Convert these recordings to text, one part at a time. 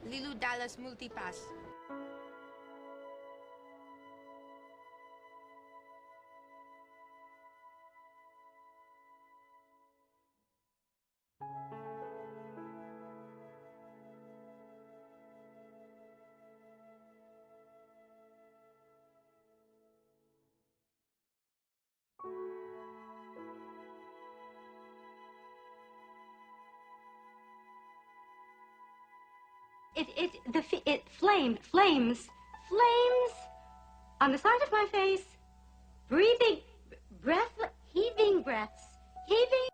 Lilu Dallas Multipass. Flames on the side of my face, breathing, heaving breaths, heaving.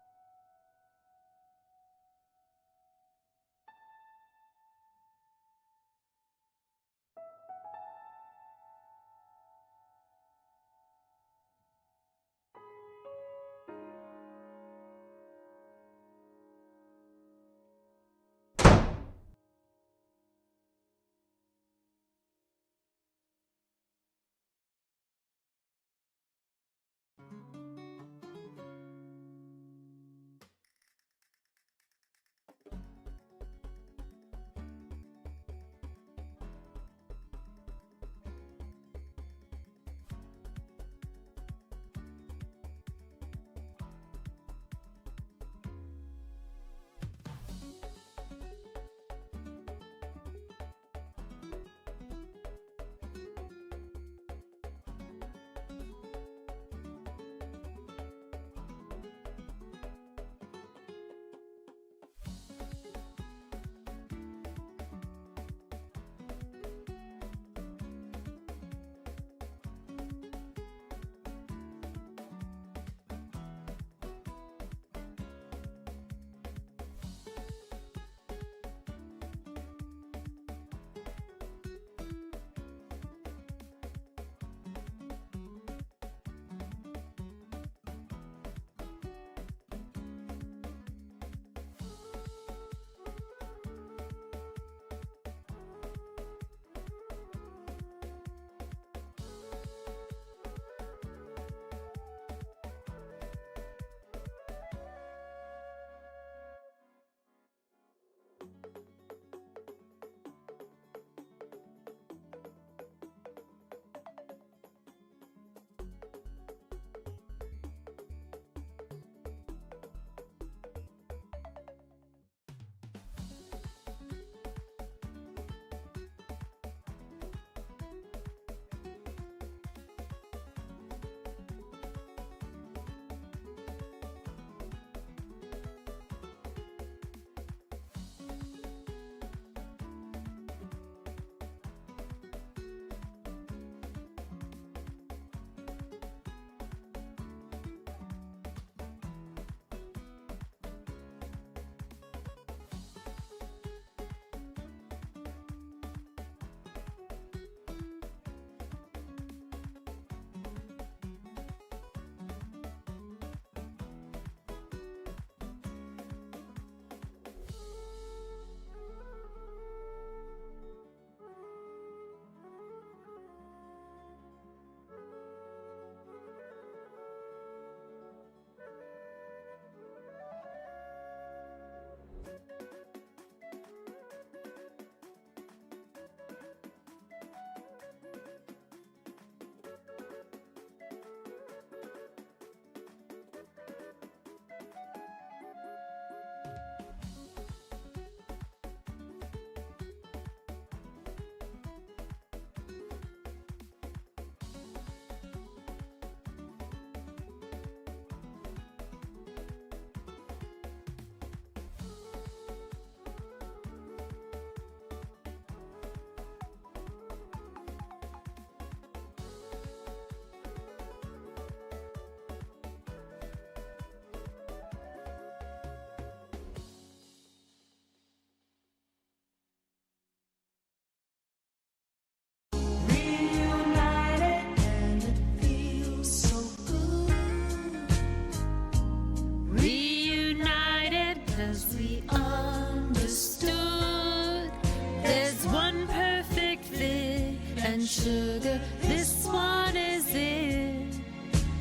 Sugar, this one is it.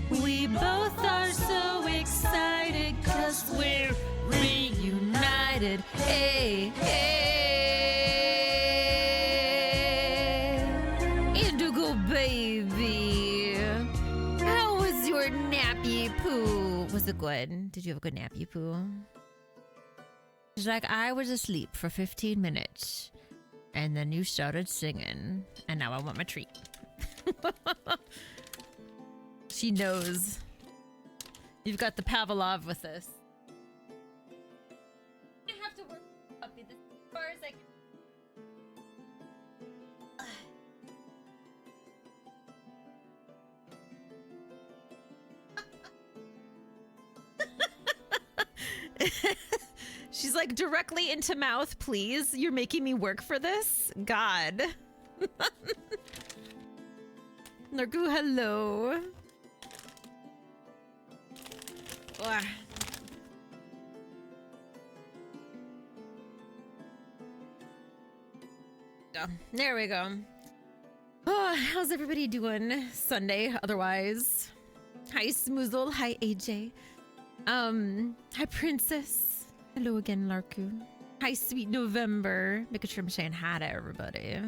We both are so excited 'cause we're reunited. Hey, hey. it good? Did you have a good nappy poo? She's like, I was asleep for 15 minutes. And then you started singing. And now I want my treat. She knows. You've got the Pavlov with this. I have to work up this as far as I can. She's like, directly into mouth, please. You're making me work for this? God. Nargu, hello. Ugh. There we go. Oh, how's everybody doing Sunday otherwise? Hi, Smoozle. Hi, AJ. Hi, Princess. Hello again, Larku. Hi, Sweet November. Making sure I'm saying hi to everybody.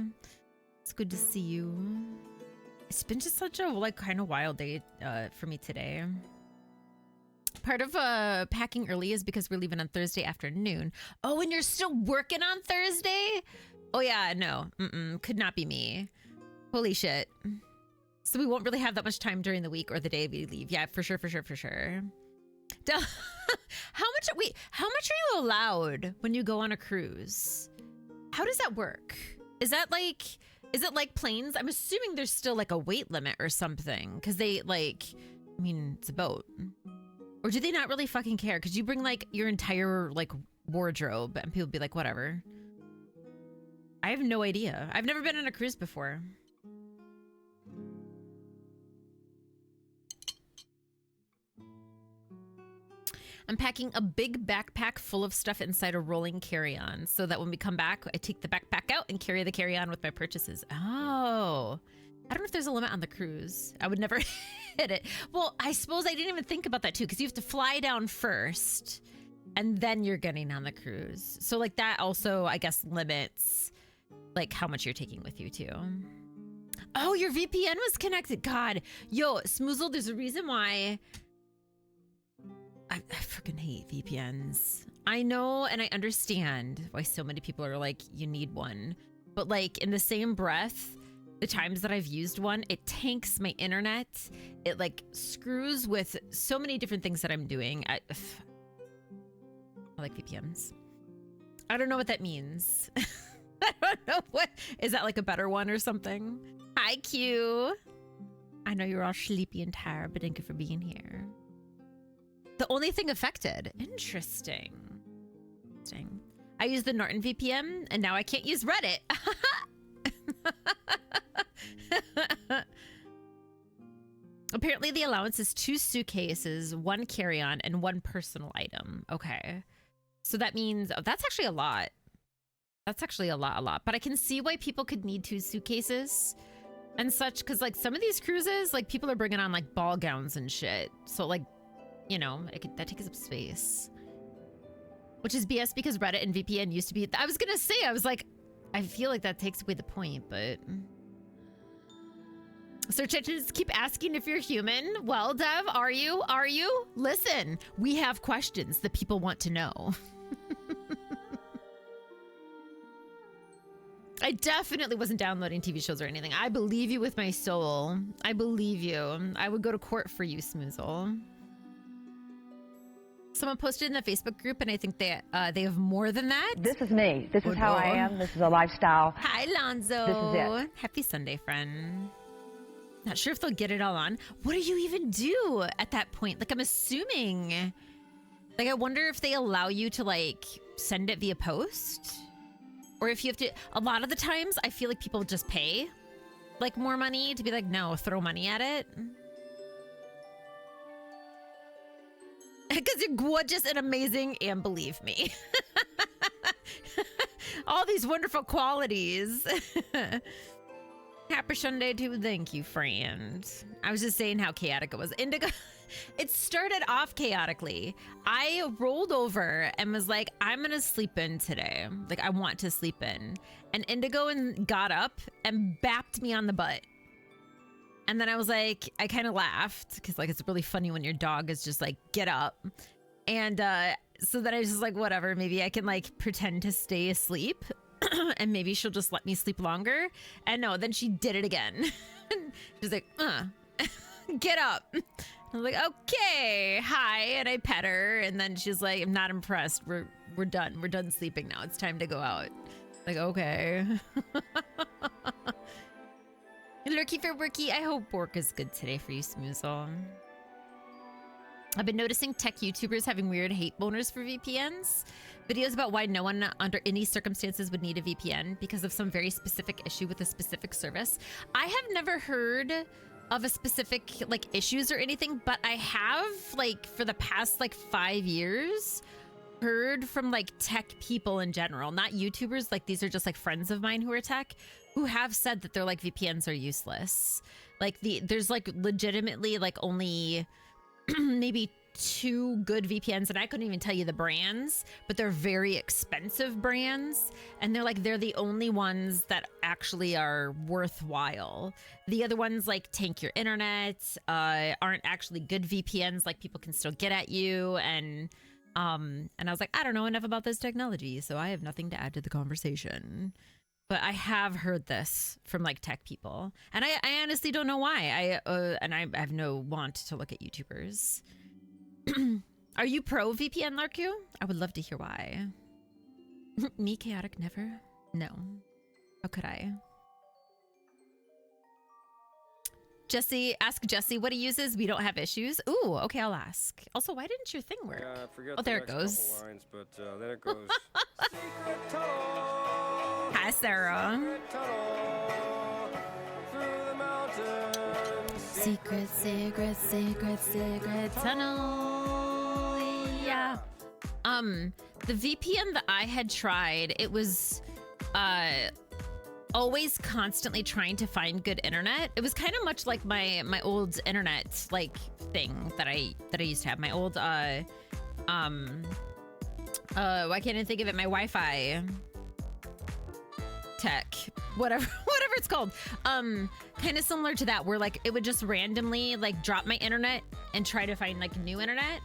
It's good to see you. It's been just such a, like, kind of wild day for me today. Part of packing early is because we're leaving on Thursday afternoon. Oh, and you're still working on Thursday? Oh, yeah, no. Could not be me. Holy shit. So we won't really have that much time during the week or the day we leave. Yeah, for sure. How much are you allowed when you go on a cruise? How does that work? Is it like planes? I'm assuming there's still like a weight limit or something because they like, I mean, it's a boat. Or do they not really fucking care? Because you bring like your entire like wardrobe and people be like, whatever. I have no idea. I've never been on a cruise before. I'm packing a big backpack full of stuff inside a rolling carry-on so that when we come back, I take the backpack out and carry the carry-on with my purchases. Oh, I don't know if there's a limit on the cruise. I would never hit it. Well, I suppose I didn't even think about that too, because you have to fly down first and then you're getting on the cruise. So like that also, I guess, limits like how much you're taking with you too. Oh, your VPN was connected. God, yo, Smoozle, there's a reason why I freaking hate VPNs. I know and I understand why so many people are like, you need one. But like in the same breath, the times that I've used one, it tanks my internet. It like screws with so many different things that I'm doing. I like VPNs. I don't know what that means. I don't know what, is that like a better one or something? Hi, Q. I know you're all sleepy and tired, but thank you for being here. The only thing affected. Interesting. I use the Norton VPN and now I can't use Reddit. Apparently the allowance is 2 suitcases, 1 carry-on, and 1 personal item. Okay. So that means, oh, that's actually a lot. That's actually a lot. But I can see why people could need 2 suitcases and such. Because like some of these cruises, like people are bringing on like ball gowns and shit. So like, you know, that takes up space. Which is BS because Reddit and VPN used to be... I was going to say, I was like, I feel like that takes away the point, but... Search engines keep asking if you're human. Well, Dev, are you? Are you? Listen, we have questions that people want to know. I definitely wasn't downloading TV shows or anything. I believe you with my soul. I believe you. I would go to court for you, Smoozle. Someone posted in the Facebook group, and I think they have more than that. This is me. This is how I am. This is a lifestyle. Hi, Lonzo. This is it. Happy Sunday, friend. Not sure if they'll get it all on. What do you even do at that point? Like, I'm assuming... Like, I wonder if they allow you to, like, send it via post? Or if you have to... A lot of the times, I feel like people just pay, like, more money to be like, no, throw money at it. Because you're gorgeous and amazing, and believe me. All these wonderful qualities. Happy Sunday too. Thank you, friend. I was just saying how chaotic it was. Indigo, it started off chaotically. I rolled over and was like, I'm going to sleep in today. Like, I want to sleep in. And Indigo got up and bapped me on the butt. And then I was like, I kind of laughed because like it's really funny when your dog is just like, get up. And so then I was just like, whatever, maybe I can like pretend to stay asleep and maybe she'll just let me sleep longer. And no, then she did it again. She's like, get up. I was like, okay, hi. And I pet her. And then she's like, I'm not impressed. We're done. We're done sleeping now. It's time to go out. Like, okay. Lurky for Worky. I hope work is good today for you, Smoozle. I've been noticing tech YouTubers having weird hate boners for VPNs. Videos about why no one under any circumstances would need a VPN because of some very specific issue with a specific service. I have never heard of a specific like issues or anything, but I have like for the past like 5 years heard from like tech people in general, not YouTubers. Like these are just like friends of mine who are tech who have said that they're like VPNs are useless. Like there's like legitimately like only maybe 2 good VPNs, and I couldn't even tell you the brands, but they're very expensive brands, and they're the only ones that actually are worthwhile. The other ones like tank your internet, aren't actually good VPNs, like people can still get at you, and I was like, I don't know enough about this technology, so I have nothing to add to the conversation. But I have heard this from like tech people, and I honestly don't know why. I have no want to look at YouTubers. Are you pro VPN, Larku? I would love to hear why. Me, chaotic, never? No. How could I? Jesse, ask Jesse what he uses. We don't have issues. Ooh, okay, I'll ask. Also, why didn't your thing work? I forget oh, there the it goes. couple lines, but then it goes. Secret tunnel, Hi, Sarah. secret tunnel, through the mountains. Secret, secret, secret, secret tunnel. Yeah. The VPN that I had tried, it was always constantly trying to find good internet. It was kind of much like my old internet like thing that I used to have. My old why can't I think of it? My Wi-Fi tech, whatever it's called. Kind of similar to that, where like it would just randomly like drop my internet and try to find like new internet.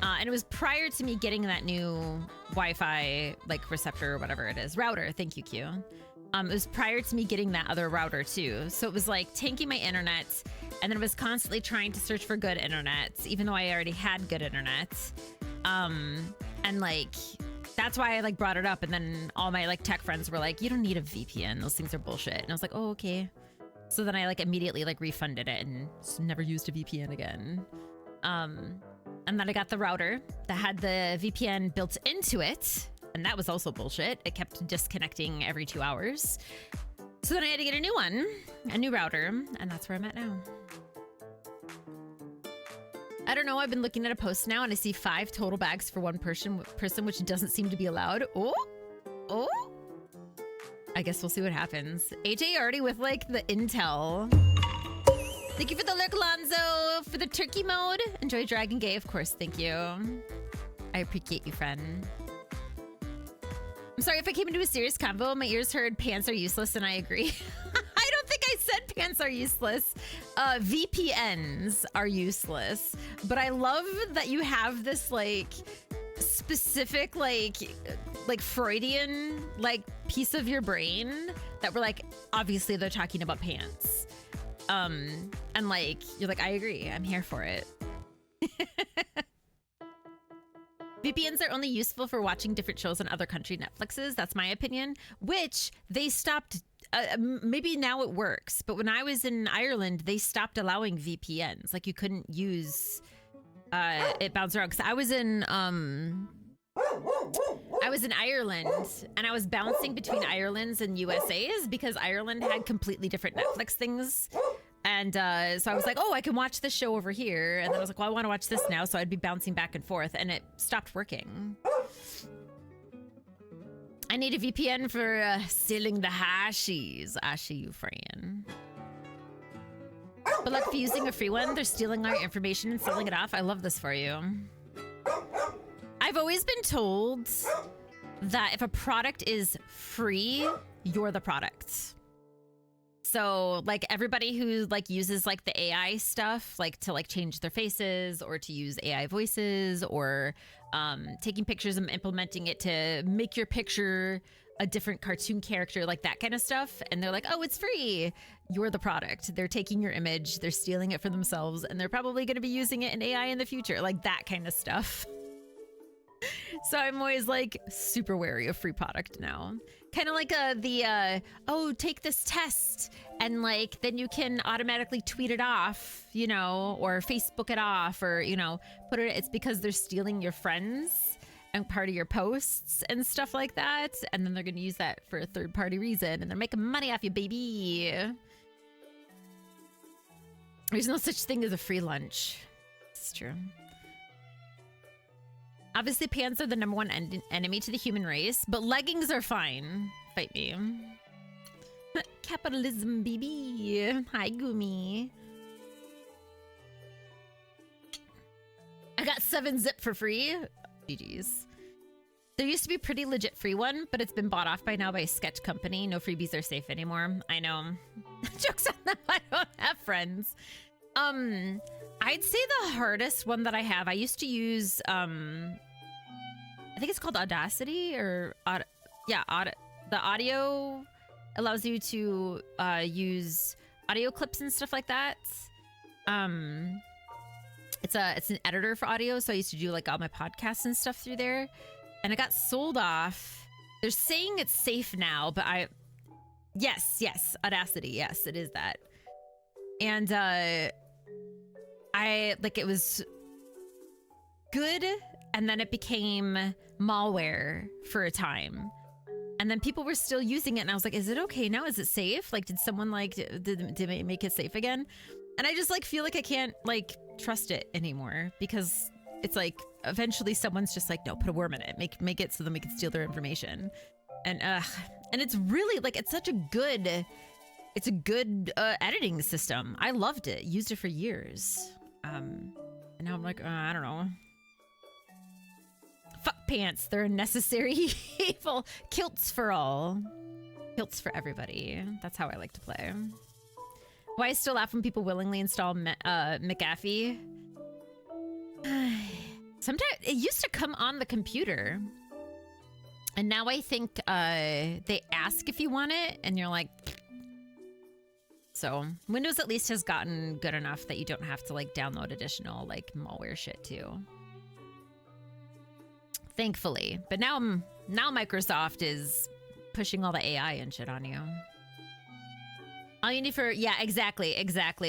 And it was prior to me getting that new Wi-Fi like receptor or whatever it is, router. Thank you, Q. It was prior to me getting that other router too. So it was like tanking my internet, and then it was constantly trying to search for good internet, even though I already had good internet. And like that's why I like brought it up, and then all my like tech friends were like, you don't need a VPN, those things are bullshit. And I was like, oh, okay. So then I like immediately like refunded it and never used a VPN again. And then I got the router that had the VPN built into it, and that was also bullshit. It kept disconnecting every 2 hours. So then I had to get a new one, a new router, and that's where I'm at now. I don't know, I've been looking at a post now and I see 5 total bags for one person, which doesn't seem to be allowed. Oh, I guess we'll see what happens. AJ already with like the intel. Thank you for the lurk, Alonzo, for the turkey mode. Enjoy Dragon Gay, of course, thank you. I appreciate you, friend. I'm sorry if I came into a serious convo. My ears heard pants are useless, and I agree. I don't think I said pants are useless. VPNs are useless. But I love that you have this like specific like Freudian like piece of your brain that we're like, obviously they're talking about pants. And like you're like, I agree. I'm here for it. VPNs are only useful for watching different shows on other country Netflixes. That's my opinion, which they stopped. Maybe now it works, but when I was in Ireland, they stopped allowing VPNs. Like you couldn't use it bounce around. Because I was in Ireland, and I was bouncing between Ireland's and USA's because Ireland had completely different Netflix things. And so I was like, oh, I can watch this show over here. And then I was like, well, I want to watch this now. So I'd be bouncing back and forth, and it stopped working. I need a VPN for stealing the hashies. Ashy, you friend. But like, if you're using a free one, they're stealing our information and selling it off. I love this for you. I've always been told that if a product is free, you're the product. So like everybody who like uses like the AI stuff, like to like change their faces or to use AI voices or taking pictures and implementing it to make your picture a different cartoon character, like that kind of stuff. And they're like, oh, it's free. You're the product. They're taking your image, they're stealing it for themselves, and they're probably going to be using it in AI in the future, like that kind of stuff. So I'm always like super wary of free product now. Kind of like oh, take this test and like then you can automatically tweet it off, you know, or Facebook it off, or, you know, put it, it's because they're stealing your friends and part of your posts and stuff like that. And then they're going to use that for a third party reason and they're making money off you, baby. There's no such thing as a free lunch. It's true. Obviously, pants are the number one enemy to the human race, but leggings are fine. Fight me. Capitalism, baby. Hi, Gumi. I got 7-zip for free. GG's. There used to be a pretty legit free one, but it's been bought off by now by a sketch company. No freebies are safe anymore. I know. Joke's on them. I don't have friends. I'd say the hardest one that I have, I used to use, I think it's called Audacity or, the audio allows you to use audio clips and stuff like that. It's an editor for audio, so I used to do like all my podcasts and stuff through there, and it got sold off. They're saying it's safe now, but yes, Audacity, yes, it is that. And it was good, and then it became malware for a time. And then people were still using it, and I was like, is it okay now? Is it safe? Like, did someone like, did they make it safe again? And I just like feel like I can't like trust it anymore, because it's like eventually someone's just like, no, put a worm in it, make it so then we can steal their information. And it's really like, it's such a good, it's a good editing system. I loved it, used it for years. And now I'm like, I don't know. Fuck pants, they're a necessary evil. Kilts for all. Kilts for everybody. That's how I like to play. Why I still laugh when people willingly install McAfee. Sometimes it used to come on the computer. And now I think they ask if you want it and you're like... So Windows at least has gotten good enough that you don't have to like download additional like malware shit too. Thankfully. But now Microsoft is pushing all the AI and shit on you. All you need for, yeah, exactly.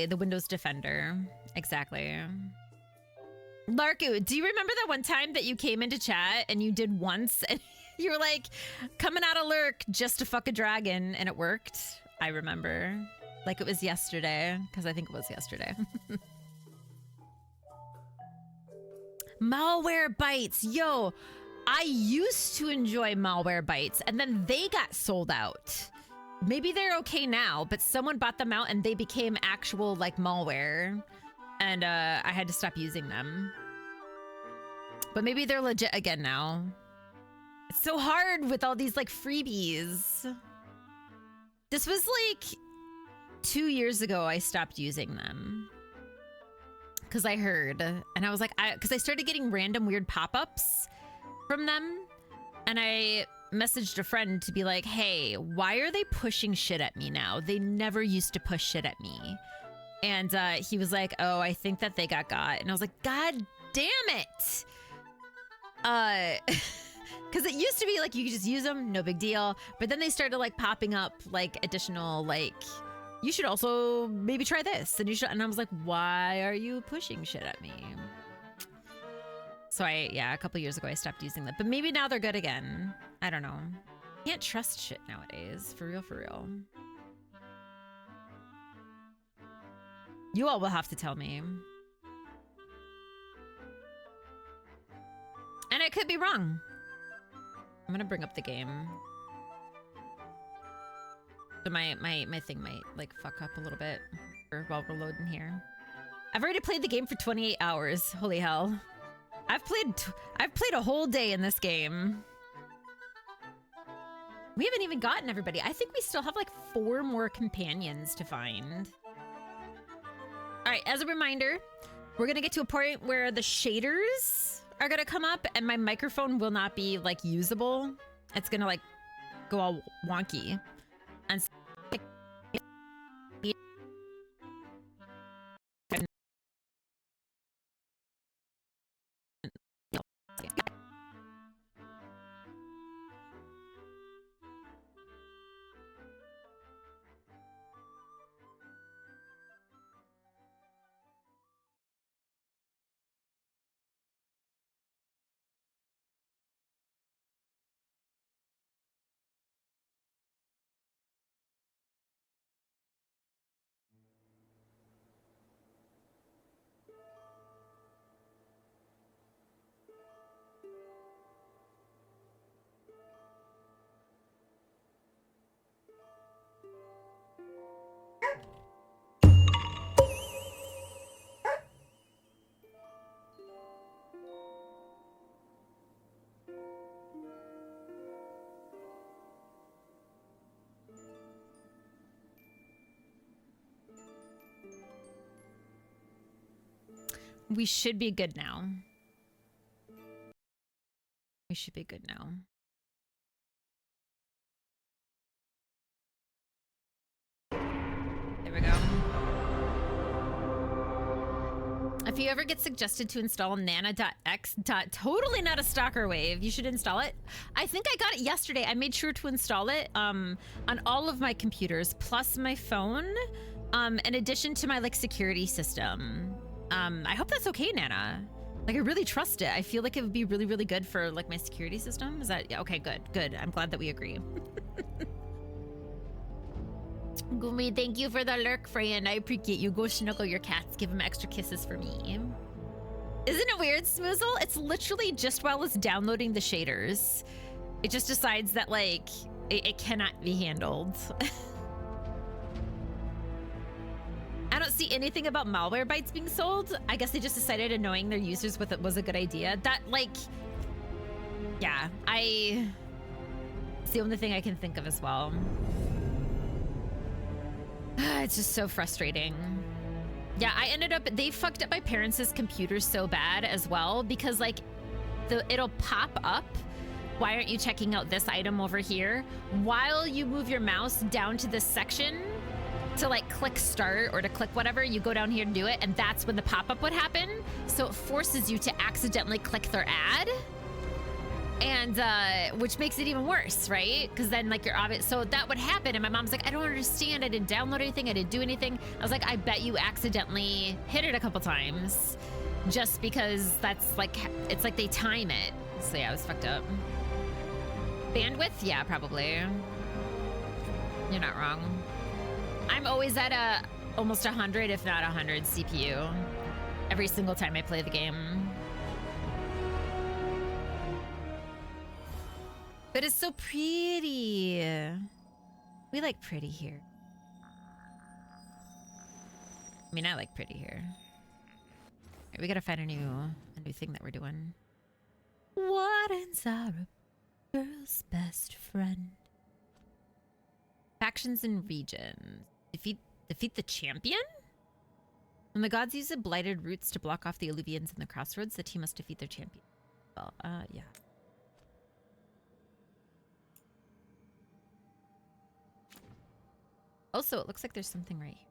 The Windows Defender. Exactly. Larku, do you remember that one time that you came into chat and you did once and you were like coming out of lurk just to fuck a dragon and it worked? I remember. Like it was yesterday, because I think it was yesterday. Malware Bytes. Yo, I used to enjoy Malware Bytes and then they got sold out. Maybe they're okay now, but someone bought them out and they became actual like malware. And I had to stop using them. But maybe they're legit again now. It's so hard with all these like freebies. This was like 2 years ago I stopped using them. Because I heard, and I was like, because I started getting random weird pop-ups from them. And I messaged a friend to be like, hey, why are they pushing shit at me now? They never used to push shit at me. And he was like, oh, I think that they got. And I was like, God damn it. Because it used to be like, you could just use them, no big deal. But then they started like popping up like additional like, you should also maybe try this. And you should, and I was like, why are you pushing shit at me? So a couple years ago, I stopped using them. But maybe now they're good again. I don't know. Can't trust shit nowadays. For real. You all will have to tell me. And I could be wrong. I'm gonna bring up the game. So my thing might like fuck up a little bit while we're loading here. I've already played the game for 28 hours. Holy hell. I've played a whole day in this game. We haven't even gotten everybody. I think we still have like 4 more companions to find. All right, as a reminder, we're gonna get to a point where the shaders are gonna come up and my microphone will not be like usable. It's gonna like go all wonky. And we should be good now. We should be good now. There we go. If you ever get suggested to install nana.x. Totally not a stalker wave, you should install it. I think I got it yesterday. I made sure to install it on all of my computers, plus my phone, in addition to my like security system. I hope that's okay, Nana. Like, I really trust it. I feel like it would be really, really good for like my security system. Is that yeah, okay? Good. I'm glad that we agree. Gumi, thank you for the lurk, friend. I appreciate you. Go snuggle your cats. Give them extra kisses for me. Isn't it weird, Smoozle? It's literally just while it's downloading the shaders, it just decides that like it cannot be handled. I don't see anything about malware bytes being sold. I guess they just decided annoying their users with it was a good idea. That like, yeah, it's the only thing I can think of as well. It's just so frustrating. Yeah, I ended up, they fucked up my parents' computers so bad as well because like it'll pop up, why aren't you checking out this item over here? While you move your mouse down to this section to like click start or to click whatever, you go down here and do it, and that's when the pop-up would happen. So it forces you to accidentally click their ad. And which makes it even worse, right? Because then like you're obvious. So that would happen, and my mom's like, I don't understand. I didn't download anything. I didn't do anything. I was like, I bet you accidentally hit it a couple times, just because that's like, it's like they time it. So yeah, I was fucked up. Bandwidth, yeah, probably. You're not wrong. I'm always at almost 100, if not 100 CPU every single time I play the game. But it's so pretty. We like pretty here. I mean, I like pretty here. Right, we gotta find a new thing that we're doing. Wardens are a girl's best friend. Factions and regions. Defeat the champion? When the gods use the blighted roots to block off the Illuvians in the crossroads, the team must defeat their champion. Well, yeah. Also, it looks like there's something right here.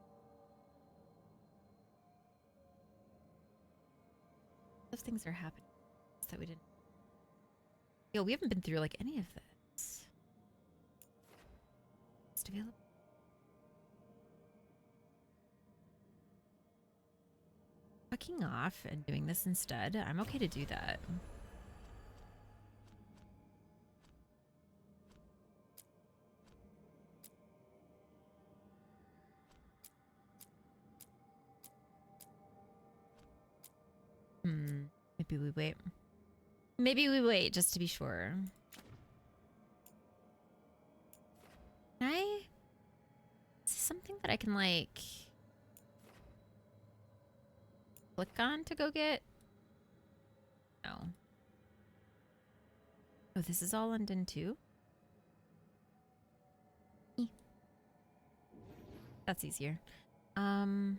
Those things are happening that we didn't. Yo, we haven't been through like any of this. It's available. Fucking off and doing this instead. I'm okay to do that. Maybe we wait. Maybe we wait just to be sure. Can I? Is this something that I can like click on to go get? No. Oh, this is all undone too? That's easier. Let's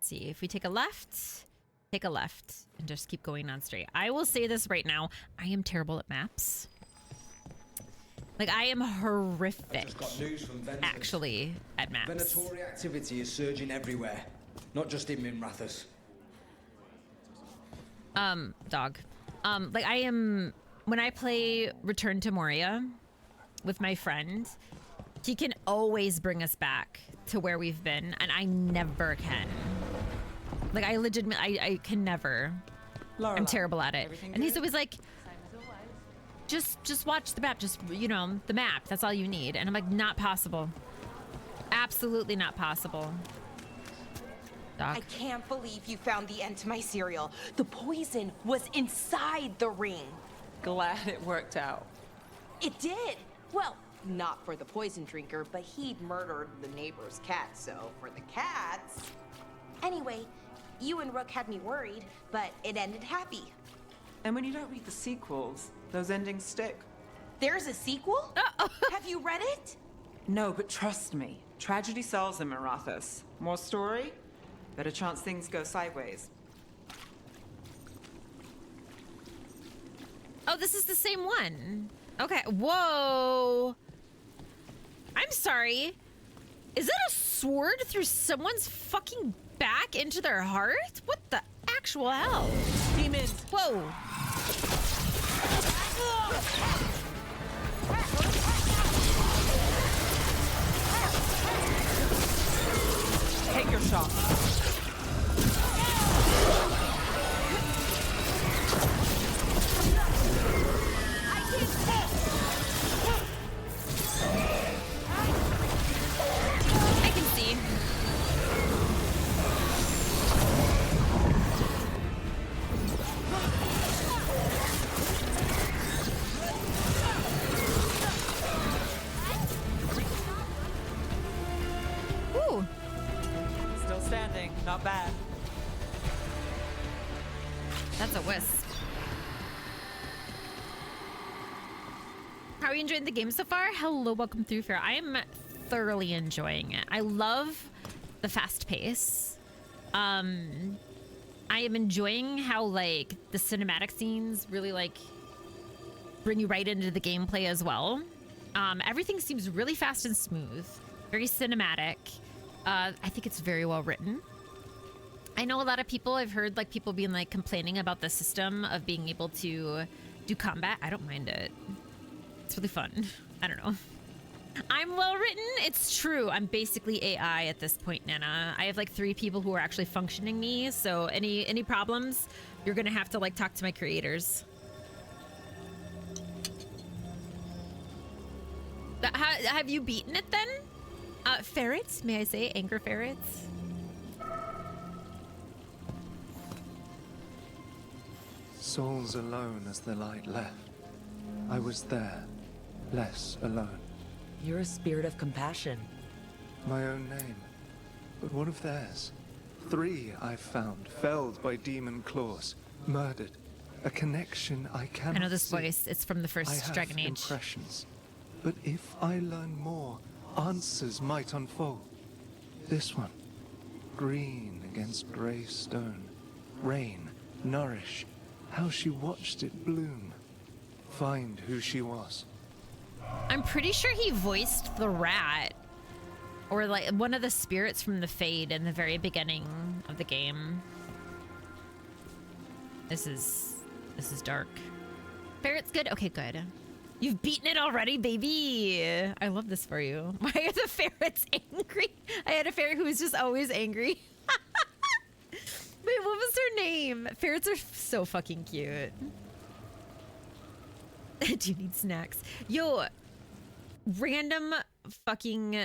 see, if we take a left, and just keep going on straight. I will say this right now. I am terrible at maps. Like, I am horrific, Just got news from Ventus. actually, at maps. Venatory activity is surging everywhere, not just in Minrathous. Dog. Like, I am... When I play Return to Moria with my friend, he can always bring us back to where we've been, and I never can. Like, I legitimately... I can never. I'm terrible at it. And he's always like... Just watch the map. Just, you know, the map. That's all you need. And I'm like, not possible. Absolutely not possible. Doc. I can't believe you found the end to my cereal. The poison was inside the ring. Glad it worked out. It did. Well, not for the poison drinker, but he'd murdered the neighbor's cat, so for the cats... Anyway, you and Rook had me worried, but it ended happy. And when you don't read the sequels, those endings stick. There's a sequel? Uh-oh. Have you read it? No, but trust me. Tragedy sells in Minrathous. More story, better chance things go sideways. Oh, this is the same one. Okay. Whoa. I'm sorry. Is that a sword through someone's fucking back into their heart? What the actual hell? Demons! Whoa. Take your shot. I can see. Ooh. Still standing, not bad. That's a wisp. How are you enjoying the game so far? Hello, welcome through, Fair. I am thoroughly enjoying it. I love the fast pace. I am enjoying how, like, the cinematic scenes really, like, bring you right into the gameplay as well. Everything seems really fast and smooth. Very cinematic. I think it's very well written. I know a lot of people, I've heard, like, people being, like, complaining about the system of being able to do combat. I don't mind it. It's really fun. I don't know. I'm well written. It's true. I'm basically AI at this point, Nana. I have like 3 people who are actually functioning me. So any problems, you're gonna have to like talk to my creators. Have you beaten it then? Ferrets, may I say? Anger ferrets? Souls alone as the light left. I was there, less alone. You're a spirit of compassion. My own name, but one of theirs. 3 I've found, felled by demon claws, murdered. A connection I cannot I know this see. voice. It's from the I first have Dragon Age. impressions, but if I learn more, answers might unfold. This one, green against grey stone, rain, nourish, how she watched it bloom. Find who she was. I'm pretty sure he voiced the rat. Or like one of the spirits from the Fade in the very beginning of the game. This is dark. Ferret's good? Okay, good. You've beaten it already, baby. I love this for you. Why are the ferrets angry? I had a ferret who was just always angry. Wait, what was her name? Ferrets are so fucking cute. Do you need snacks? Yo, random fucking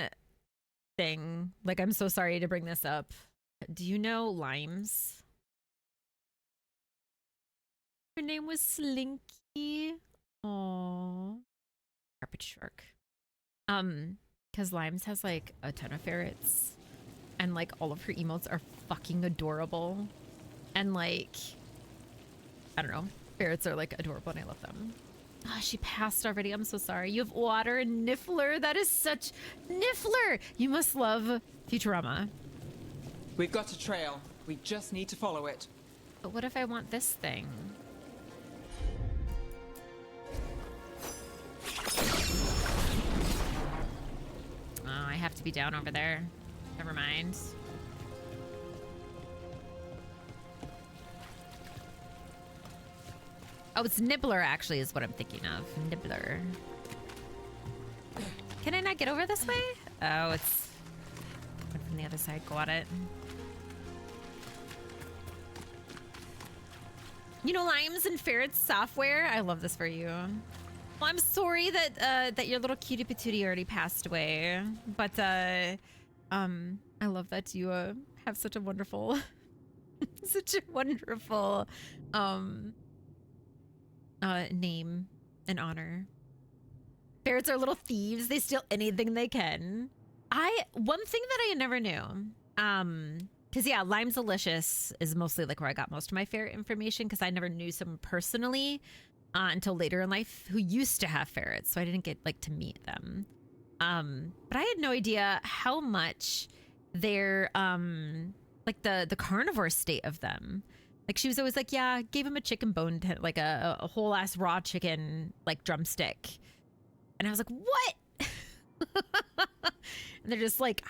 thing. Like, I'm so sorry to bring this up. Do you know Limes? Her name was Slinky. Aww. Carpet shark. Because Limes has like a ton of ferrets. And like all of her emotes are fucking adorable. And like, I don't know. Ferrets are like adorable and I love them. Oh, she passed already. I'm so sorry. You have water and Niffler. That is such... Niffler! You must love Futurama. We've got a trail. We just need to follow it. But what if I want this thing? Oh, I have to be down over there. Never mind. Oh, it's Nibbler, actually, is what I'm thinking of. Nibbler. Can I not get over this way? Oh, it's from the other side. Got it. You know, Limes and Ferrets software. I love this for you. Well, I'm sorry that that your little cutie patootie already passed away, but I love that you have such a wonderful, such a wonderful name and honor. Ferrets are little thieves. They steal anything they can. One thing that I never knew, because yeah, Lime's Delicious is mostly like where I got most of my ferret information, because I never knew someone personally until later in life who used to have ferrets, so I didn't get like to meet them. But I had no idea how much they're like the carnivore state of them. Like she was always like, yeah, gave him a chicken bone, like a whole ass raw chicken, like drumstick. And I was like, what? And they're just like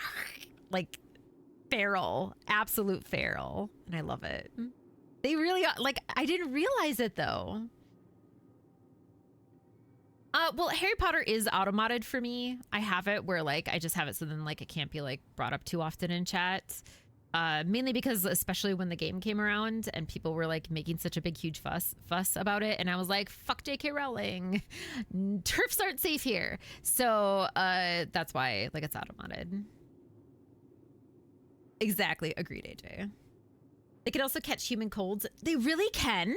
feral, absolute feral. And I love it. They really are, like, I didn't realize it though. Well, Harry Potter is auto-modded for me. I have it where like, I just have it so then like it can't be like brought up too often in chat. Mainly because especially when the game came around and people were like making such a big huge fuss about it, and I was like, fuck JK Rowling, turfs aren't safe here. So that's why like it's auto-modded. Exactly, agreed, AJ. They can also catch human colds. They really can?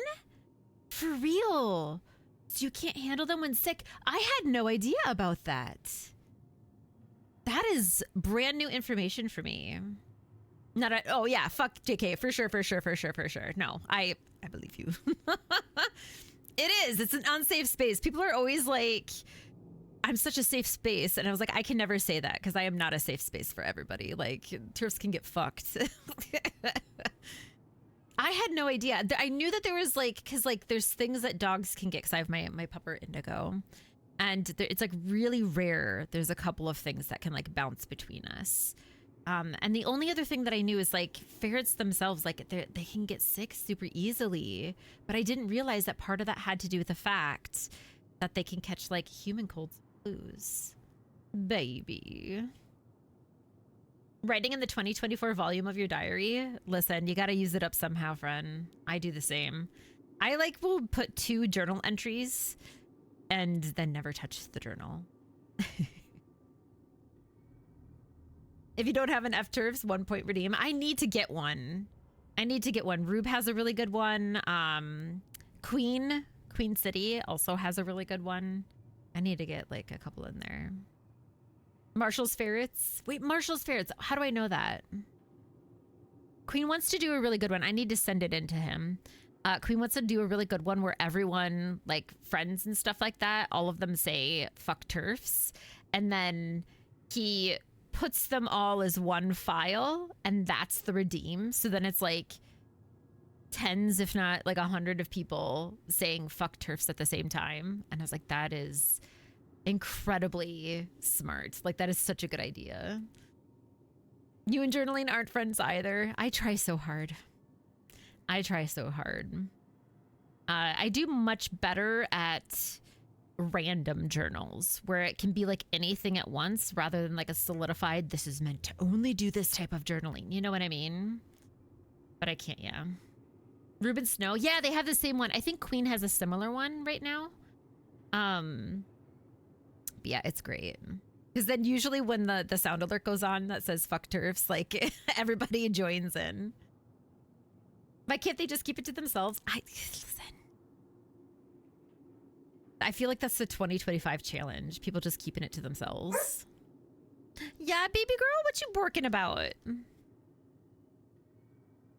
For real? So you can't handle them when sick? I had no idea about that. That is brand new information for me. Oh yeah, fuck JK, for sure. No, I believe you. It is, it's an unsafe space. People are always like, I'm such a safe space. And I was like, I can never say that because I am not a safe space for everybody. Like, turfs can get fucked. I had no idea. I knew that there was like, because like there's things that dogs can get, because I have my pupper Indigo. And it's like really rare. There's a couple of things that can like bounce between us. And the only other thing that I knew is like ferrets themselves, like they can get sick super easily. But I didn't realize that part of that had to do with the fact that they can catch like human colds and flus. Baby. Writing in the 2024 volume of your diary? Listen, you got to use it up somehow, friend. I do the same. I like will put 2 journal entries and then never touch the journal. If you don't have an F-Turfs, 1 point redeem. I need to get one. Rube has a really good one. Queen City also has a really good one. I need to get like a couple in there. Marshall's Ferrets. Wait, Marshall's Ferrets. How do I know that? Queen wants to do a really good one. I need to send it in to him. Queen wants to do a really good one where everyone, like friends and stuff like that, all of them say fuck turfs. And then he puts them all as one file, and that's the redeem. So then it's like tens, if not like 100 of people saying fuck turfs at the same time. And I was like, that is incredibly smart. Like, that is such a good idea. You and journaling aren't friends either. I try so hard. I do much better at random journals where it can be like anything at once rather than like a solidified, this is meant to only do this type of journaling. You know what I mean? But I can't, yeah. Ruben Snow. Yeah, they have the same one. I think Queen has a similar one right now. But yeah, it's great. Because then usually when the sound alert goes on that says fuck turfs, like everybody joins in. Why can't they just keep it to themselves? Listen. I feel like that's the 2025 challenge. People just keeping it to themselves. Yeah, baby girl, what you borking about?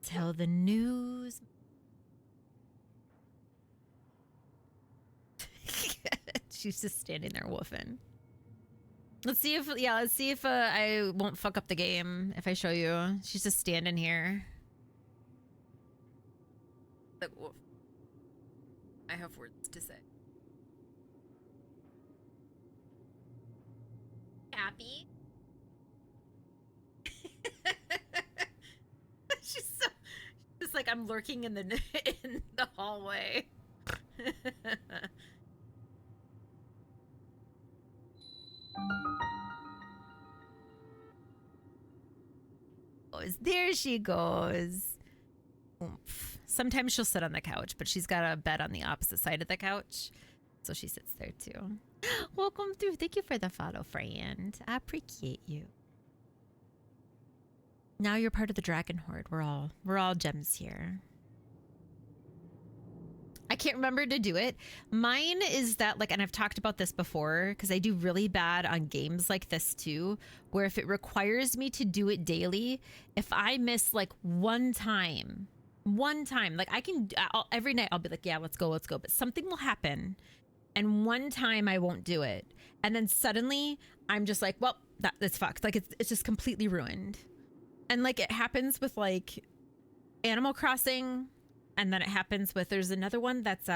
Tell the news. She's just standing there woofing. Let's see if I won't fuck up the game if I show you. She's just standing here. Like, woof. I have words to say. Happy? She's just like, I'm lurking in the hallway. There she goes. Oomph. Sometimes she'll sit on the couch, but she's got a bed on the opposite side of the couch, so she sits there too. Welcome through. Thank you for the follow, friend. I appreciate you. Now you're part of the Dragon Horde. We're all gems here. I can't remember to do it. Mine is that, like, and I've talked about this before because I do really bad on games like this too, where if it requires me to do it daily, if I miss like one time, like every night I'll be like, yeah, let's go. But something will happen. And one time I won't do it. And then suddenly I'm just like, well, that's fucked. Like it's just completely ruined. And like it happens with like Animal Crossing. And then it happens with, there's another one that's,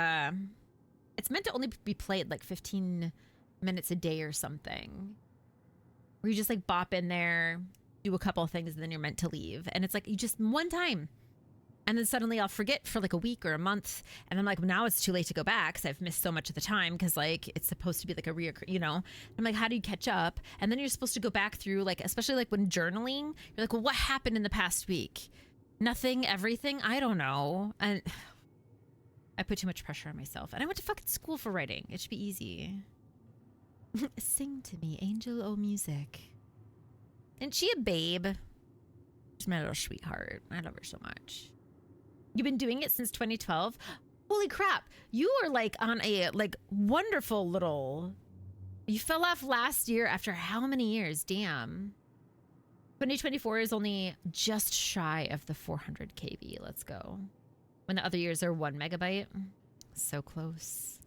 it's meant to only be played like 15 minutes a day or something. Where you just like bop in there, do a couple of things, and then you're meant to leave. And it's like, you just one time. And then suddenly I'll forget for like a week or a month. And I'm like, well, now it's too late to go back because I've missed so much of the time because like it's supposed to be like a you know? I'm like, how do you catch up? And then you're supposed to go back through like, especially like when journaling, you're like, well, what happened in the past week? Nothing, everything, I don't know. And I put too much pressure on myself. And I went to fucking school for writing. It should be easy. Sing to me, Angel O Music. Isn't she a babe? She's my little sweetheart. I love her so much. You've been doing it since 2012? Holy crap. You are like on a like wonderful little... You fell off last year after how many years? Damn. 2024 is only just shy of the 400 KB. Let's go. When the other years are 1 megabyte. So close.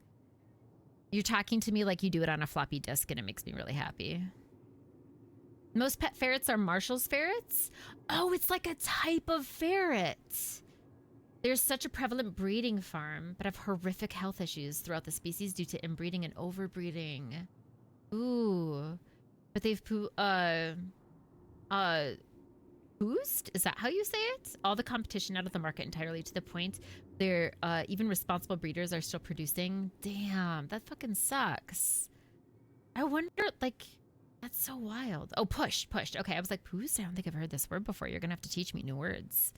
You're talking to me like you do it on a floppy disk, and it makes me really happy. Most pet ferrets are Marshall's ferrets? Oh, it's like a type of ferret. There's such a prevalent breeding farm, but have horrific health issues throughout the species due to inbreeding and overbreeding. Ooh. But they've boost? Is that how you say it? All the competition out of the market entirely to the point they're even responsible breeders are still producing. Damn, that fucking sucks. I wonder, like, that's so wild. Oh, pushed. Okay, I was like, boost? I don't think I've heard this word before. You're gonna have to teach me new words.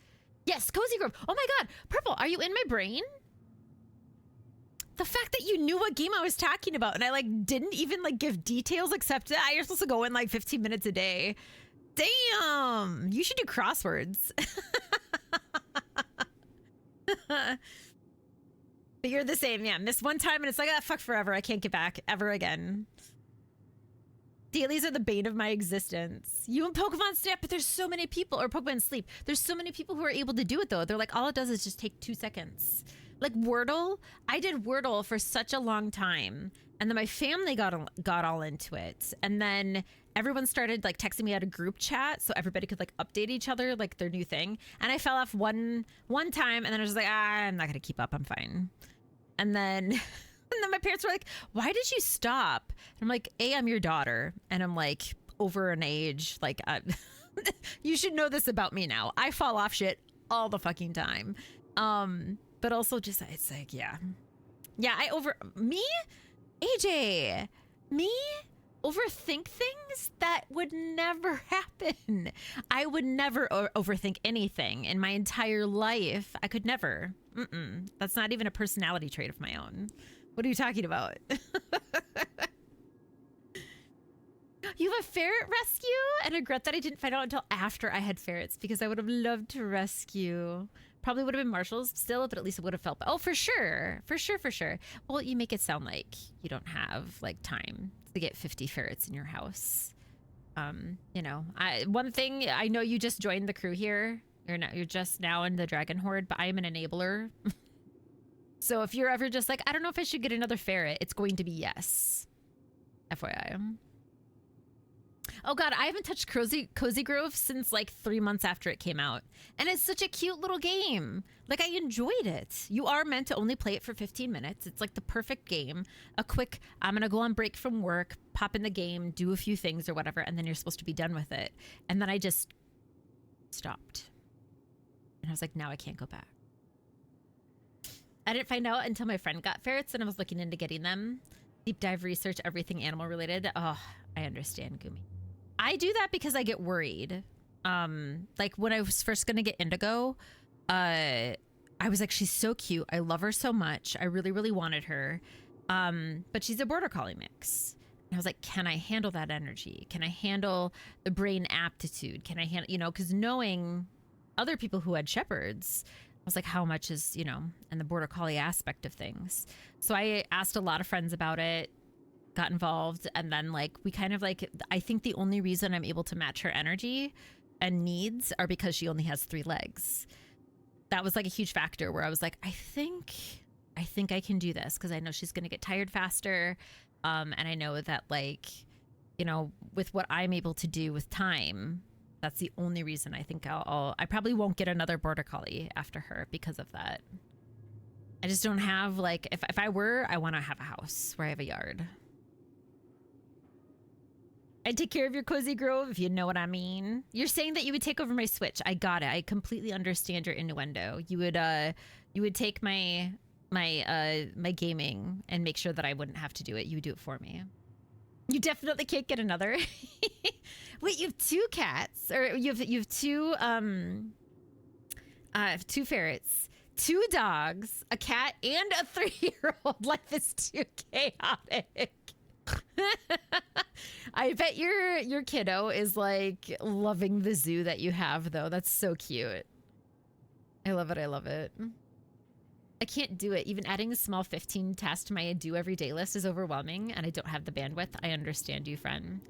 Yes, Cozy Grove. Oh my god, Purple, are you in my brain? The fact that you knew what game I was talking about and I like didn't even like give details except that you're supposed to go in like 15 minutes a day. Damn, you should do crosswords. But you're the same, yeah. Miss one time and it's like, ah, fuck forever. I can't get back ever again. Dailies are the bane of my existence. You and Pokemon Snap, but there's so many people, or Pokemon Sleep. There's so many people who are able to do it though. They're like, all it does is just take 2 seconds. Like Wordle, I did Wordle for such a long time. And then my family got all into it. And then everyone started like texting me out a group chat so everybody could like update each other, like their new thing. And I fell off one time and then I was just like, I'm not gonna keep up, I'm fine. And then my parents were like, why did you stop? And I'm like, I'm your daughter. And I'm like over an age, like you should know this about me now. I fall off shit all the fucking time. But also just, it's like, yeah, AJ, me overthink things that would never happen. I would never overthink anything in my entire life. I could never. That's not even a personality trait of my own. What are you talking about? You have a ferret rescue? And I regret that I didn't find out until after I had ferrets because I would have loved to rescue. Probably would have been Marshall's still, but at least it would have felt... Oh, for sure. Well, you make it sound like you don't have, like, time to get 50 ferrets in your house. You know, one thing, I know you just joined the crew here. You're just now in the Dragon Horde, but I am an enabler. So if you're ever just like, I don't know if I should get another ferret, it's going to be yes. FYI. Oh God, I haven't touched Cozy Grove since like 3 months after it came out. And it's such a cute little game. Like, I enjoyed it. You are meant to only play it for 15 minutes. It's like the perfect game. A quick, I'm going to go on break from work, pop in the game, do a few things or whatever, and then you're supposed to be done with it. And then I just stopped. And I was like, now I can't go back. I didn't find out until my friend got ferrets and I was looking into getting them. Deep dive research, everything animal related. Oh, I understand, Gumi. I do that because I get worried. Like when I was first gonna get Indigo, I was like, she's so cute. I love her so much. I really, really wanted her. But she's a border collie mix. And I was like, can I handle that energy? Can I handle the brain aptitude? Can I handle, you know, because knowing other people who had shepherds, I was like, how much is, you know, and the border collie aspect of things. So I asked a lot of friends about it, got involved, and then like we kind of like, I think the only reason I'm able to match her energy and needs are because she only has 3 legs. That was like a huge factor where I was like, I think I can do this because I know she's going to get tired faster. And I know that like, you know, with what I'm able to do with time, that's the only reason I think I probably won't get another border collie after her because of that. I just don't have like, if I were, I want to have a house where I have a yard. I'd take care of your Cozy Grove, if you know what I mean. You're saying that you would take over my Switch. I got it. I completely understand your innuendo. You would take my gaming and make sure that I wouldn't have to do it. You would do it for me. You definitely can't get another. Wait, you have 2 cats, or you have 2 2 ferrets, 2 dogs, a cat, and a 3-year-old. Life is too chaotic. I bet your kiddo is like loving the zoo that you have, though. That's so cute. I love it. I love it. I can't do it. Even adding a small 15 task to my do every day list is overwhelming, and I don't have the bandwidth. I understand you, friend.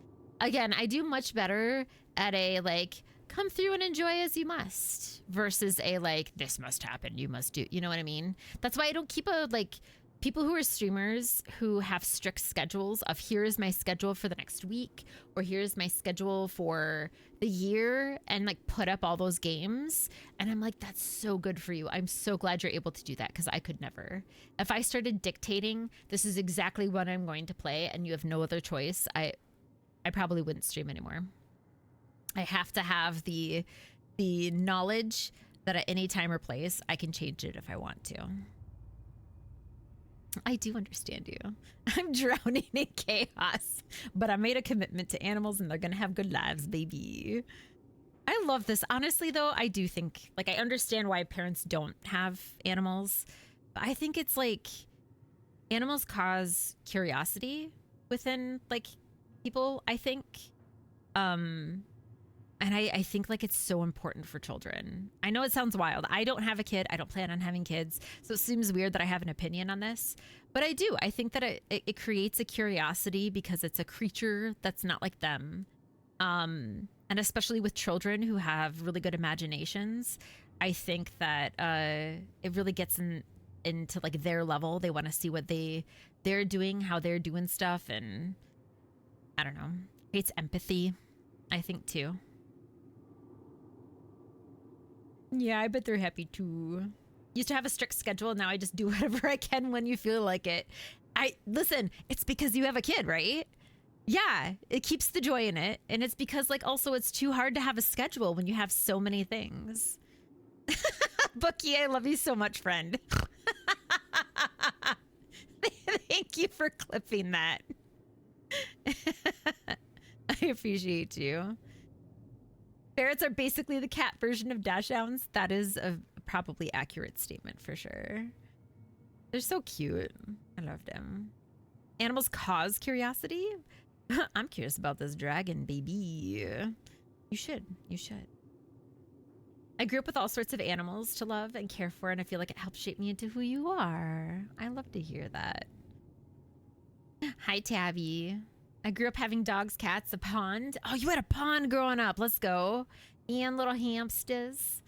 Again, I do much better at a like come through and enjoy as you must versus a like this must happen, you must do. You know what I mean? That's why I don't keep a like people who are streamers who have strict schedules of here's my schedule for the next week or here's my schedule for the year and like put up all those games. And I'm like, that's so good for you. I'm so glad you're able to do that because I could never. If I started dictating, this is exactly what I'm going to play and you have no other choice, I probably wouldn't stream anymore. I have to have the knowledge that at any time or place, I can change it if I want to. I do understand you. I'm drowning in chaos, but I made a commitment to animals and they're going to have good lives, baby. I love this. Honestly, though, I do think, like, I understand why parents don't have animals, but I think it's like animals cause curiosity within, like, people, I think. And I think like it's so important for children. I know it sounds wild. I don't have a kid. I don't plan on having kids. So it seems weird that I have an opinion on this, but I do. I think that it creates a curiosity because it's a creature that's not like them. And especially with children who have really good imaginations, I think that it really gets into like their level. They want to see what they're doing, how they're doing stuff. And I don't know, it's empathy, I think too. Yeah, I bet they're happy too. Used to have a strict schedule. Now I just do whatever I can when you feel like it. Listen, it's because you have a kid, right? Yeah, it keeps the joy in it. And it's because like also it's too hard to have a schedule when you have so many things. Bookie, I love you so much, friend. Thank you for clipping that. I appreciate you. Ferrets are basically the cat version of dachshunds. That is a probably accurate statement for sure. They're so cute. I love them. Animals cause curiosity? I'm curious about this dragon, baby. You should. You should. I grew up with all sorts of animals to love and care for, and I feel like it helped shape me into who you are. I love to hear that. Hi, Tabby. I grew up having dogs, cats, a pond. Oh, you had a pond growing up. Let's go. And little hamsters.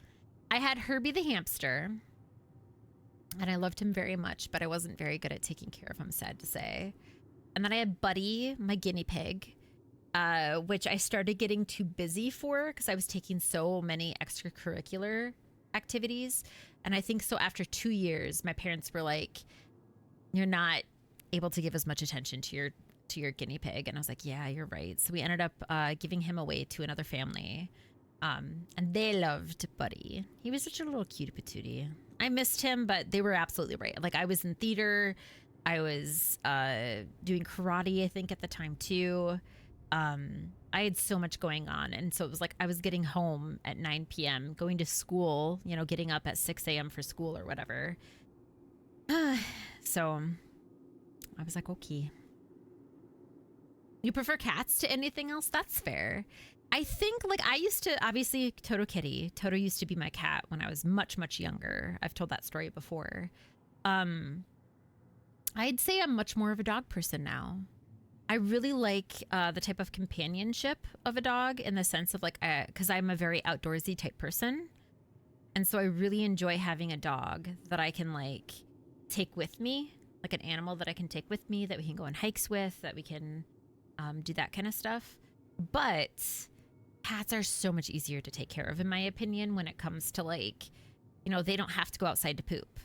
I had Herbie the hamster. And I loved him very much, but I wasn't very good at taking care of him, sad to say. And then I had Buddy, my guinea pig, which I started getting too busy for because I was taking so many extracurricular activities. And I think so after 2 years, my parents were like, you're not able to give as much attention to your guinea pig. And I was like, yeah, you're right. So we ended up giving him away to another family. And they loved Buddy. He was such a little cutie patootie. I missed him, but they were absolutely right. Like, I was in theater. I was doing karate, I think, at the time, too. I had so much going on. And so it was like I was getting home at 9 p.m., going to school, you know, getting up at 6 a.m. for school or whatever. So I was like, okay. You prefer cats to anything else? That's fair. I think, like, I used to, obviously, Toto Kitty. Toto used to be my cat when I was much, much younger. I've told that story before. I'd say I'm much more of a dog person now. I really like the type of companionship of a dog in the sense of, like, because I'm a very outdoorsy type person. And so I really enjoy having a dog that I can, like, take with me, like an animal that I can take with me, that we can go on hikes with, that we can do that kind of stuff. But cats are so much easier to take care of, in my opinion, when it comes to, like, you know, they don't have to go outside to poop.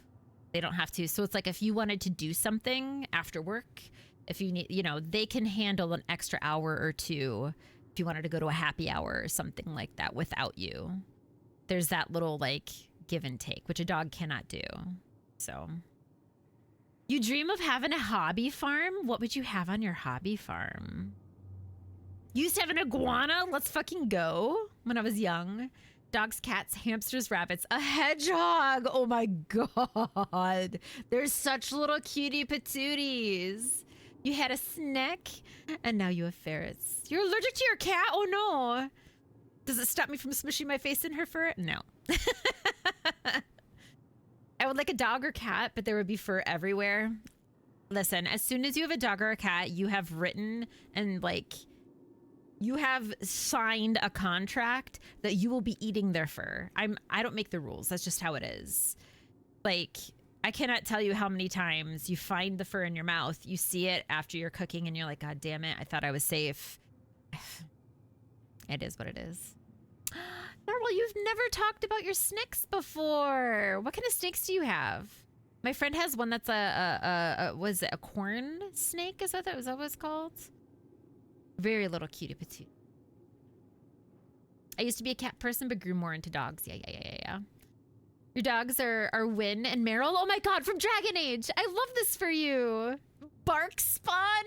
They don't have to. So it's like if you wanted to do something after work, if you need, you know, they can handle an extra hour or two if you wanted to go to a happy hour or something like that without you. There's that little, like, give and take, which a dog cannot do. So you dream of having a hobby farm? What would you have on your hobby farm? You used to have an iguana? Let's fucking go. When I was young. Dogs, cats, hamsters, rabbits, a hedgehog. Oh my God. They're such little cutie patooties. You had a snake and now you have ferrets. You're allergic to your cat? Oh no. Does it stop me from smushing my face in her fur? No. I would like a dog or cat, but there would be fur everywhere. Listen, as soon as you have a dog or a cat, you have written and, like, you have signed a contract that you will be eating their fur. I don't make the rules. That's just how it is. Like, I cannot tell you how many times you find the fur in your mouth, you see it after you're cooking, and you're like, God damn it, I thought I was safe. It is what it is. Normal, you've never talked about your snakes before. What kind of snakes do you have? My friend has one that's was it a corn snake? Is that what it's called? Very little cutie patootie. I used to be a cat person, but grew more into dogs. Yeah. Your dogs are Win and Meryl. Oh my God, from Dragon Age. I love this for you. Bark Spawn.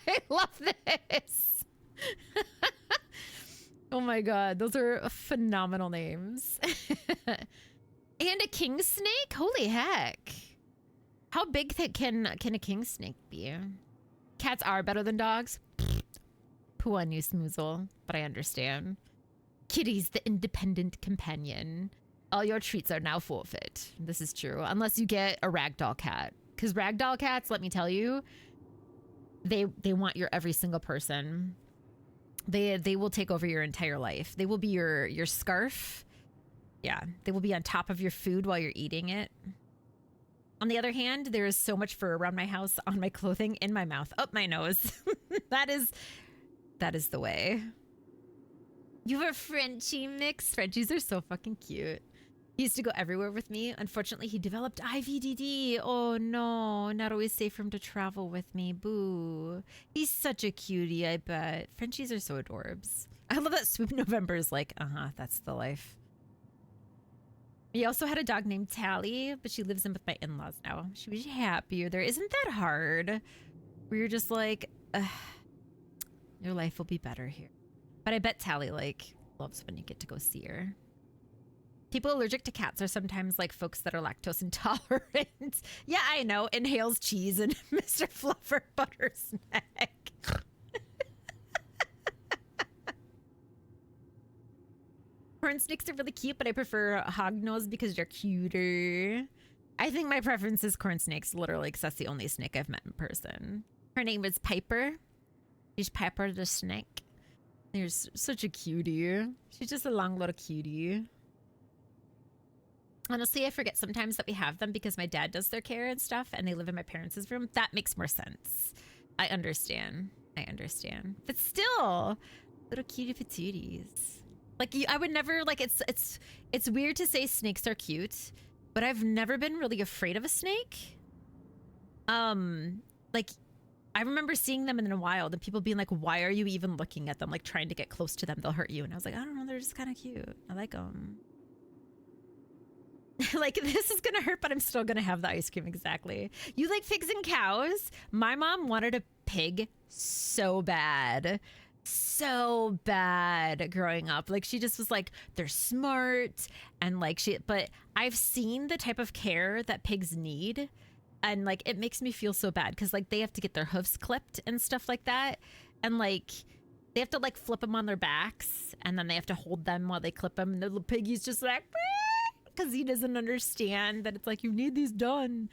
I love this. Oh my God, those are phenomenal names. And a king snake? Holy heck. How big can a king snake be? Cats are better than dogs. Poo on you, Smoozle, but I understand. Kitty's the independent companion. All your treats are now forfeit. This is true, unless you get a ragdoll cat. Because ragdoll cats, let me tell you, they want your every single person. They will take over your entire life. They will be your scarf. Yeah, they will be on top of your food while you're eating it. On the other hand, there is so much fur around my house, on my clothing, in my mouth, up my nose. That is the way. You have a Frenchie mix. Frenchies are so fucking cute. He used to go everywhere with me. Unfortunately, he developed IVDD. Oh no, not always safe for him to travel with me. Boo. He's such a cutie, I bet. Frenchies are so adorbs. I love that Swoop November is like, that's the life. We also had a dog named Tally, but she lives in with my in-laws now. She was happier there. Isn't that hard? We were just like, your life will be better here. But I bet Tally, like, loves when you get to go see her. People allergic to cats are sometimes like folks that are lactose intolerant. Yeah, I know. Inhales cheese and Mr. Fluffer butters neck. Corn snakes are really cute, but I prefer hognose because they're cuter. I think my preference is corn snakes, literally, because that's the only snake I've met in person. Her name is Piper. She's Piper the snake. There's such a cutie. She's just a long little cutie. Honestly, I forget sometimes that we have them because my dad does their care and stuff and they live in my parents' room. That makes more sense. I understand. But still, little cutie patooties. Like, I would never, like, it's weird to say snakes are cute, but I've never been really afraid of a snake. Like, I remember seeing them in the wild and people being like, why are you even looking at them? Like, trying to get close to them, they'll hurt you. And I was like, I don't know, they're just kind of cute. I like them. Like, this is gonna hurt, but I'm still gonna have the ice cream. Exactly. You like pigs and cows? My mom wanted a pig so bad growing up. Like, she just was like, they're smart and like but I've seen the type of care that pigs need, and like it makes me feel so bad because like they have to get their hoofs clipped and stuff like that, and like they have to like flip them on their backs and then they have to hold them while they clip them, and the little piggy's just like, because he doesn't understand that it's like, you need these done.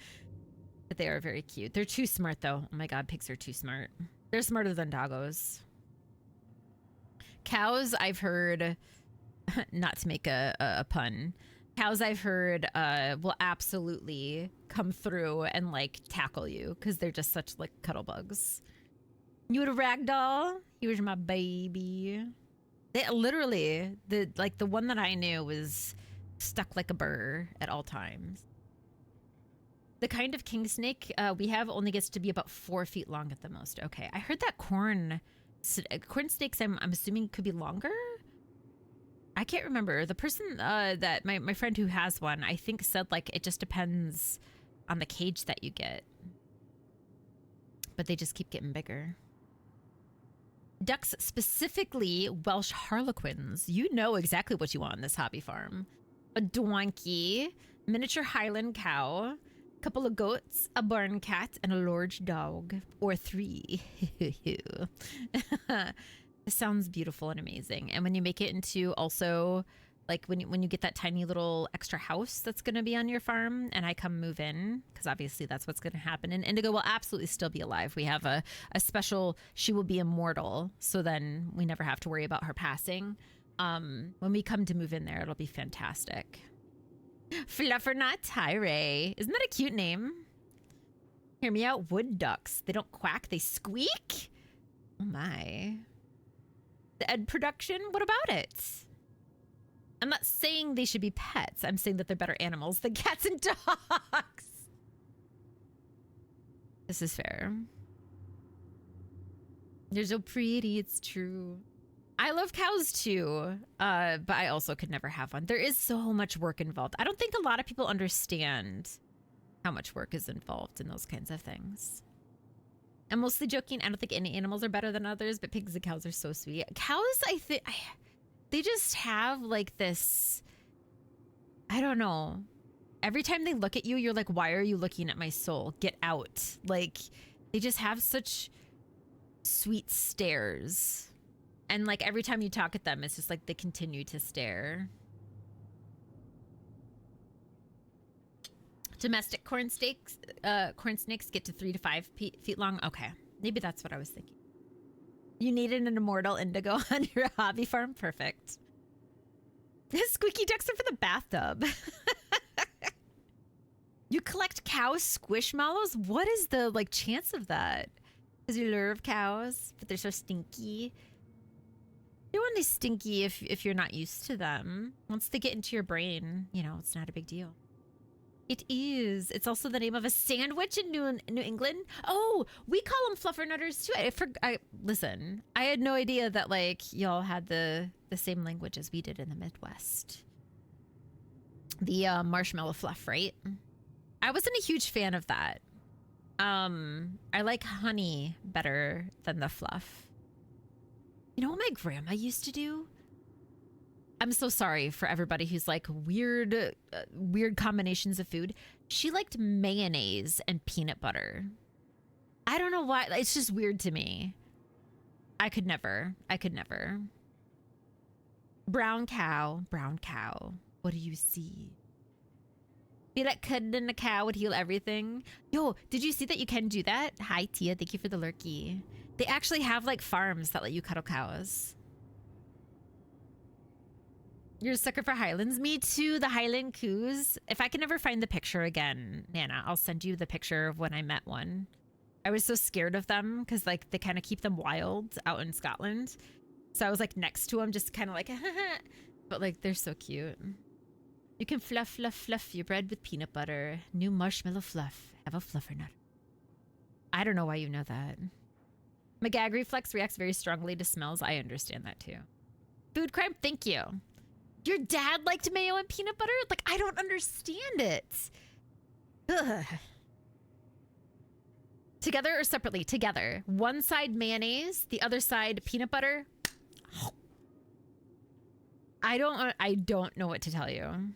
But they are very cute. They're too smart though. Oh my god, pigs are too smart. They're smarter than doggos. Cows, I've heard, not to make a pun, cows I've heard will absolutely come through and like tackle you because they're just such like cuddle bugs. You had a ragdoll? He was my baby. They literally, the one that I knew was stuck like a burr at all times. The kind of king snake we have only gets to be about 4 feet long at the most. Okay, I heard that corn snakes, I'm assuming, could be longer. I can't remember. The person that my friend who has one, I think, said like it just depends on the cage that you get, but they just keep getting bigger. Ducks, specifically Welsh harlequins. You know exactly what you want on this hobby farm. A donkey, miniature Highland cow, a couple of goats, a barn cat, and a large dog. Or 3. It sounds beautiful and amazing. And when you make it into also, like when you get that tiny little extra house that's going to be on your farm and I come move in, because obviously that's what's going to happen. And Indigo will absolutely still be alive. We have a special, she will be immortal. So then we never have to worry about her passing. When we come to move in there, it'll be fantastic. Fluffernut. Hi, Ray. Isn't that a cute name? Hear me out. Wood ducks. They don't quack, they squeak. Oh my. The Ed production, what about it? I'm not saying they should be pets. I'm saying that they're better animals than cats and dogs. This is fair. They're so pretty, it's true. I love cows too, but I also could never have one. There is so much work involved. I don't think a lot of people understand how much work is involved in those kinds of things. I'm mostly joking. I don't think any animals are better than others, but pigs and cows are so sweet. Cows, I think, they just have like this, I don't know. Every time they look at you, you're like, why are you looking at my soul? Get out. Like, they just have such sweet stares. And like every time you talk at them, it's just like they continue to stare. Domestic corn snakes get to 3 to 5 feet long. Okay, maybe that's what I was thinking. You needed an immortal Indigo on your hobby farm. Perfect. Squeaky ducks are for the bathtub. You collect cow squishmallows? What is the like chance of that? Because you love cows, but they're so stinky. They're only stinky if you're not used to them. Once they get into your brain, you know, it's not a big deal. It is. It's also the name of a sandwich in New England. Oh, we call them fluffernutters too. Listen, I had no idea that like y'all had the same language as we did in the Midwest. The marshmallow fluff, right? I wasn't a huge fan of that. I like honey better than the fluff. You know what my grandma used to do? I'm so sorry for everybody who's like weird combinations of food. She liked mayonnaise and peanut butter. I don't know why. It's just weird to me. I could never. Brown cow. What do you see? Be like cuddling a cow would heal everything. Yo, did you see that you can do that? Hi, Tia. Thank you for the lurky. They actually have like farms that let you cuddle cows. You're a sucker for Highlands. Me too, the Highland coos. If I can ever find the picture again, Nana, I'll send you the picture of when I met one. I was so scared of them because like they kind of keep them wild out in Scotland. So I was like next to them, just kind of like, but like they're so cute. You can fluff, fluff, fluff your bread with peanut butter. New marshmallow fluff. Have a fluffer nut. I don't know why you know that. My gag reflex reacts very strongly to smells. I understand that too. Food crime, thank you. Your dad liked mayo and peanut butter? Like, I don't understand it. Ugh. Together or separately? Together. One side mayonnaise, the other side peanut butter. I don't know what to tell you.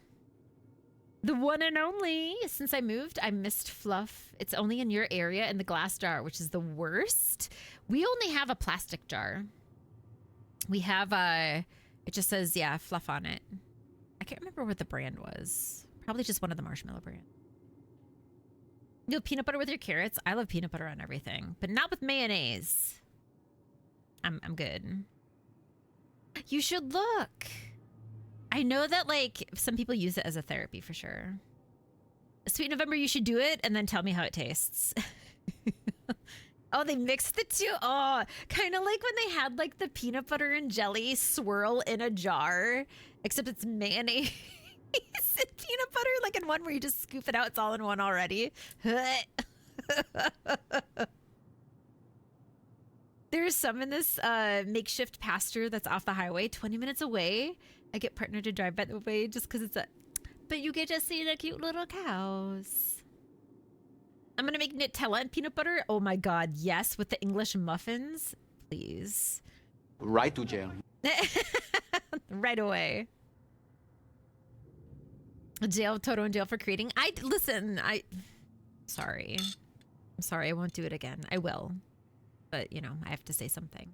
The one and only. Since I moved, I missed fluff. It's only in your area in the glass jar, which is the worst. We only have a plastic jar. We have it just says, yeah, fluff on it. I can't remember what the brand was. Probably just one of the marshmallow brands. You know, peanut butter with your carrots? I love peanut butter on everything, but not with mayonnaise. I'm good. You should look. I know that like some people use it as a therapy for sure. Sweet November, you should do it and then tell me how it tastes. Oh, they mixed the two. Oh, kind of like when they had like the peanut butter and jelly swirl in a jar, except it's mayonnaise and peanut butter, like in one where you just scoop it out. It's all in one already. There's some in this makeshift pasture that's off the highway, 20 minutes away. I get partner to drive by the way just because it's a... But you get to see the cute little cows. I'm going to make Nutella and peanut butter. Oh my God, yes. With the English muffins, please. Right to jail. Right away. Jail, Toto in jail for creating. Sorry. I'm sorry, I won't do it again. I will. But, you know, I have to say something.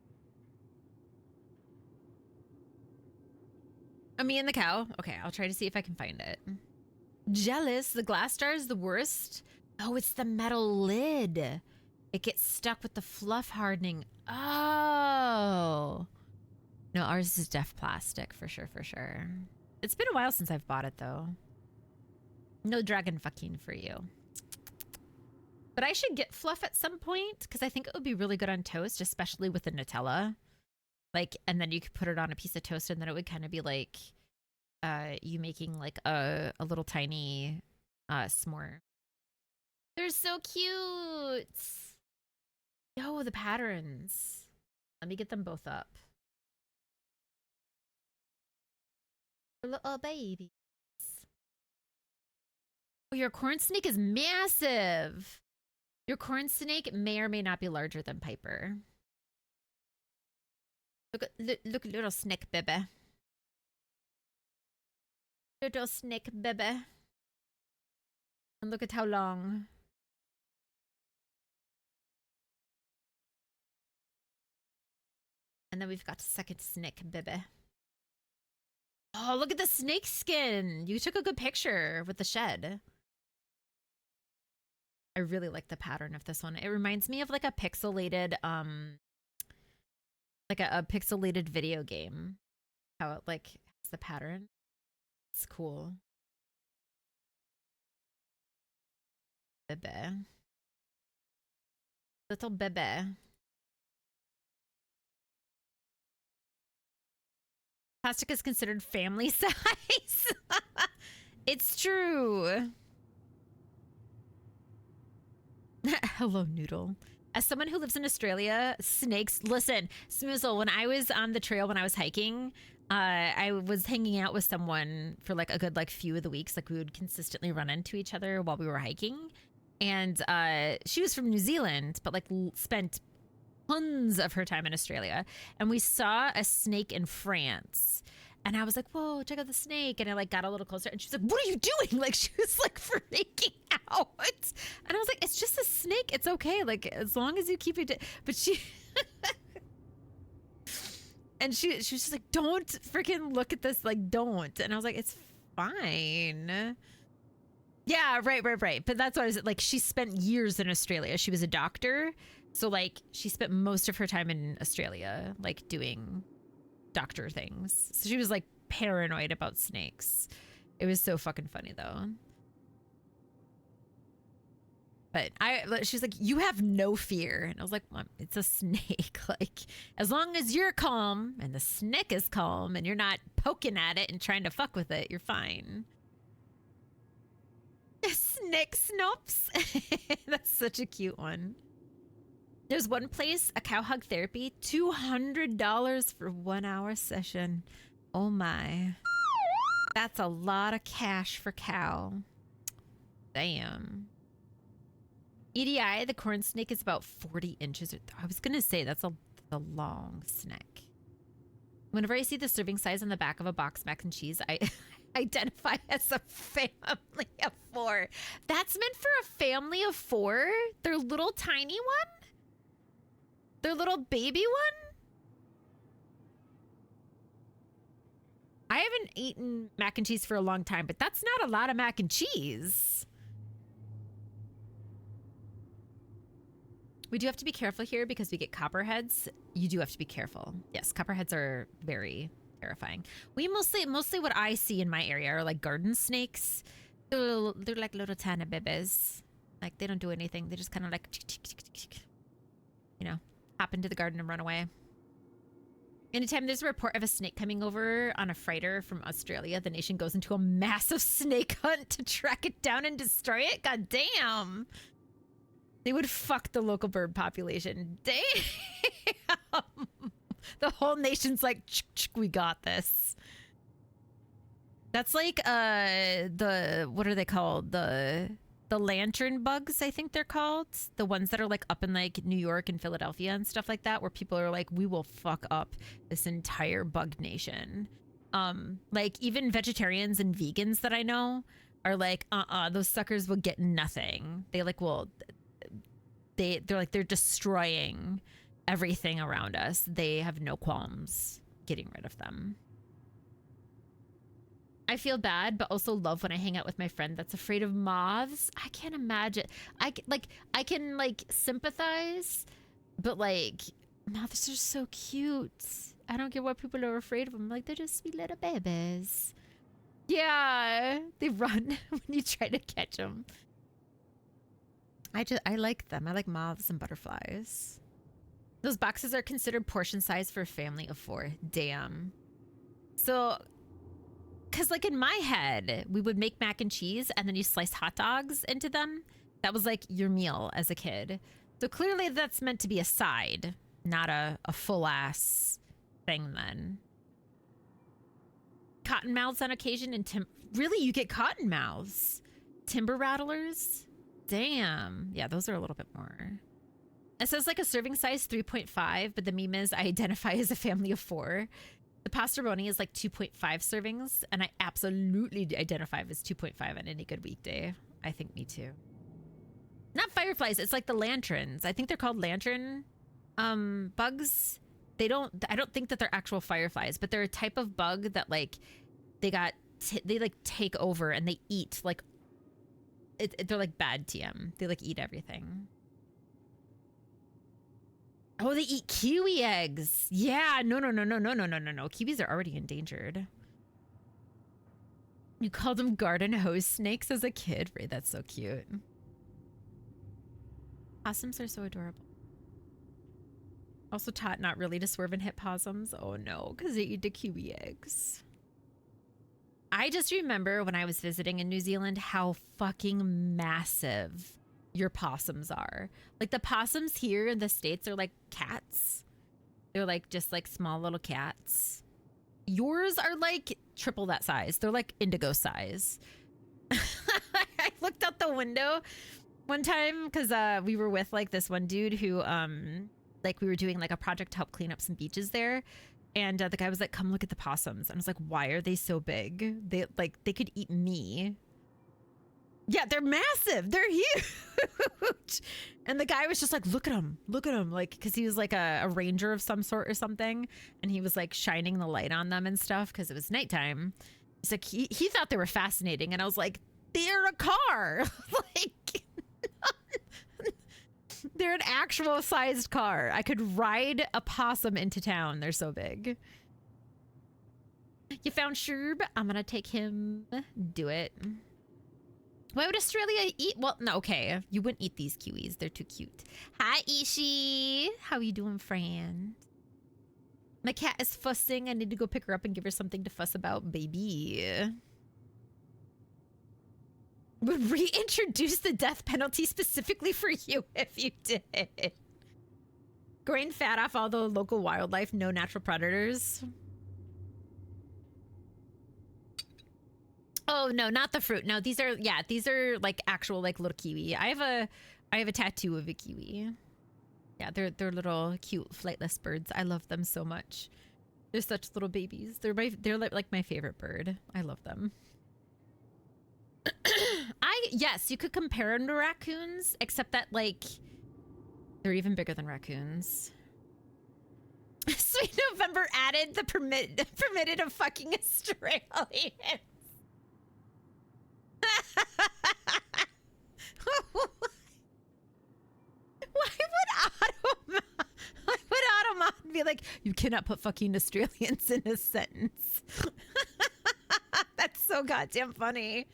Oh, me and the cow? Okay, I'll try to see if I can find it. Jealous. The glass jar is the worst. Oh, it's the metal lid. It gets stuck with the fluff hardening. Oh. No, ours is def plastic for sure, for sure. It's been a while since I've bought it, though. No dragon fucking for you. But I should get fluff at some point because I think it would be really good on toast, especially with the Nutella. Like, and then you could put it on a piece of toast and then it would kind of be like you making like a little tiny s'more. They're so cute. Yo, the patterns. Let me get them both up. Little babies. Oh, your corn snake is massive. Your corn snake may or may not be larger than Piper. Look, little snake baby. Little snake baby. And look at how long. And then we've got second snake baby. Oh, look at the snake skin. You took a good picture with the shed. I really like the pattern of this one. It reminds me of like a pixelated, a pixelated video game. How it like has the pattern. It's cool. Bebe. Little bebe. Plastic is considered family size. It's true. Hello, Noodle. As someone who lives in Australia, snakes, listen, Smoozle, when I was on the trail, when I was hiking, I was hanging out with someone for like a good like few of the weeks. Like we would consistently run into each other while we were hiking. And she was from New Zealand, but like spent tons of her time in Australia. And we saw a snake in France. And I was like, whoa, check out the snake. And I like got a little closer and she was like, what are you doing? Like she was like freaking out. And I was like, it's just a snake. It's okay. Like as long as you keep it. But she, and she was just like, don't freaking look at this. Like, don't. And I was like, it's fine. Yeah, right. But that's what I was like. She spent years in Australia. She was a doctor. So like she spent most of her time in Australia, like doing doctor things. So she was like paranoid about snakes. It was so fucking funny though. But she's like, you have no fear. And I was like, Mom, it's a snake. Like, as long as you're calm and the snake is calm and you're not poking at it and trying to fuck with it, you're fine. Snake Snops. That's such a cute one. There's one place, a cow hug therapy, $200 for 1 hour session. Oh my. That's a lot of cash for cow. Damn. EDI, the corn snake is about 40 inches. I was going to say that's a long snake. Whenever I see the serving size on the back of a box mac and cheese, I identify as a family of 4. That's meant for a family of 4? Their little tiny one? Their little baby one? I haven't eaten mac and cheese for a long time, but that's not a lot of mac and cheese. We do have to be careful here because we get copperheads. You do have to be careful. Yes, copperheads are very terrifying. We mostly what I see in my area are like garden snakes. They're like little tiny babies. Like they don't do anything. They just kind of like, you know, hop into the garden and run away. Anytime there's a report of a snake coming over on a freighter from Australia, the nation goes into a massive snake hunt to track it down and destroy it. God damn. They would fuck the local bird population. Damn. The whole nation's like, we got this. That's like what are they called? The lantern bugs, I think they're called. The ones that are like up in like New York and Philadelphia and stuff like that, where people are like, we will fuck up this entire bug nation. Like even vegetarians and vegans that I know are like, those suckers will get nothing. They like will they're destroying everything around us. They have no qualms getting rid of them. I feel bad, but also love when I hang out with my friend that's afraid of moths. I can't imagine. I can sympathize, but like moths are so cute. I don't get why people are afraid of them. Like they're just sweet little babies. Yeah, they run when you try to catch them. I like them. I like moths and butterflies. Those boxes are considered portion size for a family of 4. Damn. So, because like in my head, we would make mac and cheese and then you slice hot dogs into them. That was like your meal as a kid. So clearly that's meant to be a side, not a full ass thing then. Cottonmouths on occasion and really you get cottonmouths? Timber rattlers? Damn. Yeah, those are a little bit more. It says like a serving size 3.5, but the meme is I identify as a family of 4. The pastaroni is like 2.5 servings, and I absolutely identify as 2.5 on any good weekday. I think me too. Not fireflies, it's like the lanterns. I think they're called lantern bugs. I don't think that they're actual fireflies, but they're a type of bug that like they like take over and they eat like they're like bad TM. They like eat everything. Oh, they eat kiwi eggs. Yeah, no. Kiwis are already endangered. You called them garden hose snakes as a kid, right? That's so cute. Possums are so adorable. Also taught not really to swerve and hit possums. Oh no, because they eat the kiwi eggs. I just remember when I was visiting in New Zealand how fucking massive your possums are. Like the possums here in the States are like cats. They're like just like small little cats. Yours are like triple that size. They're like indigo size. I looked out the window one time because we were with like this one dude who like we were doing like a project to help clean up some beaches there. And the guy was like, come look at the possums. And I was like, why are they so big? They could eat me. Yeah, they're massive. They're huge. And the guy was just like, look at them. Like, because he was like a ranger of some sort or something. And he was like shining the light on them and stuff because it was nighttime. He's like, he thought they were fascinating. And I was like, they're a car. Like, they're an actual sized car. I could ride a possum into town. They're so big. You found Sherb? I'm gonna take him. Do it. Why would Australia eat? Well, no, okay. You wouldn't eat these kiwis. They're too cute. Hi, Ishi. How you doing, friend? My cat is fussing. I need to go pick her up and give her something to fuss about, baby. Would reintroduce the death penalty specifically for you if you did. Grain fat off all the local wildlife, no natural predators. Oh no, not the fruit. No, these are like actual like little kiwi. I have a tattoo of a kiwi. Yeah, they're little cute flightless birds. I love them so much. They're such little babies. They're like my favorite bird. I love them. Yes, you could compare them to raccoons, except that like they're even bigger than raccoons. Sweet November added the permitted of fucking Australians. Why would Automod be like, you cannot put fucking Australians in a sentence? That's so goddamn funny.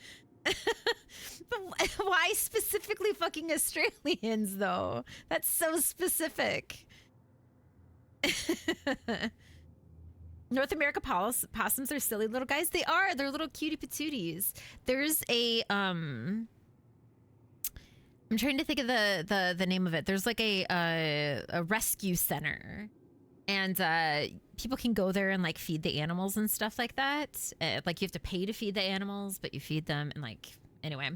But why specifically fucking Australians, though? That's so specific. North America possums are silly little guys. They are. They're little cutie patooties. There's a I'm trying to think of the name of it. There's like a rescue center, and people can go there and like feed the animals and stuff like that. Like you have to pay to feed the animals, but you feed them, and like anyway.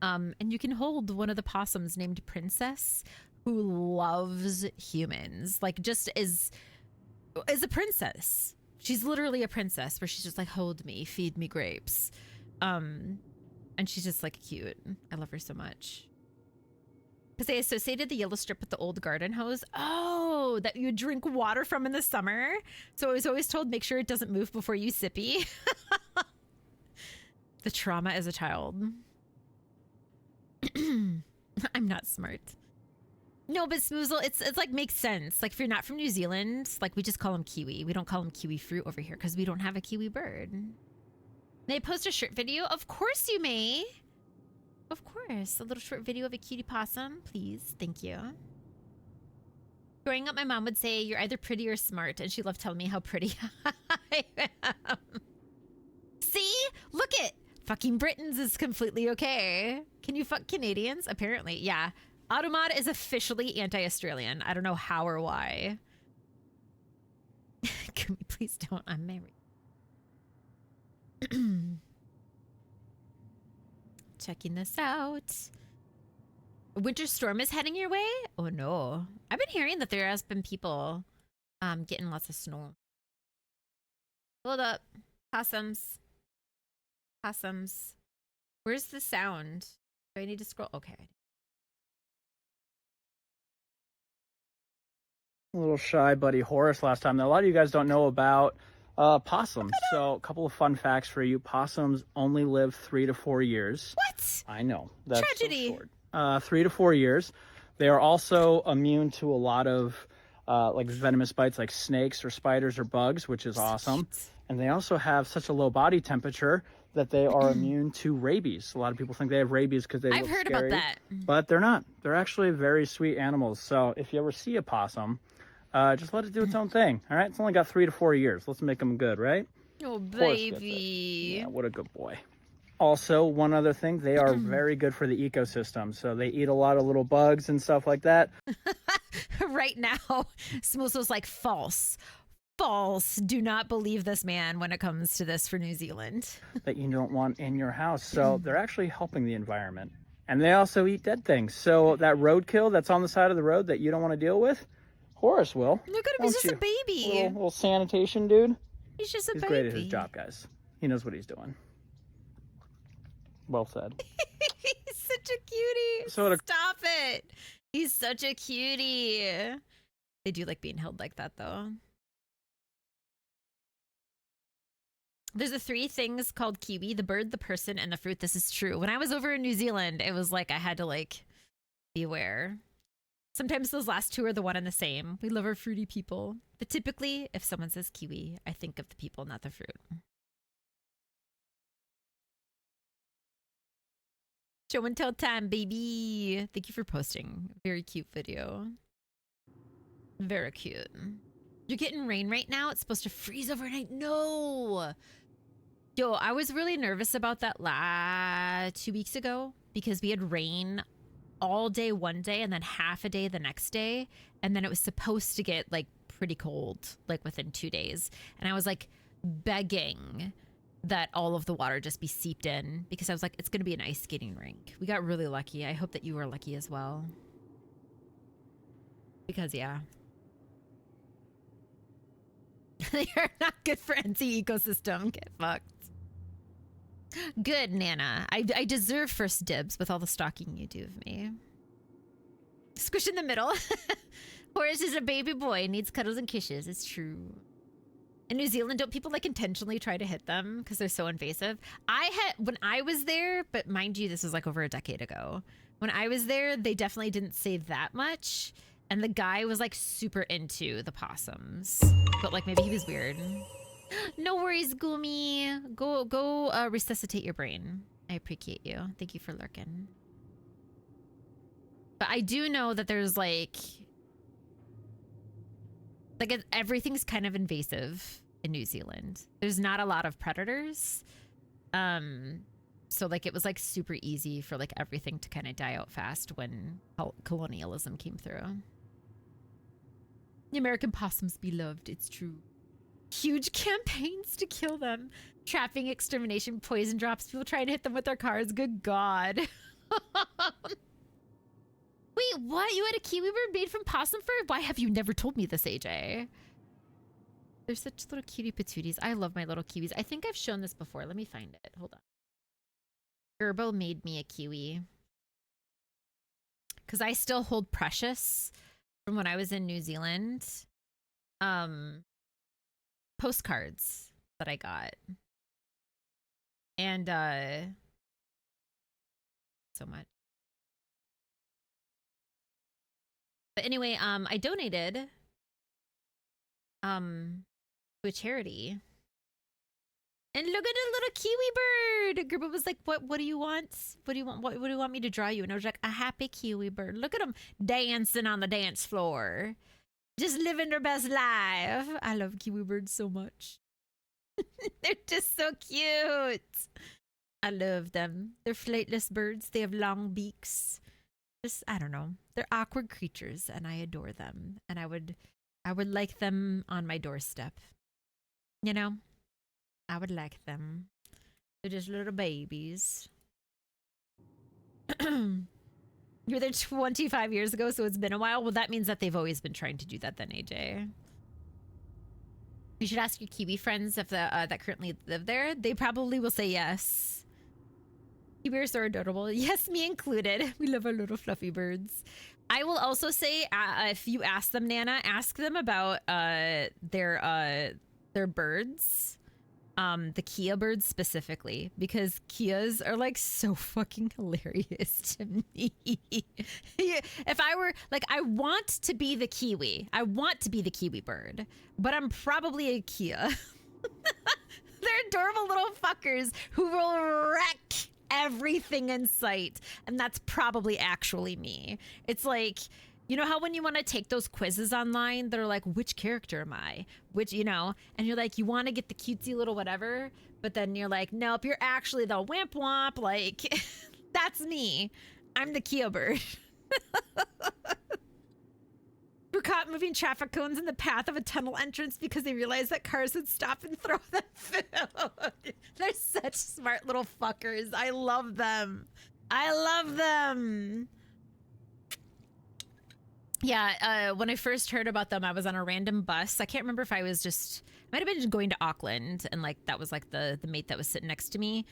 And you can hold one of the possums named Princess, who loves humans. Like just is a princess. She's literally a princess where she's just like, hold me, feed me grapes. And she's just like cute. I love her so much. Because they associated the yellow strip with the old garden hose. Oh, that you drink water from in the summer. So I was always told, make sure it doesn't move before you sippy. The trauma as a child. I'm not smart. No, but Smoozle, it's like makes sense. Like if you're not from New Zealand, like we just call them kiwi. We don't call them kiwi fruit over here because we don't have a kiwi bird. May I post a short video? Of course you may. Of course. A little short video of a cutie possum, please. Thank you. Growing up, my mom would say, you're either pretty or smart. And she loved telling me how pretty I am. See? Look it. Fucking Britons is completely okay. Can you fuck Canadians? Apparently, yeah. Automod is officially anti-Australian. I don't know how or why. Can we please don't? I'm married. Checking this out. A winter storm is heading your way? Oh no. I've been hearing that there has been people getting lots of snow. Hold up. Possums. Possums. Where's the sound? Do I need to scroll? Okay. A little shy buddy Horace last time. Now, a lot of you guys don't know about possums. So a couple of fun facts for you. Possums only live 3 to 4 years. What? I know. That's tragedy. So short. 3 to 4 years. They are also immune to a lot of like venomous bites like snakes or spiders or bugs, which is awesome. And they also have such a low body temperature that they are immune to rabies. A lot of people think they have rabies because I've heard scary, about that. But they're not. They're actually very sweet animals. So if you ever see a possum, just let it do its own thing. All right, it's only got 3 to 4 years. Let's make them good, right? Oh, baby. Yeah, what a good boy. Also, one other thing, they are very good for the ecosystem. So they eat a lot of little bugs and stuff like that. Right now, Smoso's like, false. False. Do not believe this man when it comes to this for New Zealand. That you don't want in your house. So they're actually helping the environment. And they also eat dead things. So that roadkill that's on the side of the road that you don't want to deal with, Horace will. Look at him, he's just a baby. Little sanitation dude. He's just a baby. He's great at his job, guys. He knows what he's doing. Well said. He's such a cutie. Stop it. He's such a cutie. They do like being held like that, though. There's the 3 things called kiwi: the bird, the person, and the fruit. This is true. When I was over in New Zealand, it was like I had to like be aware. Sometimes those last 2 are the one and the same. We love our fruity people. But typically, if someone says kiwi, I think of the people, not the fruit. Show and tell time, baby. Thank you for posting. Very cute video. Very cute. You're getting rain right now? It's supposed to freeze overnight. No. Yo, I was really nervous about that 2 weeks ago because we had rain all day one day and then half a day the next day. And then it was supposed to get like pretty cold, like within 2 days. And I was like begging that all of the water just be seeped in because I was like, it's going to be an ice skating rink. We got really lucky. I hope that you were lucky as well. Because yeah. You're not good for NC ecosystem. Get fucked. Good, Nana. I deserve first dibs with all the stalking you do of me. Squish in the middle. Horace is a baby boy. Needs cuddles and kisses. It's true. In New Zealand, don't people like intentionally try to hit them because they're so invasive? When I was there, but mind you, this was like over a decade ago. When I was there, they definitely didn't say that much. And the guy was like super into the possums, but like maybe he was weird. No worries, Gumi. Go resuscitate your brain. I appreciate you. Thank you for lurking. But I do know that there's like everything's kind of invasive in New Zealand. There's not a lot of predators. So like it was like super easy for like everything to kind of die out fast when colonialism came through. The American possums be loved, it's true. Huge campaigns to kill them. Trapping, extermination, poison drops, people trying to hit them with their cars. Good God. Wait, what? You had a kiwi bird made from possum fur? Why have you never told me this, AJ? They're such little cutie patooties. I love my little kiwis. I think I've shown this before. Let me find it. Hold on. Gerbo made me a kiwi. Because I still hold Precious from when I was in New Zealand. Postcards that I got. And so much. But anyway, I donated to a charity. And look at a little kiwi bird. Gerba was like, what do you want? What do you want? What do you want me to draw you? And I was like, a happy kiwi bird. Look at them dancing on the dance floor. Just living their best life. I love kiwi birds so much. They're just so cute. I love them. They're flightless birds. They have long beaks. Just, I don't know. They're awkward creatures and I adore them. And I would like them on my doorstep. You know? I would like them. They're just little babies. You were there 25 years ago, so it's been a while. Well, that means that they've always been trying to do that then, AJ. You should ask your Kiwi friends if that currently live there. They probably will say yes. Kiwi are so adorable. Yes, me included. We love our little fluffy birds. I will also say, if you ask them, Nana, ask them about their birds. The Kia birds specifically, because Kias are like so fucking hilarious to me. If I were like, I want to be the Kiwi. I want to be the Kiwi bird, but I'm probably a Kia. They're adorable little fuckers who will wreck everything in sight. And that's probably actually me. It's like, you know how when you want to take those quizzes online that are like, which character am I? Which, you know, and you're like, you want to get the cutesy little whatever, but then you're like, nope, you're actually the wimp womp. Like, that's me. I'm the Kia bird. We're caught moving traffic cones in the path of a tunnel entrance because they realized that cars would stop and throw them food. They're such smart little fuckers. I love them. I love them. Yeah, when I first heard about them, I was on a random bus. I can't remember if I was just, might have been going to Auckland, and like that was like the mate that was sitting next to me.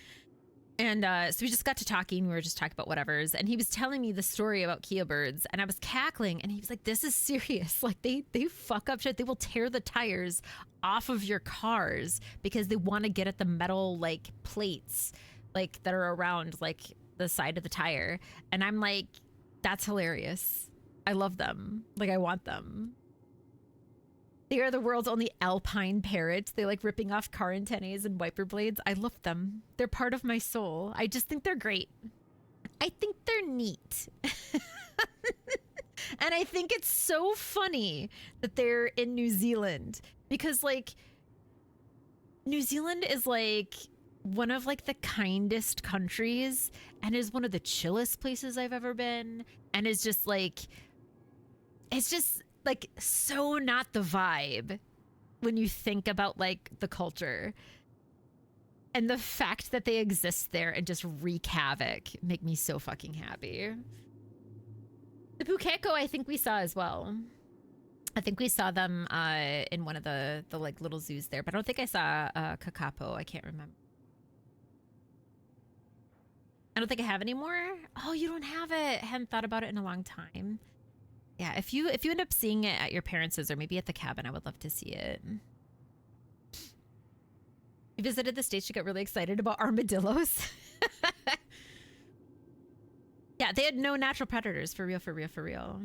And so we just got to talking. We were just talking about whatevers, and he was telling me the story about Kia birds, and I was cackling, and he was like, "This is serious. Like they fuck up shit. They will tear the tires off of your cars because they want to get at the metal like plates like that are around like the side of the tire." And I'm like, "That's hilarious. I love them. Like, I want them." They are the world's only alpine parrots. They like ripping off car antennae and wiper blades. I love them. They're part of my soul. I just think they're great. I think they're neat. And I think it's so funny that they're in New Zealand because like New Zealand is like one of like the kindest countries and is one of the chillest places I've ever been, and is just like, it's just like so not the vibe when you think about like the culture. And the fact that they exist there and just wreak havoc make me so fucking happy. The Pukeko I think we saw as well. I think we saw them in one of the like little zoos there, but I don't think I saw Kakapo. I can't remember. I don't think I have any more. Oh, you don't have it. I hadn't thought about it in a long time. Yeah, if you end up seeing it at your parents' or maybe at the cabin, I would love to see it. You visited the States, you got really excited about armadillos. Yeah, they had no natural predators, for real, for real, for real.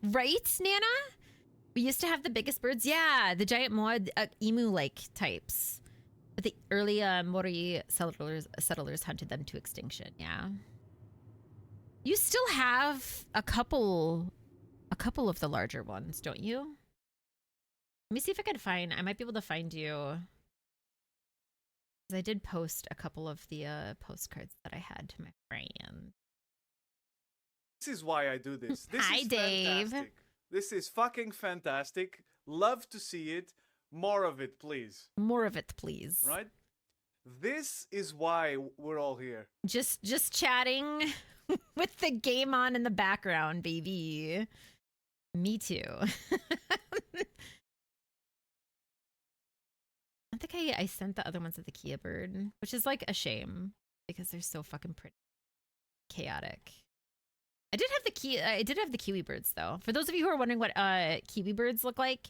Right, Nana? We used to have the biggest birds. Yeah, the giant moa, emu-like types. But the early Maori settlers hunted them to extinction, yeah. You still have a couple of the larger ones, don't you? Let me see if I can find, I might be able to find you. I did post a couple of the postcards that I had to my friend. This is why I do this. This Hi, is Dave. Fantastic. This is fucking fantastic. Love to see it. More of it, please. More of it, please. Right? This is why we're all here. Just chatting with the game on in the background, baby. Me too. I think I sent the other ones of the Kia bird, which is like a shame because they're so fucking pretty. Chaotic. I did have the kiwi birds though. For those of you who are wondering what kiwi birds look like,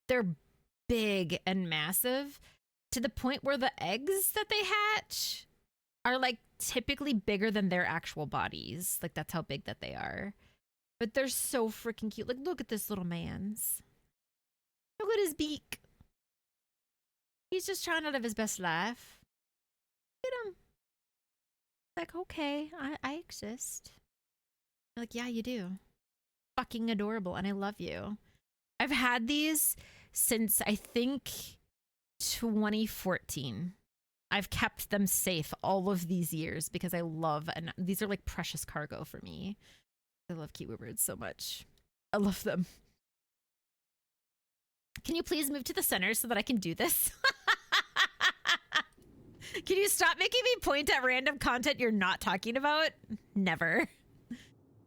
they're big and massive to the point where the eggs that they hatch are like typically bigger than their actual bodies. Like that's how big that they are. But they're so freaking cute. Like look at this little man's. Look at his beak. He's just trying to live his best life. Look at him. Like, okay, I exist. I'm like, yeah, you do. Fucking adorable, and I love you. I've had these since, I think, 2014. I've kept them safe all of these years because I love, and these are like precious cargo for me. I love kiwi birds so much. I love them. Can you please move to the center so that I can do this? Can you stop making me point at random content you're not talking about? Never.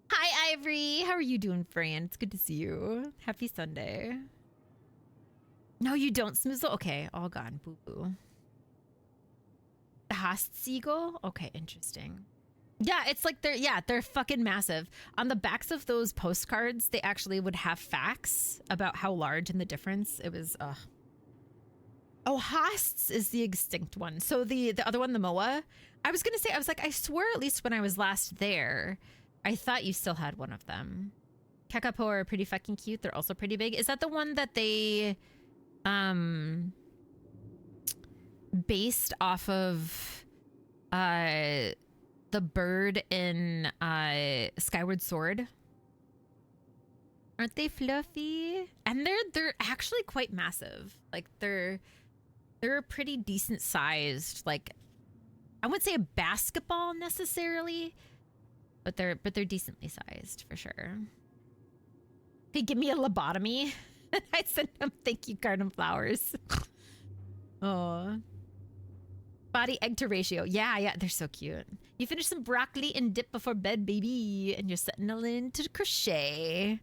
Hi, Ivory. How are you doing, friend? It's good to see you. Happy Sunday. No, you don't, Smoozle? Okay, all gone. Boo-boo. The Haast seagull? Okay, interesting. Yeah, it's like they're fucking massive. On the backs of those postcards, they actually would have facts about how large and the difference. It was, Oh, Haasts is the extinct one. So the other one, the Moa, I was going to say, I was like, I swear at least when I was last there, I thought you still had one of them. Kakapo are pretty fucking cute. They're also pretty big. Is that the one that they, based off of, the bird in, Skyward Sword? Aren't they fluffy? And they're actually quite massive. Like they're a pretty decent sized, like I wouldn't say a basketball necessarily, but they're decently sized for sure. Hey, give me a lobotomy. I sent them thank you garden flowers. Oh. Body egg to ratio. Yeah, they're so cute. You finish some broccoli and dip before bed, baby, and you're settling into crochet.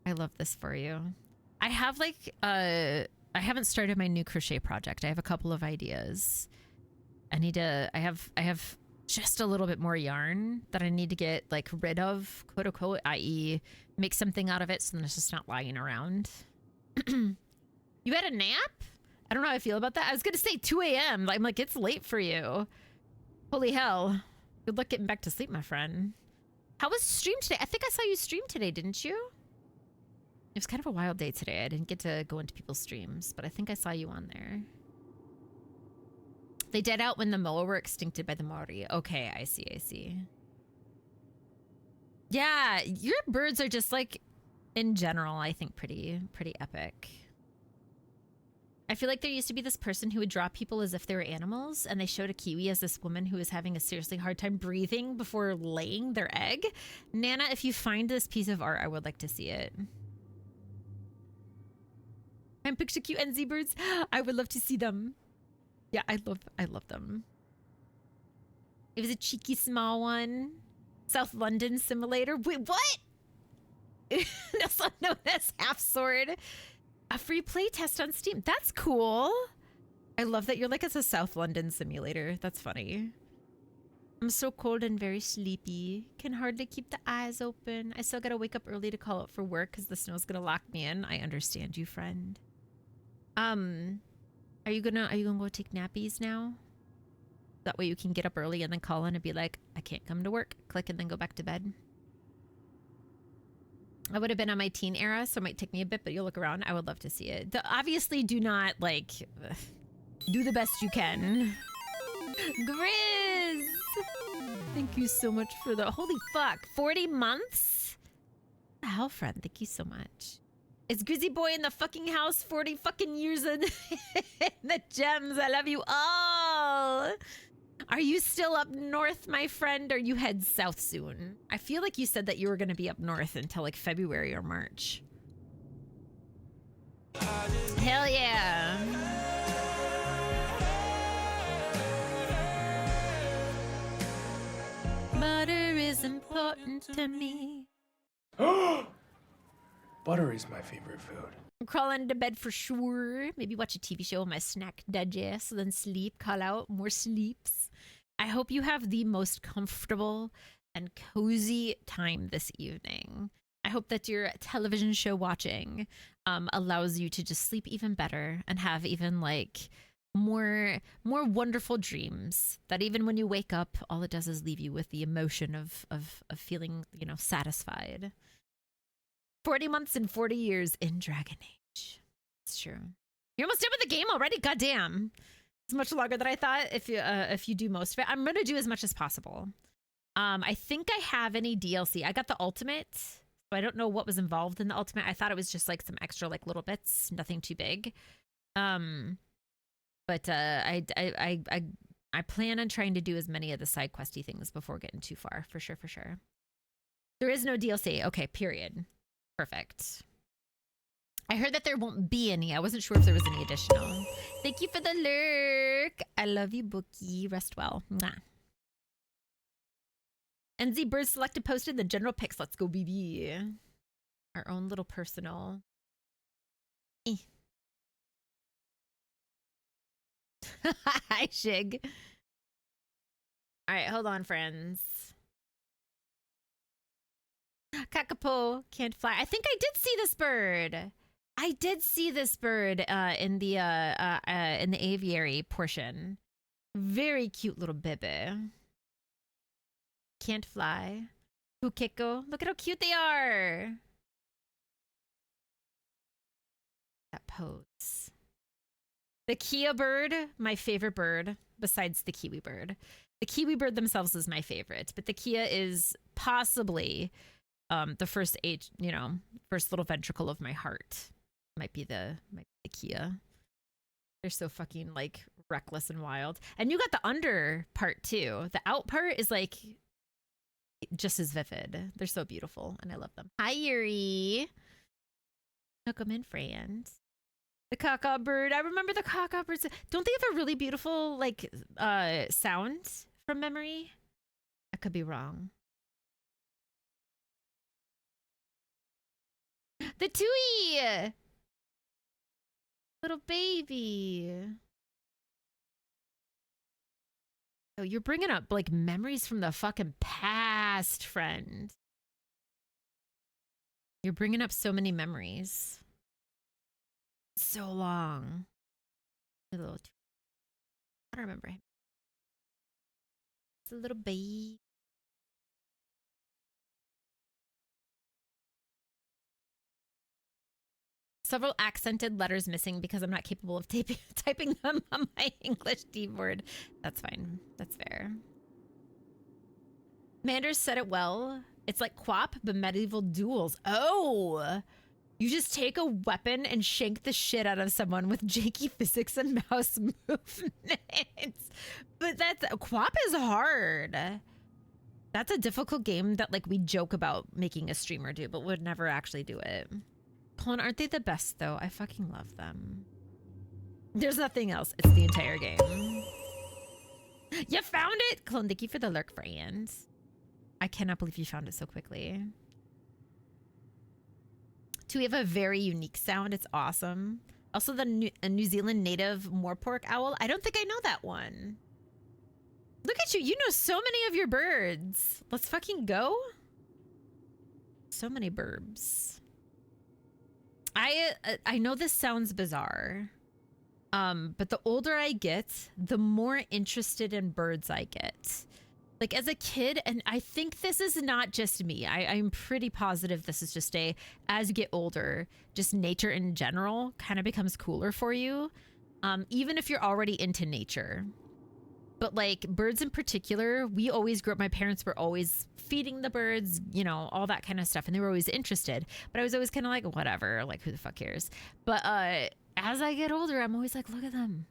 I love this for you. I have like I haven't started my new crochet project. I have a couple of ideas. I have just a little bit more yarn that I need to get like rid of, quote unquote, i.e. make something out of it so then it's just not lying around. You had a nap? I don't know how I feel about that. I was gonna say 2 a.m. I'm like, it's late for you. Holy hell. Good luck getting back to sleep, my friend. How was stream today? I think I saw you stream today, didn't you? It was kind of a wild day today. I didn't get to go into people's streams, but I think I saw you on there. They died out when the Moa were extincted by the Maori. Okay, I see, I see. Yeah, your birds are just like, in general, I think pretty epic. I feel like there used to be this person who would draw people as if they were animals, and they showed a kiwi as this woman who was having a seriously hard time breathing before laying their egg. Nana, if you find this piece of art, I would like to see it. And picture cute NZ birds. I would love to see them. Yeah, I love them. It was a cheeky small one. South London simulator. Wait, what? Also known as Half Sword. A free play test on Steam. That's cool. I love that you're like, it's a South London simulator. That's funny. I'm so cold and very sleepy. Can hardly keep the eyes open. I still gotta wake up early to call out for work because the snow's gonna lock me in. I understand you, friend. Are you gonna go take nappies now? That way you can get up early and then call in and be like, I can't come to work. Click and then go back to bed. I would have been on my teen era, so it might take me a bit, but you'll look around. I would love to see it. Obviously, do not, like, do the best you can. Grizz! Thank you so much for the... Holy fuck, 40 months? What the hell, friend? Thank you so much. Is Grizzy Boy in the fucking house 40 fucking years in the gems? I love you all! Are you still up north, my friend, or you head south soon? I feel like you said that you were going to be up north until like February or March. Hell yeah. Butter is important to me. Butter is my favorite food. I'm crawling into bed for sure. Maybe watch a TV show with my snack digest, then sleep, call out, more sleeps. I hope you have the most comfortable and cozy time this evening. I hope that your television show watching allows you to just sleep even better and have even like more wonderful dreams, that even when you wake up, all it does is leave you with the emotion of feeling, you know, satisfied. 40 months and 40 years in Dragon Age. It's true. You're almost done with the game already? Goddamn. It's much longer than I thought. If you do most of it, I'm gonna do as much as possible. I think I have any DLC. I got the ultimate, so I don't know what was involved in the ultimate. I thought it was just like some extra like little bits, nothing too big. But I plan on trying to do as many of the side questy things before getting too far, for sure, for sure. There is no DLC. Okay, period. Perfect. I heard that there won't be any. I wasn't sure if there was any additional. Thank you for the lurk. I love you, Bookie. Rest well. Mwah. NZ Bird selected posted the general picks. Let's go, BB. Our own little personal. Hi, Shig. All right, hold on, friends. Kakapo can't fly. I think I did see this bird. I did see this bird in the aviary portion. Very cute little baby. Can't fly. Pukeko. Look at how cute they are. That pose. The Kia bird, my favorite bird, besides the kiwi bird. The kiwi bird themselves is my favorite, but the Kia is possibly the first age, you know, first little ventricle of my heart. Might be the Kia. They're so fucking like reckless and wild. And you got the under part too. The out part is like just as vivid. They're so beautiful and I love them. Hi Yuri. Welcome in, friends. The caca bird. I remember the caca birds. Don't they have a really beautiful like sound from memory? I could be wrong. The Tui! Little baby. Oh, you're bringing up like memories from the fucking past, friend. You're bringing up so many memories. So long. A little. I don't remember him. It's a little baby. Several accented letters missing because I'm not capable of typing them on my English keyboard. That's fine. That's fair. Manders said it well. It's like QWOP, but medieval duels. Oh! You just take a weapon and shank the shit out of someone with janky physics and mouse movements. But QWOP is hard. That's a difficult game that like we joke about making a streamer do, but would never actually do it. Colin, aren't they the best though? I fucking love them. There's nothing else. It's the entire game. You found it! Colin, thank you for the lurk, friends. I cannot believe you found it so quickly. We have a very unique sound. It's awesome. Also, the New Zealand native moorpork owl. I don't think I know that one. Look at you. You know so many of your birds. Let's fucking go. So many burbs. I know this sounds bizarre. But the older I get, the more interested in birds I get. Like as a kid, and I think this is not just me. I'm pretty positive this is just as you get older, just nature in general kind of becomes cooler for you. Even if you're already into nature. But like birds in particular, we always grew up, my parents were always feeding the birds, you know, all that kind of stuff. And they were always interested, but I was always kind of like, whatever, like who the fuck cares? But as I get older, I'm always like, look at them.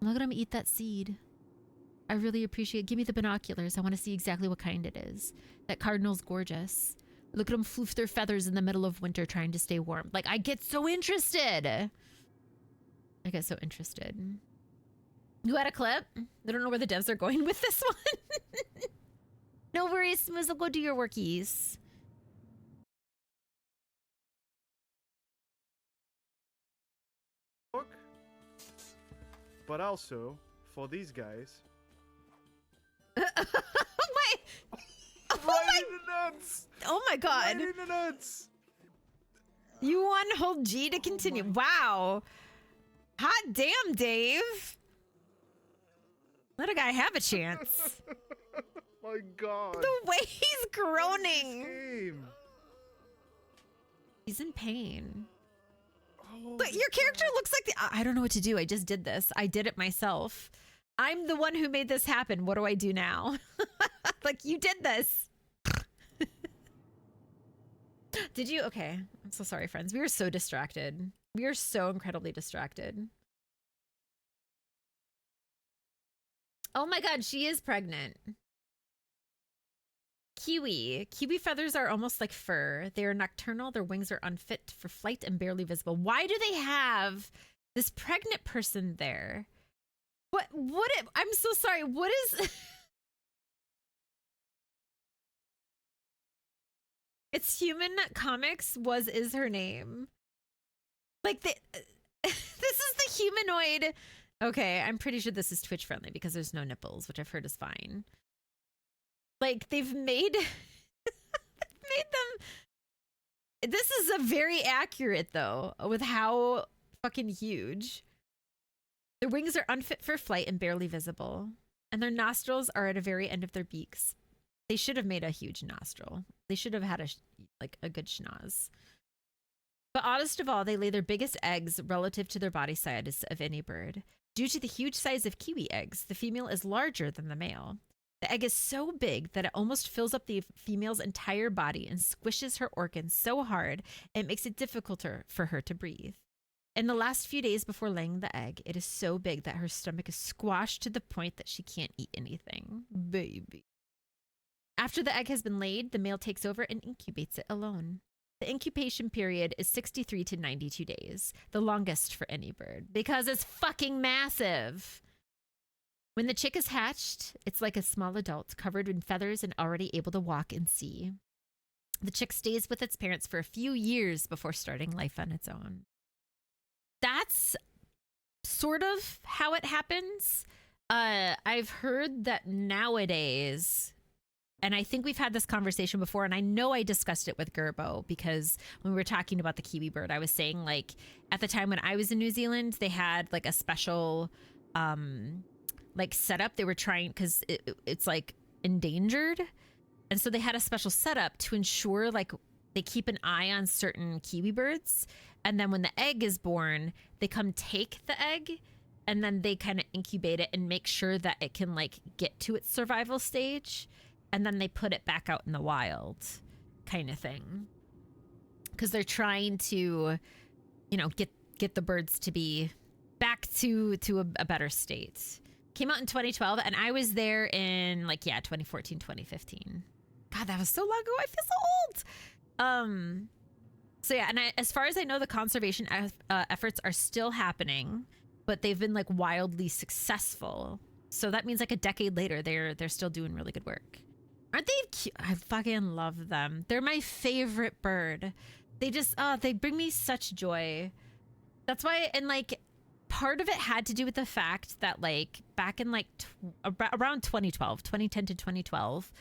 Look at them eat that seed. I really appreciate it. Give me the binoculars. I want to see exactly what kind it is. That cardinal's gorgeous. Look at them floof their feathers in the middle of winter trying to stay warm. Like, I get so interested. I get so interested. You had a clip? I don't know where the devs are going with this one. No worries, Smizzle. Go do your workies. But also, for these guys... Right in the nuts! Oh my god. Right in the nuts! You won hold G to continue. Wow. Hot damn, Dave. Let a guy have a chance. My god. The way he's groaning. He's in pain. But your character looks like I don't know what to do. I just did this. I did it myself. I'm the one who made this happen. What do I do now? Like, you did this. Did you? Okay. I'm so sorry, friends. We were so distracted. We are so incredibly distracted. Oh my god, she is pregnant. Kiwi. Kiwi feathers are almost like fur. They are nocturnal. Their wings are unfit for flight and barely visible. Why do they have this pregnant person there? I'm so sorry. What is... It's Human Comics is her name. Like, this is the humanoid... Okay, I'm pretty sure this is Twitch friendly because there's no nipples, which I've heard is fine. Like, they've made... made them... This is a very accurate, though, with how fucking huge. Their wings are unfit for flight and barely visible. And their nostrils are at the very end of their beaks. They should have made a huge nostril. They should have had a good schnoz. But oddest of all, they lay their biggest eggs relative to their body size of any bird. Due to the huge size of kiwi eggs, the female is larger than the male. The egg is so big that it almost fills up the female's entire body and squishes her organs so hard it makes it difficult for her to breathe. In the last few days before laying the egg, it is so big that her stomach is squashed to the point that she can't eat anything. Baby. After the egg has been laid, the male takes over and incubates it alone. The incubation period is 63 to 92 days, the longest for any bird, because it's fucking massive. When the chick is hatched, it's like a small adult covered in feathers and already able to walk and see. The chick stays with its parents for a few years before starting life on its own. That's sort of how it happens. I've heard that nowadays, and I think we've had this conversation before, and I know I discussed it with Gerbo, because when we were talking about the kiwi bird, I was saying, like, at the time when I was in New Zealand, they had like a special like setup. They were trying, because it's like endangered, and so they had a special setup to ensure like they keep an eye on certain kiwi birds, And then when the egg is born, they come take the egg and then they kind of incubate it and make sure that it can like get to its survival stage. And then they put it back out in the wild kind of thing. Because they're trying to, you know, get the birds to be back to a better state. Came out in 2012 and I was there in like, yeah, 2014, 2015. God, that was so long ago. I feel so old. So yeah, and as far as I know, the conservation efforts are still happening, but they've been like wildly successful. So that means like a decade later, they're still doing really good work. Aren't they cute? I fucking love them. They're my favorite bird. They just, they bring me such joy. That's why, and like, part of it had to do with the fact that like back in like around 2012, 2010 to 2012,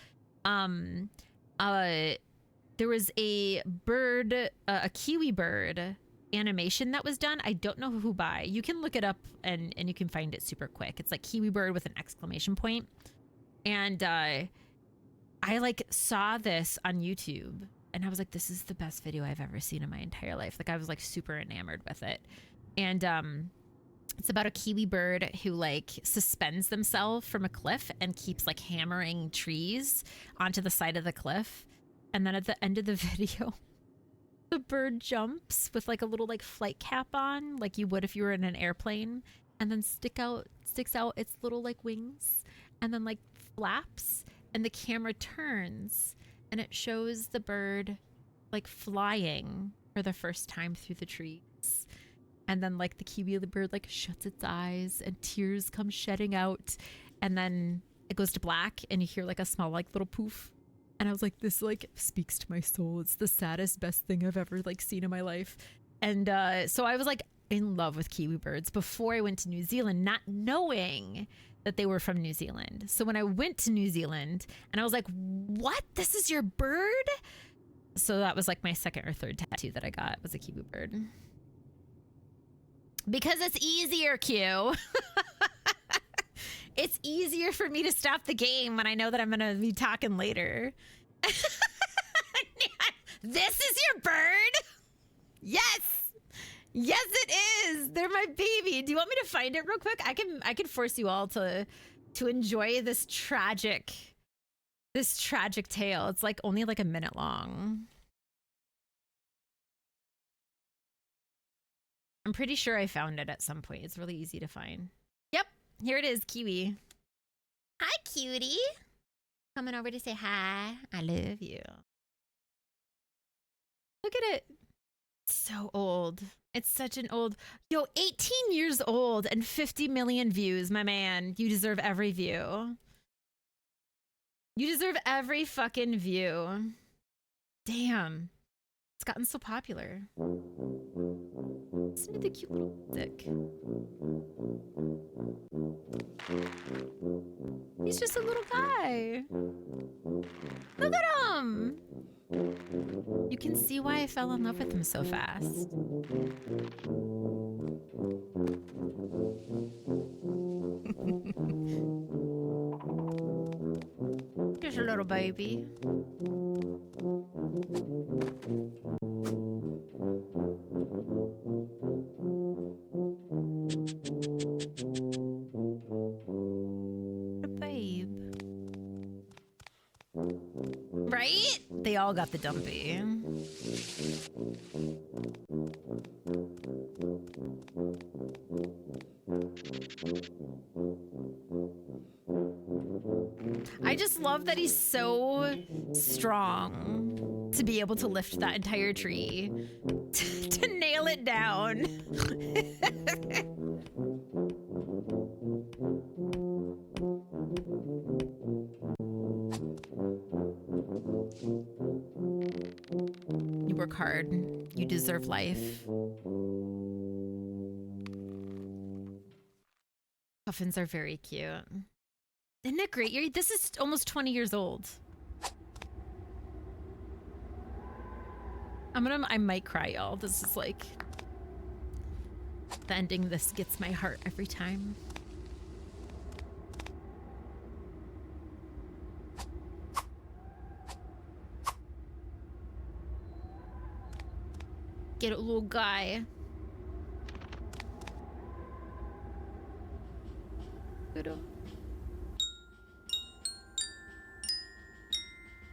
there was a bird, a kiwi bird animation that was done. I don't know who by. You can look it up and you can find it super quick. It's like kiwi bird with an exclamation point. And I like saw this on YouTube and I was like, this is the best video I've ever seen in my entire life. Like I was like super enamored with it. And it's about a kiwi bird who like suspends themselves from a cliff and keeps like hammering trees onto the side of the cliff. And then at the end of the video, the bird jumps with like a little like flight cap on, like you would if you were in an airplane, and then sticks out its little like wings and then like flaps, and the camera turns and it shows the bird like flying for the first time through the trees. And then like the kiwi bird like shuts its eyes and tears come shedding out. And then it goes to black and you hear like a small like little poof. And I was like, this like speaks to my soul. It's the saddest, best thing I've ever like seen in my life. And so I was like in love with kiwi birds before I went to New Zealand, not knowing that they were from New Zealand. So when I went to New Zealand and I was like, what? This is your bird? So that was like my second or third tattoo that I got was a kiwi bird. Because it's easier, Q. It's easier for me to stop the game when I know that I'm going to be talking later. This is your bird? Yes. Yes, it is. They're my baby. Do you want me to find it real quick? I can force you all to enjoy this tragic tale. It's like only like a minute long. I'm pretty sure I found it at some point. It's really easy to find. Yep, here it is, Kiwi. Hi, cutie. Coming over to say hi. I love you. Look at it. It's so old. It's such an old... Yo, 18 years old and 50 million views, my man. You deserve every view. You deserve every fucking view. Damn. It's gotten so popular. Listen to the cute little dick. He's just a little guy. Look at him. You can see why I fell in love with him so fast. Just a little baby. Babe. Right? They all got the dumpy. I just love that he's so strong to be able to lift that entire tree, to nail it down. You work hard. You deserve life. Puffins are very cute. Isn't it great? This is almost 20 years old. I might cry, y'all. This is like... The ending of this gets my heart every time. Get it, little guy. Dodo.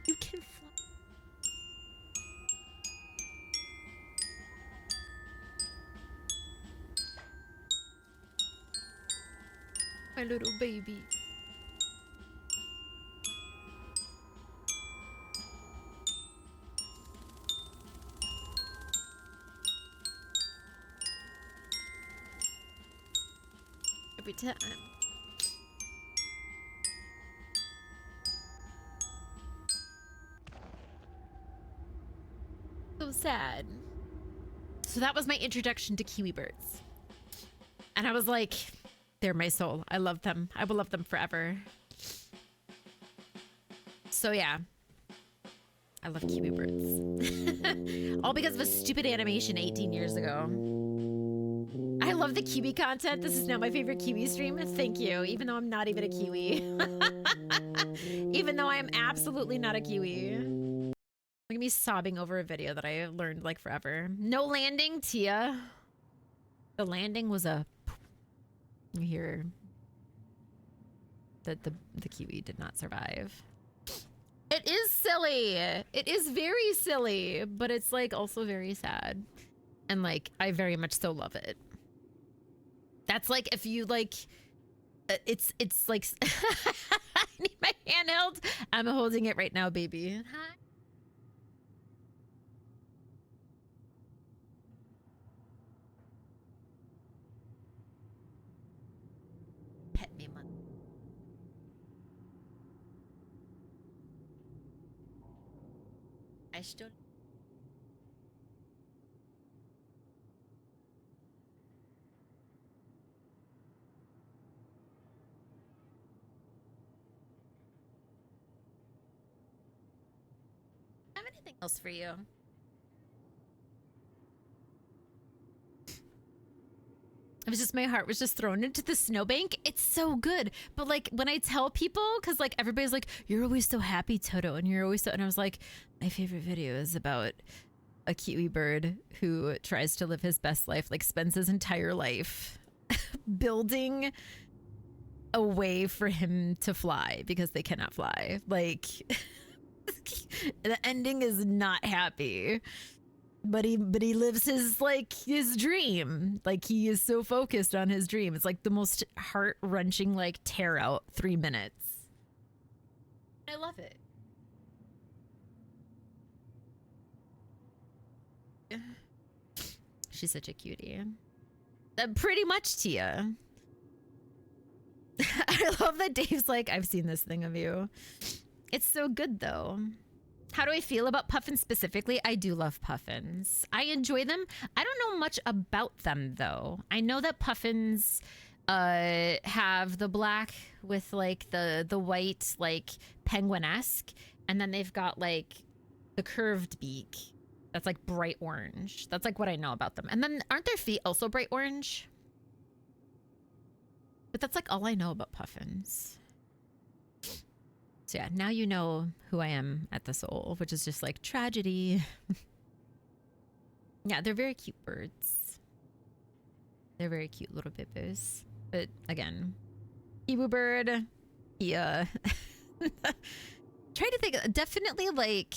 You can fly. My little baby. Every time. So sad. So that was my introduction to kiwi birds. And I was like, they're my soul. I love them. I will love them forever. So yeah. I love kiwi birds. All because of a stupid animation 18 years ago. I love the kiwi content. This is now my favorite kiwi stream. Thank you. Even though I'm not even a kiwi. Even though I am absolutely not a kiwi. Look at me sobbing over a video that I learned like forever. No landing, Tia. The landing was a... You hear that the kiwi did not survive. It is silly. It is very silly, but it's like also very sad. And like, I very much so love it. That's like, if you like, it's like, I need my handheld. I'm holding it right now, baby. Hi. Pet me, man. I still... Have anything else for you? It was just, my heart was just thrown into the snowbank. It's so good. But like when I tell people, because like everybody's like, you're always so happy, Toto, and you're always so, and I was like, my favorite video is about a kiwi bird who tries to live his best life, like spends his entire life building a way for him to fly because they cannot fly. Like the ending is not happy. But he lives his, like, his dream. Like, he is so focused on his dream. It's like the most heart-wrenching, like, tear out 3 minutes. I love it. She's such a cutie. Pretty much, Tia. I love that Dave's like, I've seen this thing of you. It's so good, though. How do I feel about puffins specifically? I do love puffins. I enjoy them. I don't know much about them, though. I know that puffins have the black with, like, the white, like, penguin-esque. And then they've got, like, the curved beak. That's, like, bright orange. That's, like, what I know about them. And then aren't their feet also bright orange? But that's, like, all I know about puffins. So yeah, now you know who I am at the soul, which is just like tragedy. Yeah, they're very cute birds. They're very cute little bibbos. But again, kiwi bird, yeah. Trying to think, definitely like,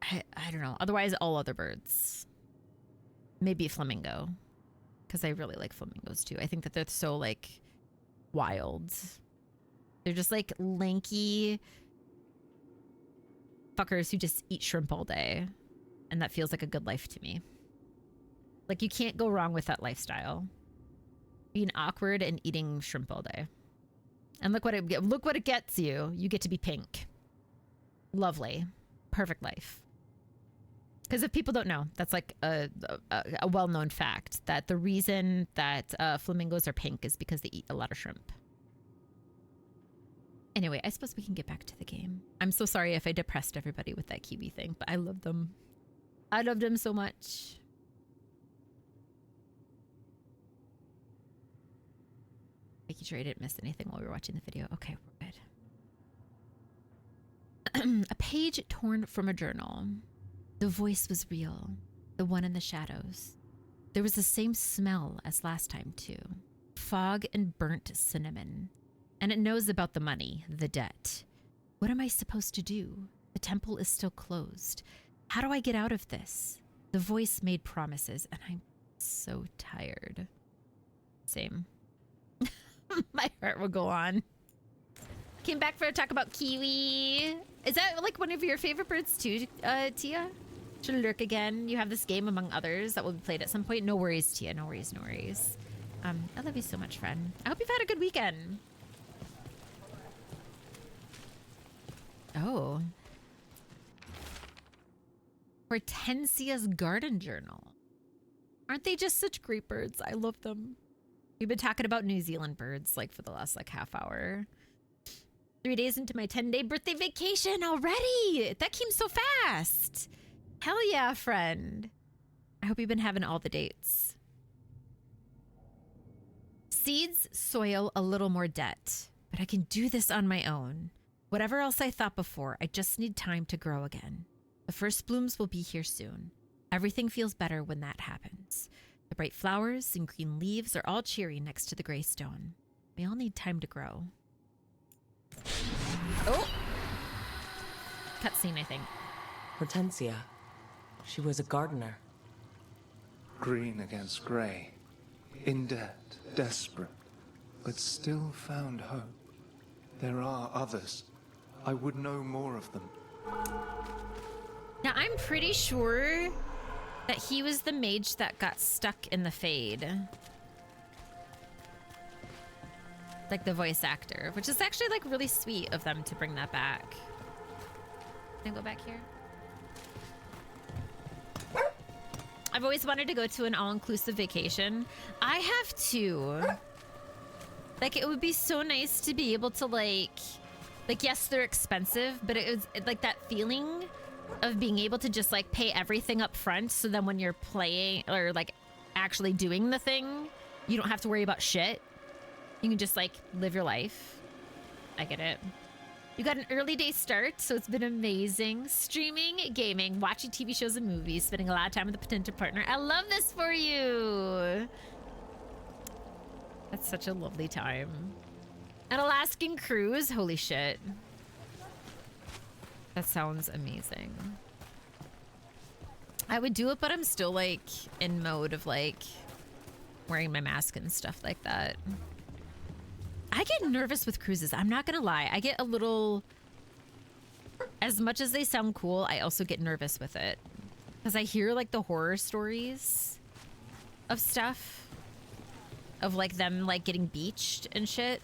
I don't know. Otherwise, all other birds. Maybe flamingo, because I really like flamingos too. I think that they're so like wild. They're just like lanky fuckers who just eat shrimp all day. And that feels like a good life to me. Like you can't go wrong with that lifestyle. Being awkward and eating shrimp all day. And look what it gets you. You get to be pink. Lovely. Perfect life. Because if people don't know, that's like a well-known fact that the reason that flamingos are pink is because they eat a lot of shrimp. Anyway, I suppose we can get back to the game. I'm so sorry if I depressed everybody with that kiwi thing, but I love them. I love them so much. Making sure I didn't miss anything while we were watching the video. Okay, we're good. A page torn from a journal. The voice was real. The one in the shadows. There was the same smell as last time, too. Fog and burnt cinnamon. And it knows about the money, the debt. What am I supposed to do? The temple is still closed. How do I get out of this? The voice made promises, and I'm so tired. Same. My heart will go on. Came back for a talk about kiwi. Is that like one of your favorite birds too, Tia? Should lurk again. You have this game among others that will be played at some point. No worries, Tia. No worries, no worries. I love you so much, friend. I hope you've had a good weekend. Oh. Hortensia's Garden Journal. Aren't they just such great birds? I love them. We've been talking about New Zealand birds like for the last like half hour. 3 days into my 10-day birthday vacation already. That came so fast. Hell yeah, friend. I hope you've been having all the dates. Seeds, soil, a little more debt. But I can do this on my own. Whatever else I thought before, I just need time to grow again. The first blooms will be here soon. Everything feels better when that happens. The bright flowers and green leaves are all cheery next to the gray stone. We all need time to grow. Oh! Cutscene, I think. Hortensia. She was a gardener. Green against grey. In debt, desperate, but still found hope. There are others. I would know more of them. Now, I'm pretty sure that he was the mage that got stuck in the Fade. Like the voice actor, which is actually like really sweet of them to bring that back. Can I go back here? I've always wanted to go to an all-inclusive vacation. I have too. Like, it would be so nice to be able to like, yes, they're expensive, but it was like that feeling of being able to just like pay everything up front. So then when you're playing or like actually doing the thing, you don't have to worry about shit. You can just like live your life. I get it. You got an early day start, so it's been amazing. Streaming, gaming, watching TV shows and movies, spending a lot of time with a potential partner. I love this for you. That's such a lovely time. An Alaskan cruise, holy shit. That sounds amazing. I would do it, but I'm still like in mode of like wearing my mask and stuff like that. I get nervous with cruises. I'm not gonna lie. I get a little, as much as they sound cool, I also get nervous with it. Because I hear like the horror stories of stuff. Of like them like getting beached and shit.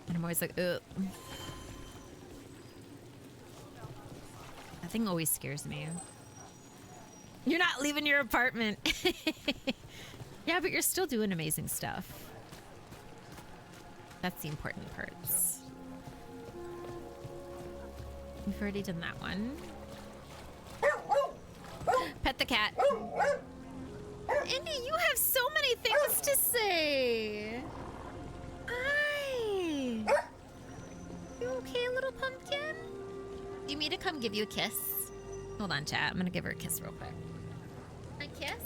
And I'm always like, ugh. That thing always scares me. You're not leaving your apartment. Yeah, but you're still doing amazing stuff. That's the important parts. We've already done that one. Pet the cat. Indy, you have so many things to say. Hi. You okay, little pumpkin? You need me to come give you a kiss? Hold on, chat. I'm gonna give her a kiss real quick. A kiss?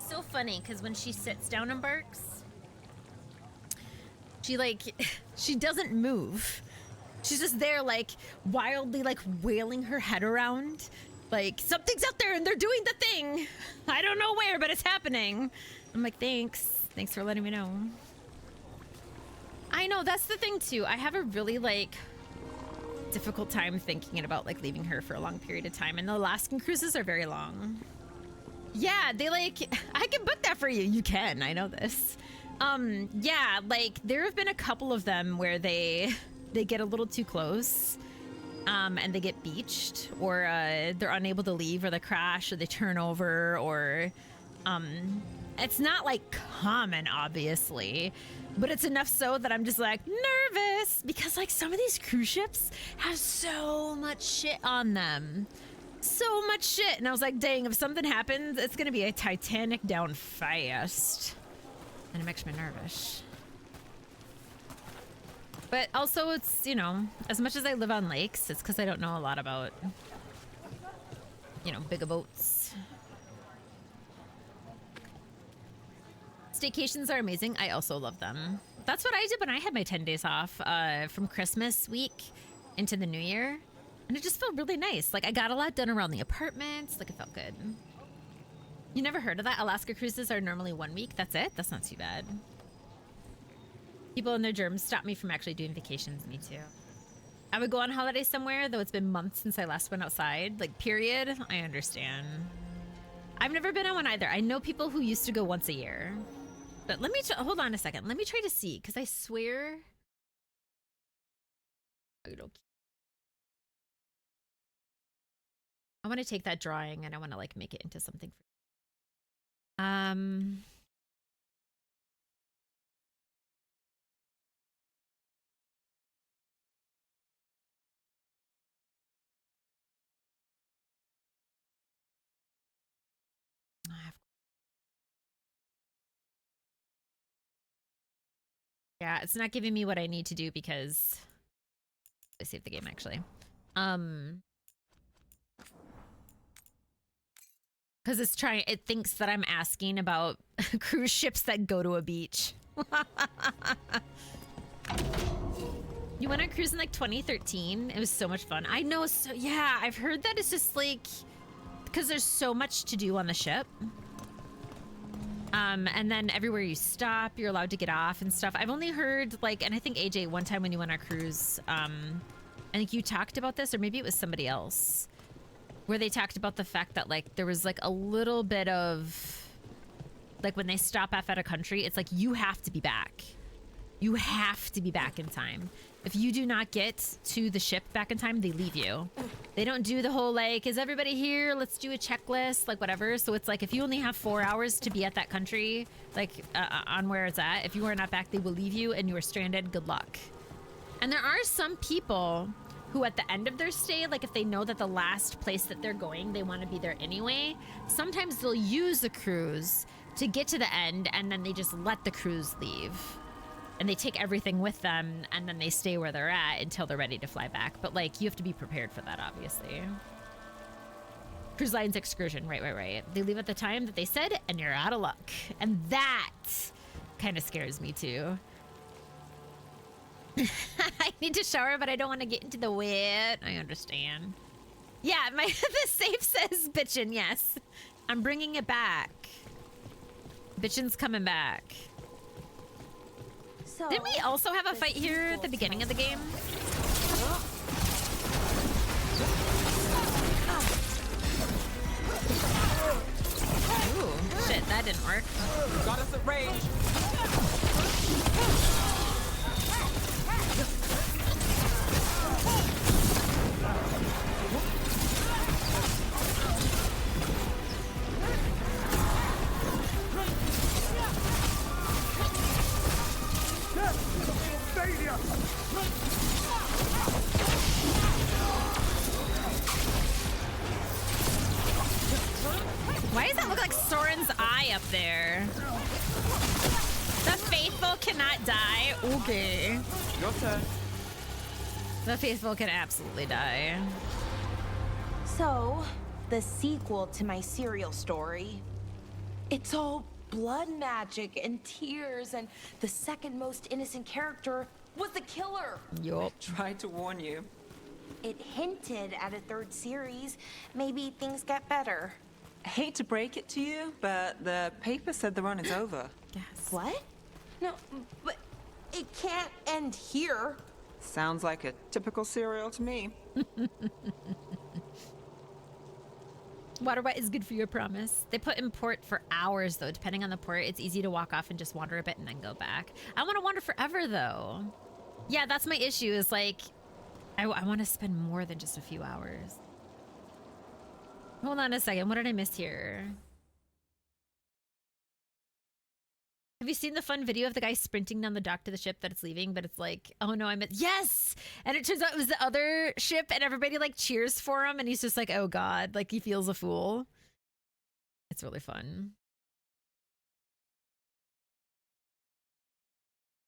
So funny because when she sits down and barks, she like she doesn't move. She's just there like wildly like wailing her head around like something's out there and they're doing the thing. I don't know where, but it's happening. I'm like, thanks for letting me know. I know, that's the thing too. I have a really like difficult time thinking about like leaving her for a long period of time, and the Alaskan cruises are very long. Yeah, they like, I can book that for you. You can, I know this. Yeah, like there have been a couple of them where they get a little too close, and they get beached, or they're unable to leave, or they crash, or they turn over, or it's not like common, obviously, but it's enough so that I'm just like nervous because like some of these cruise ships have so much shit on them. So much shit. And I was like, dang, if something happens, it's gonna be a Titanic down fast. And it makes me nervous. But also it's, you know, as much as I live on lakes, it's because I don't know a lot about, you know, bigger boats. Staycations are amazing. I also love them. That's what I did when I had my 10 days off from Christmas week into the new year. And it just felt really nice. Like I got a lot done around the apartments. Like it felt good. You never heard of that? Alaska cruises are normally 1 week. That's it? That's not too bad. People and their germs stop me from actually doing vacations. Me too. I would go on holiday somewhere, though it's been months since I last went outside. Like, period. I understand. I've never been on one either. I know people who used to go once a year. But let me hold on a second. Let me try to see, because I swear. I want to take that drawing and I want to like make it into something. Yeah, it's not giving me what I need to do because I saved the game actually. Because it thinks that I'm asking about cruise ships that go to a beach. You went on a cruise in like 2013. It was so much fun. I know. So yeah, I've heard that it's just like because there's so much to do on the ship. And then everywhere you stop, you're allowed to get off and stuff. I've only heard like, and I think AJ, one time when you went on a cruise, I think you talked about this, or maybe it was somebody else, where they talked about the fact that like there was like a little bit of like when they stop off at a country, it's like you have to be back. You have to be back in time. If you do not get to the ship back in time, they leave you. They don't do the whole like, is everybody here? Let's do a checklist, like whatever. So it's like if you only have 4 hours to be at that country, like on where it's at, if you are not back, they will leave you and you are stranded. Good luck. And there are some people who at the end of their stay, like if they know that the last place that they're going, they want to be there anyway, sometimes they'll use the cruise to get to the end and then they just let the cruise leave. And they take everything with them and then they stay where they're at until they're ready to fly back. But like, you have to be prepared for that, obviously. Cruise line's excursion, right. They leave at the time that they said and you're out of luck. And that kind of scares me too. I need to shower, but I don't want to get into the wet. I understand. Yeah, the safe says bitchin', yes. I'm bringing it back. Bitchin's coming back. So, didn't we also have a fight here at the beginning of the game? Ooh, shit, that didn't work. Got us at range. Why does that look like Soren's eye up there? The faithful cannot die. Okay. Your turn. The faithful can absolutely die. So, the sequel to my serial story. It's all blood magic and tears, and the second most innocent character was the killer. Yup. Tried to warn you. It hinted at a third series. Maybe things get better. I hate to break it to you, but the paper said the run is over. Yes. What? No, but it can't end here. Sounds like a typical serial to me. Water wet is good for your promise. They put in port for hours though. Depending on the port, it's easy to walk off and just wander a bit and then go back. I want to wander forever though. Yeah, that's my issue is like, I want to spend more than just a few hours. Hold on a second. What did I miss here? Have you seen the fun video of the guy sprinting down the dock to the ship that it's leaving, but it's like, oh no, I meant yes! And it turns out it was the other ship and everybody like cheers for him and he's just like, oh God, like he feels a fool. It's really fun.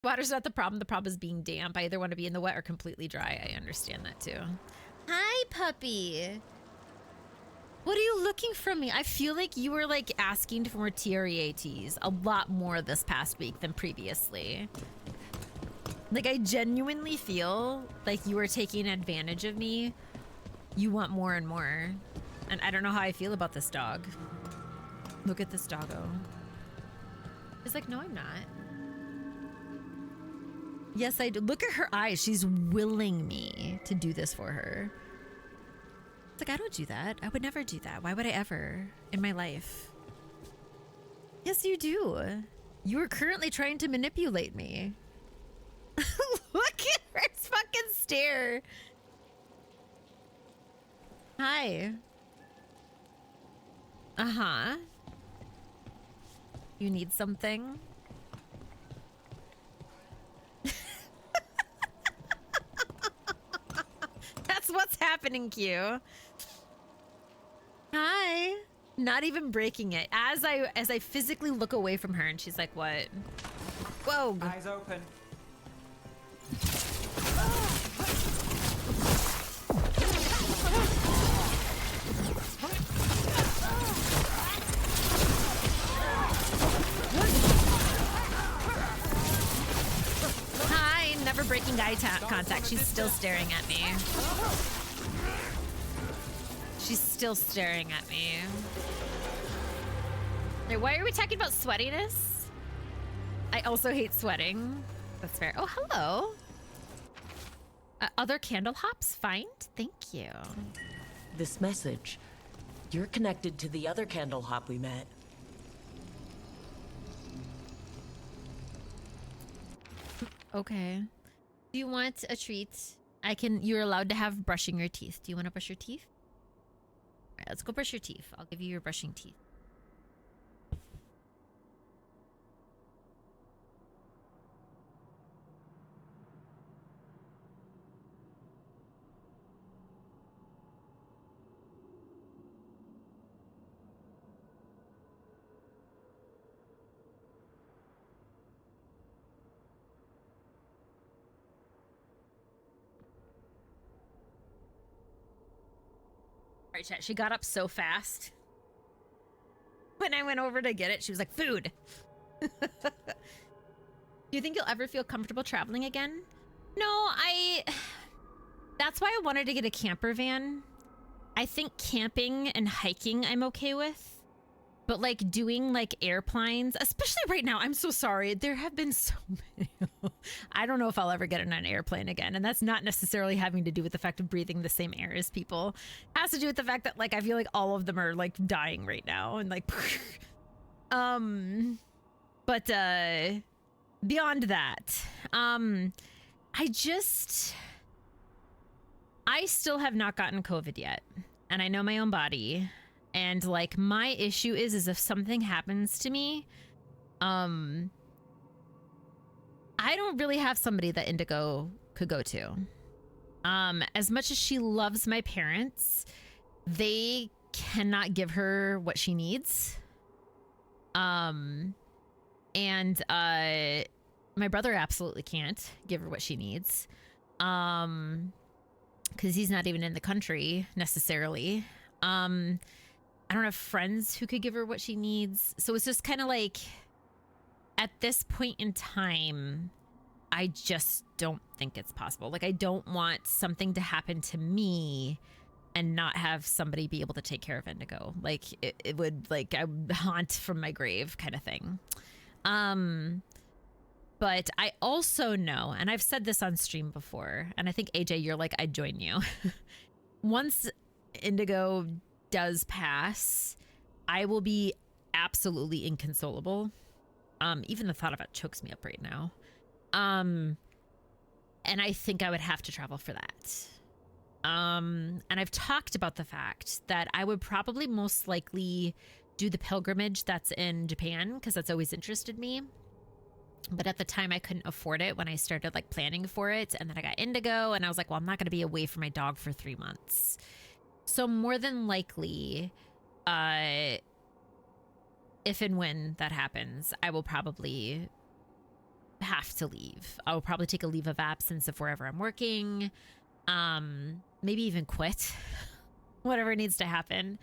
Water's not the problem is being damp. I either want to be in the wet or completely dry. I understand that too. Hi, puppy. What are you looking from me? I feel like you were like asking for more TREATs a lot more this past week than previously. Like I genuinely feel like you were taking advantage of me. You want more and more. And I don't know how I feel about this dog. Look at this doggo. It's like, no, I'm not. Yes, I do. Look at her eyes. She's willing me to do this for her. It's like, I don't do that. I would never do that. Why would I ever in my life? Yes, you do. You are currently trying to manipulate me. Look at her fucking stare. Hi. Uh-huh. You need something? That's what's happening, Q. Hi. Not even breaking it. As I physically look away from her and she's like, what? Whoa. Eyes open. Hi. Never breaking eye contact. She's still staring at me. She's still staring at me. Wait, why are we talking about sweatiness? I also hate sweating. That's fair. Oh, hello. Other candle hops? Find? Thank you. This message. You're connected to the other candle hop we met. Okay. Do you want a treat? You're allowed to have brushing your teeth. Do you want to brush your teeth? All right, let's go brush your teeth. I'll give you your brushing teeth. All right, chat. She got up so fast. When I went over to get it, she was like, food. Do you think you'll ever feel comfortable traveling again? No, that's why I wanted to get a camper van. I think camping and hiking I'm okay with. But like doing like airplanes, especially right now, I'm so sorry. There have been so many. I don't know if I'll ever get on an airplane again. And that's not necessarily having to do with the fact of breathing the same air as people. It has to do with the fact that like I feel like all of them are like dying right now and like but beyond that, I still have not gotten COVID yet. And I know my own body. And like my issue is if something happens to me, I don't really have somebody that Indigo could go to. As much as she loves my parents, they cannot give her what she needs. And my brother absolutely can't give her what she needs. Because he's not even in the country necessarily. I don't have friends who could give her what she needs. So it's just kind of like, at this point in time, I just don't think it's possible. Like, I don't want something to happen to me and not have somebody be able to take care of Indigo. Like, it would, like, I would haunt from my grave kind of thing. But I also know, and I've said this on stream before, and I think, AJ, you're like, I'd join you. Once Indigo does pass, I will be absolutely inconsolable. Even the thought of it chokes me up right now. And I think I would have to travel for that. And I've talked about the fact that I would probably most likely do the pilgrimage that's in Japan, because that's always interested me. But at the time I couldn't afford it when I started like planning for it. And then I got Indigo and I was like, well, I'm not going to be away from my dog for 3 months. So more than likely, if and when that happens, I will probably have to leave. I will probably take a leave of absence of wherever I'm working. Maybe even quit. Whatever needs to happen.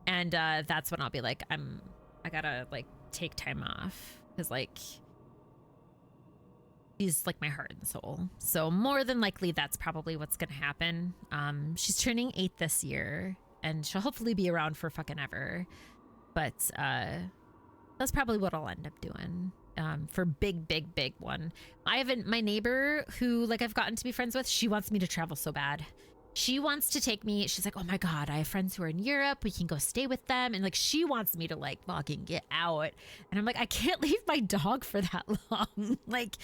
And that's when I'll be like, I gotta like take time off. Because like, she's like my heart and soul. So more than likely that's probably what's gonna happen. She's turning 8 this year and she'll hopefully be around for fucking ever. But that's probably what I'll end up doing. For big one. My neighbor who like I've gotten to be friends with, she wants me to travel so bad. She wants to take me. She's like, oh my God, I have friends who are in Europe. We can go stay with them. And like, she wants me to like fucking get out. And I'm like, I can't leave my dog for that long. Like,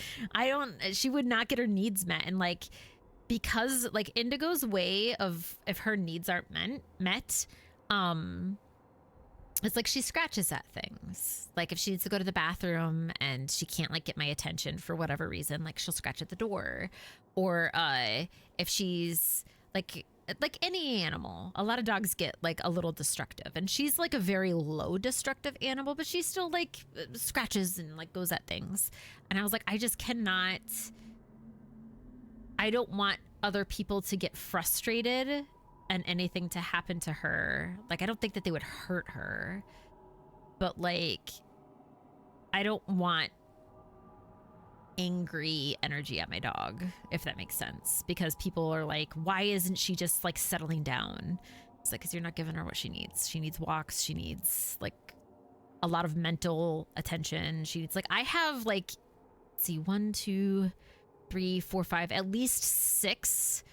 she would not get her needs met. And like, because like Indigo's way of, if her needs aren't met, it's like she scratches at things. Like if she needs to go to the bathroom and she can't like get my attention for whatever reason, like she'll scratch at the door. Or if she's like any animal, a lot of dogs get like a little destructive, and she's like a very low destructive animal, but she still like scratches and like goes at things. And I was like, I just cannot, I don't want other people to get frustrated and anything to happen to her. Like, I don't think that they would hurt her, but like, I don't want angry energy at my dog, if that makes sense, because people are like, why isn't she just like settling down? It's like, because you're not giving her what she needs. She needs walks. She needs like a lot of mental attention. She needs like, I have like, let's see, 1, 2, 3, 4, 5, at least 6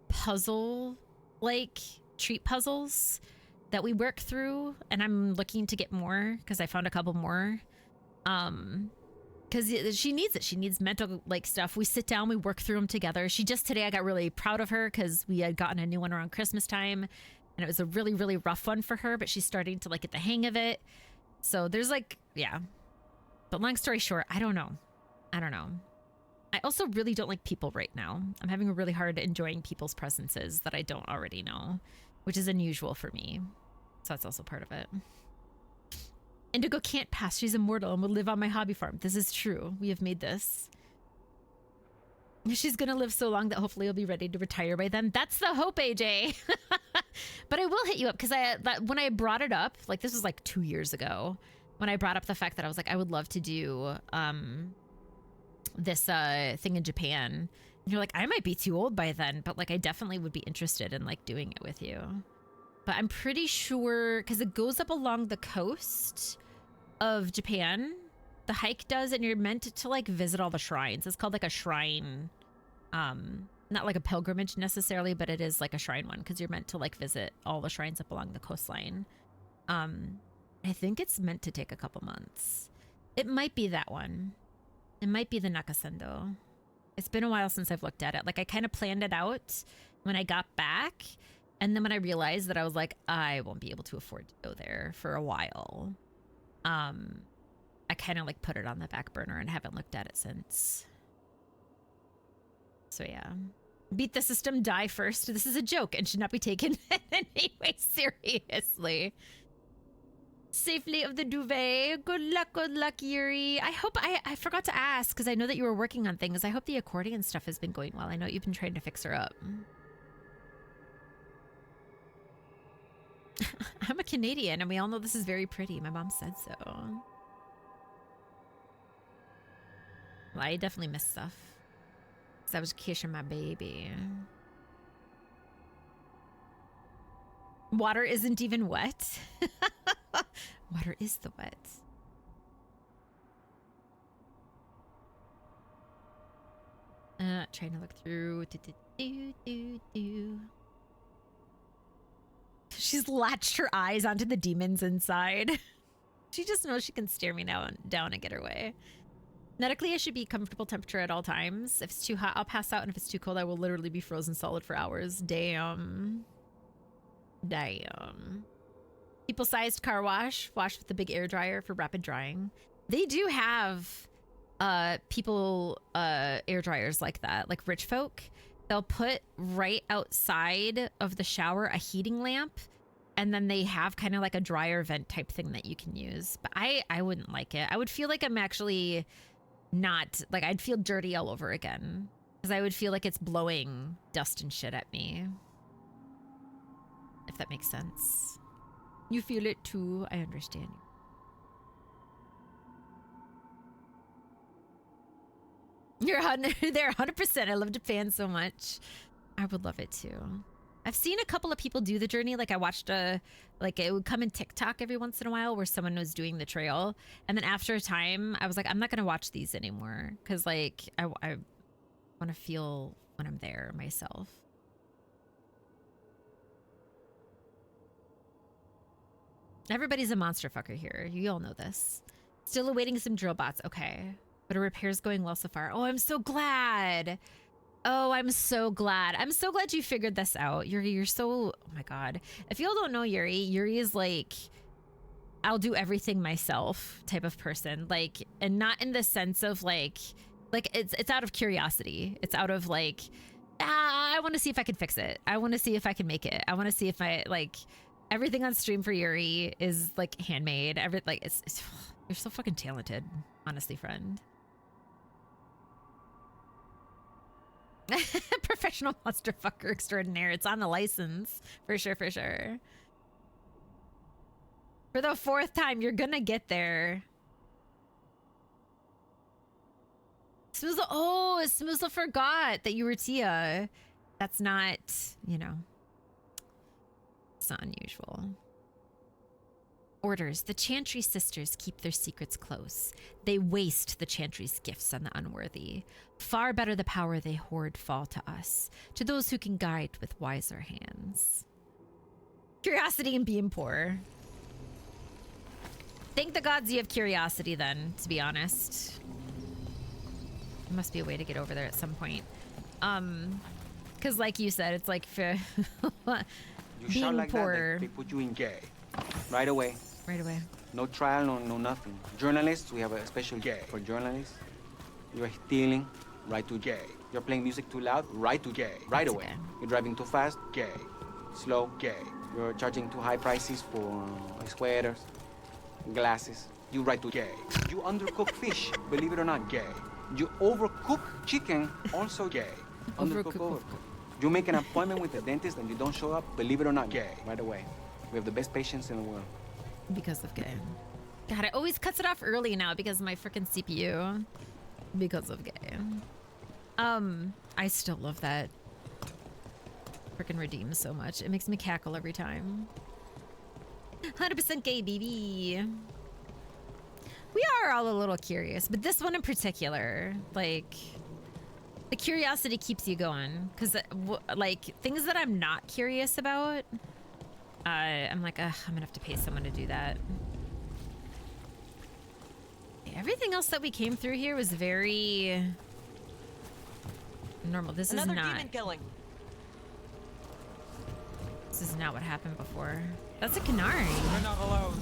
puzzle, like treat puzzles that we work through, and I'm looking to get more because I found a couple more. Because she needs it. She needs mental like stuff. We sit down, we work through them together. Today I got really proud of her because we had gotten a new one around Christmas time, and it was a really rough one for her, but she's starting to like get the hang of it. So there's like, yeah. But long story short, I don't know. I also really don't like people right now. I'm having a really hard enjoying people's presences that I don't already know, which is unusual for me. So that's also part of it. Indigo can't pass. She's immortal and will live on my hobby farm. This is true. We have made this. She's gonna live so long that hopefully you'll be ready to retire by then. That's the hope, AJ. But I will hit you up because when I brought it up, like this was like 2 years ago, when I brought up the fact that I was like, I would love to do this thing in Japan. And you're like, I might be too old by then, but like I definitely would be interested in like doing it with you. But I'm pretty sure because it goes up along the coast of Japan, the hike does, and you're meant to like visit all the shrines. It's called like a shrine, not like a pilgrimage necessarily, but it is like a shrine one because you're meant to like visit all the shrines up along the coastline. I think it's meant to take a couple months. It might be that one. It might be the Nakasendo. It's been a while since I've looked at it. Like I kind of planned it out when I got back. And then when I realized that I was like, I won't be able to afford to go there for a while. I kind of like put it on the back burner and haven't looked at it since. So yeah. Beat the system, die first. This is a joke and should not be taken in any way seriously. Safely of the duvet. Good luck, Yuri. I hope I forgot to ask because I know that you were working on things. I hope the accordion stuff has been going well. I know you've been trying to fix her up. I'm a Canadian and we all know this is very pretty. My mom said so. Well, I definitely missed stuff because I was kissing my baby. Water isn't even wet. Water is the wet. Trying to look through. She's latched her eyes onto the demons inside. She just knows she can stare me down and get her way. Medically, I should be comfortable temperature at all times. If it's too hot, I'll pass out, and if it's too cold, I will literally be frozen solid for hours. Damn. Damn. People-sized car wash with the big air dryer for rapid drying. They do have people air dryers like that, like rich folk. They'll put right outside of the shower a heating lamp, and then they have kind of like a dryer vent type thing that you can use. But I wouldn't like it. I would feel like I'm actually not, like, I'd feel dirty all over again, because I would feel like it's blowing dust and shit at me. If that makes sense. You feel it too. I understand you. You're there 100%. I love Japan so much. I would love it too. I've seen a couple of people do the journey. Like I watched it would come in TikTok every once in a while where someone was doing the trail. And then after a time, I was like, I'm not going to watch these anymore. Cause like, I want to feel when I'm there myself. Everybody's a monster fucker here. You all know this. Still awaiting some drill bots. Okay. But a repair's going well so far. Oh, I'm so glad. Oh, I'm so glad. I'm so glad you figured this out. You're so, oh my God. If y'all don't know Yuri is like, I'll do everything myself type of person. Like, and not in the sense of like it's out of curiosity. It's out of like, I want to see if I can fix it. I want to see if I can make it. I want to see if I like, everything on stream for Yuri is like handmade. It's you're so fucking talented, honestly, friend. Professional monster fucker extraordinaire. It's on the license. For sure, for sure. For the fourth time, you're gonna get there. Smoozle, oh, Smoozle forgot that you were Tia. That's not, you know, it's not unusual. Orders. The Chantry sisters keep their secrets close. They waste the Chantry's gifts on the unworthy. Far better the power they hoard fall to us, to those who can guide with wiser hands. Curiosity and being poor. Thank the gods you have curiosity then, to be honest. There must be a way to get over there at some point. Because like you said, it's like for you shout like poor. That, they put you in gay. Right away. Right away. No trial, no nothing. Journalists, we have a special gay. For journalists, you're stealing, right to gay. You're playing music too loud, right to gay. Right away. Okay. You're driving too fast, gay. Slow, gay. You're charging too high prices for sweaters, glasses. You right to gay. You undercook fish, believe it or not, gay. You overcook chicken, also gay. Overcook. You make an appointment with the dentist and you don't show up, believe it or not, gay. Right away. We have the best patients in the world. Because of gay. God, it always cuts it off early now because of my freaking CPU. Because of gay. I still love that freaking redeem so much. It makes me cackle every time. 100% gay, baby. We are all a little curious, but this one in particular, like, the curiosity keeps you going. Because, like, things that I'm not curious about, I'm like, ugh, I'm gonna have to pay someone to do that. Everything else that we came through here was very normal. This is not. Demon killing. This is not what happened before. That's a canary. We're not alone.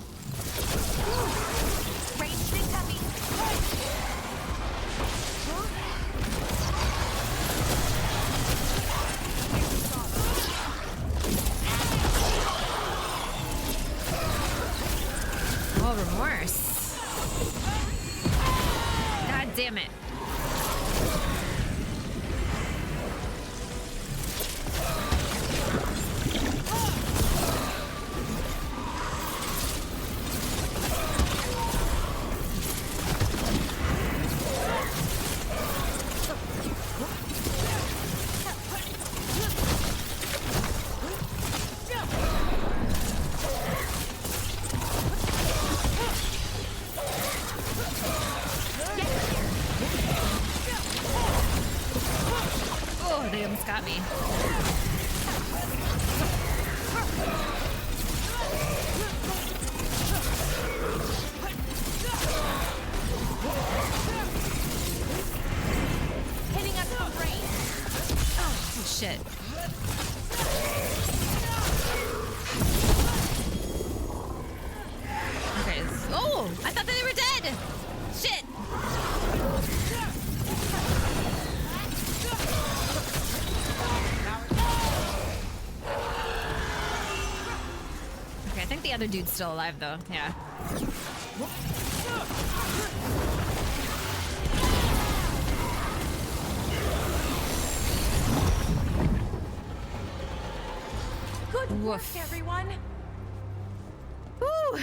Range incoming. Oh, remorse. God damn it. Got me. other dude's still alive, though. Yeah. Good work, everyone. Woo.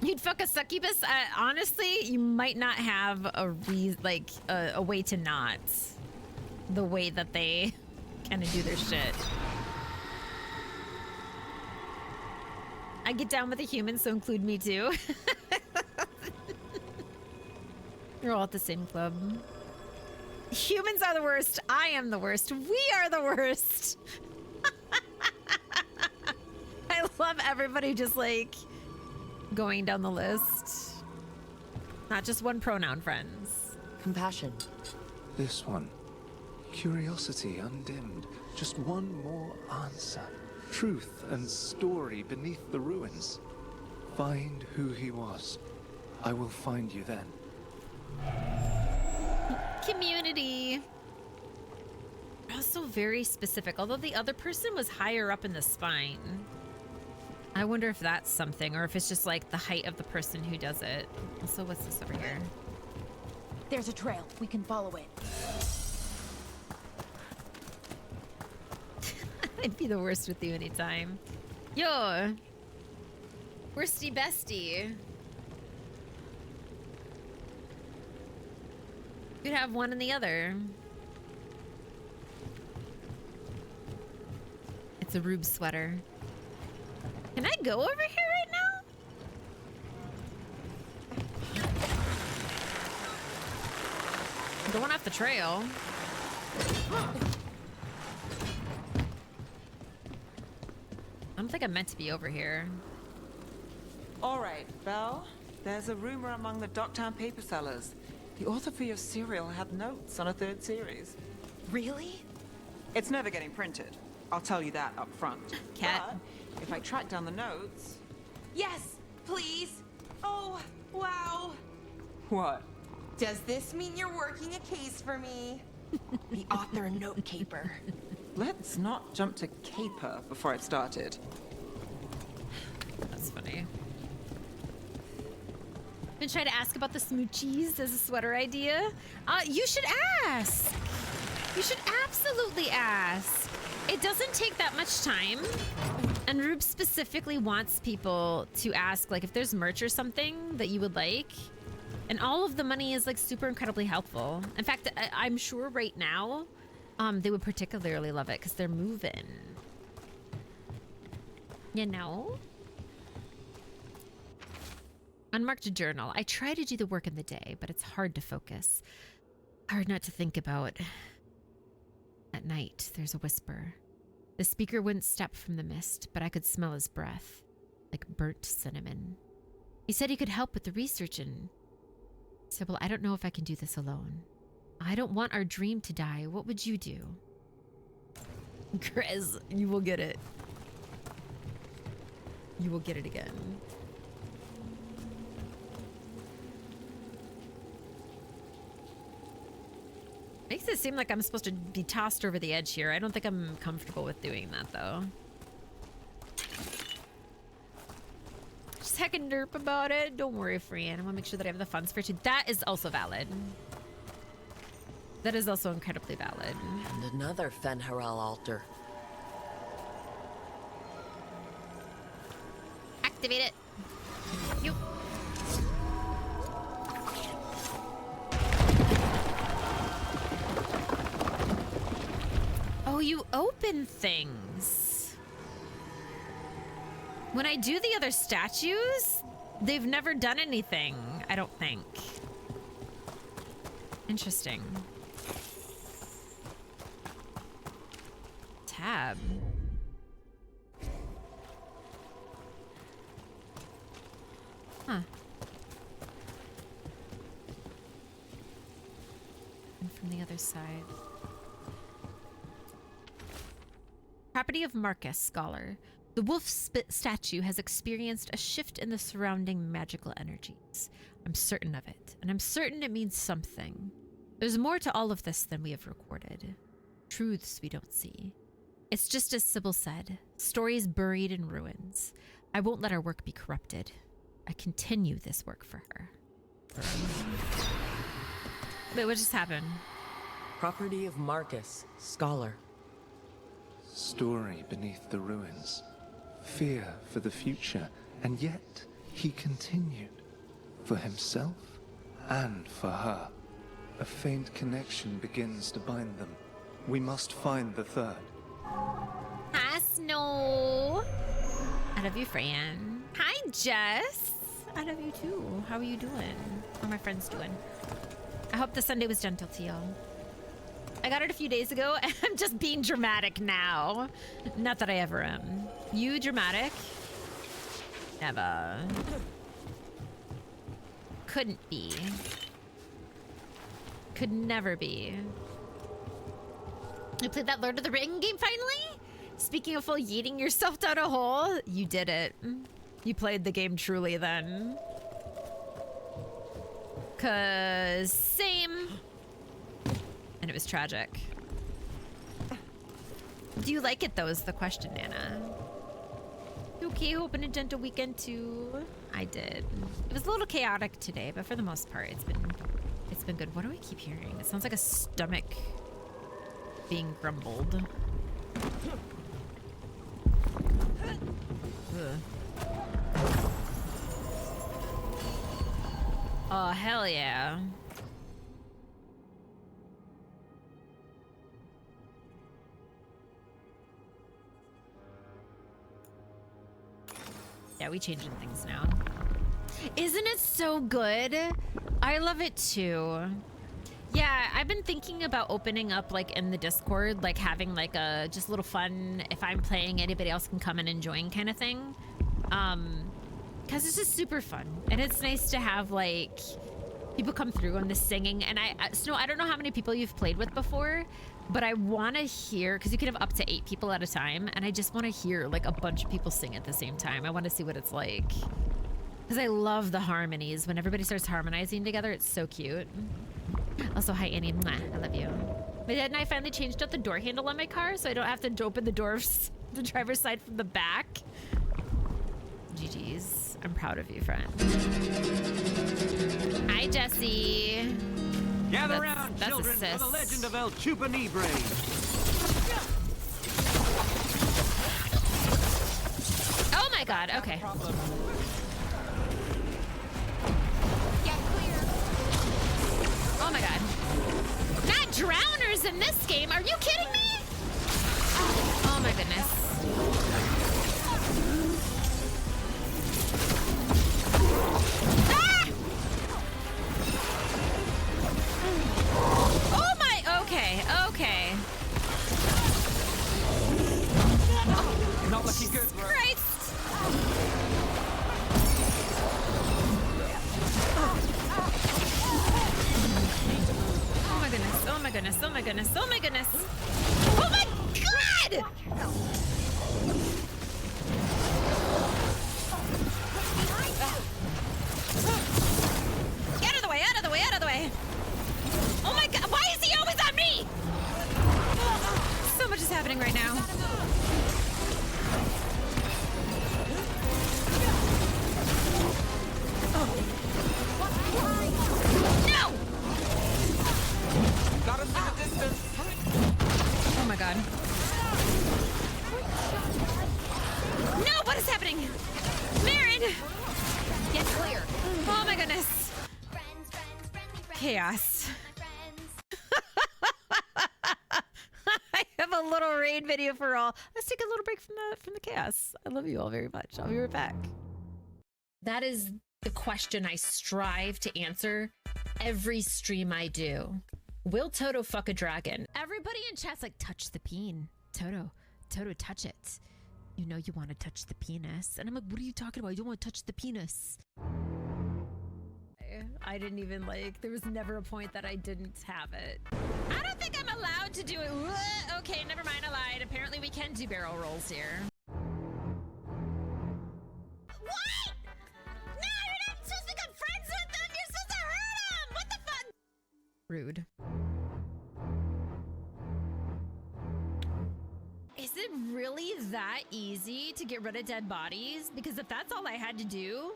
You'd fuck a succubus? Honestly, you might not have a a way to not. The way that they kind of do their shit. I get down with the humans, so include me too. You're all at the same club. Humans are the worst. I am the worst. We are the worst. I love everybody just like going down the list. Not just one pronoun, friends. Compassion. This one. Curiosity undimmed. Just one more answer. Truth and story beneath the ruins. Find who he was. I will find you then. Community. Also very specific, although the other person was higher up in the spine. I wonder if that's something, or if it's just like the height of the person who does it. Also, what's this over here? There's a trail. We can follow it. I'd be the worst with you anytime. Yo! Worsty bestie. You'd have one and the other. It's a Rube sweater. Can I go over here right now? I'm going off the trail. I don't think I'm meant to be over here. All right, Belle. There's a rumor among the Docktown paper sellers. The author for your serial had notes on a third series. Really? It's never getting printed. I'll tell you that up front. Cat. But if I track down the notes... Yes, please. Oh, wow. What? Does this mean you're working a case for me? The author note caper. Let's not jump to caper before I've started. That's funny. Been trying to ask about the smoochies as a sweater idea. You should ask. You should absolutely ask. It doesn't take that much time. And Rube specifically wants people to ask, like, if there's merch or something that you would like. And all of the money is, like, super incredibly helpful. In fact, I'm sure right now, they would particularly love it because they're moving. You know? Unmarked journal. I try to do the work in the day, but it's hard to focus. Hard not to think about. At night, there's a whisper. The speaker wouldn't step from the mist, but I could smell his breath, like burnt cinnamon. He said he could help with the research and... I said, well, I don't know if I can do this alone. I don't want our dream to die. What would you do? Chris, you will get it. You will get it again. Makes it seem like I'm supposed to be tossed over the edge here. I don't think I'm comfortable with doing that, though. Just heckin' derp about it. Don't worry, Frian. I want to make sure that I have the funds for it. That is also valid. That is also incredibly valid. And another Fen'Harel altar. Activate it. You. Oh, you open things. When I do the other statues, they've never done anything, I don't think. Interesting. Tab. Huh. And from the other side. Property of Marcus, scholar. The wolf statue has experienced a shift in the surrounding magical energies. I'm certain of it, and I'm certain it means something. There's more to all of this than we have recorded. Truths we don't see. It's just as Sybil said, stories buried in ruins. I won't let our work be corrupted. I continue this work for her. Wait, what just happened? Property of Marcus, scholar. Story beneath the ruins. Fear for the future. And yet, he continued. For himself and for her. A faint connection begins to bind them. We must find the third. Hi, Snow. I love you, Fran. Hi, Jess. I love you too. How are you doing? How are my friends doing? I hope the Sunday was gentle to y'all. I got it a few days ago, and I'm just being dramatic now. Not that I ever am. You dramatic? Never. Couldn't be. Could never be. You played that Lord of the Ring game finally? Speaking of full yeeting yourself down a hole, you did it. You played the game truly then. 'Cause same. And it was tragic. Do you like it though is the question, Nana. You okay, hoping a gentle weekend too? I did. It was a little chaotic today, but for the most part, it's been good. What do I keep hearing? It sounds like a stomach being grumbled. Ugh. Oh, hell yeah. Yeah, we changing things now. Isn't it so good? I love it too. Yeah, I've been thinking about opening up like in the Discord, like having like a just a little fun, if I'm playing, anybody else can come and enjoying kind of thing. Cause it's just super fun. And it's nice to have like people come through on the singing. And Snow, I don't know how many people you've played with before, but I want to hear, because you can have up to 8 people at a time, and I just want to hear like a bunch of people sing at the same time. I want to see what it's like. Because I love the harmonies. When everybody starts harmonizing together, it's so cute. Also, hi Annie, mwah, I love you. My dad and I finally changed out the door handle on my car, so I don't have to open the doors, the driver's side from the back. GG's. I'm proud of you, friend. Hi, Jesse. Gather round, children, for the legend of El Chupanibre. Oh my god, okay. Oh my god. Not drowners in this game, are you kidding me? Oh my goodness. Ah! Oh my, okay, okay. Not looking good, bro. Christ! Oh my goodness, oh my goodness, oh my goodness, oh my goodness. Oh my god! Get out of the way, out of the way, out of the way. Oh my god, why is he always on me? So much is happening right now. No! Got him in the distance. Oh my god. No, what is happening? Marin! Get clear. Oh my goodness. Chaos. I have a little raid video for all. Let's take a little break from the chaos. I love you all very much. I'll be right back. That is the question I strive to answer every stream I do. Will Toto fuck a dragon? Everybody in chat's like, touch the peen. Toto, touch it. You know you want to touch the penis. And I'm like, what are you talking about? You don't want to touch the penis. I didn't even like, there was never a point that I didn't have it. I don't think I'm allowed to do it. Okay, never mind, I lied. Apparently we can do barrel rolls here. What? No, you're not supposed to become friends with them. You're supposed to hurt them. What the fuck? Rude. Is it that easy to get rid of dead bodies? Because if that's all I had to do...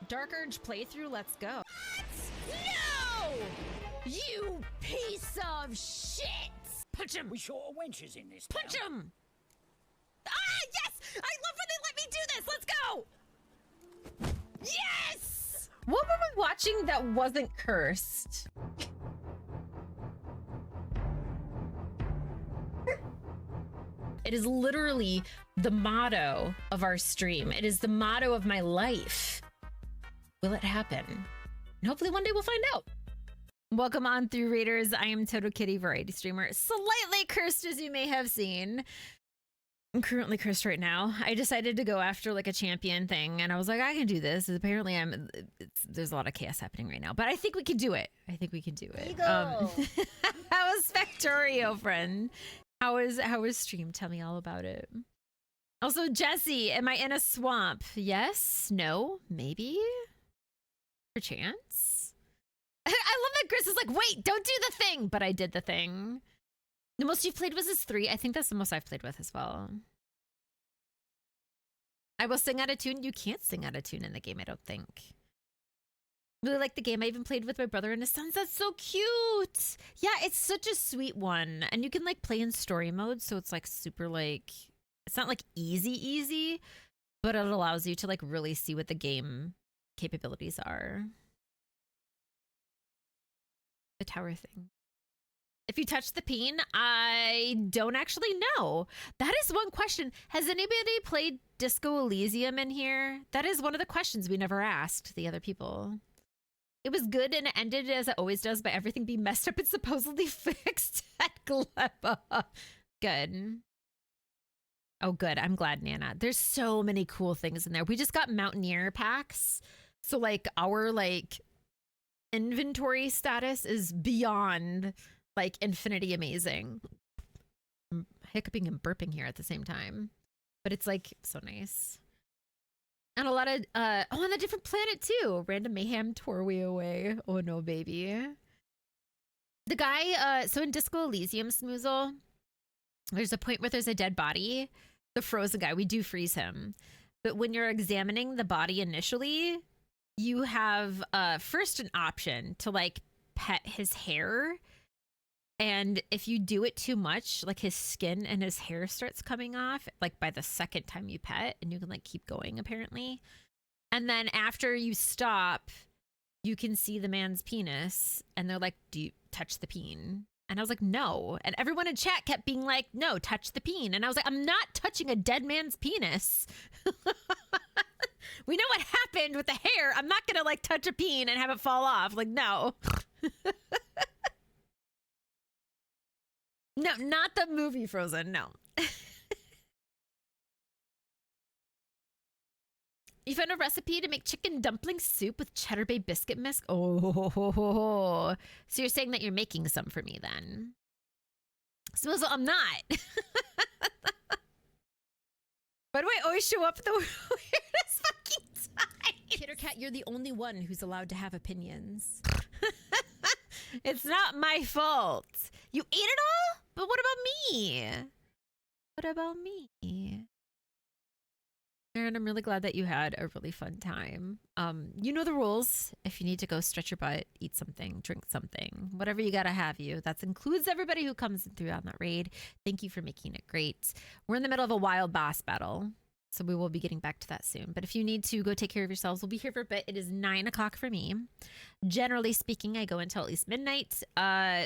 Dark Urge playthrough, let's go. No! You piece of shit! Punch him! We saw wenches in this. Punch him! Ah, yes! I love when they let me do this! Let's go! Yes! What were we watching that wasn't cursed? It is literally the motto of our stream. It is the motto of my life. Will it happen? And hopefully one day we'll find out. Welcome on through, Raiders. I am Total Kitty, variety streamer. Slightly cursed, as you may have seen. I'm currently cursed right now. I decided to go after like a champion thing, and I was like, I can do this. Apparently, there's a lot of chaos happening right now, but I think we can do it. I think we can do it. How was Factorio, friend? How was stream? Tell me all about it. Also, Jesse, am I in a swamp? Yes? No? Maybe? Perchance? I love that Chris is like, wait, don't do the thing! But I did the thing. The most you've played was this 3. I think that's the most I've played with as well. I will sing out of tune. You can't sing out of tune in the game, I don't think. Really like the game. I even played with my brother and his sons. That's so cute. Yeah, it's such a sweet one. And you can like play in story mode. So it's like super like, it's not like easy, but it allows you to like really see what the game capabilities are. The tower thing. If you touch the peen, I don't actually know. That is one question. Has anybody played Disco Elysium in here? That is one of the questions we never asked the other people. It was good and it ended as it always does by everything being messed up and supposedly fixed at Gleba. Good. Oh, good. I'm glad, Nana. There's so many cool things in there. We just got Mountaineer packs. So like our like inventory status is beyond like infinity amazing. I'm hiccuping and burping here at the same time. But it's like so nice. And a lot of, oh, on a different planet too. Random mayhem tore we away. Oh no, baby. The guy, so in Disco Elysium, Smoozle, there's a point where there's a dead body. The frozen guy, we do freeze him. But when you're examining the body initially, you have first an option to like pet his hair. And if you do it too much, like his skin and his hair starts coming off, like by the second time you pet, and you can like keep going apparently. And then after you stop, you can see the man's penis and they're like, do you touch the peen? And I was like, no. And everyone in chat kept being like, no, touch the peen. And I was like, I'm not touching a dead man's penis. We know what happened with the hair. I'm not gonna like touch a peen and have it fall off. Like, no. No, not the movie Frozen, no. You found a recipe to make chicken dumpling soup with cheddar bay biscuit mix? Oh, so you're saying that you're making some for me then? Smoozle, I'm not. Why do I always show up at the weirdest fucking time? Kid Cat, you're the only one who's allowed to have opinions. It's not my fault. You ate it all? But what about me? What about me? Aaron, I'm really glad that you had a really fun time. You know the rules. If you need to go stretch your butt, eat something, drink something, whatever you gotta have you. That includes everybody who comes through on that raid. Thank you for making it great. We're in the middle of a wild boss battle, so we will be getting back to that soon. But if you need to go take care of yourselves, we'll be here for a bit. It is 9 o'clock for me. Generally speaking, I go until at least midnight.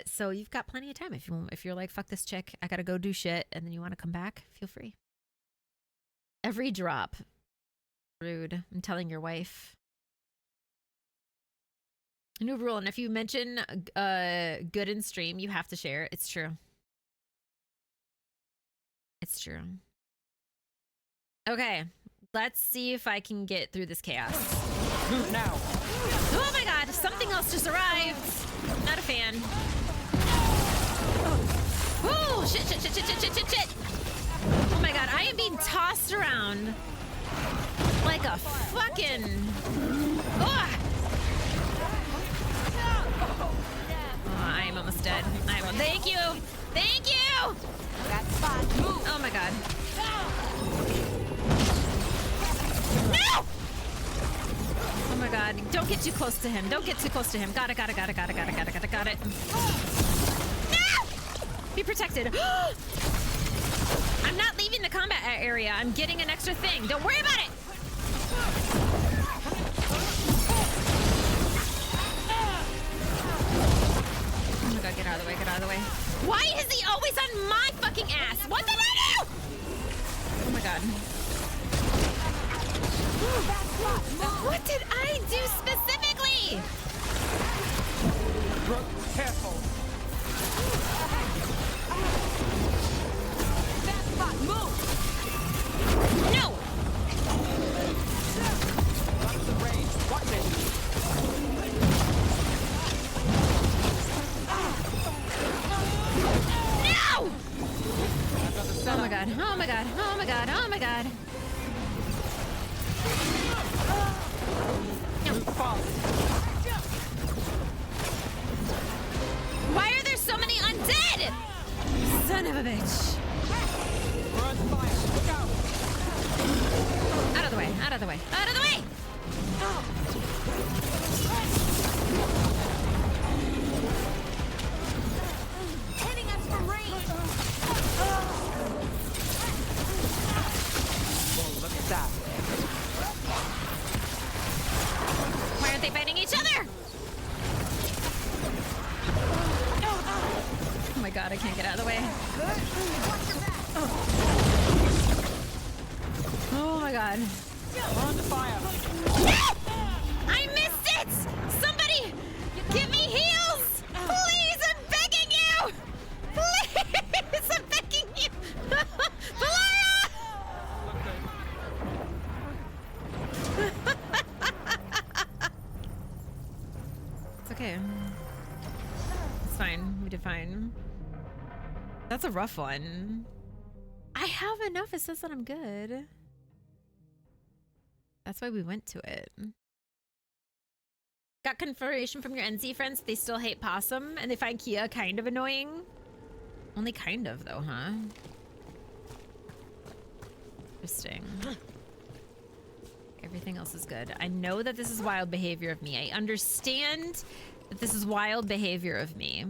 So you've got plenty of time. If you're like, fuck this chick, I gotta go do shit, and then you want to come back, feel free. Every drop. Rude. I'm telling your wife. New rule, and if you mention good in stream, you have to share. It's true. It's true. Okay, let's see if I can get through this chaos. Now. Oh my god, something else just arrived. Not a fan. Oh, shit. Oh my god, I am being tossed around like a fucking... Oh, I am almost dead. Thank you. Thank you! That spot, move! Oh my god. No! Oh my god. Don't get too close to him. Don't get too close to him. Got it. Got it. No! Be protected. I'm not leaving the combat area. I'm getting an extra thing. Don't worry about it! Oh my god, get out of the way. Why is he always on my fucking ass? What did I do? Oh my god. What did I do specifically? Careful. Move! No! Watch the range. Watch it. No! Oh my god. Why are there so many undead? Son of a bitch. We're on fire. Look out. Out of the way. Hitting us from range! Whoa, look at that. Why aren't they fighting each other? Oh my god, I can't get out of the way. Oh my god. We're on fire. I missed it! Somebody give me heals! Please, I'm begging you! Please, I'm begging you! Valara! It's okay. It's fine. We did fine. That's a rough one. I have enough. It says that I'm good. That's why we went to it. Got confirmation from your NZ friends. They still hate Possum and they find Kia kind of annoying. Only kind of though, huh? Interesting. Everything else is good. I know that this is wild behavior of me. I understand that this is wild behavior of me.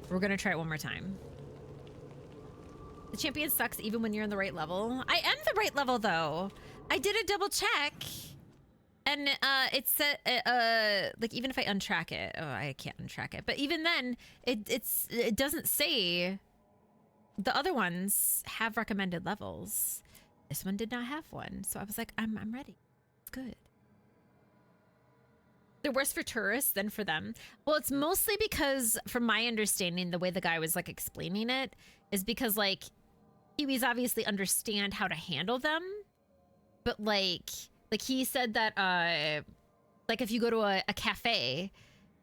We're gonna try it one more time. The champion sucks even when you're in the right level. I am the right level though. I did a double check. And it said, like even if I untrack it, oh, I can't untrack it. But even then, it doesn't say. The other ones have recommended levels. This one did not have one, so I was like, I'm ready. It's good. They're worse for tourists than for them. Well, it's mostly because, from my understanding, the way the guy was like explaining it is because like Kiwis obviously understand how to handle them, but like he said that like if you go to a cafe,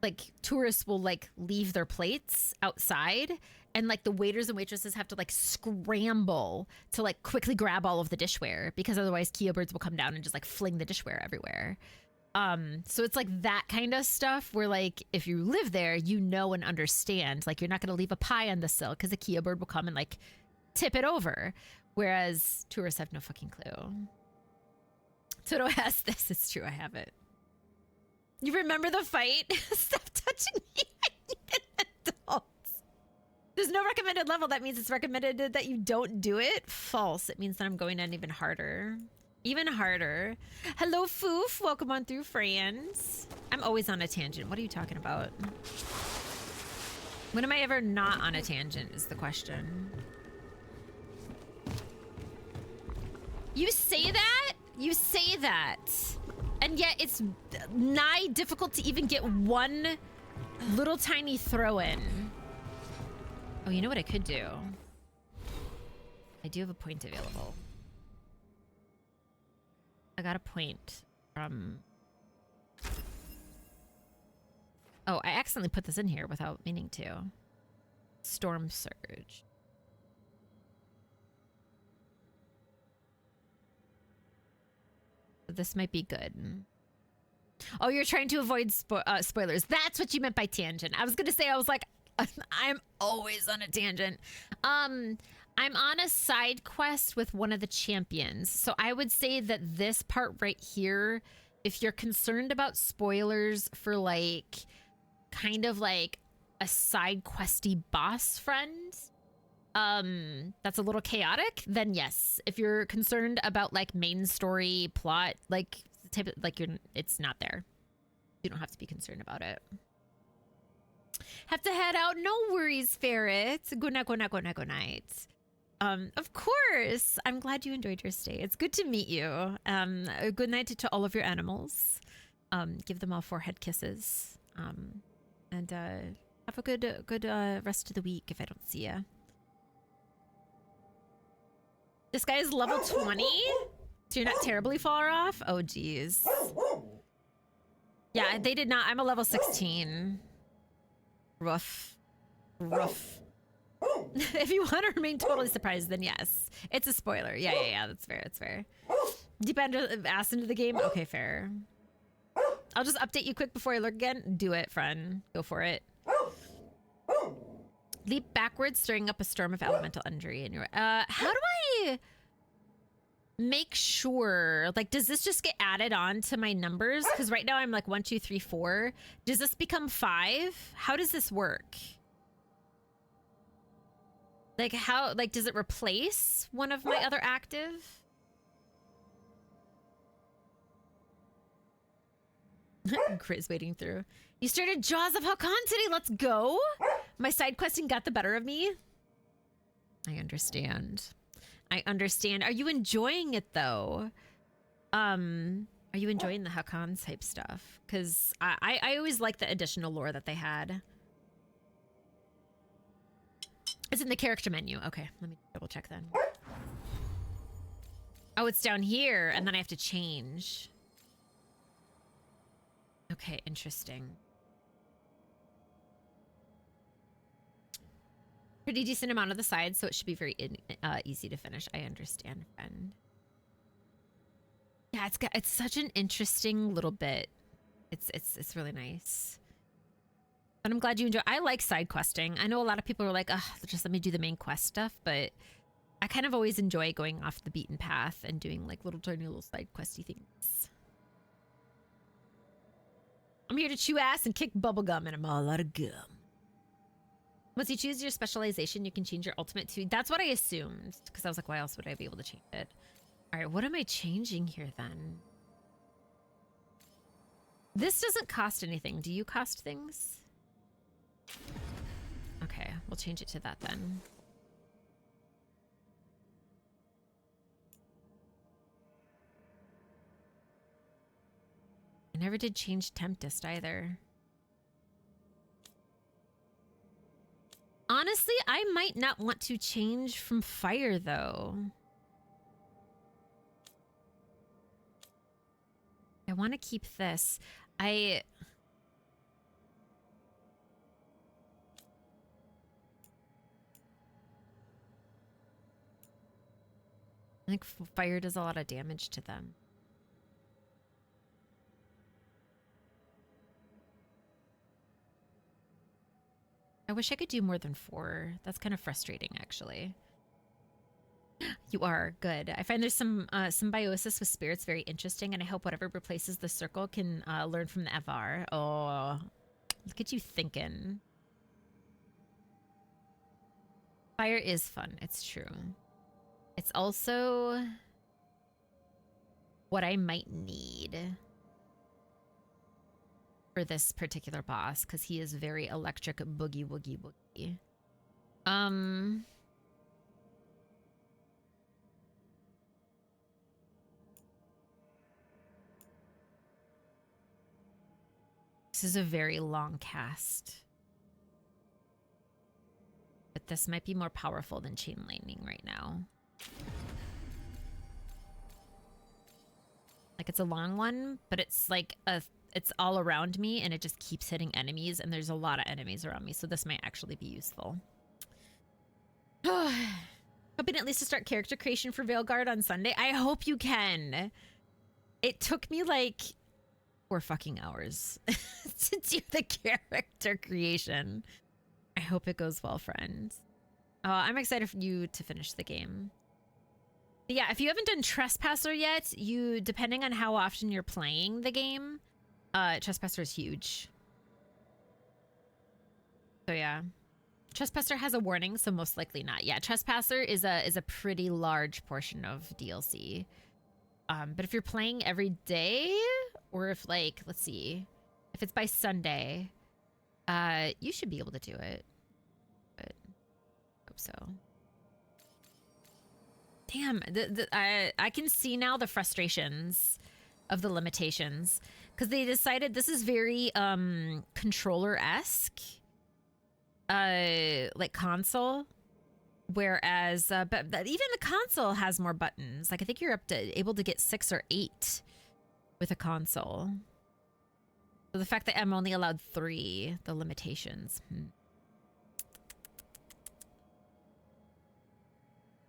like tourists will like leave their plates outside and like the waiters and waitresses have to like scramble to like quickly grab all of the dishware because otherwise Kia birds will come down and just like fling the dishware everywhere. So it's like that kind of stuff where like if you live there, you know and understand like you're not going to leave a pie on the sill because a Kia bird will come and like tip it over, whereas tourists have no fucking clue. Toto has this. It's true. I have it. You remember the fight? Stop touching me. I need an adult. There's no recommended level. That means it's recommended that you don't do it. False. It means that I'm going in even harder. Even harder. Hello, Foof. Welcome on through, friends. I'm always on a tangent. What are you talking about? When am I ever not on a tangent is the question. You say that? You say that. And yet it's nigh difficult to even get one little tiny throw in. Oh, you know what I could do? I do have a point available. I got a point from... Oh, I accidentally put this in here without meaning to. Storm Surge. This might be good. Oh, you're trying to avoid spoilers. That's what you meant by tangent. I was going to say, I was like, I'm always on a tangent. I'm on a side quest with one of the champions. So I would say that this part right here, if you're concerned about spoilers for like kind of like a side questy boss friend, that's a little chaotic, then yes. If you're concerned about like main story plot, like type of, like it's not there. You don't have to be concerned about it. Have to head out. No worries, Ferret. Good night, good night, good night, good night. Of course. I'm glad you enjoyed your stay. It's good to meet you. A good night to all of your animals. Give them all forehead kisses. And have a good rest of the week if I don't see ya. This guy is level 20? So you're not terribly far off? Oh, geez. Yeah, they did not. I'm a level 16. Rough. Rough. If you want to remain totally surprised, then yes. It's a spoiler. Yeah. That's fair. That's fair. Deep ass into the game? Okay, fair. I'll just update you quick before I look again. Do it, friend. Go for it. Leap backwards, stirring up a storm of elemental injury in your... how do I make sure... Like, does this just get added on to my numbers? Because right now I'm like 1, 2, 3, 4. Does this become 5? How does this work? Like, how... Like, does it replace one of my other active? Chris waiting through. You started Jaws of Hakan today. Let's go. My side questing got the better of me. I understand. I understand. Are you enjoying it though? Are you enjoying the Hakan type stuff? Because I always like the additional lore that they had. It's in the character menu. Okay, let me double check then. Oh, it's down here, and then I have to change. Okay, interesting. Pretty decent amount of the sides, so it should be very easy to finish. I understand, friend. Yeah, it's such an interesting little bit. It's really nice. And I'm glad you enjoy. I like side questing. I know a lot of people are like, ugh, just let me do the main quest stuff, but I kind of always enjoy going off the beaten path and doing like little tiny little side questy things. I'm here to chew ass and kick bubblegum, and I'm all out of gum. Once you choose your specialization, you can change your ultimate to... That's what I assumed, because I was like, why else would I be able to change it? All right, what am I changing here then? This doesn't cost anything. Do you cost things? Okay, we'll change it to that then. I never did change Tempest either. Honestly, I might not want to change from fire though. I want to keep this. I think fire does a lot of damage to them. I wish I could do more than 4. That's kind of frustrating, actually. You are good. I find there's some symbiosis with spirits very interesting, and I hope whatever replaces the circle can learn from the Evar. Oh, look at you thinking. Fire is fun. It's true. It's also what I might need for this particular boss, because he is very electric boogie woogie boogie. This is a very long cast, but this might be more powerful than Chain Lightning right now. Like, it's a long one, but it's like it's all around me, and it just keeps hitting enemies, and there's a lot of enemies around me, so this might actually be useful. Hoping at least to start character creation for Veilguard on Sunday. I hope you can. It took me like 4 fucking hours to do the character creation. I hope it goes well, friend. Oh, I'm excited for you to finish the game. But yeah, if you haven't done Trespasser yet, depending on how often you're playing the game, Trespasser is huge. So yeah. Trespasser has a warning, so most likely not. Yeah, Trespasser is a pretty large portion of DLC. But if you're playing every day, or if like, let's see, if it's by Sunday, you should be able to do it. But I hope so. Damn, I can see now the frustrations of the limitations, because they decided this is very controller-esque, like console, whereas but even the console has more buttons. Like I think you're able to get 6 or 8 with a console. So the fact that I'm only allowed 3, the limitations.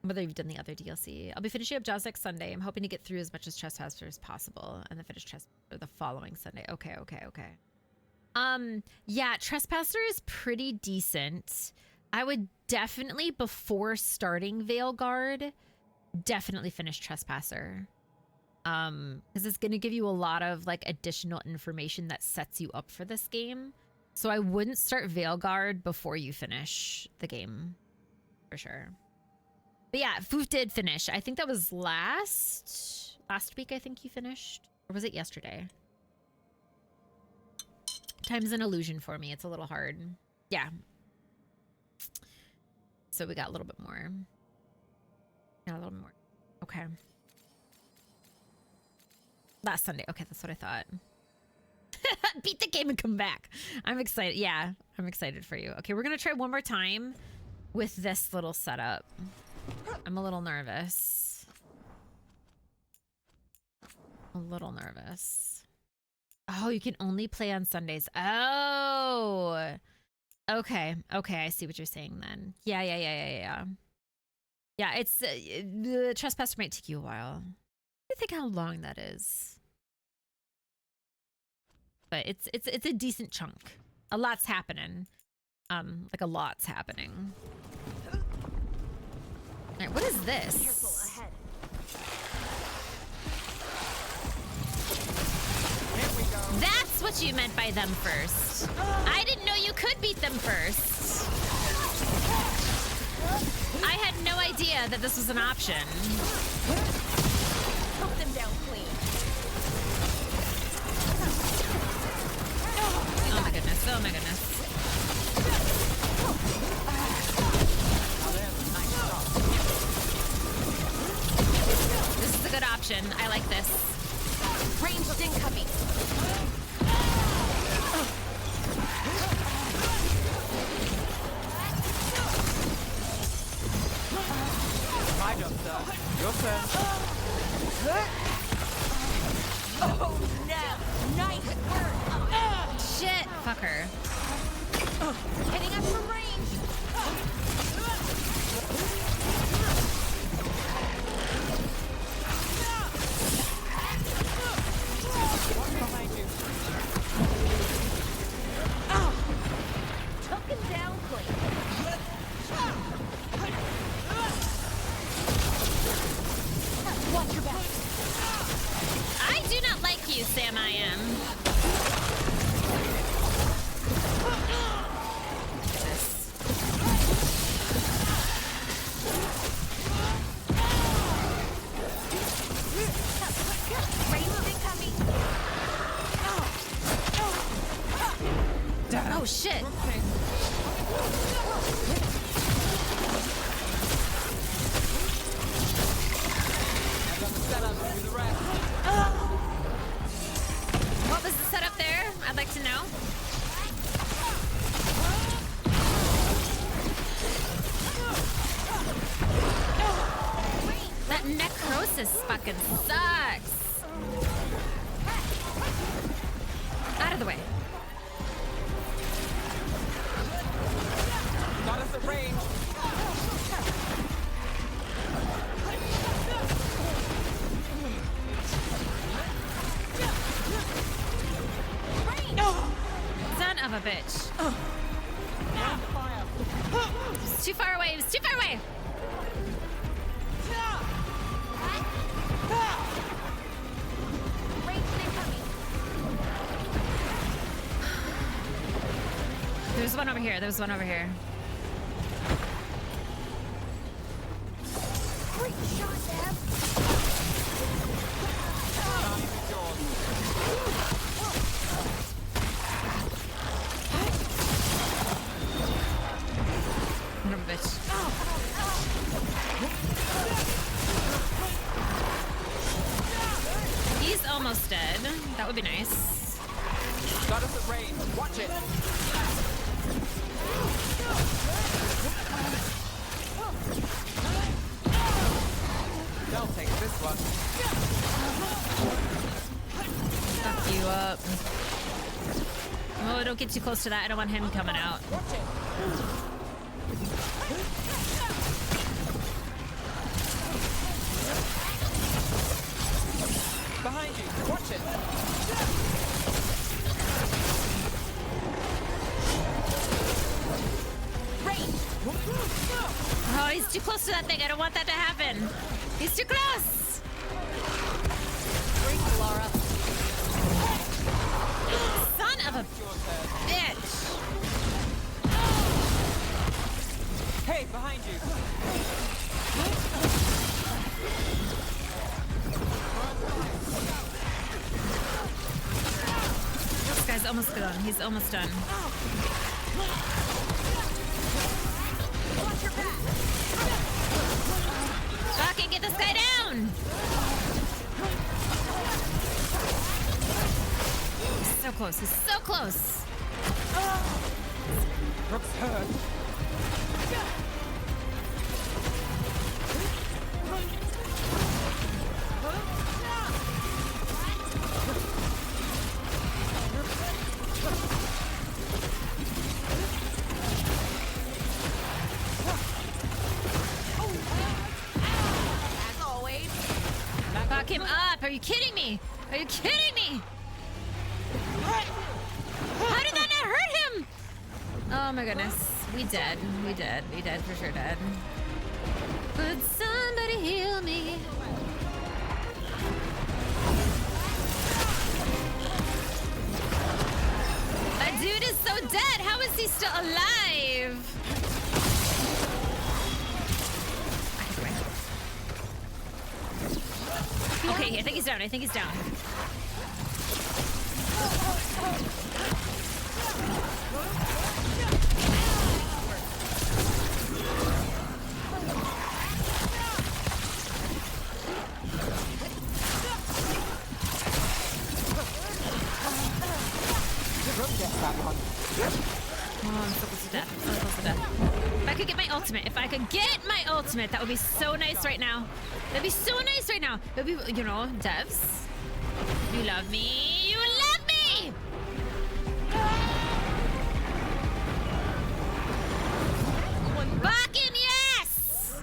Whether you've done the other DLC. I'll be finishing up Jaws next Sunday. I'm hoping to get through as much as Trespasser as possible and then finish Trespasser the following Sunday. Okay. Yeah, Trespasser is pretty decent. I would definitely, before starting Veilguard, definitely finish Trespasser. Because it's going to give you a lot of like additional information that sets you up for this game. So I wouldn't start Veilguard before you finish the game, for sure. But yeah, Foof did finish. I think that was last week, I think you finished. Or was it yesterday? Time's an illusion for me. It's a little hard. Yeah. So we got a little bit more. Yeah, a little bit more. Okay. Last Sunday. Okay, that's what I thought. Beat the game and come back. I'm excited. Yeah, I'm excited for you. Okay, we're going to try one more time with this little setup. I'm a little nervous. A little nervous. Oh, you can only play on Sundays. Oh. Okay. Okay, I see what you're saying then. Yeah. Yeah, it's the Trespasser might take you a while. I think how long that is. But it's a decent chunk. A lot's happening. Like a lot's happening. All right, what is this? Careful ahead. Here we go. That's what you meant by them first. I didn't know you could beat them first. I had no idea that this was an option. Put them down clean. Oh my goodness, oh my goodness. This is a good option. I like this. Ranged incoming. My job, sir. Your turn. Oh no! Nice work. Shit, fuck her. Hitting us from range. What's behind you? Took him down clean. Watch your back. I do not like you, Sam I am. Oh shit. What was the setup there? I'd like to know. That necrosis fucking sucks. Out of the way. Got us at range. Son of a bitch. Fire. was too far away. He was too far away. There's one over here. There's one over here. Great shot, Dad. Son of a bitch. He's almost dead. That would be nice. Got us at range. Watch it. They'll take this one. Fuck you up. Oh, don't get too close to that. I don't want him coming out. Behind you. Watch it. Oh, he's too close to that thing. I don't want that to happen. He's too close. Drink, Laura. Son of a bitch. Hey, behind you. This guy's almost done. He's almost done. Fucking get this guy down! He's so close. He's so close. Brooks hurt. As always. Fuck him up! Are you kidding me? Are you kidding me? How did that not hurt him? Oh my goodness. We dead. We dead. We dead for sure dead. Could somebody heal me? That dude is so dead. How is he still alive? Okay, I think he's down. I think he's down. Oh, I'm so close to death. I'm so close to death. If I could get my ultimate, if I could get my ultimate, that would be so nice right now. That'd be so nice right now. It'd be, you know, devs. You love me. You love me! Fucking yes!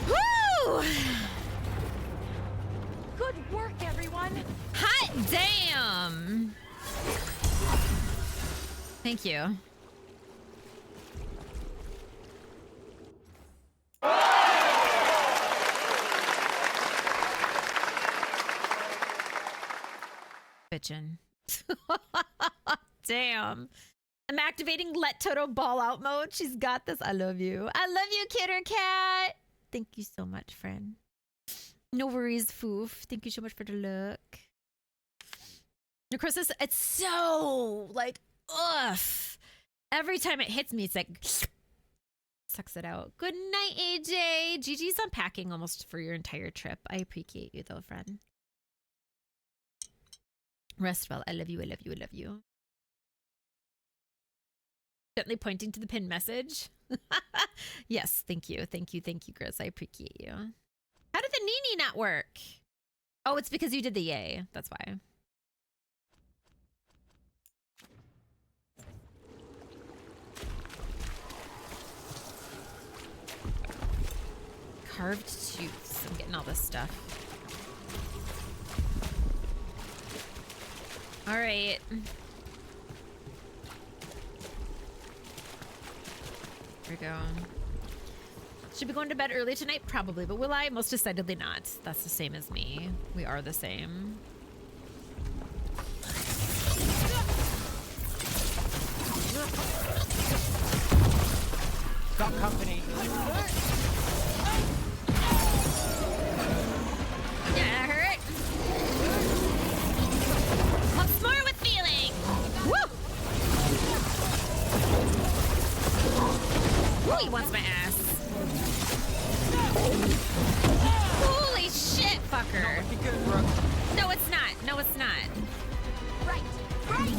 Woo! Good work, everyone. Hot damn! Thank you. Bitchin'. Damn. I'm activating Let Toto Ball Out mode. She's got this. I love you. I love you, Kitter Cat. Thank you so much, friend. No worries, Foof. Thank you so much for the look. Necrosis, it's so, like, ugh. Every time it hits me, it's like, sucks it out. Good night, AJ. GG's unpacking almost for your entire trip. I appreciate you, though, friend. Rest well. I love you, I love you, I love you. Gently pointing to the pinned message. Yes, thank you. Thank you, Grizz. I appreciate you. How did the Nini not work? Oh, it's because you did the yay. That's why. Carved tooths. Nice. I'm getting all this stuff. All right. Here we go. Should be going to bed early tonight? Probably, but will I? Most decidedly not. That's the same as me. We are the same. Got company. Yeah, that hurt. Once more with feeling. Woo! Woo, he wants my ass. Holy shit, fucker. No, it's not. No, it's not. Right, right.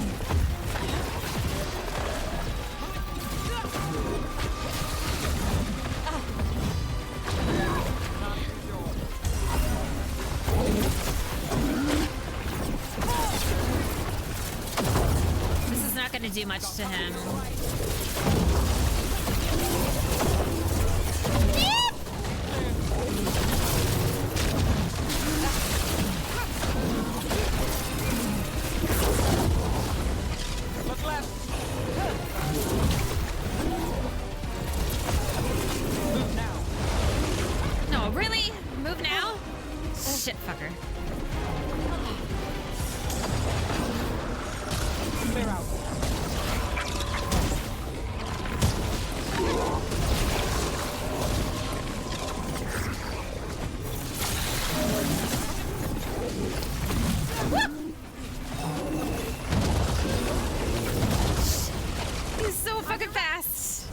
This is not going to do much to him. Look left. Move now. No, really? Move now? Shit, fucker. Clear out. He's so fucking fast.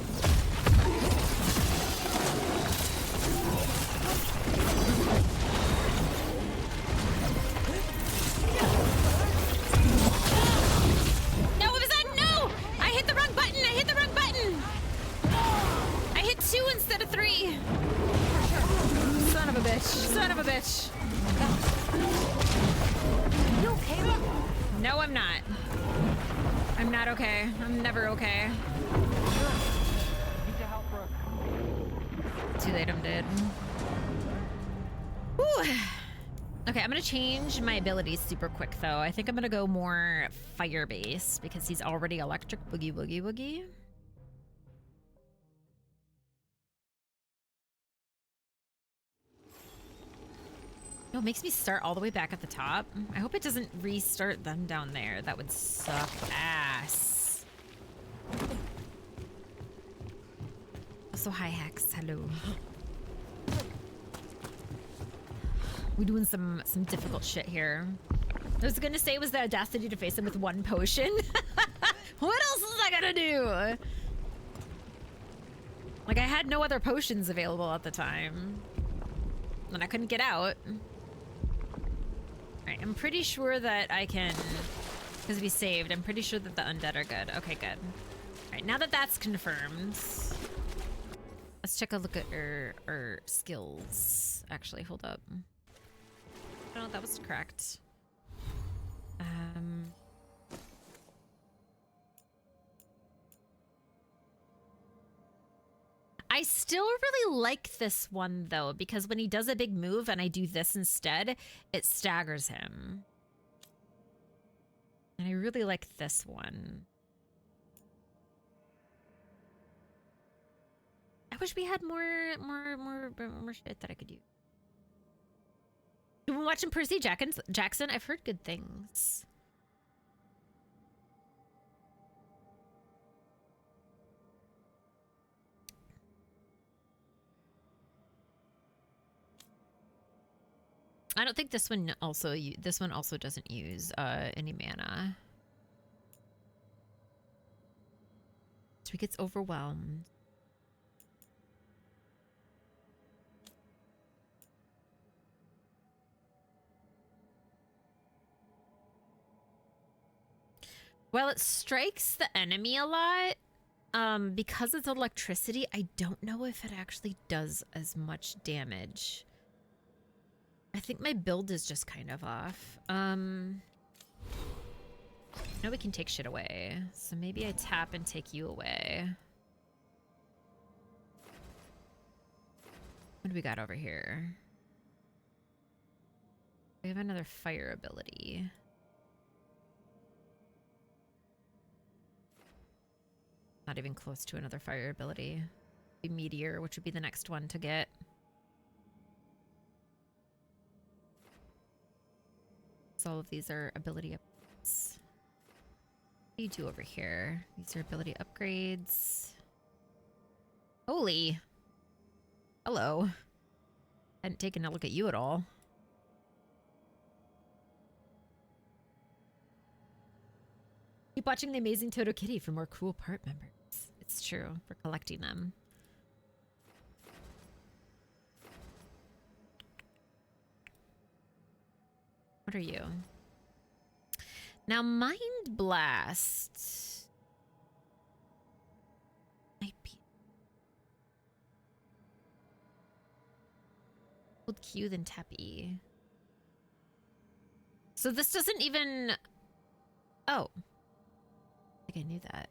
No, what was that? No! I hit the wrong button. I hit the wrong button. I hit 2 instead of 3. Son of a bitch. Son of a bitch. You okay? No, I'm not. I'm not okay. I'm never okay. Need to help Brooke. Too late, I'm dead. Whew. Okay, I'm gonna change my abilities super quick though. I think I'm gonna go more fire base because he's already electric boogie woogie woogie. No, it makes me start all the way back at the top. I hope it doesn't restart them down there. That would suck ass. Also, hi Hex, hello. We're doing some difficult shit here. I was gonna say it was the audacity to face him with 1 potion. What else was I gonna do? Like, I had no other potions available at the time. And I couldn't get out. Alright, I'm pretty sure that I can... Because we saved, I'm pretty sure that the undead are good. Okay, good. Alright, now that that's confirmed... Let's take a look at our skills. Actually, hold up. No, that was correct. I still really like this one though, because when he does a big move and I do this instead, it staggers him. And I really like this one. I wish we had more shit that I could use. You've been watching Percy Jackson? I've heard good things. I don't think this one also doesn't use any mana. So he gets overwhelmed. Well, it strikes the enemy a lot. Because it's electricity, I don't know if it actually does as much damage. I think my build is just kind of off. Now we can take shit away. So maybe I tap and take you away. What do we got over here? We have another fire ability. Not even close to another fire ability. Meteor, which would be the next one to get. So all of these are ability upgrades. What do you do over here? These are ability upgrades. Holy. Hello. Hadn't taken a look at you at all. Keep watching The Amazing Toto Kitty for more cool part members. It's true, for collecting them. What are you? Now, Mind Blast might be. Hold Q, then tap E. So this doesn't even. Oh. I think I knew that.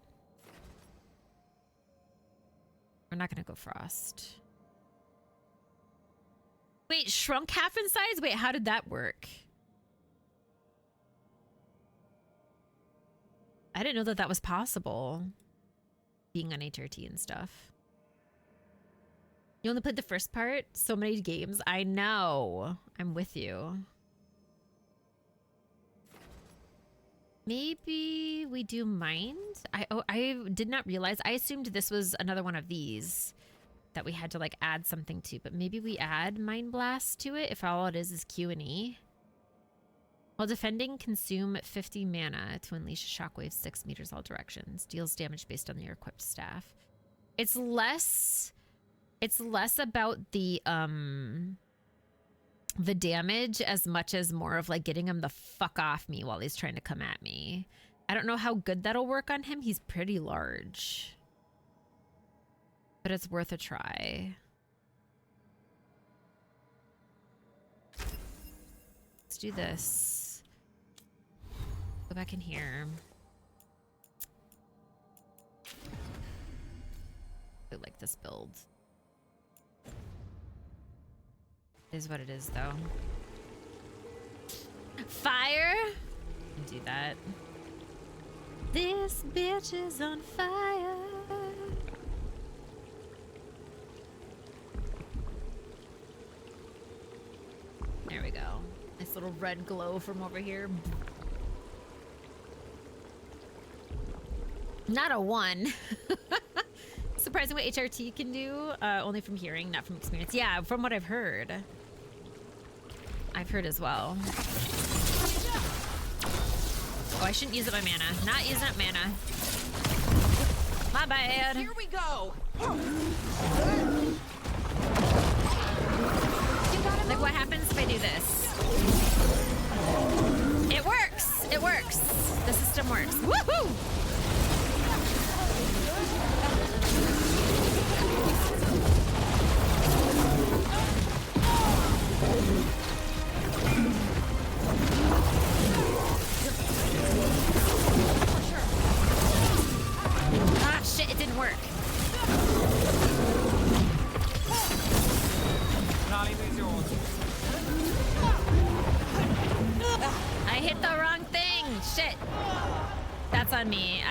We're not gonna go Frost. Wait, shrunk half in size? Wait, how did that work? I didn't know that that was possible. Being on HRT and stuff. You only played the first part? So many games. I know. I'm with you. Maybe we do Mind? I did not realize. I assumed this was another one of these that we had to like add something to, but maybe we add Mind Blast to it if all it is Q and E. While defending, consume 50 mana to unleash a shockwave 6 meters all directions. Deals damage based on your equipped staff. It's less about the damage as much as more of like getting him the fuck off me while he's trying to come at me. I don't know how good that'll work on him. He's pretty large. But it's worth a try. Let's do this. Go back in here. I like this build. It is what it is, though. Fire? Do that. This bitch is on fire. There we go. Nice little red glow from over here. Not a 1. Surprising what HRT can do. Only from hearing, not from experience. Yeah, from what I've heard. I've heard as well. Oh, I shouldn't use up my mana. Not using up mana. My bad. Here we go. Like, what happens if I do this? It works. It works. The system works. Woohoo! Ah, shit, it didn't work. I hit the wrong thing. Shit. That's on me.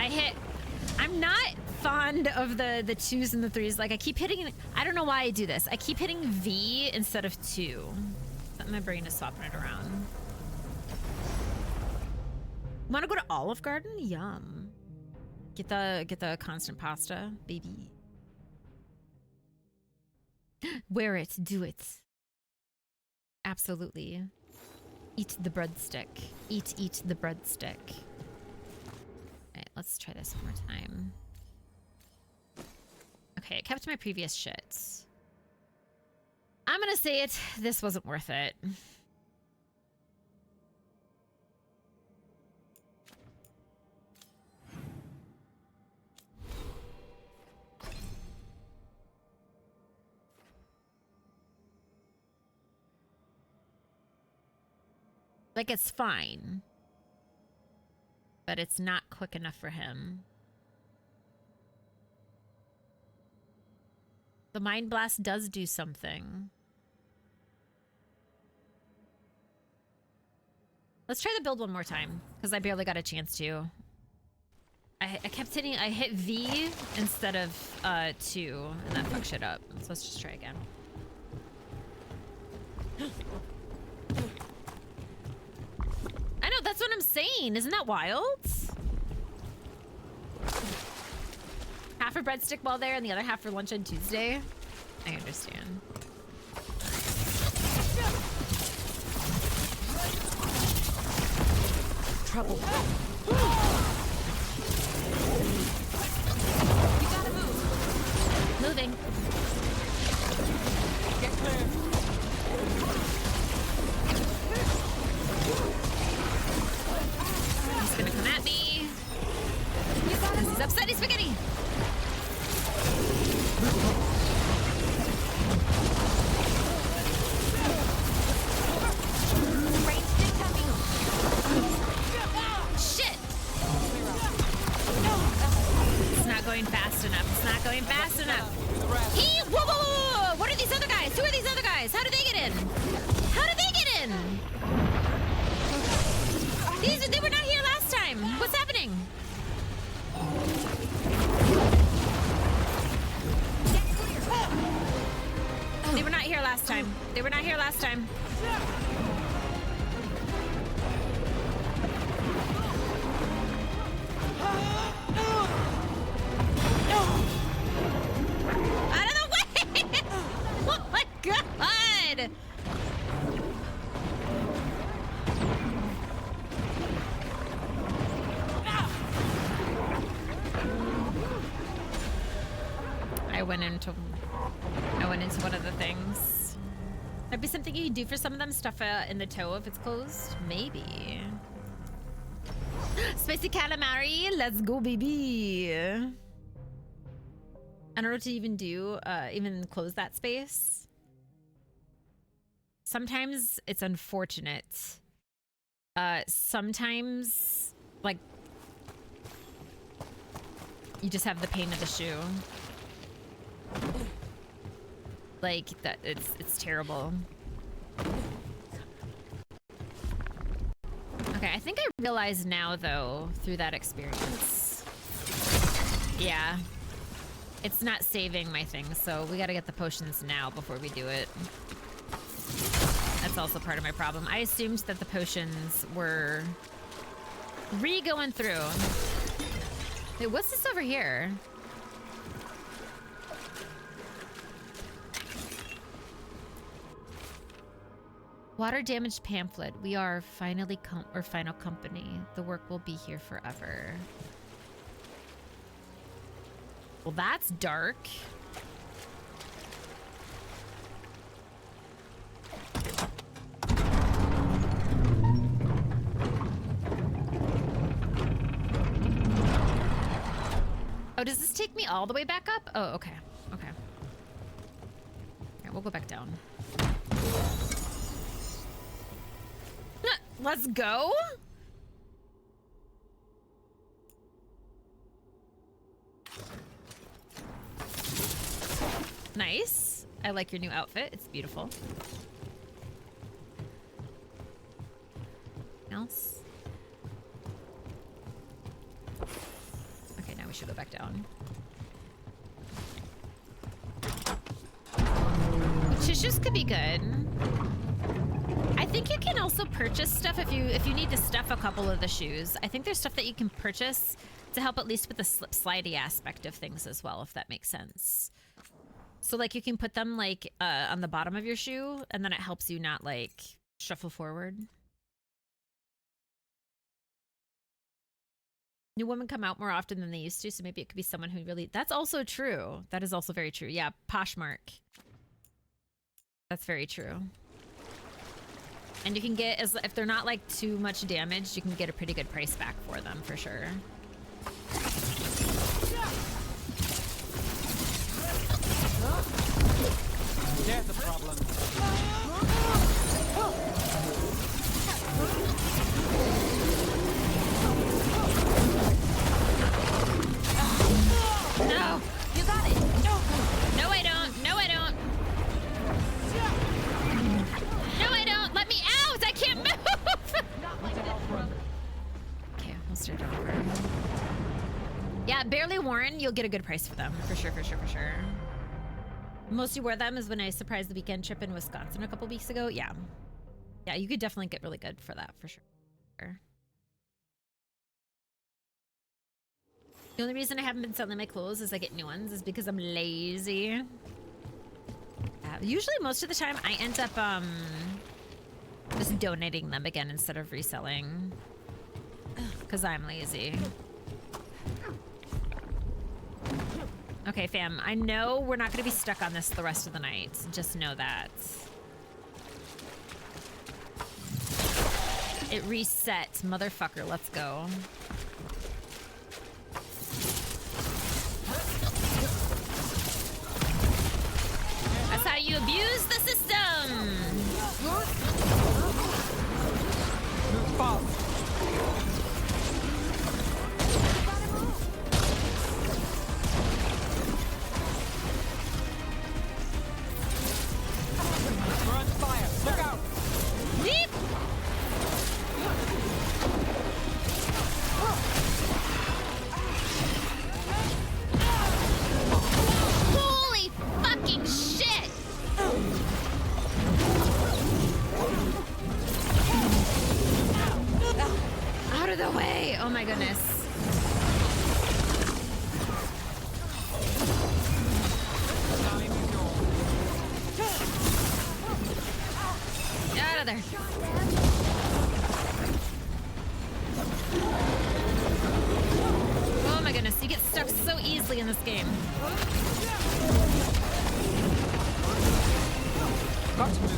I'm not fond of the 2s and the 3s. Like, I keep hitting, I don't know why I do this. I keep hitting V instead of 2. My brain is swapping it around. Want to go to Olive Garden? Yum. Get the constant pasta, baby. Wear it, do it. Absolutely. Eat the breadstick. Eat the breadstick. Alright, let's try this one more time. Okay, I kept my previous shit. I'm gonna say it. This wasn't worth it. Like, it's fine. But it's not quick enough for him. The Mind Blast does do something. Let's try the build one more time, because I barely got a chance to. I kept hitting, I hit V instead of 2, and that fucked shit up. So let's just try again. I know, that's what I'm saying. Isn't that wild? Half a breadstick while there and the other half for lunch on Tuesday. I understand. Trouble. You gotta move. Moving. Get clear. He's gonna come at me. He's upset, he's spaghetti. Shit! It's not going fast enough. It's not going fast enough. Whoa, whoa, whoa, whoa! What are these other guys? Who are these other guys? How did they get in? How did they get in? They were not here last time. What's happening? They were not here last time. They were not here last time. Out of the way! Oh my god! I went into one of the things. That'd be something you can do for some of them. Stuff in the toe if it's closed. Maybe. Spicy calamari. Let's go, baby. I don't know what to even do. Even close that space. Sometimes it's unfortunate. Sometimes, like, you just have the pain of the shoe. Like that, it's terrible. Okay, I think I realize now though through that experience. Yeah, it's not saving my thing, so we got to get the potions now before we do it. That's also part of my problem. I assumed that the potions were going through. Wait, what's this over here? Water damaged pamphlet. We are finally final company. The work will be here forever. Well, that's dark. Oh, does this take me all the way back up? Oh, okay. Okay. Alright, we'll go back down. Let's go. Nice. I like your new outfit. It's beautiful. Else? Okay, now we should go back down. Tissues could be good. I think you can also purchase stuff if you need to stuff a couple of the shoes. I think there's stuff that you can purchase to help at least with the slip-slidey aspect of things as well, if that makes sense. So like you can put them like on the bottom of your shoe, and then it helps you not like shuffle forward. New women come out more often than they used to, so maybe it could be someone who really... That's also true. That is also very true. Yeah, Poshmark. That's very true. And you can get, if they're not like too much damaged, you can get a pretty good price back for them, for sure. There's a problem. No! You got it! No, I don't! No, I don't! No, I don't! Let me out! I can't move! Yeah, barely worn, you'll get a good price for them. For sure, for sure, for sure. Most you wear them is when I surprised the weekend trip in Wisconsin a couple weeks ago. Yeah. Yeah, you could definitely get really good for that, for sure. The only reason I haven't been selling my clothes as I get new ones is because I'm lazy. Usually, most of the time, I end up just donating them again instead of reselling. Because I'm lazy. Okay, fam. I know we're not going to be stuck on this the rest of the night. Just know that. It reset. Motherfucker, let's go. That's how you abuse the system! We're on fire. Look out! Beep! Holy fucking shit! Out of the way! Oh my goodness. Get out of there. Oh my goodness, you get stuck so easily in this game. Got to move.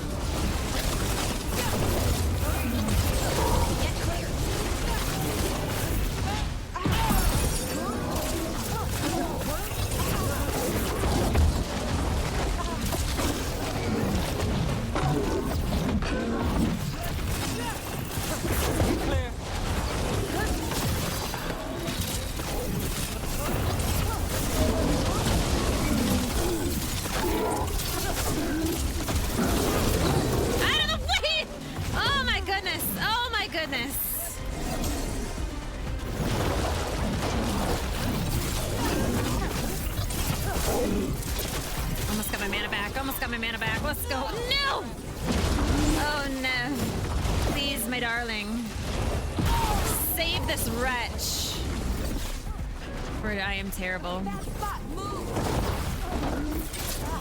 Get clear. Clear. Out of the way! Oh my goodness! Oh my goodness! Almost got my mana back. Almost got my mana back. Let's go. No! Oh no. Please, my darling. Save this wretch. For I am terrible.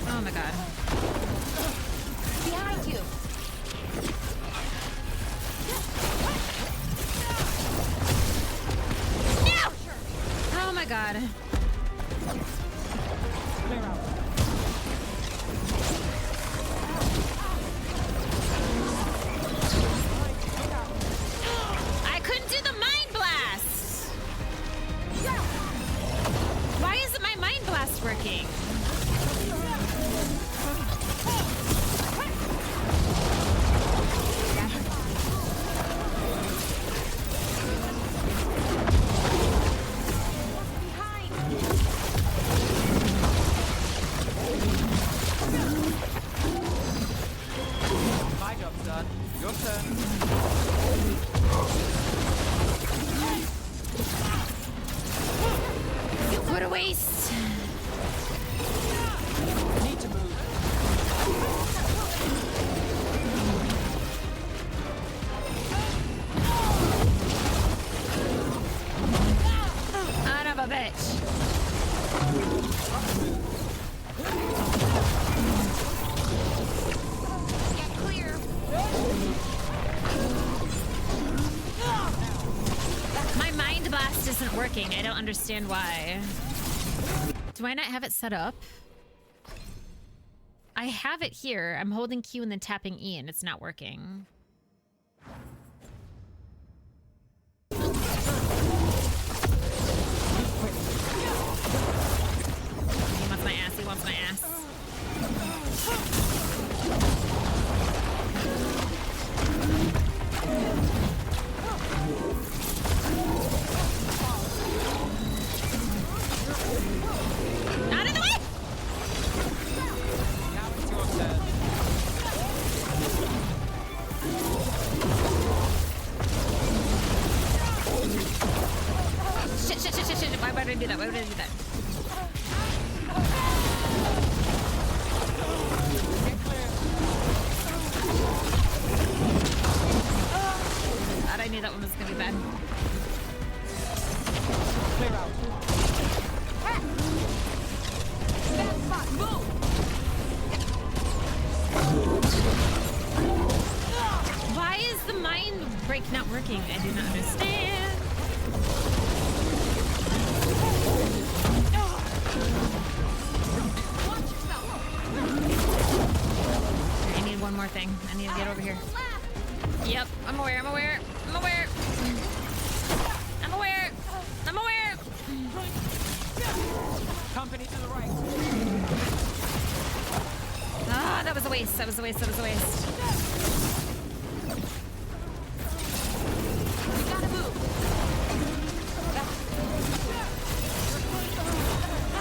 Oh my god. Behind you. No! Oh my god. I couldn't do the mind blast. Why isn't my mind blast working? My job's done. Your turn. What a waste. Need to move. Son of a bitch. Get clear. My mind blast isn't working. I don't understand why. Do I not have it set up? I have it here. I'm holding Q and then tapping E and it's not working. He wants my ass. He wants my ass. Out of the way! Now it's your turn. Shit, shit, shit, shit, shit. Why did I I do that? Why would I do that? God, I knew that one was gonna be bad. Clear out. Why is the mind break not working? I do not understand. I need one more thing. I need to get over here. Yep, I'm aware, I'm aware, I'm aware. I'm aware, I'm aware. Company to the right. Ah, that was a waste, that was a waste, that was a waste. We gotta move.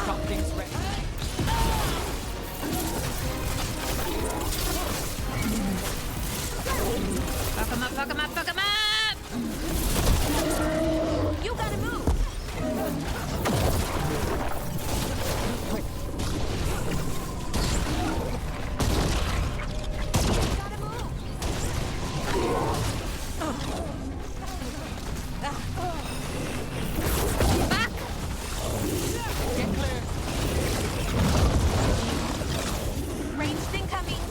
Something's ready. Fuck him up, fuck him up, fuck him up! You gotta move. Ranged incoming.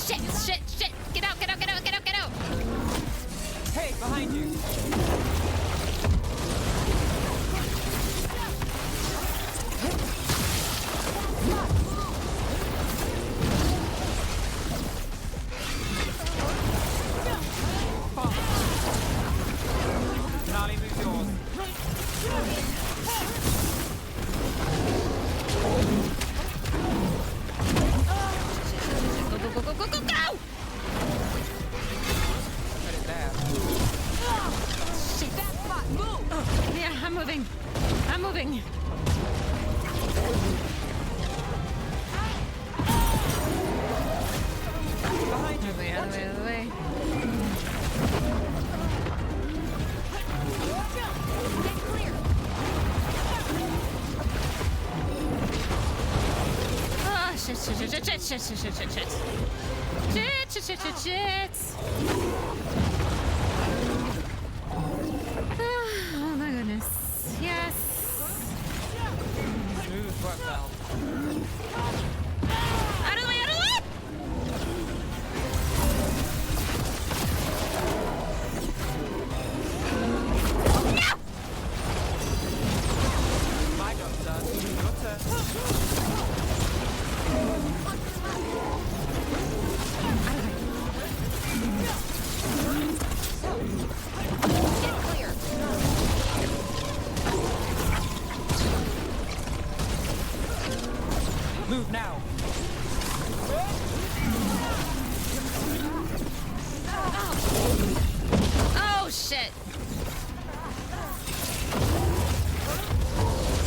Shit, shit, shit! Get out, get out, get out, get out, get out! Hey, behind you. Nolly, move yours. Go, go, go, go, go, go, go! Put it there. Shit. That spot, move. Yeah, I'm moving. I'm moving. Behind you. Out of the way, out of the way, out of the way. Get clear. Oh, shit, shit, shit, shit, shit, shit, shit, shit, shit, shit. Shit, shit, shit, shit, shit. Oh my goodness. Yes. Smooth work, Val. Out of the way, out of the way! No! My job's done. Your turn. Get clear. Move now. Oh, shit.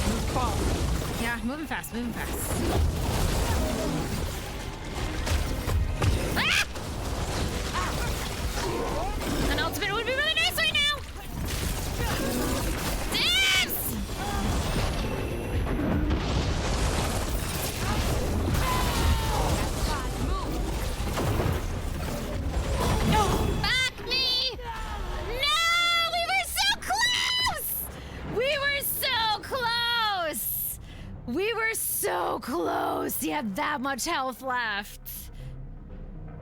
Move fast. Yeah, moving fast, moving fast. Ah! An ultimate would be really nice right now. Dibs! Back me! No! We were so close! We were so close! We were so close! He had that much health left.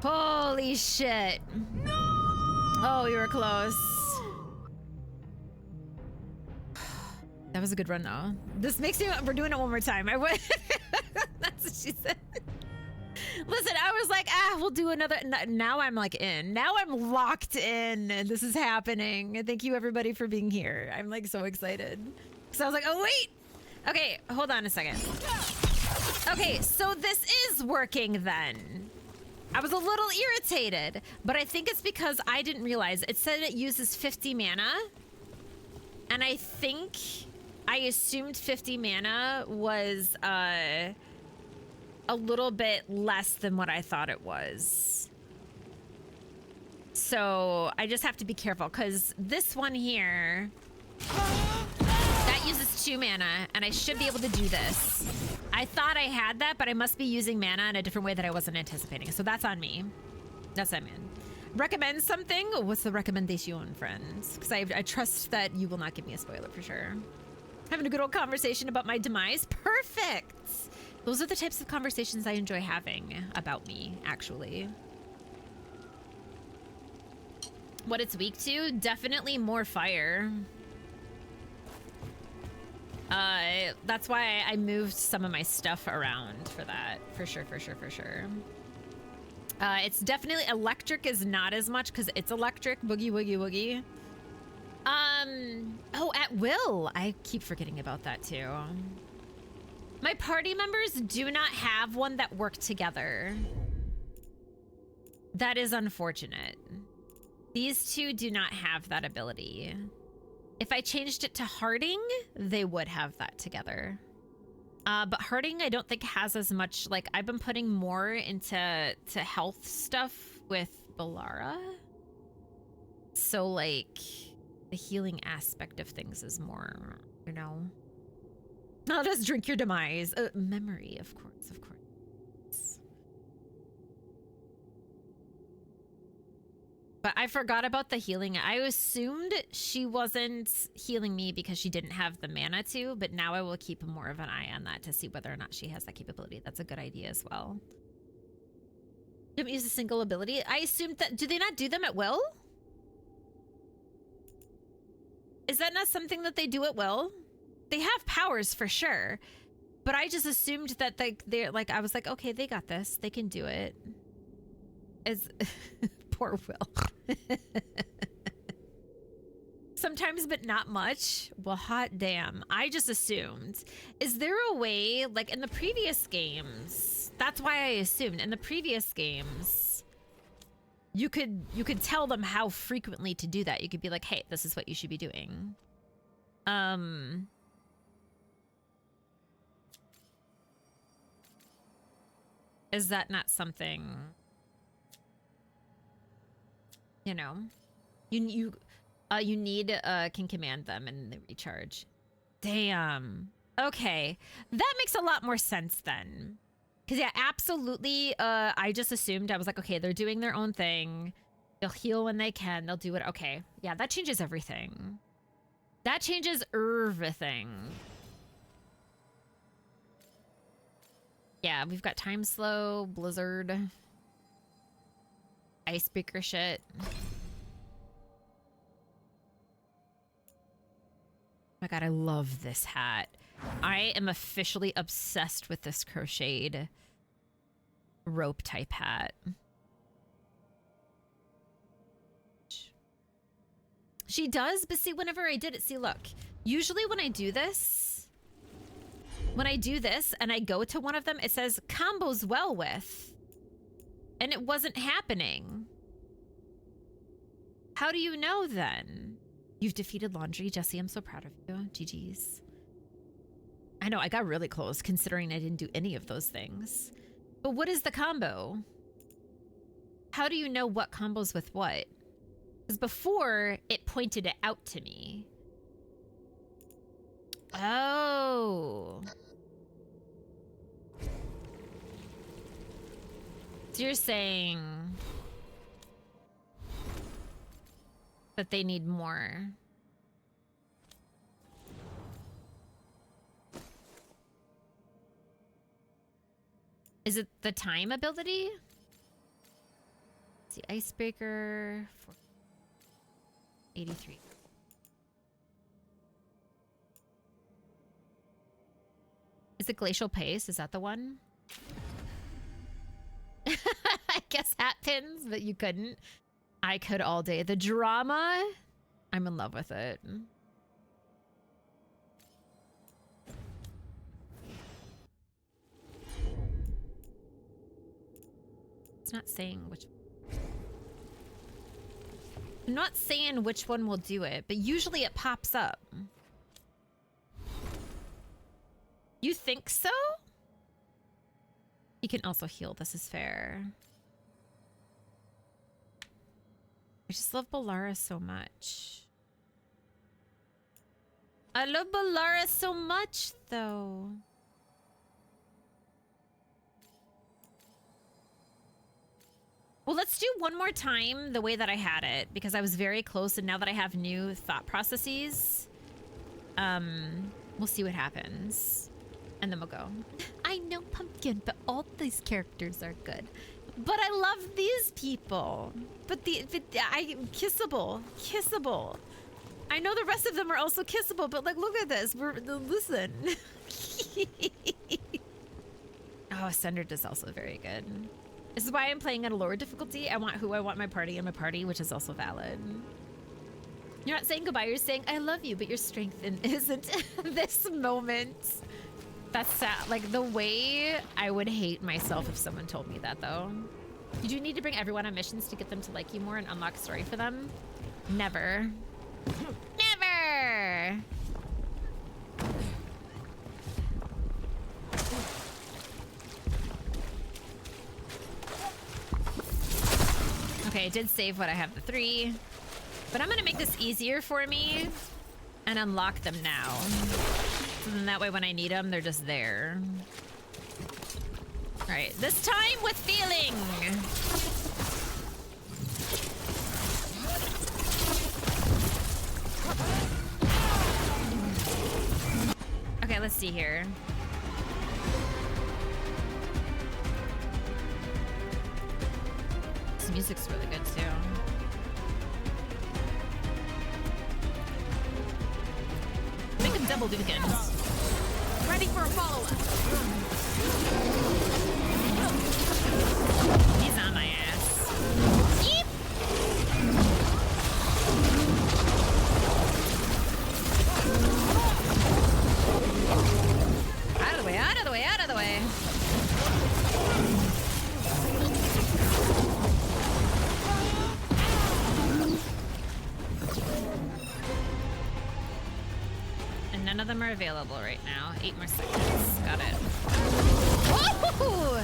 Holy shit. No! Oh, we were close. That was a good run, though. This makes me... We're doing it one more time. I would... That's what she said. Listen, I was like, we'll do another. Now I'm like in. Now I'm locked in. This is happening. Thank you, everybody, for being here. I'm like so excited. So I was like, oh, wait. Okay, hold on a second. Okay, so this is working then. I was a little irritated, but I think it's because I didn't realize it said it uses 50 mana. And I think I assumed 50 mana was a little bit less than what I thought it was. So I just have to be careful because this one here, that uses 2 mana, and I should be able to do this. I thought I had that, but I must be using mana in a different way that I wasn't anticipating. So that's on me. That's on me. Recommend something? What's the recommendation, friends? Because I trust that you will not give me a spoiler for sure. Having a good old conversation about my demise? Perfect! Those are the types of conversations I enjoy having about me, actually. What it's weak to? Definitely more fire. That's why I moved some of my stuff around for that. For sure, for sure, for sure. It's definitely electric is not as much because it's electric. Boogie, woogie, woogie. Oh, at will. I keep forgetting about that too. My party members do not have one that work together. That is unfortunate. These two do not have that ability. If I changed it to Harding, they would have that together. But Harding, I don't think has as much, like, I've been putting more into health stuff with Balara. So, like, the healing aspect of things is more, you know. I'll just drink your demise. Memory, of course, of course. But I forgot about the healing. I assumed she wasn't healing me because she didn't have the mana to, but now I will keep more of an eye on that to see whether or not she has that capability. That's a good idea as well. Don't use a single ability. I assumed that, do they not do them at will? Is that not something that they do at will? They have powers for sure, but I just assumed that they're like, I was like, okay, they got this. They can do it. As poor Will. Sometimes, but not much. Well, hot damn. I just assumed. Is there a way, like in the previous games, that's why I assumed in the previous games, you could tell them how frequently to do that. You could be like, hey, this is what you should be doing. Is that not something, you know, you need can command them and they recharge. Damn. Okay, that makes a lot more sense then. Because yeah, absolutely. I just assumed, I was like, okay, they're doing their own thing. They'll heal when they can. They'll do it. Okay, yeah, that changes everything. That changes everything. Yeah, we've got time slow, blizzard, icebreaker shit. Oh my god, I love this hat. I am officially obsessed with this crocheted rope type hat. She does, but see, whenever I did it, see, look, usually when I do this and I go to one of them, it says combos well with, and it wasn't happening. How do you know then? You've defeated Laundry, Jesse. I'm so proud of you. GG's. I know, I got really close considering I didn't do any of those things. But what is the combo? How do you know what combos with what? Because before, it pointed it out to me. Oh. So you're saying that they need more. Is it the time ability? Let's see, Icebreaker, 83. Is it Glacial Pace? Is that the one? I guess hat pins, but you couldn't. I could all day. The drama, I'm in love with it. It's not saying which. I'm not saying which one will do it, but usually it pops up. You think so? You can also heal. This is fair. I just love Balara so much. I love Balara so much, though. Well, let's do one more time the way that I had it, because I was very close, and now that I have new thought processes, we'll see what happens. And then we'll go. I know Pumpkin, but all these characters are good. But I love these people. But kissable. I know the rest of them are also kissable, but like, look at this. Listen. Oh, Sundered is also very good. This is why I'm playing at a lower difficulty. I want who I want my party in my party, which is also valid. You're not saying goodbye, you're saying I love you, but your strength isn't this moment. That's sad. Like, the way I would hate myself if someone told me that, though. You do need to bring everyone on missions to get them to like you more and unlock story for them. Never. Never! Okay, I did save what I have, the 3. But I'm gonna make this easier for me and unlock them now. So then that way when I need them, they're just there. All right, this time with feeling. Okay, let's see here. This music's really good too. Make them double Dukins. Ready for a follow-up. He's on my ass. Yeep. Out of the way, out of the way, out of the way. And none of them are available right now. 8 more seconds. Got it. Woo!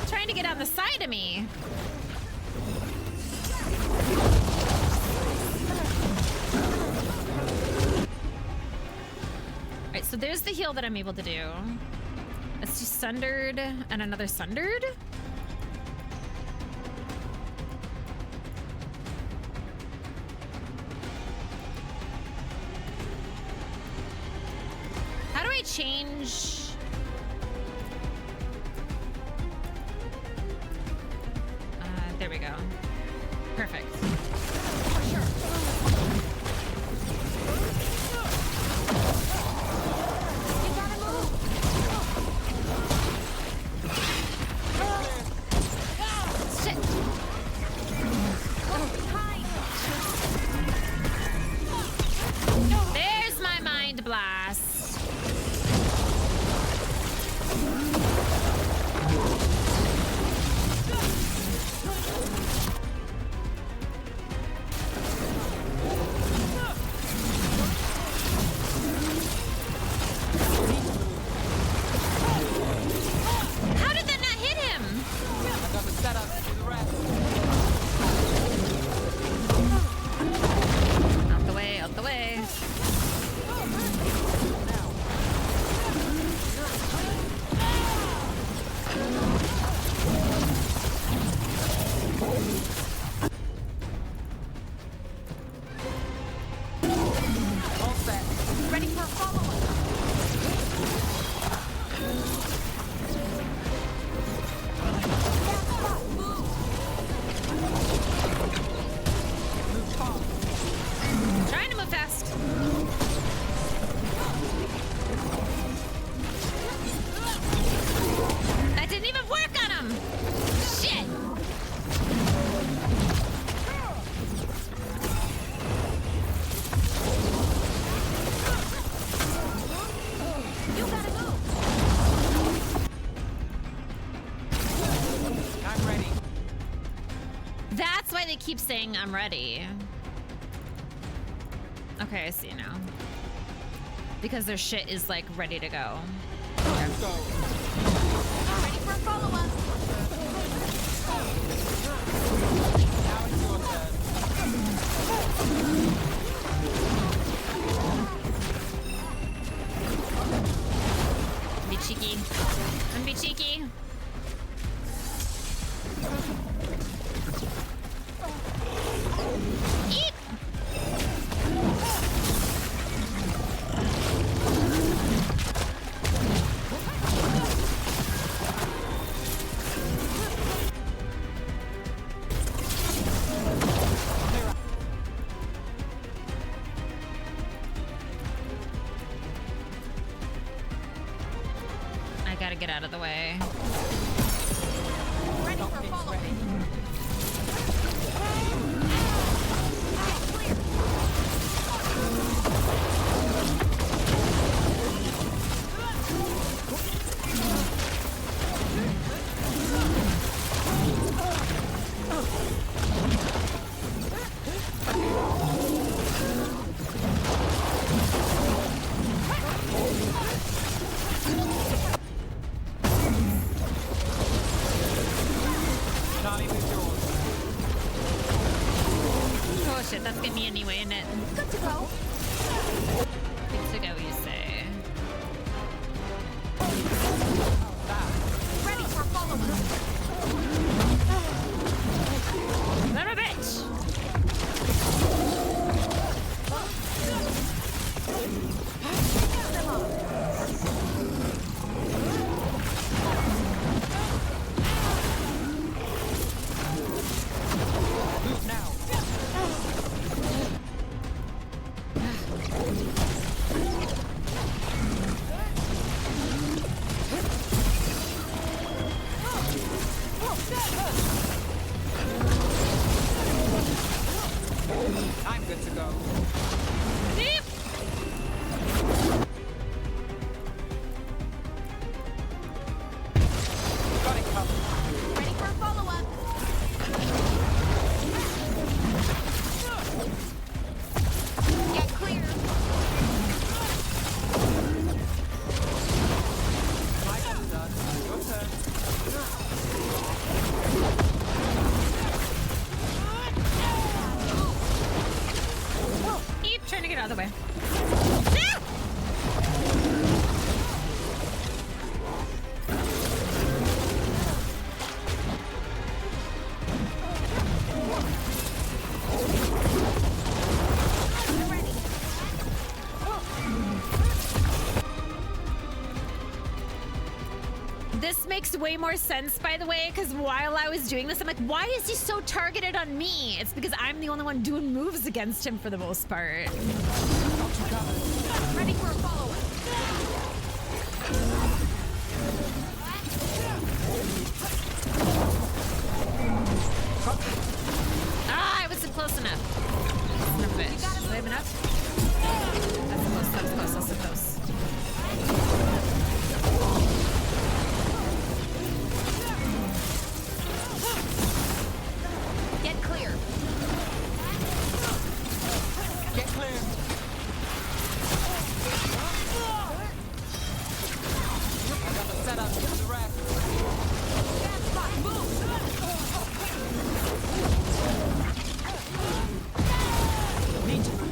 Trying to get on the side of me. Alright, so there's the heal that I'm able to do. Let's do Sundered and another Sundered. How do I change? There we go. Perfect. For sure. You gotta move. Shit. There's my mind blast. How did that not hit him? I got the setup for the rest. Out the way, out the way. All set. Ready for a follow-up. That's why they keep saying I'm ready. Okay, I see now. Because their shit is like ready to go. Ready for a follow-up. Be cheeky. And be cheeky. Eep! I gotta get out of the way. Ready for a follow-up. Oh shit, that's gonna be anyway, isn't it? Good to go. Good to go, you say. Ready for a follow-up. Son of a bitch! Move now. I'm good to go. Deep. Got it covered. Ready for a follow-up. Get clear. My job's done. Your turn. Keep trying to get out of the way. This makes way more sense, by the way, because while I was doing this, I'm like, why is he so targeted on me? It's because I'm the only one doing moves against him for the most part. Ready for a follow-up. Ah, I wasn't close enough. Son of a bitch. Do I have enough? That's close, that's close, that's close. Get clear. Get clear. I got the setup to the rest. Stand spot. Move. Need to move.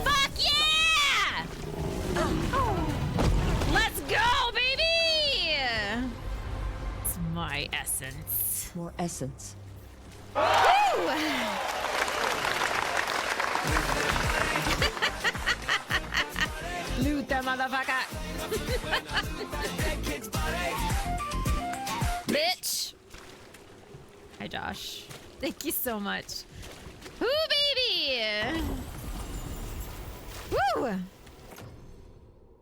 Fuck yeah! Let's go, baby! It's my essence. More essence. Woo! Loot that motherfucker. Bitch. Hi, Josh. Thank you so much. Woo, baby. Woo.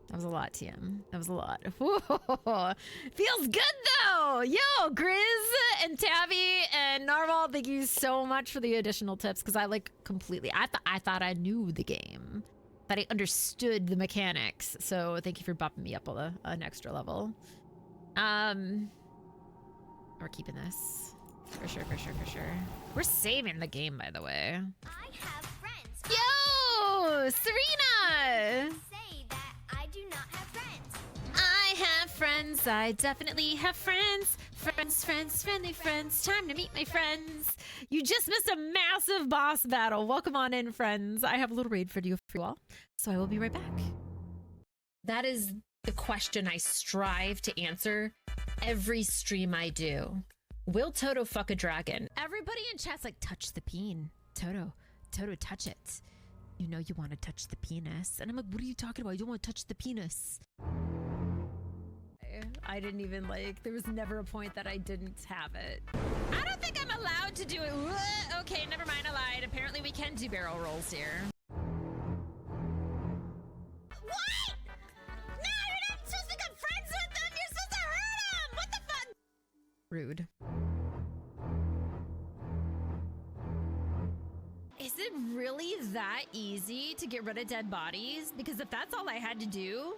That was a lot, TM. That was a lot. Whoa. Feels good though. Yo, Grizz and Tabby and Narwhal, thank you so much for the additional tips because I like completely. I thought I knew the game, that I understood the mechanics. So thank you for bumping me up an extra level. We're keeping this for sure, for sure, for sure. We're saving the game, by the way. I have friends. Yo, Serena. Say that I do not have friends. I have friends. I definitely have friends. Friends, friends, friendly friends. Time to meet my friends. You just missed a massive boss battle. Welcome on in, friends. I have a little raid for you all, so I will be right back. That is the question I strive to answer every stream I do. Will Toto fuck a dragon? Everybody in chat's like, touch the peen. Toto, touch it. You know you want to touch the penis. And I'm like, what are you talking about? You don't want to touch the penis. I didn't even like, there was never a point that I didn't have it. I don't think I'm allowed to do it. Okay, never mind, I lied. Apparently we can do barrel rolls here. What? No, you're not supposed to become friends with them. You're supposed to hurt them. What the fuck? Rude. Is it really that easy to get rid of dead bodies? Because if that's all I had to do...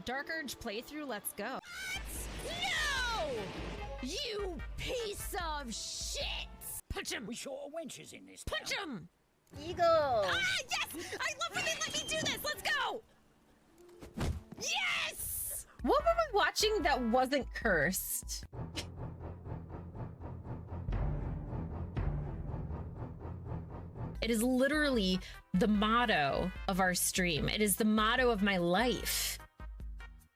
Dark Urge playthrough, let's go. What? No! You piece of shit! Punch him! We saw wenches in this. Punch him! Eagle! Ah, yes! I love when they let me do this! Let's go! Yes! What were we watching that wasn't cursed? It is literally the motto of our stream. It is the motto of my life.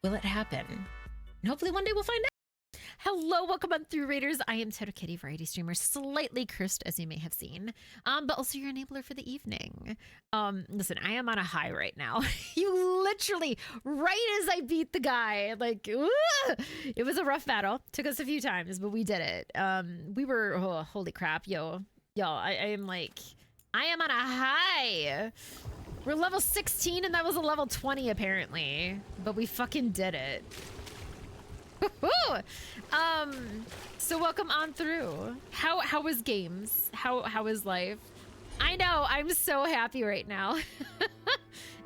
Will it happen? And hopefully one day we'll find out. Hello, welcome on through, Raiders. I am Toto Kitty, variety streamer, slightly cursed, as you may have seen, but also your enabler for the evening. Listen, I am on a high right now. You literally, right as I beat the guy, like, it was a rough battle. Took us a few times, but we did it. We were, oh, holy crap, y'all, I am like, I am on a high. We're level 16 and that was a level 20 apparently, but we fucking did it. So welcome on through. How was games? How is life? I know, I'm so happy right now.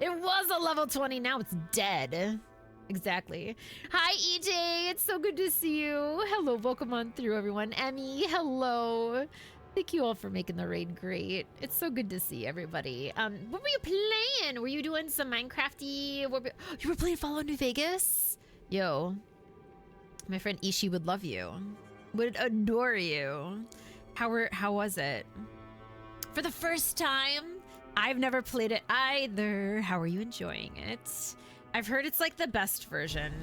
It was a level 20, now it's dead. Exactly. Hi EJ, it's so good to see you. Hello, welcome on through everyone. Emmy, hello. Thank you all for making the raid great. It's so good to see everybody. What were you playing? Were you doing some Minecrafty? You were playing Fallout New Vegas? Yo, my friend Ishi would love you. Would adore you. How was it? For the first time, I've never played it either. How are you enjoying it? I've heard it's like the best version.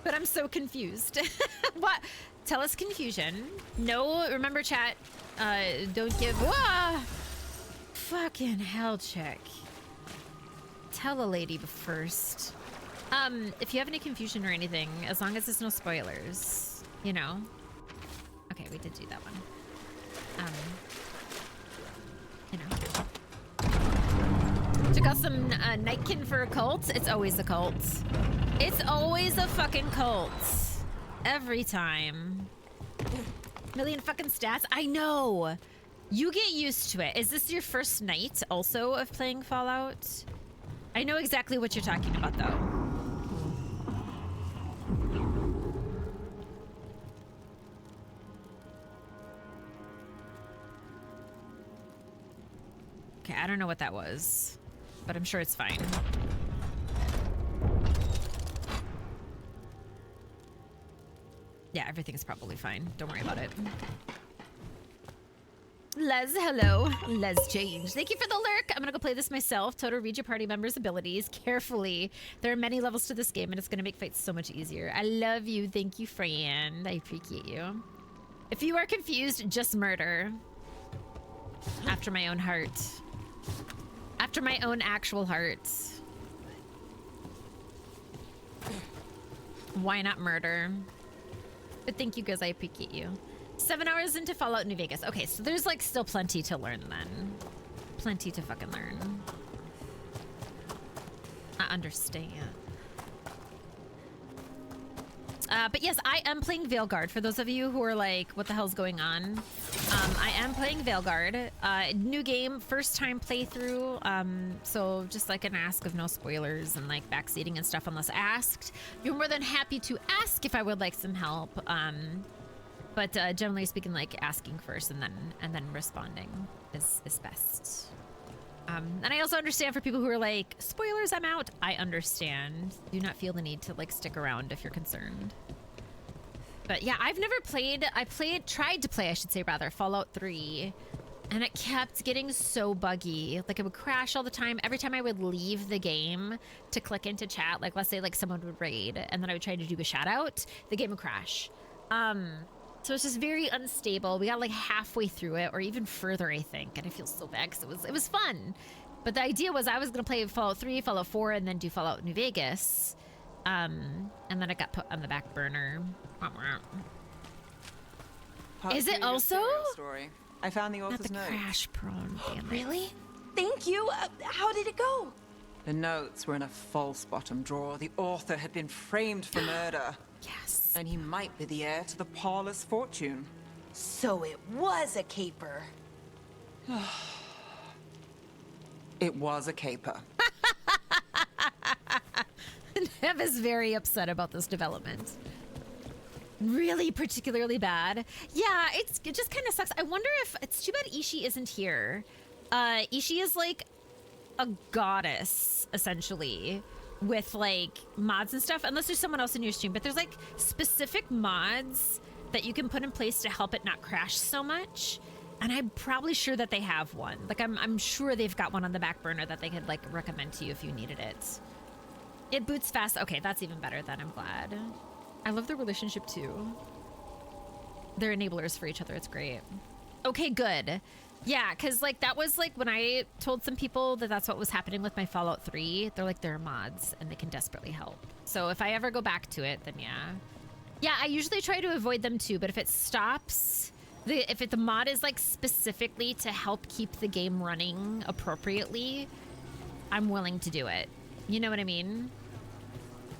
But I'm so confused. What? Tell us confusion. No, remember chat, don't give, fucking hell check. Tell a lady first. If you have any confusion or anything, as long as there's no spoilers, you know? Okay, we did do that one. You know. Took out some Nightkin for a cult. It's always a cult. It's always a fucking cult. Every time. Million fucking stats. I know. You get used to it. Is this your first night also of playing Fallout? I know exactly what you're talking about though. Okay, I don't know what that was, but I'm sure it's fine. Yeah, everything's probably fine. Don't worry about it. La Les, hello. Les Change. Thank you for the lurk. I'm gonna go play this myself. Toto, read your party members' abilities carefully. There are many levels to this game, and it's gonna make fights so much easier. I love you. Thank you, friend. I appreciate you. If you are confused, just murder. After my own heart. After my own actual heart. Why not murder? But thank you guys, I appreciate you. 7 hours into Fallout New Vegas. Okay, so there's like still plenty to learn then. Plenty to fucking learn. I understand. But yes, I am playing Veilguard. For those of you who are like, what the hell's going on? I am playing Veilguard. New game, first time playthrough. So just like an ask of no spoilers and like backseating and stuff unless asked. You're more than happy to ask if I would like some help. But generally speaking, like asking first and then responding is best. And I also understand for people who are like, spoilers, I'm out. I understand. Do not feel the need to like stick around if you're concerned. But yeah, I've never played. Tried to play, I should say rather, Fallout 3. And it kept getting so buggy. Like it would crash all the time. Every time I would leave the game to click into chat, like let's say like someone would raid and then I would try to do a shout out, the game would crash. So it's just very unstable. We got like halfway through it or even further, I think. And I feel so bad because it was fun. But the idea was I was going to play Fallout 3, Fallout 4, and then do Fallout New Vegas. And then it got put on the back burner. Is it also? Story. I found the author's notes. Not the crash prone. Really? Thank you. How did it go? The notes were in a false bottom drawer. The author had been framed for murder. Yes. And he might be the heir to the parlor's fortune. So it was a caper. It was a caper. Nev is very upset about this development. Really particularly bad. Yeah, it just kind of sucks. I wonder if it's too bad Ishii isn't here. Ishii is like a goddess, essentially, with like mods and stuff, unless there's someone else in your stream. But there's like specific mods that you can put in place to help it not crash so much. And I'm probably sure that they have one. Like I'm sure they've got one on the back burner that they could like recommend to you if you needed it. It boots fast. Okay, that's even better then. I'm glad. I love their relationship too. They're enablers for each other. It's great. Okay, good. Yeah, because like that was like when I told some people that that's what was happening with my Fallout 3. They're like, they're mods and they can desperately help. So if I ever go back to it, then yeah. Yeah, I usually try to avoid them too, but if it stops, if the mod is like specifically to help keep the game running appropriately, I'm willing to do it. You know what I mean?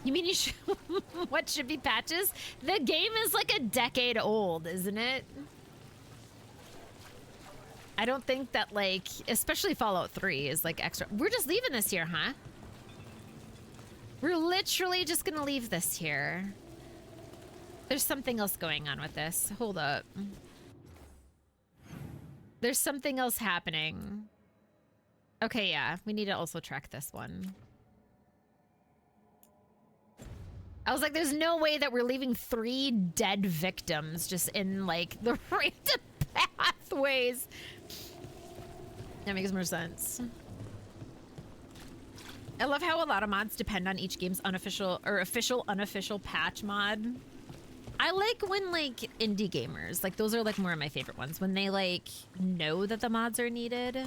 You mean you should, what should be patches? The game is like a decade old, isn't it? I don't think that like, especially Fallout 3 is like extra. We're just leaving this here, huh? We're literally just gonna leave this here. There's something else going on with this. Hold up. There's something else happening. Okay, yeah, we need to also track this one. I was like, there's no way that we're leaving 3 dead victims just in like the random pathways. That makes more sense. I love how a lot of mods depend on each game's unofficial or official unofficial patch mod. I like when like indie gamers, like those are like more of my favorite ones, when they like know that the mods are needed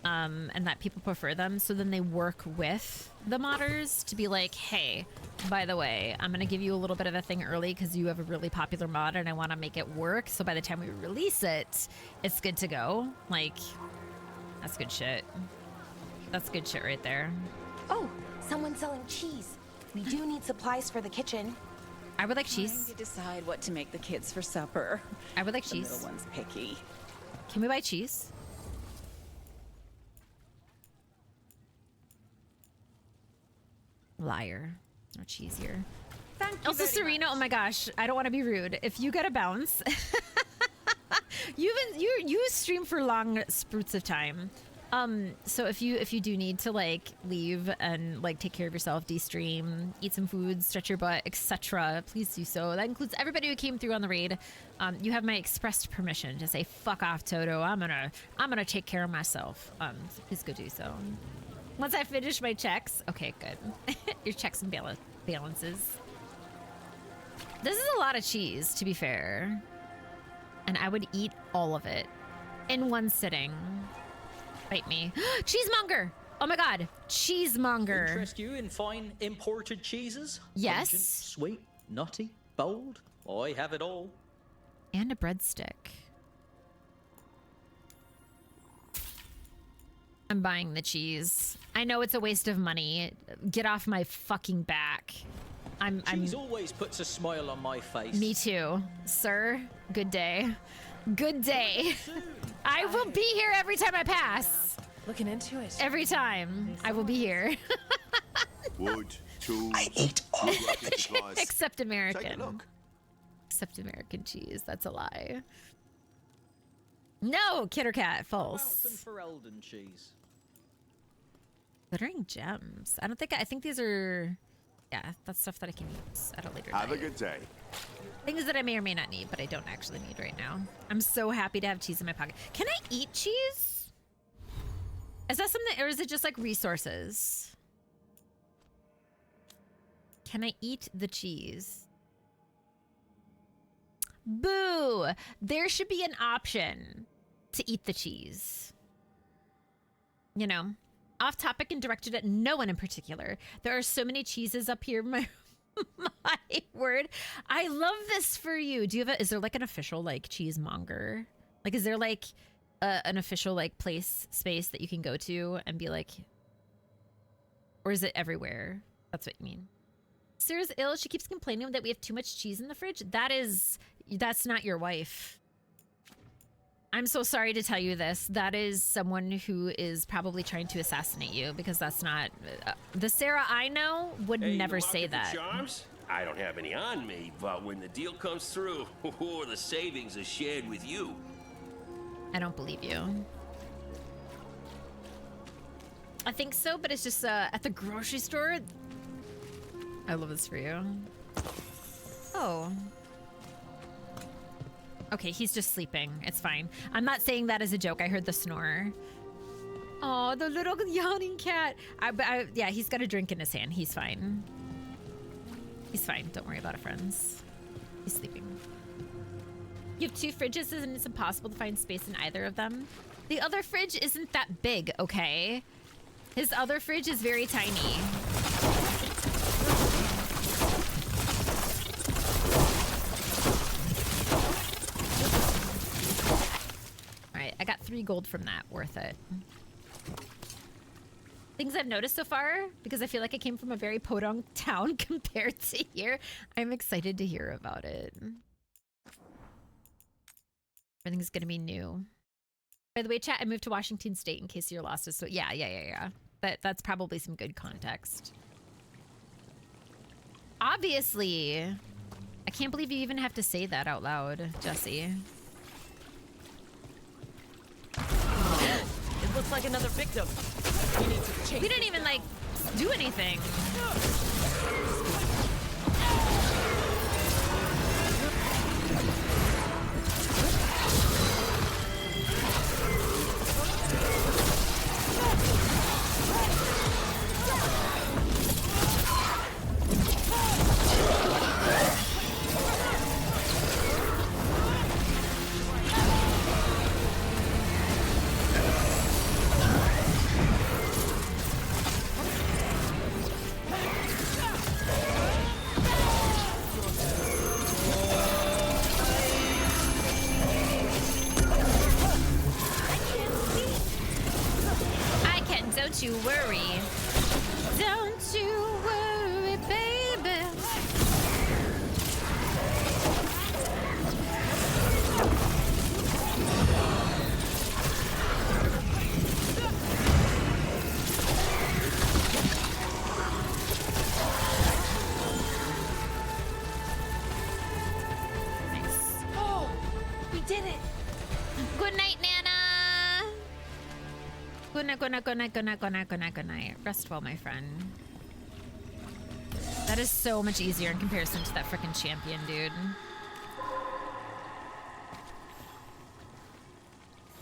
and that people prefer them, so then they work with the modders to be like, hey, by the way, I'm gonna give you a little bit of a thing early because you have a really popular mod and I want to make it work, so by the time we release it, it's good to go. Like, that's good shit. That's good shit right there. Oh, someone's selling cheese. We do need supplies for the kitchen. I would like cheese. Trying to decide what to make the kids for supper. I would like cheese. The little one's picky. Can we buy cheese? Liar. No cheese here. Also, Serena, oh my gosh, I don't want to be rude. If you get a bounce, you stream for long spurts of time. So if you do need to like leave and like take care of yourself, de-stream, eat some food, stretch your butt, etc., please do so. That includes everybody who came through on the raid. You have my expressed permission to say fuck off, Toto. I'm gonna take care of myself. So please go do so. Once I finish my checks, okay, good. Your checks and balances. This is a lot of cheese, to be fair, and I would eat all of it in one sitting. Bite me. Cheesemonger! Oh my god, cheesemonger. Interest you in fine imported cheeses? Yes. Pungent, sweet, nutty, bold. I have it all. And a breadstick. I'm buying the cheese. I know it's a waste of money. Get off my fucking back. Cheese always puts a smile on my face. Me too, sir. Good day. Good day. I will be here every time I pass. Looking into it. Every time I will be here. Wood, tools, I eat all of it. Except American. Take a look. Except American cheese. That's a lie. No, kid or cat. False. Some Ferelden cheese. Glittering gems. I think these are... Yeah, that's stuff that I can use at a later Have date. a good day. Things that I may or may not need, but I don't actually need right now. I'm so happy to have cheese in my pocket. Can I eat cheese? Is that something, or is it just like resources? Can I eat the cheese? Boo! There should be an option to eat the cheese. You know? Off topic and directed at no one in particular. There are so many cheeses up here. My word. I love this for you. Do you have is there like an official like cheesemonger? Like, is there like an official like space that you can go to and be like, or is it everywhere? That's what you mean. Sarah's ill. She keeps complaining that we have too much cheese in the fridge. That's not your wife. I'm so sorry to tell you this. That is someone who is probably trying to assassinate you, because that's not... the Sarah I know would never say that. Charms? I don't have any on me, but when the deal comes through, the savings are shared with you. I don't believe you. I think so, but it's just at the grocery store. I love this for you. Oh. Okay, he's just sleeping. It's fine. I'm not saying that as a joke. I heard the snore. Oh, the little yawning cat. Yeah, he's got a drink in his hand. He's fine. He's fine. Don't worry about it, friends. He's sleeping. You have two fridges and it's impossible to find space in either of them. The other fridge isn't that big, okay? His other fridge is very tiny. I got 3 gold from that. Worth it. Things I've noticed so far, because I feel like I came from a very podunk town compared to here. I'm excited to hear about it. Everything's gonna be new. By the way, chat, I moved to Washington State in case you're lost. So yeah. That's probably some good context. Obviously. I can't believe you even have to say that out loud, Jesse. It looks like another victim. We didn't even, like, do anything. Don't you worry. Don't you worry, baby. Nice. Oh, we did it. Good night, Nana. Good night, good night, good night, good night, good night, good night, good night. Rest well, my friend. That is so much easier in comparison to that frickin' champion, dude.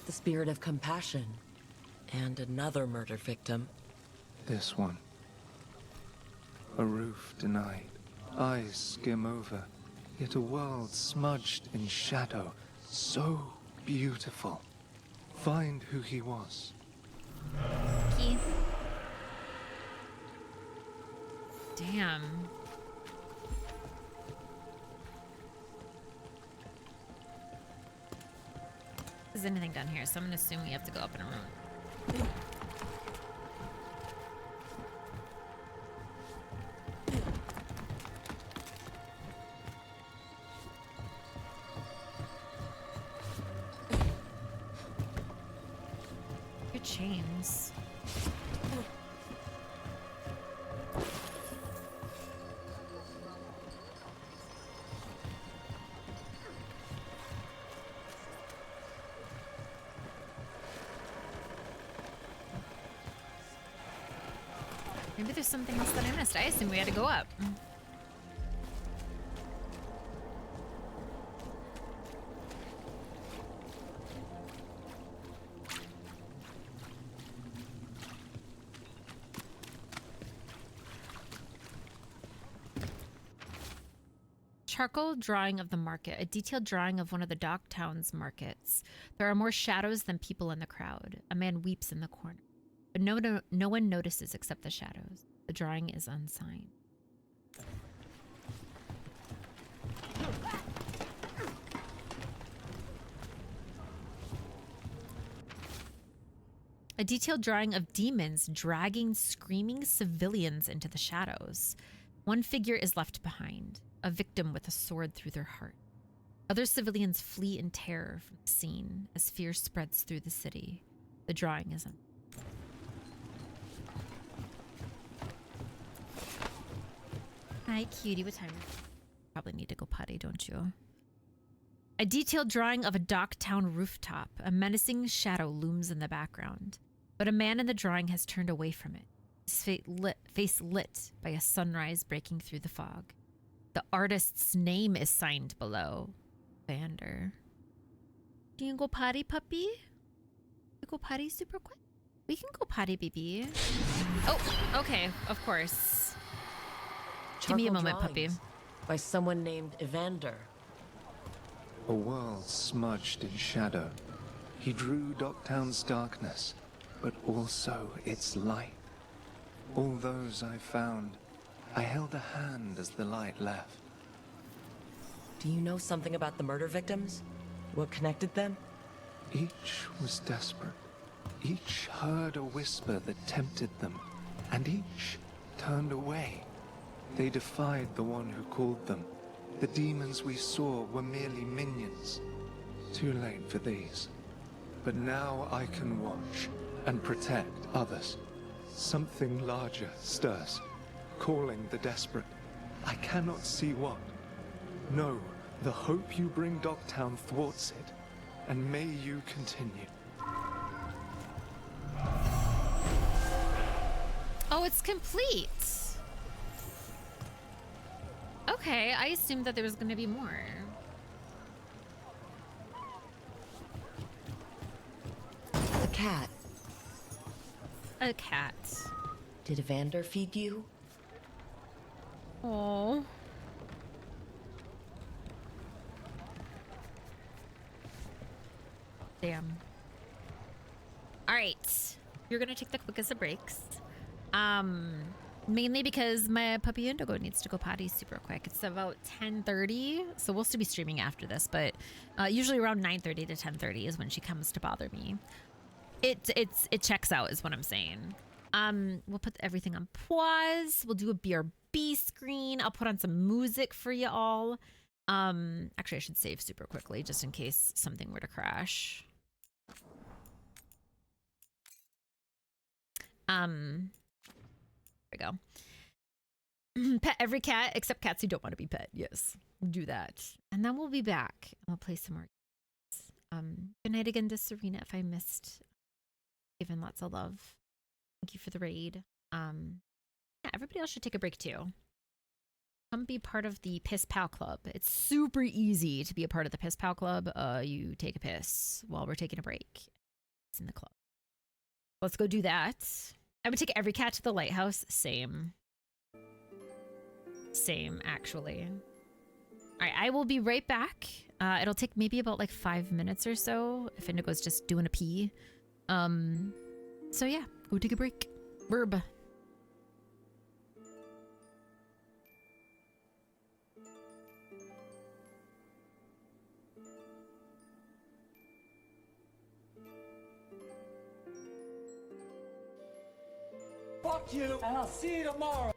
The spirit of compassion. And another murder victim. This one. A roof denied. Eyes skim over. Yet a world smudged in shadow. So beautiful. Find who he was. Key. Damn. Is anything down here? So I'm gonna assume we have to go up in a room. Your chains. Maybe there's something else that I missed. I assume we had to go up. Charcoal drawing of the market. A detailed drawing of one of the dock town's markets. There are more shadows than people in the crowd. A man weeps in the corner. But no one notices except the shadows. The drawing is unsigned. A detailed drawing of demons dragging screaming civilians into the shadows. One figure is left behind, a victim with a sword through their heart. Other civilians flee in terror from the scene as fear spreads through the city. The drawing is unsigned. Hi, cutie. What time? Probably need to go potty, don't you? A detailed drawing of a docktown rooftop. A menacing shadow looms in the background. But a man in the drawing has turned away from it. His face lit by a sunrise breaking through the fog. The artist's name is signed below. Vander. Can you go potty, puppy? You go potty super quick? We can go potty, baby. Oh, okay. Of course. Give me a moment, puppy. By someone named Evander. A world smudged in shadow. He drew Docktown's darkness, but also its light. All those I found, I held a hand as the light left. Do you know something about the murder victims? What connected them? Each was desperate. Each heard a whisper that tempted them, and each turned away. They defied the one who called them. The demons we saw were merely minions. Too late for these. But now I can watch and protect others. Something larger stirs, calling the desperate. I cannot see what. No, the hope you bring Docktown thwarts it, and may you continue. Oh, it's complete. Okay, I assumed that there was going to be more. A cat. A cat. Did Evander feed you? Oh. Damn. All right. You're going to take the quickest of breaks. Mainly because my puppy Indigo needs to go potty super quick. It's about 10:30, so we'll still be streaming after this, but usually around 9:30 to 10:30 is when she comes to bother me. It checks out is what I'm saying. We'll put everything on pause. We'll do a BRB screen. I'll put on some music for you all. Actually, I should save super quickly just in case something were to crash. There we go. Pet every cat except cats who don't want to be pet. Yes, we'll do that. And then we'll be back and we'll play some more games. Good night again to Serena if I missed Given lots of love. Thank you for the raid. Yeah, everybody else should take a break too. Come be part of the Piss Pal Club. It's super easy to be a part of the Piss Pal Club. You take a piss while we're taking a break. It's in the club. Let's go do that. I would take every cat to the lighthouse. Same. Same, actually. All right, I will be right back. It'll take maybe about like 5 minutes or so if Indigo's just doing a pee. So yeah, go take a break. Verb. Fuck you, and I'll see you tomorrow.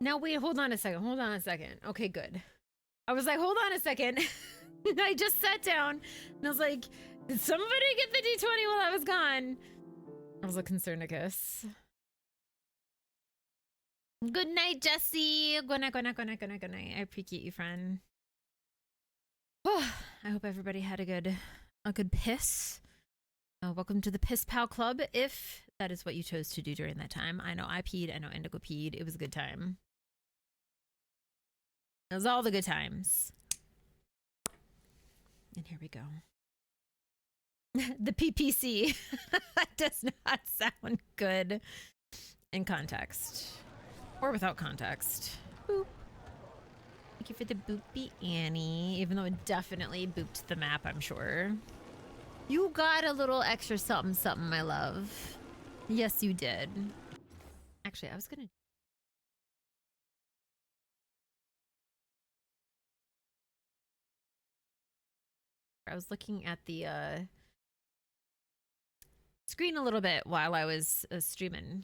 Now wait, hold on a second. Okay, good. I was like, hold on a second. I just sat down and I was like, did somebody get the D20 while I was gone? I was a concernicus. Good night, Jesse. Good night, good night, good night, good night, good night. I appreciate you, friend. I hope everybody had a good piss. Welcome to the Piss Pal Club, if that is what you chose to do during that time. I know I peed, I know Indigo peed. It was a good time. It was all the good times. And here we go. The PPC does not sound good in context. Or without context. Boop. Thank you for the boopy Annie, even though it definitely booped the map, I'm sure. You got a little extra something, something, my love. Yes, you did. Actually, I was gonna... I was looking at the screen a little bit while I was streaming.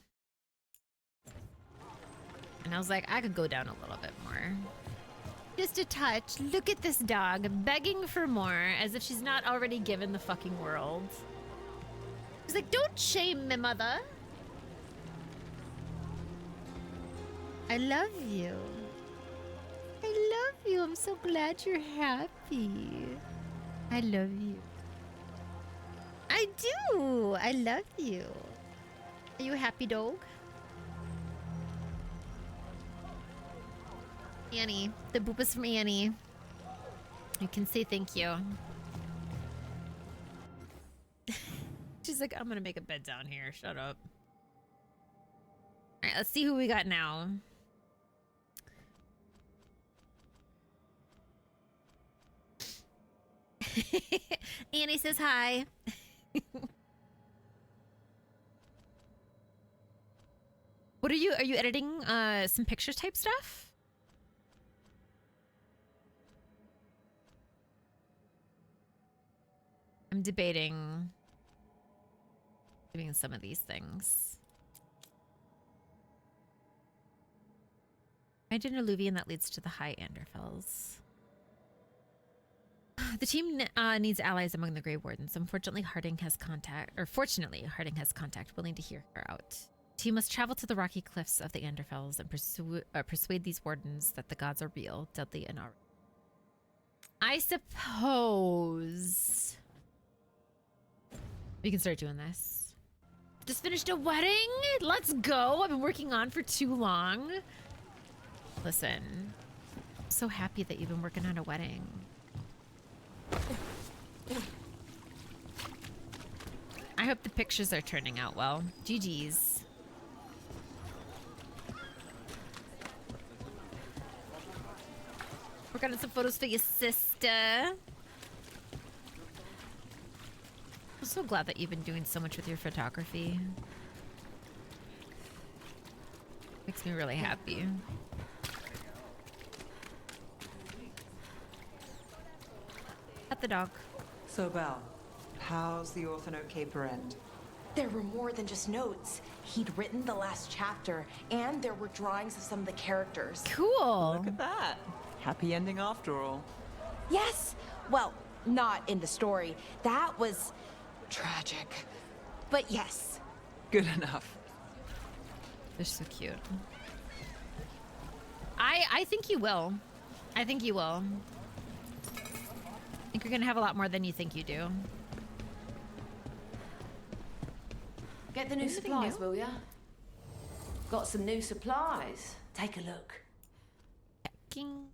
And I was like, I could go down a little bit more. Just a touch. Look at this dog begging for more, as if she's not already given the fucking world. She's like, don't shame me, mother. I love you. I love you. I'm so glad you're happy. I love you. I do. I love you. Are you a happy dog? Annie. The boop is from Annie. You can say thank you. She's like, I'm gonna make a bed down here. Shut up. Alright, let's see who we got now. Annie says hi. What are you editing some pictures type stuff? I'm debating doing some of these things. Imagine a Luvian that leads to the High Anderfells. The team needs allies among the Grey Wardens. Unfortunately, Harding has contact willing to hear her out. The team must travel to the rocky cliffs of the Anderfells and persuade these wardens that the gods are real, deadly, and are. I suppose we can start doing this. Just finished a wedding? Let's go. I've been working on for too long. Listen, I'm so happy that you've been working on a wedding. I hope the pictures are turning out well. GG's. Working on some photos for your sister. I'm so glad that you've been doing so much with your photography. Makes me really happy. At the dog. So, Belle, how's the Orthano Caper end? There were more than just notes. He'd written the last chapter, and there were drawings of some of the characters. Cool. Look at that. Happy ending after all. Yes! Well, not in the story. That was tragic. But yes. Good enough. They're so cute. I think you will. I think you will. I think you're gonna have a lot more than you think you do. Get the new supplies, will ya? Got some new supplies. Take a look. King.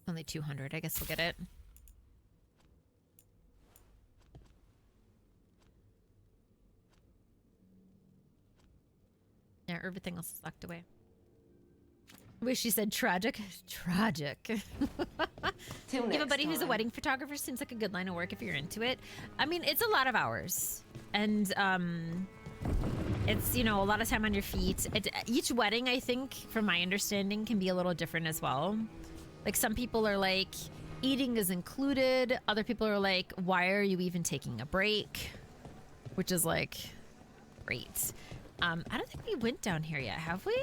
Only 200. I guess we'll get it. Yeah, everything else is locked away. Wish you said tragic. Tragic. Till You have a buddy who's a time. wedding photographer. Seems like a good line of work if you're into it. I mean, it's a lot of hours. And, it's, you know, a lot of time on your feet. Each wedding, I think, from my understanding, can be a little different as well. Like, some people are like, Eating is included. Other people are like, why are you even taking a break? Which is like, great. I don't think we went down here yet, have we?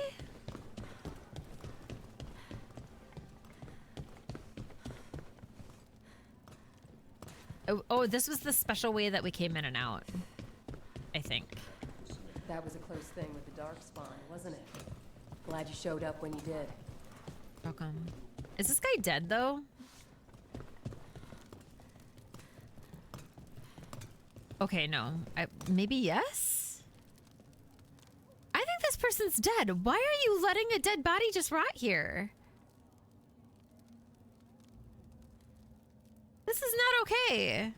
Oh, this was the special way that we came in and out, I think. That was a close thing with the Darkspawn, wasn't it? Glad you showed up when you did. Welcome. Is this guy dead, though? Okay, no. Maybe yes? I think this person's dead. Why are you letting a dead body just rot here? This is not okay.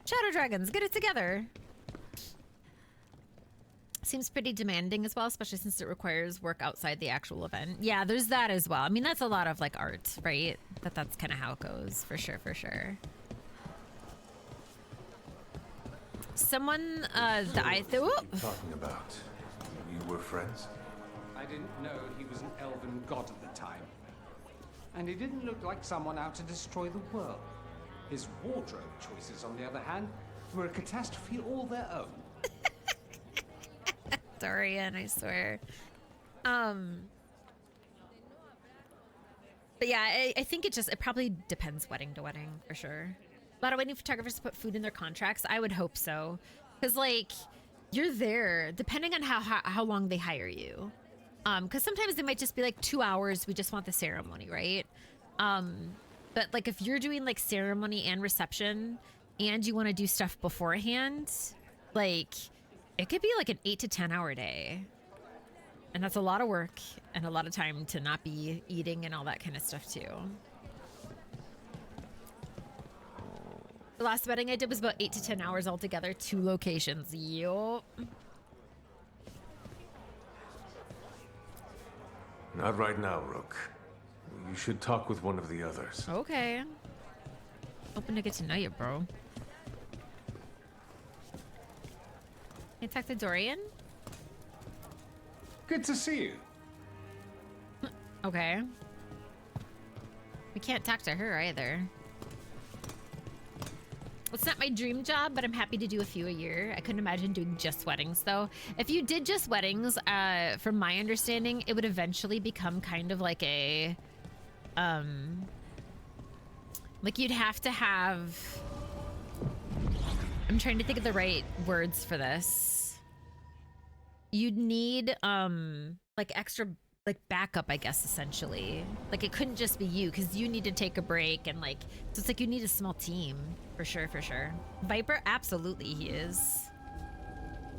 Shadow Dragons, get it together. Seems pretty demanding as well, especially since it requires work outside the actual event. Yeah, there's that as well. I mean, that's a lot of like art, right? That's kind of how it goes, for sure, for sure. Someone died. What are you talking about? You were friends? I didn't know he was an elven god at the time. And he didn't look like someone out to destroy the world. His wardrobe choices, on the other hand, were a catastrophe all their own. Dorian, I swear. But yeah, I think it probably depends wedding to wedding, for sure. A lot of wedding photographers put food in their contracts. I would hope so. Because, like, you're there, depending on how long they hire you. Because sometimes they might just be like 2 hours, we just want the ceremony, right? But, like, if you're doing, like, ceremony and reception, and you want to do stuff beforehand, like, it could be, like, an 8 to 10 hour day. And that's a lot of work and a lot of time to not be eating and all that kind of stuff, too. The last wedding I did was about 8 to 10 hours altogether, 2 locations. Yup. Not right now, Rook. You should talk with one of the others. Okay. Open to get to know you, bro. Can I talk to Dorian? Good to see you. Okay. We can't talk to her either. It's not my dream job, but I'm happy to do a few a year. I couldn't imagine doing just weddings, though. If you did just weddings, from my understanding, it would eventually become kind of like a... like you'd have to have... I'm trying to think of the right words for this. You'd need, like extra... like backup, I guess, essentially. Like it couldn't just be you, because you need to take a break and like, so it's like you need a small team. For sure, for sure. Viper, absolutely he is.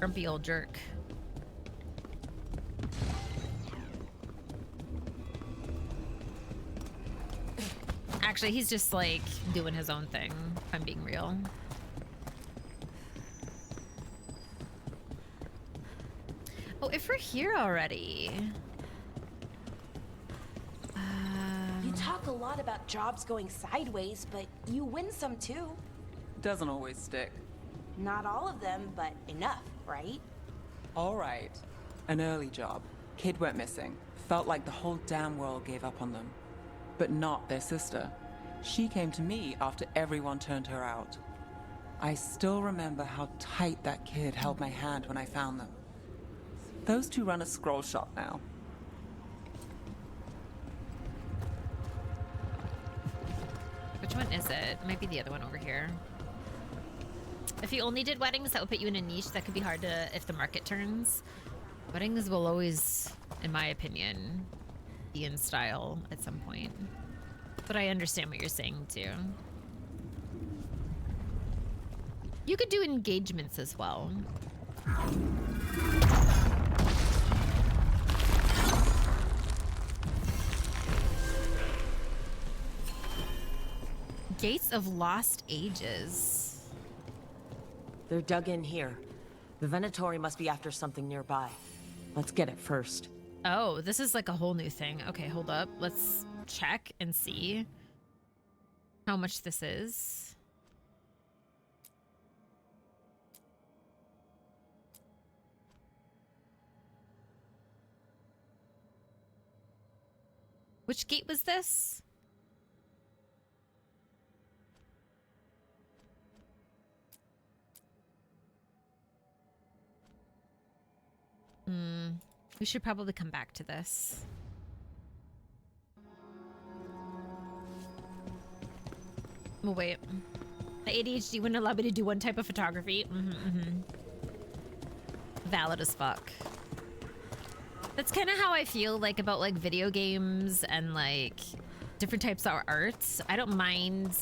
Grumpy old jerk. Actually, he's just like doing his own thing, if I'm being real. Oh, if we're here already. You talk a lot about jobs going sideways, but you win some too. Doesn't always stick. Not all of them, but enough, right? All right. An early job. Kid went missing. Felt like the whole damn world gave up on them. But not their sister. She came to me after everyone turned her out. I still remember how tight that kid held my hand when I found them. Those two run a scroll shop now. Which one is it? It might be the other one over here. If you only did weddings, that would put you in a niche that could be hard to, if the market turns. Weddings will always, in my opinion, be in style at some point. But I understand what you're saying too. You could do engagements as well. Gates of Lost Ages. They're dug in here. The Venatori must be after something nearby. Let's get it first. Oh, this is like a whole new thing. Okay, hold up. Let's check and see how much this is. Which gate was this? We should probably come back to this. Well, wait. The ADHD wouldn't allow me to do one type of photography. Valid as fuck. That's kind of how I feel like about like video games and like different types of arts. I don't mind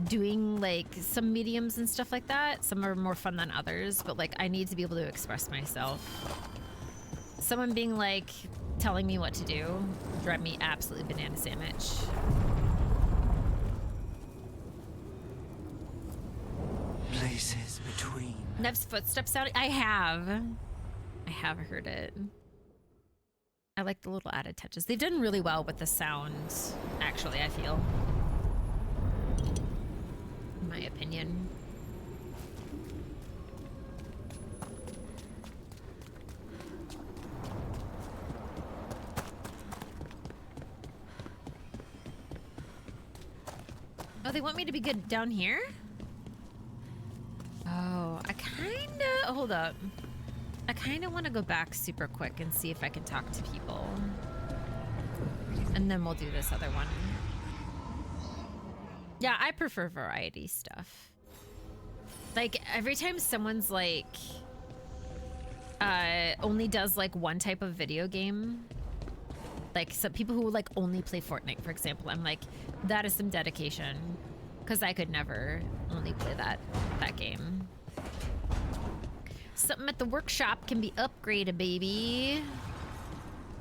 doing like some mediums and stuff like that. Some are more fun than others, but like I need to be able to express myself. Someone being like telling me what to do drive me absolutely banana sandwich. Places between. Nev's footsteps sounding. I have heard it. I like the little added touches. They've done really well with the sound, actually, I feel. In my opinion. Oh, they want me to be good down here? Oh, I kinda... Hold up. I kinda want to go back super quick and see if I can talk to people. And then we'll do this other one. Yeah, I prefer variety stuff. Like, every time someone's like... only does like one type of video game. Like some people who like only play Fortnite, for example. I'm like, that is some dedication. Because I could never only play that game. Something at the workshop can be upgraded, baby.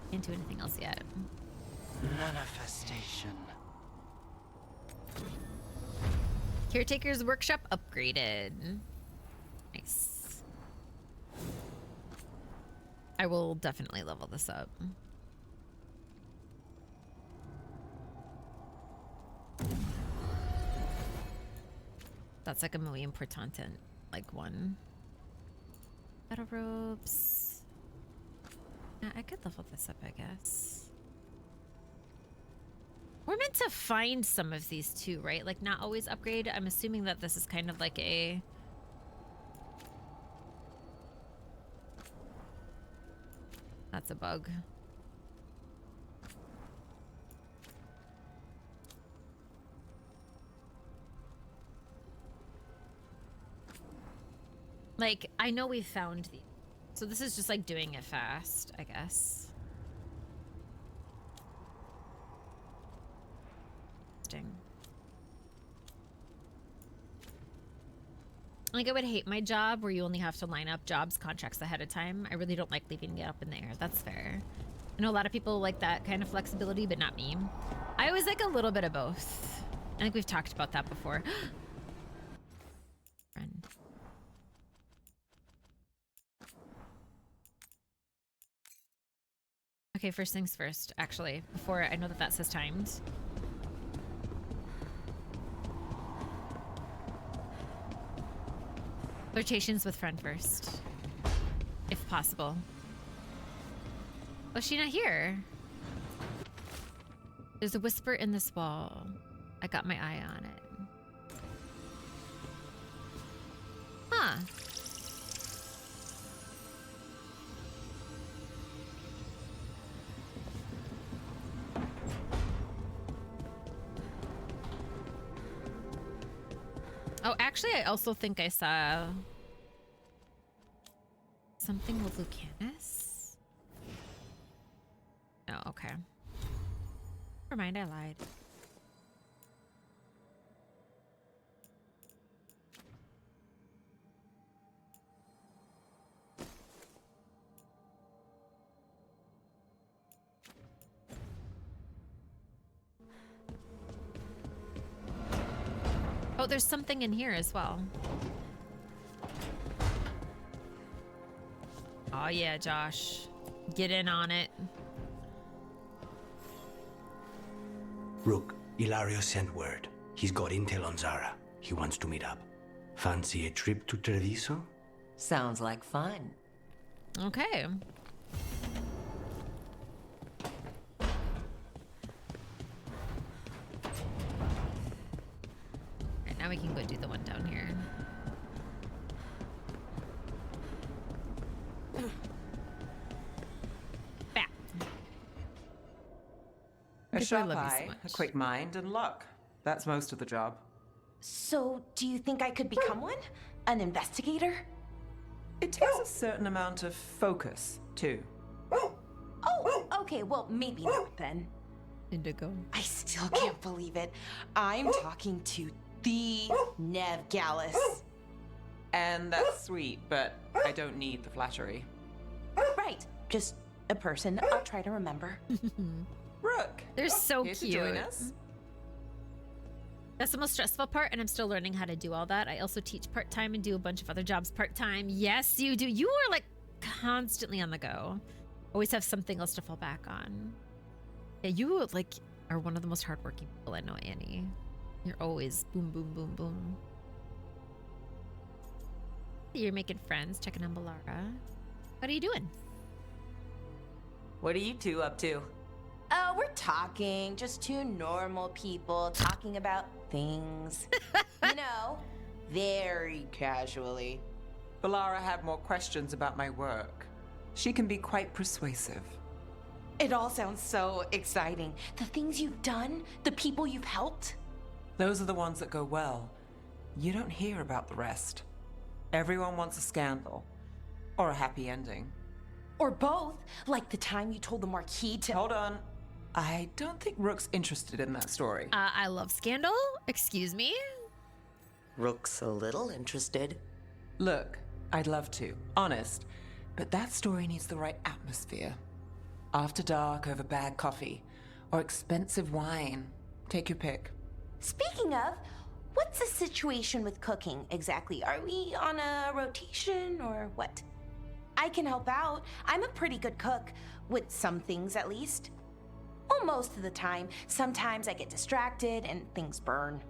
Can't do anything else yet. Manifestation. Caretaker's workshop upgraded. Nice. I will definitely level this up. That's like a muy importante, like one. Battle ropes. Yeah, I could level this up, I guess. We're meant to find some of these too, right? Like not always upgrade. I'm assuming that this is kind of like a... That's a bug. Like, I know we found these. So this is just like doing it fast, I guess. Like, I would hate my job where you only have to line up jobs, contracts ahead of time. I really don't like leaving it up in the air. That's fair. I know a lot of people like that kind of flexibility, but not me. I always like a little bit of both. I think we've talked about that before. Friend. Okay, first things first, actually, before I know that says timed. Flirtations with friend first, if possible. Oh, is she not here? There's a whisper in this wall. I got my eye on it. Huh. Oh, actually, I also think I saw something with Lucanus. Oh, okay. Never mind, I lied. Oh, there's something in here as well. Oh yeah, Josh. Get in on it. Rook, Ilario sent word. He's got intel on Zara. He wants to meet up. Fancy a trip to Treviso? Sounds like fun. Okay. Alright, now we can go do the one down here. sharp love you so eye, much. a quick mind, and luck. That's most of the job. So, do you think I could become one? An investigator? It takes a certain amount of focus, too. Oh, okay, well, maybe not then. Indigo. I still can't believe it. I'm talking to the Nev Gallus. And that's sweet, but I don't need the flattery. Right, just a person I'll try to remember. Rook! They're so Here to cute. join us. That's the most stressful part, and I'm still learning how to do all that. I also teach part-time and do a bunch of other jobs part-time. Yes, you do. You are, like, constantly on the go. Always have something else to fall back on. Yeah, you, like, are one of the most hardworking people I know, Annie. You're always boom, boom, boom, boom. You're making friends, checking on Balara. What are you doing? What are you two up to? We're talking, just two normal people talking about things. You know, very casually. Balara had more questions about my work. She can be quite persuasive. It all sounds so exciting. The things you've done, the people you've helped. Those are the ones that go well. You don't hear about the rest. Everyone wants a scandal. Or a happy ending. Or both, like the time you told the Marquis to— Hold on. I don't think Rook's interested in that story. I love scandal. Excuse me? Rook's a little interested. Look, I'd love to, honest. But that story needs the right atmosphere. After dark over bad coffee. Or expensive wine. Take your pick. Speaking of, what's the situation with cooking exactly? Are we on a rotation or what? I can help out. I'm a pretty good cook, with some things at least. Well, most of the time. Sometimes I get distracted and things burn.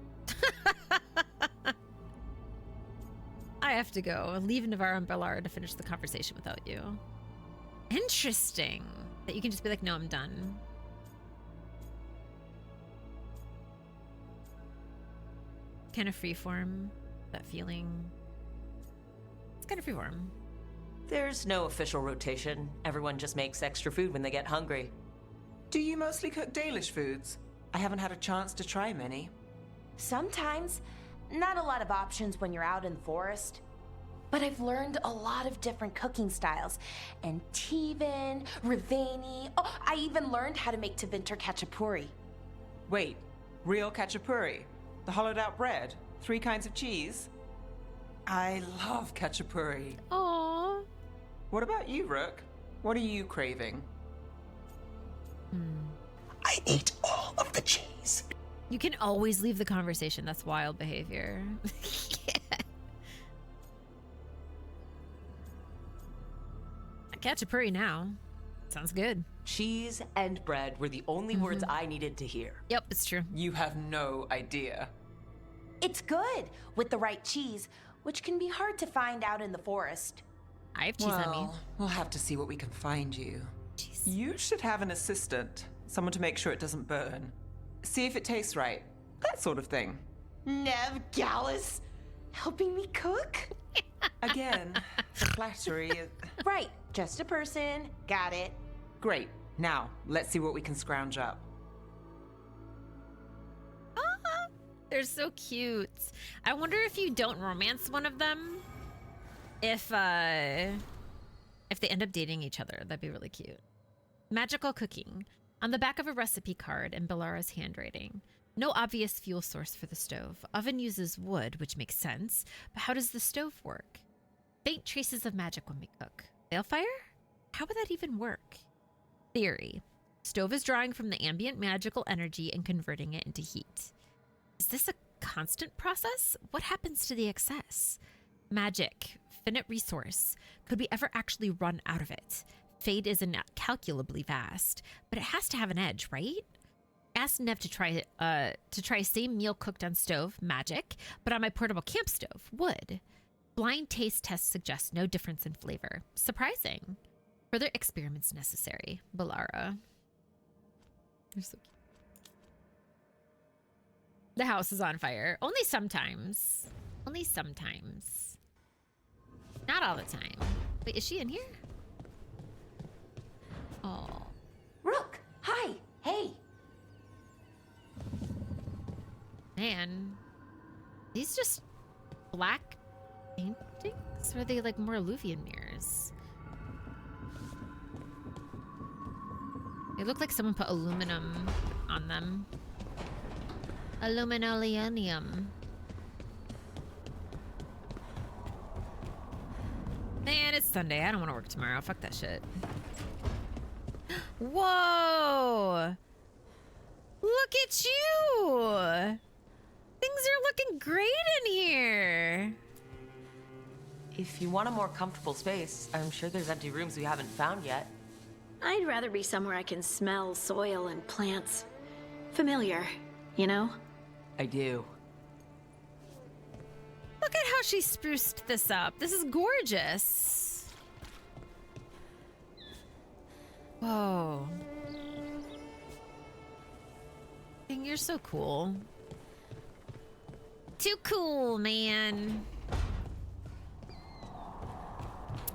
I have to go. Leave Navarro and Balara to finish the conversation without you. Interesting. That you can just be like, no, I'm done. Kind of freeform. That feeling. It's kind of freeform. There's no official rotation. Everyone just makes extra food when they get hungry. Do you mostly cook Dalish foods? I haven't had a chance to try many. Sometimes. Not a lot of options when you're out in the forest. But I've learned a lot of different cooking styles. And Tivin, Rivani. Oh, I even learned how to make Tevinter Khachapuri. Wait, real khachapuri? The hollowed out bread? 3 kinds of cheese? I love khachapuri. Aww. What about you, Rook? What are you craving? I ate all of the cheese. You can always leave the conversation. That's wild behavior. Khachapuri now. Sounds good. Cheese and bread were the only words I needed to hear. Yep, it's true. You have no idea. It's good with the right cheese, which can be hard to find out in the forest. I have cheese on me. We'll have to see what we can find you. Jeez. You should have an assistant. Someone to make sure it doesn't burn. See if it tastes right. That sort of thing. Nev Gallus, helping me cook? Again, the flattery is... Right, just a person. Got it. Great. Now, let's see what we can scrounge up. They're so cute. I wonder if you don't romance one of them, if they end up dating each other. That'd be really cute. Magical cooking. On the back of a recipe card in Balara's handwriting. No obvious fuel source for the stove. Oven uses wood, which makes sense. But how does the stove work? Faint traces of magic when we cook. Balefire? How would that even work? Theory. Stove is drawing from the ambient magical energy and converting it into heat. Is this a constant process? What happens to the excess? Magic. Finite resource. Could we ever actually run out of it? Fate is incalculably vast, but it has to have an edge, right? Asked Nev to try same meal cooked on stove, magic, but on my portable camp stove, wood. Blind taste tests suggest no difference in flavor. Surprising. Further experiments necessary. Balara. You're so cute. The house is on fire. Only sometimes. Only sometimes. Not all the time. Wait, is she in here? Oh. Rook, hi. Hey. Man. These just black paintings? Or are they like more alluvian mirrors? They look like someone put aluminum on them. Aluminolium. Man, it's Sunday. I don't want to work tomorrow. Fuck that shit. Whoa! Look at you! Things are looking great in here. If you want a more comfortable space, I'm sure there's empty rooms we haven't found yet. I'd rather be somewhere I can smell soil and plants. Familiar, you know? I do. Look at how she spruced this up. This is gorgeous. Whoa. Dang, you're so cool. Too cool, man.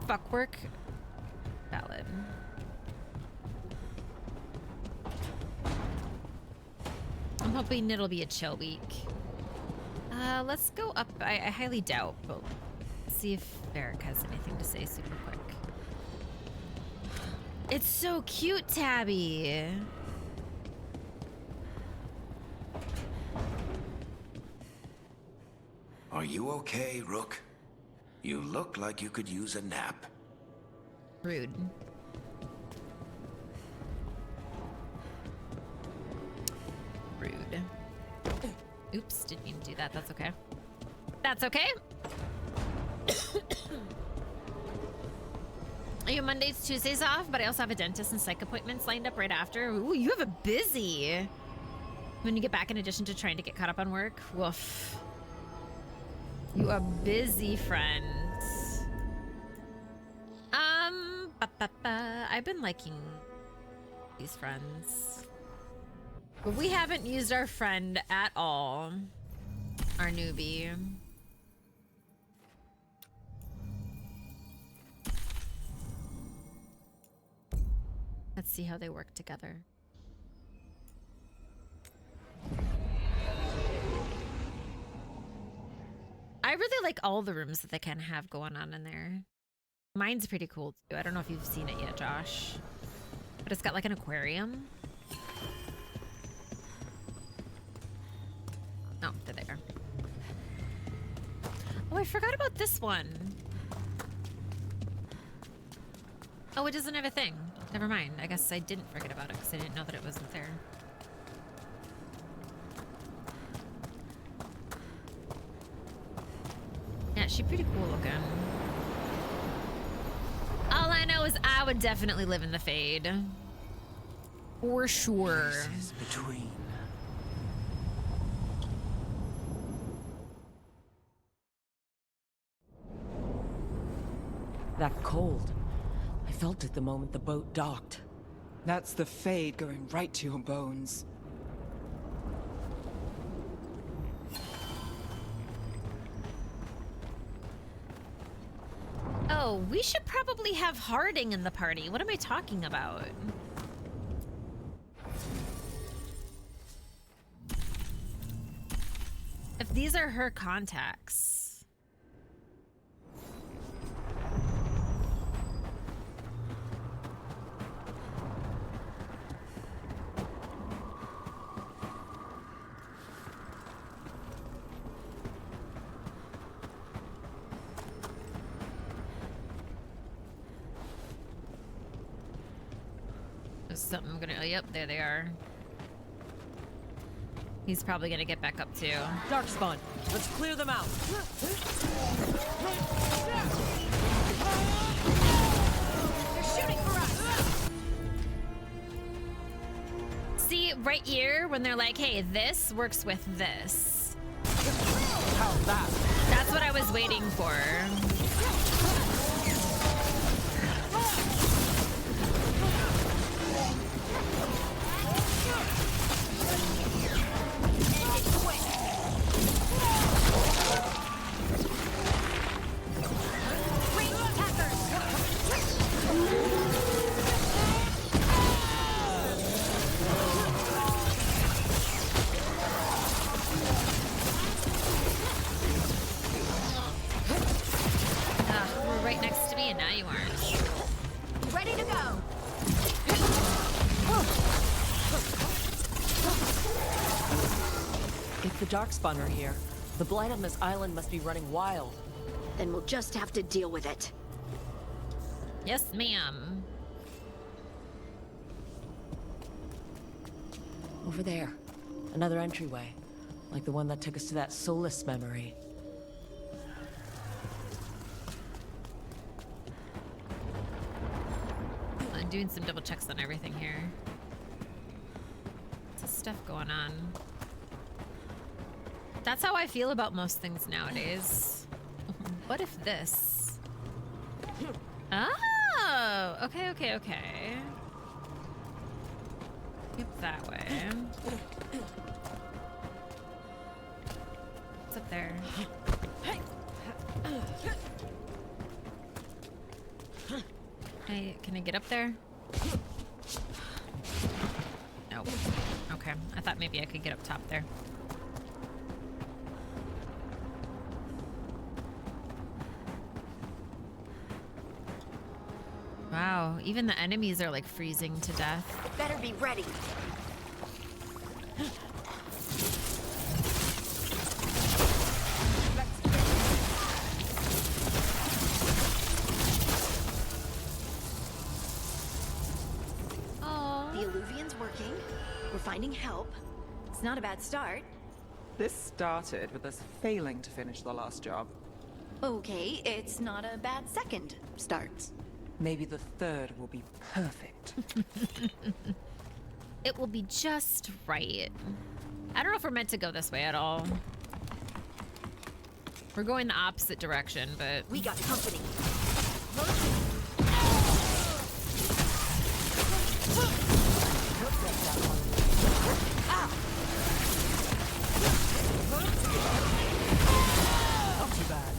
Fuckwork. Valid. I'm hoping it'll be a chill week. Let's go up. I highly doubt, but let's see if Varric has anything to say super quick. It's so cute, Tabby. Are you okay, Rook? You look like you could use a nap. Rude. Rude. Oops, didn't mean to do that. That's okay. That's okay. I have Mondays, Tuesdays off, but I also have a dentist and psych appointments lined up right after. Ooh, you have a busy. When you get back, in addition to trying to get caught up on work, woof. You are busy, friend. I've been liking these friends. But we haven't used our friend at all. Our newbie. Let's see how they work together. I really like all the rooms that they kind of have going on in there. Mine's pretty cool too. I don't know if you've seen it yet, Josh. But it's got like an aquarium. Oh, there they are. Oh, I forgot about this one. Oh, it doesn't have a thing. Never mind. I guess I didn't forget about it because I didn't know that it wasn't there. Yeah, she's pretty cool looking. All I know is I would definitely live in the Fade. For sure. Between. That cold. I felt it the moment the boat docked. That's the Fade going right to your bones. Oh, we should probably have Harding in the party. What am I talking about? If these are her contacts. Something I'm gonna. Oh, yep, there they are. He's probably gonna get back up too. Darkspawn, let's clear them out. They're shooting for us. See, right here, when they're like, hey, this works with this. How's that? That's what I was waiting for. If the Darkspawn are here, the blight on this island must be running wild. Then we'll just have to deal with it. Yes, ma'am. Over there. Another entryway. Like the one that took us to that Solus memory. I'm doing some double checks on everything here. Lots of stuff going on. That's how I feel about most things nowadays. What if this? Oh, okay. Yep, that way. What's up there? Hey, can I get up there? Nope. Okay, I thought maybe I could get up top there. Wow, even the enemies are like freezing to death. Better be ready. The Illuvian's working. We're finding help. It's not a bad start. This started with us failing to finish the last job. Okay, it's not a bad second start. Maybe the third will be perfect. It will be just right. I don't know if we're meant to go this way at all. We're going the opposite direction, but... We got company. Not too bad.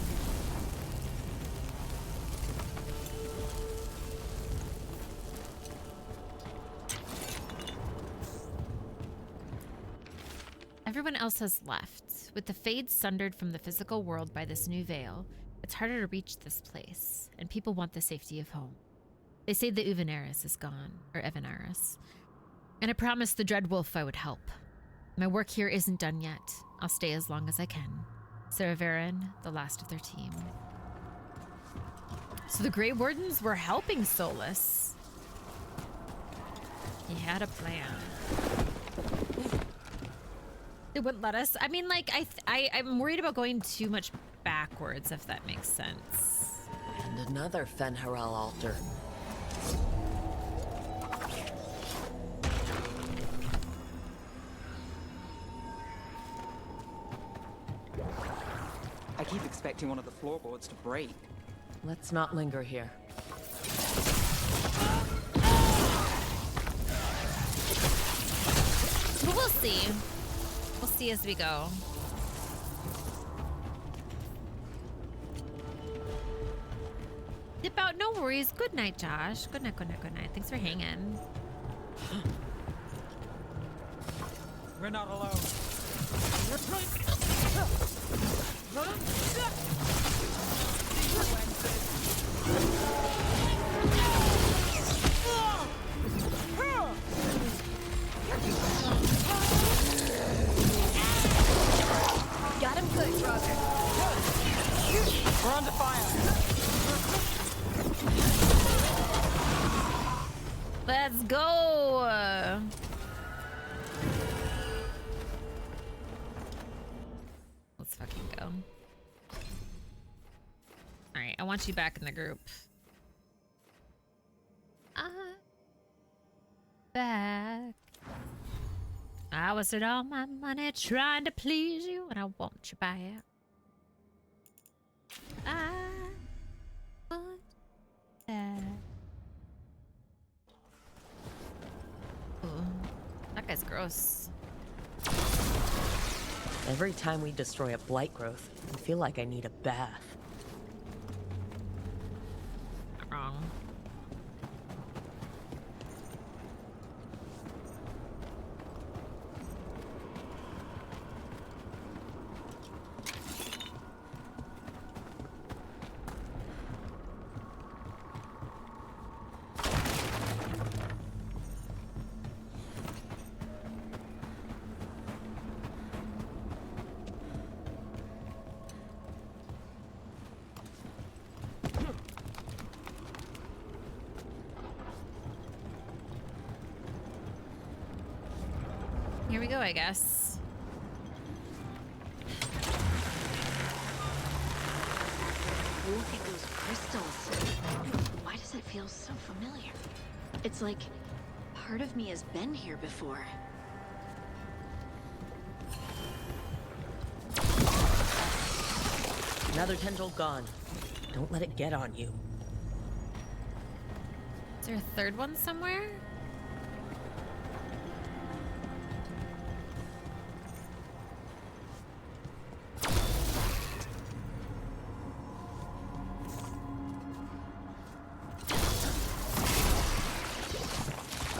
Everyone else has left. With the Fade sundered from the physical world by this new veil, it's harder to reach this place, and people want the safety of home. They say the Uvanaris is gone, or Evanaris. And I promised the Dread Wolf I would help. My work here isn't done yet. I'll stay as long as I can. Sarah Varen, the last of their team. So the Grey Wardens were helping Solus. He had a plan. They wouldn't let us. I mean, like, I'm worried about going too much backwards, if that makes sense. And another Fen'Harel altar. I keep expecting one of the floorboards to break. Let's not linger here. But we'll see. We'll see as we go. Dip out, no worries. Good night, Josh. Good night, good night, good night. Thanks for hanging. We're not alone. Got him good, brother. We're under fire. Let's go. Let's fucking go. All right, I want you back in the group. Back. I wasted all my money trying to please you, and I want you back. I want that. Ooh, that guy's gross. Every time we destroy a blight growth, I feel like I need a bath. Not wrong. go, I guess. Look at those crystals. Why does it feel so familiar? It's like part of me has been here before. Another tendril gone. Don't let it get on you. Is there a third one somewhere?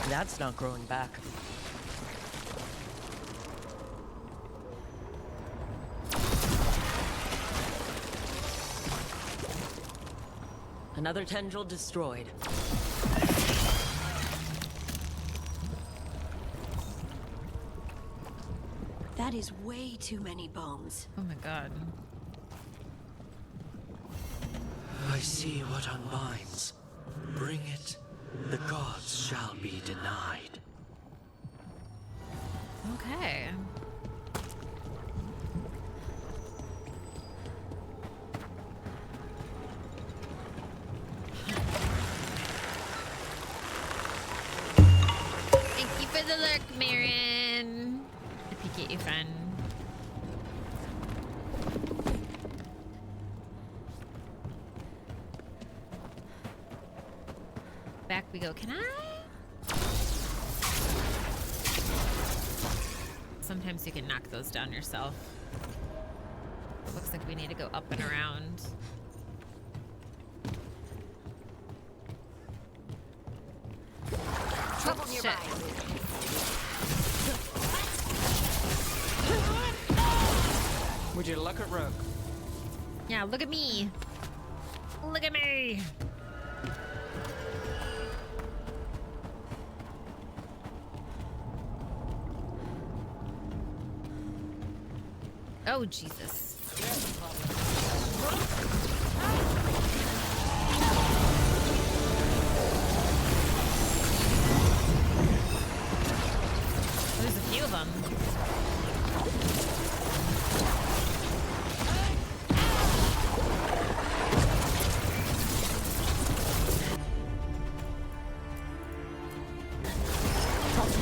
That's not growing back. Another tendril destroyed. That is way too many bones. Oh my god. I see what unbinds. Bring it. The gods shall be denied. Okay. Thank you for the lurk, Marin. Appreciate you, friend. Back we go. Can I? Sometimes you can knock those down yourself. Looks like we need to go up and around. Trouble Oh, nearby. Would you look at Rook? Yeah, look at me. Look at me. Oh, Jesus. There's a few of them.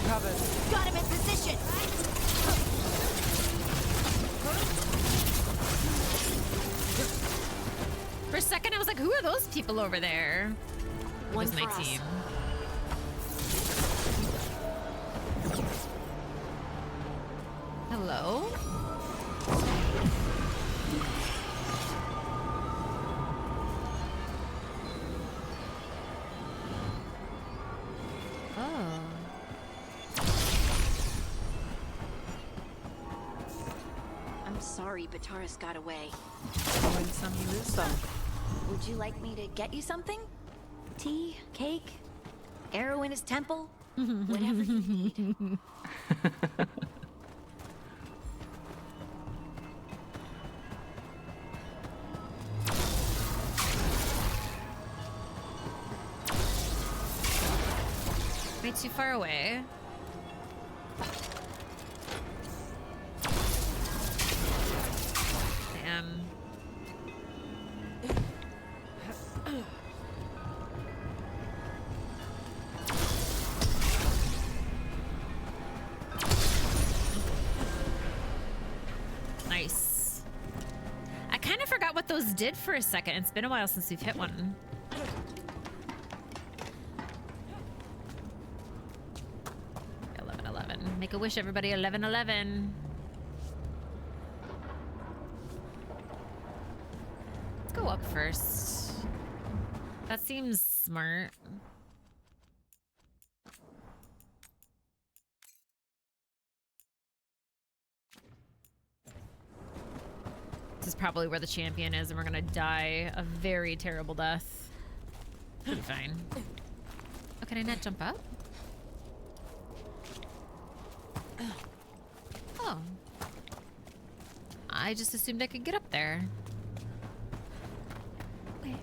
Covered. Got him in position. For a second, I was like, who are those people over there? It was my team. Hello? Oh. I'm sorry Bataris got away. You win some, you lose some. Would you like me to get you something? Tea? Cake? Arrow in his temple? Whatever you need. Way too far away. Damn. Nice. I kind of forgot what those did for a second. It's been a while since we've hit one. Make a wish, everybody. 11-11. Let's go up first. That seems smart. This is probably where the champion is, and we're gonna die a very terrible death. Should be fine. Oh, can I not jump up? Oh. I just assumed I could get up there. Wait.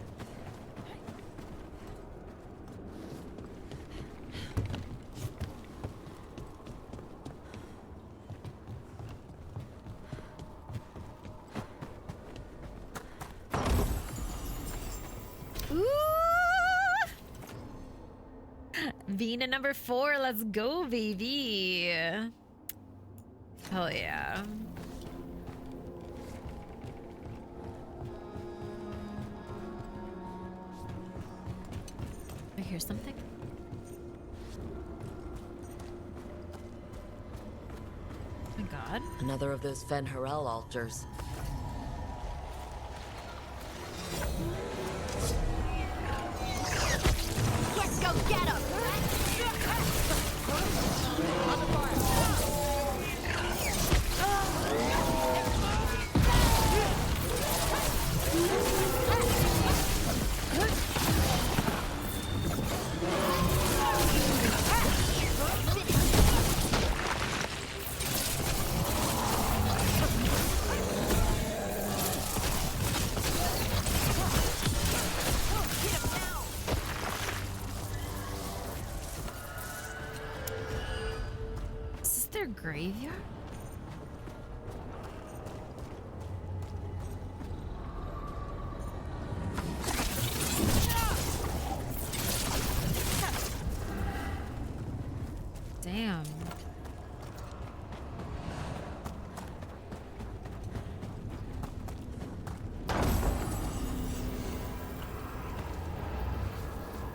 Being a number 4, let's go, baby. Hell yeah. I hear something. Oh my god. Another of those Fen Harel altars. Let's go get him! On the fire! Is this their graveyard? Damn.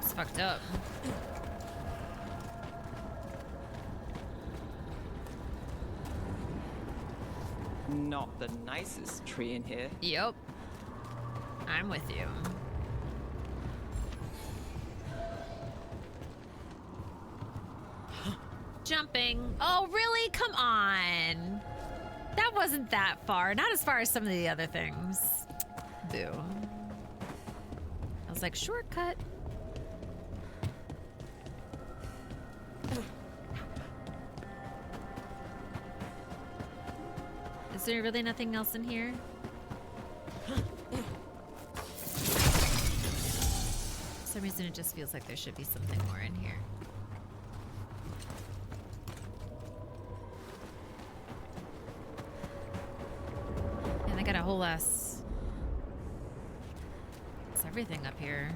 It's fucked up. Not the nicest tree in here. Yep. I'm with you. Jumping. Oh, really? Come on. That wasn't that far. Not as far as some of the other things. Boo. I was like, shortcut. Is there really nothing else in here? For some reason, it just feels like there should be something more in here. And I got a whole ass... It's everything up here.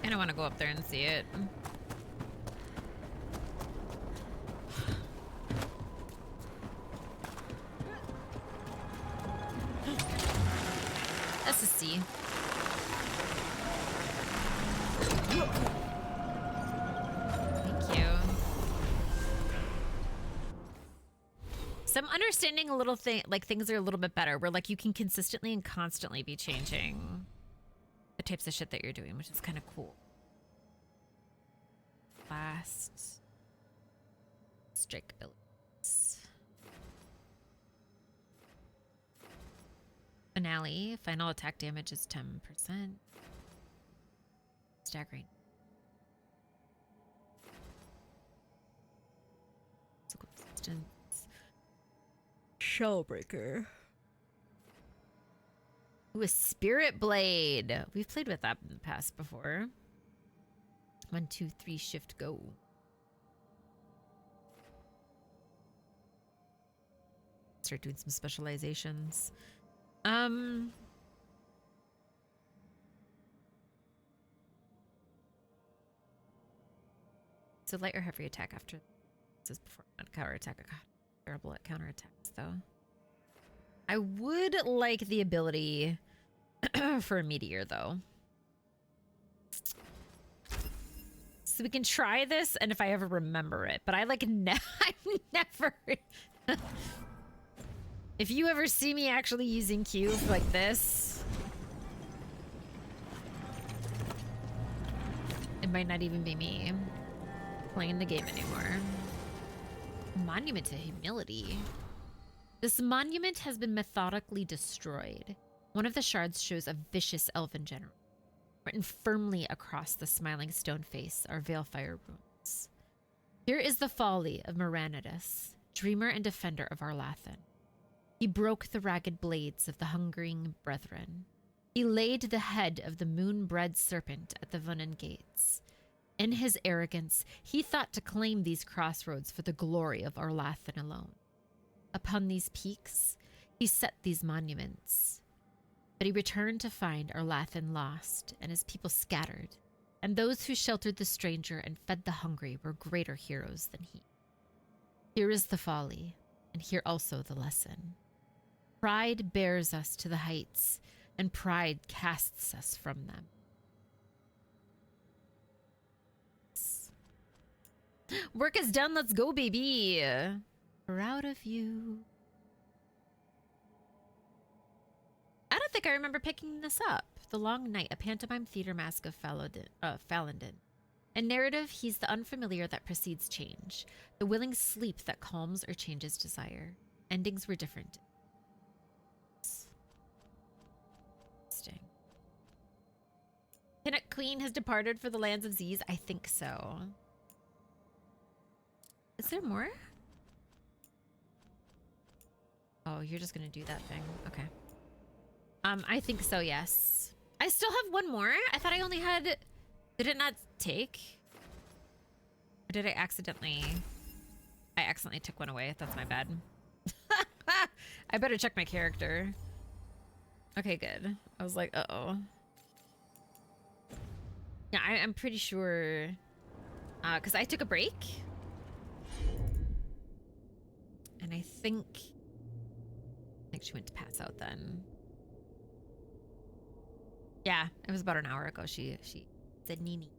I don't want to go up there and see it. That's a C. Thank you. So I'm understanding a little thing, like things are a little bit better, where like you can consistently and constantly be changing the types of shit that you're doing, which is kind of cool. Last strike abilities. Finale, final attack damage is 10%. Staggering. Resistance. Shellbreaker. Ooh, a Spirit Blade. We've played with that in the past before. 1, 2, 3, shift, go. Start doing some specializations. So light or heavy attack after this is before counter attack. God, terrible at counter attacks though. I would like the ability for a meteor though. So we can try this, and if I ever remember it, but I like I'm never. If you ever see me actually using Q like this, it might not even be me playing the game anymore. Monument to Humility. This monument has been methodically destroyed. One of the shards shows a vicious elven general. Written firmly across the smiling stone face are Veilfire runes. Here is the folly of Miranidas, dreamer and defender of Arlathan. He broke the ragged blades of the hungering brethren. He laid the head of the moon-bred serpent at the Vunnen gates. In his arrogance, he thought to claim these crossroads for the glory of Arlathan alone. Upon these peaks, he set these monuments. But he returned to find Arlathan lost and his people scattered, and those who sheltered the stranger and fed the hungry were greater heroes than he. Here is the folly, and here also the lesson. Pride bears us to the heights, and pride casts us from them. Work is done, let's go, baby. Proud of you. I don't think I remember picking this up. The Long Night, a pantomime theater mask of Falandin. In narrative, he's the unfamiliar that precedes change, the willing sleep that calms or changes desire. Endings were different. Interesting. Pinnock Queen has departed for the lands of Z's? I think so. Is there more? Oh, you're just gonna do that thing. Okay. I think so, yes. I still have one more. I thought I only had... Did it not take? Or did I accidentally... I accidentally took one away. That's my bad. I better check my character. Okay, good. I was like, uh-oh. Yeah, I'm pretty sure... because I took a break. And I think she went to pass out then. Yeah, it was about an hour ago. She said Nini.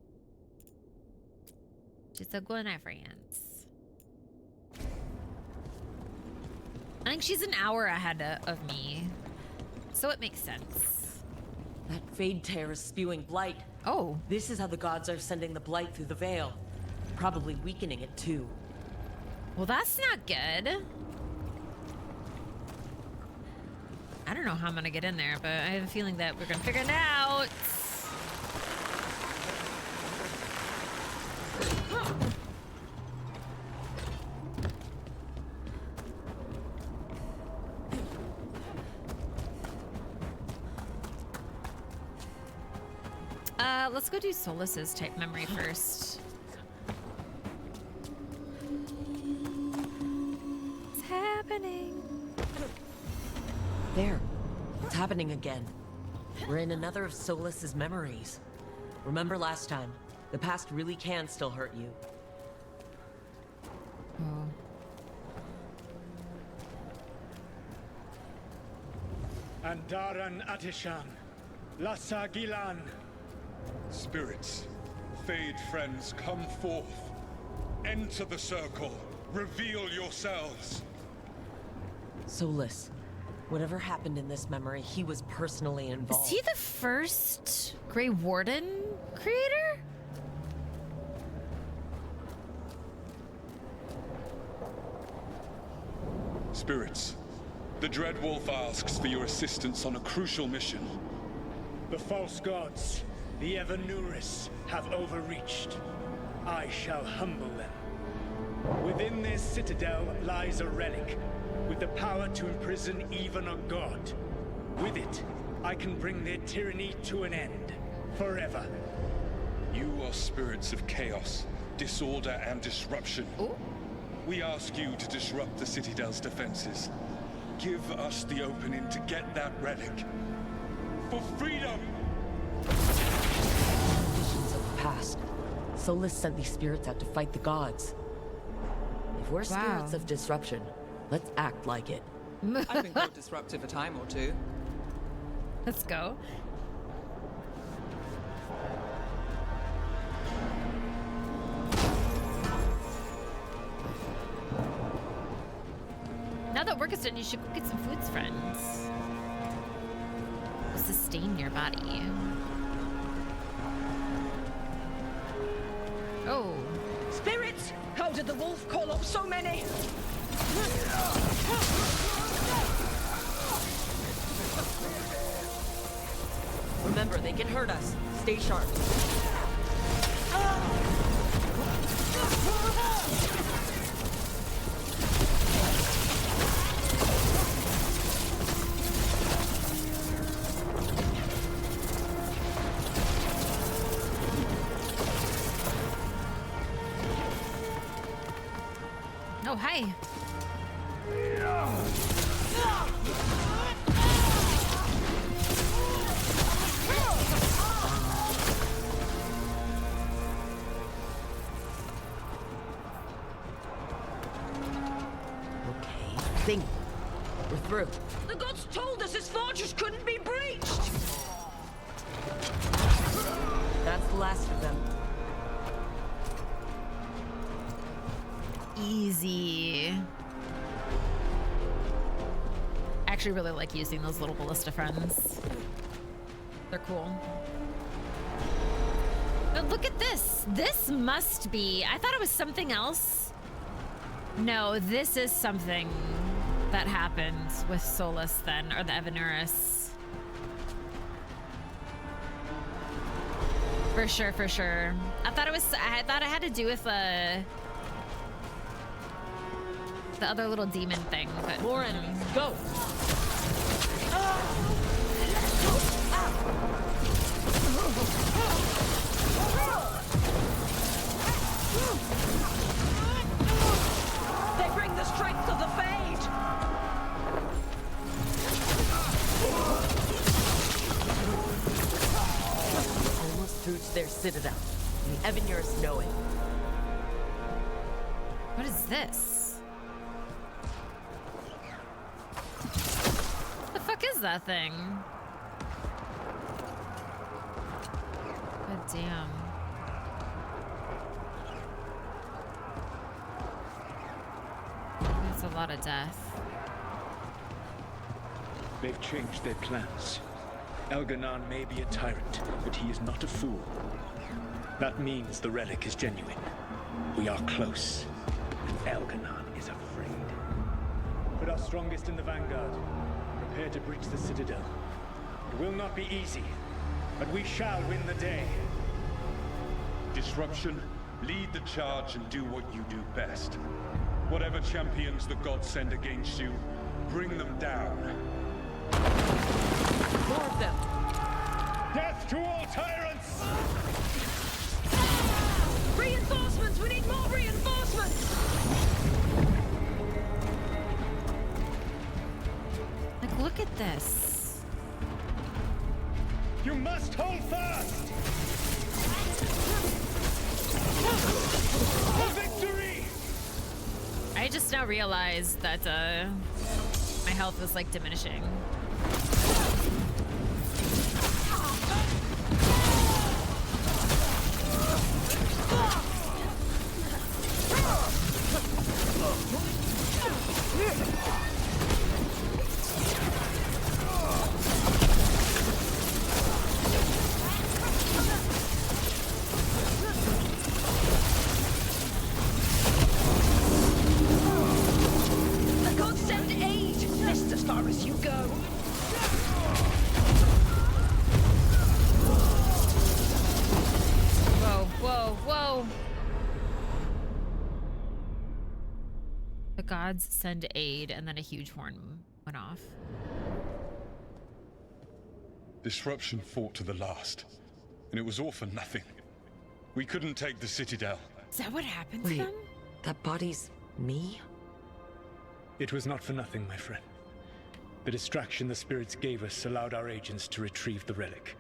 She said good night, friends. I think she's an hour ahead of me, so it makes sense. That Fade Tear is spewing blight. Oh. This is how the gods are sending the blight through the veil. Probably weakening it too. Well, that's not good. I don't know how I'm gonna get in there, but I have a feeling that we're gonna figure it out. Let's go do Solas's type memory first. What's happening? There. It's happening again. We're in another of Solas's memories. Remember last time? The past really can still hurt you. Oh. Andaran Atishan. Lassa Gilan. Spirits, Fade friends, come forth. Enter the circle. Reveal yourselves. Solas. Whatever happened in this memory, he was personally involved. Is he the first Grey Warden creator? Spirits, the Dread Wolf asks for your assistance on a crucial mission. The false gods, the Evanuris, have overreached. I shall humble them. Within this citadel lies a relic, with the power to imprison even a god. With it, I can bring their tyranny to an end, forever. You are spirits of chaos, disorder, and disruption. Ooh. We ask you to disrupt the Citadel's defenses. Give us the opening to get that relic. For freedom! Visions of the past. Solas sent these spirits out to fight the gods. If we're spirits of disruption, let's act like it. I've been called disruptive a time or two. Let's go. Now that work is done, you should go get some foods, friends. Will sustain your body. Oh. Spirits! How did the wolf call up so many? Remember, they can hurt us. Stay sharp. Oh, hi. Thing. We're through. The gods told us this fortress couldn't be breached! That's the last of them. Easy. I actually really like using those little ballista friends. They're cool. But look at this. This must be... I thought it was something else. No, this is something that happened with Solus then, or the Evanuris. For sure, for sure. I thought it had to do with the other little demon thing, but more enemies. Go. They bring the strength of the Fade! Almost through to their citadel. The Evanuris know it. What is this? What the fuck is that thing? God damn. That's a lot of death. They've changed their plans. Elganon may be a tyrant, but he is not a fool. That means the relic is genuine. We are close, and Elganon is afraid. Put our strongest in the vanguard. Prepare to breach the citadel. It will not be easy, but we shall win the day. Disruption, lead the charge and do what you do best. Whatever champions the gods send against you, bring them down. More of them! Death to all tyrants! Reinforcements! We need more reinforcements! Like, look at this. You must hold fast! For victory! I just now realized that my health is like diminishing. The gods send aid! Just as far as you go. Whoa, whoa, whoa. The gods send aid, and then a huge horn went off. Disruption fought to the last, and it was all for nothing. We couldn't take the Citadel. Is that what happened to them? That body's me? It was not for nothing, my friend. The distraction the spirits gave us allowed our agents to retrieve the relic.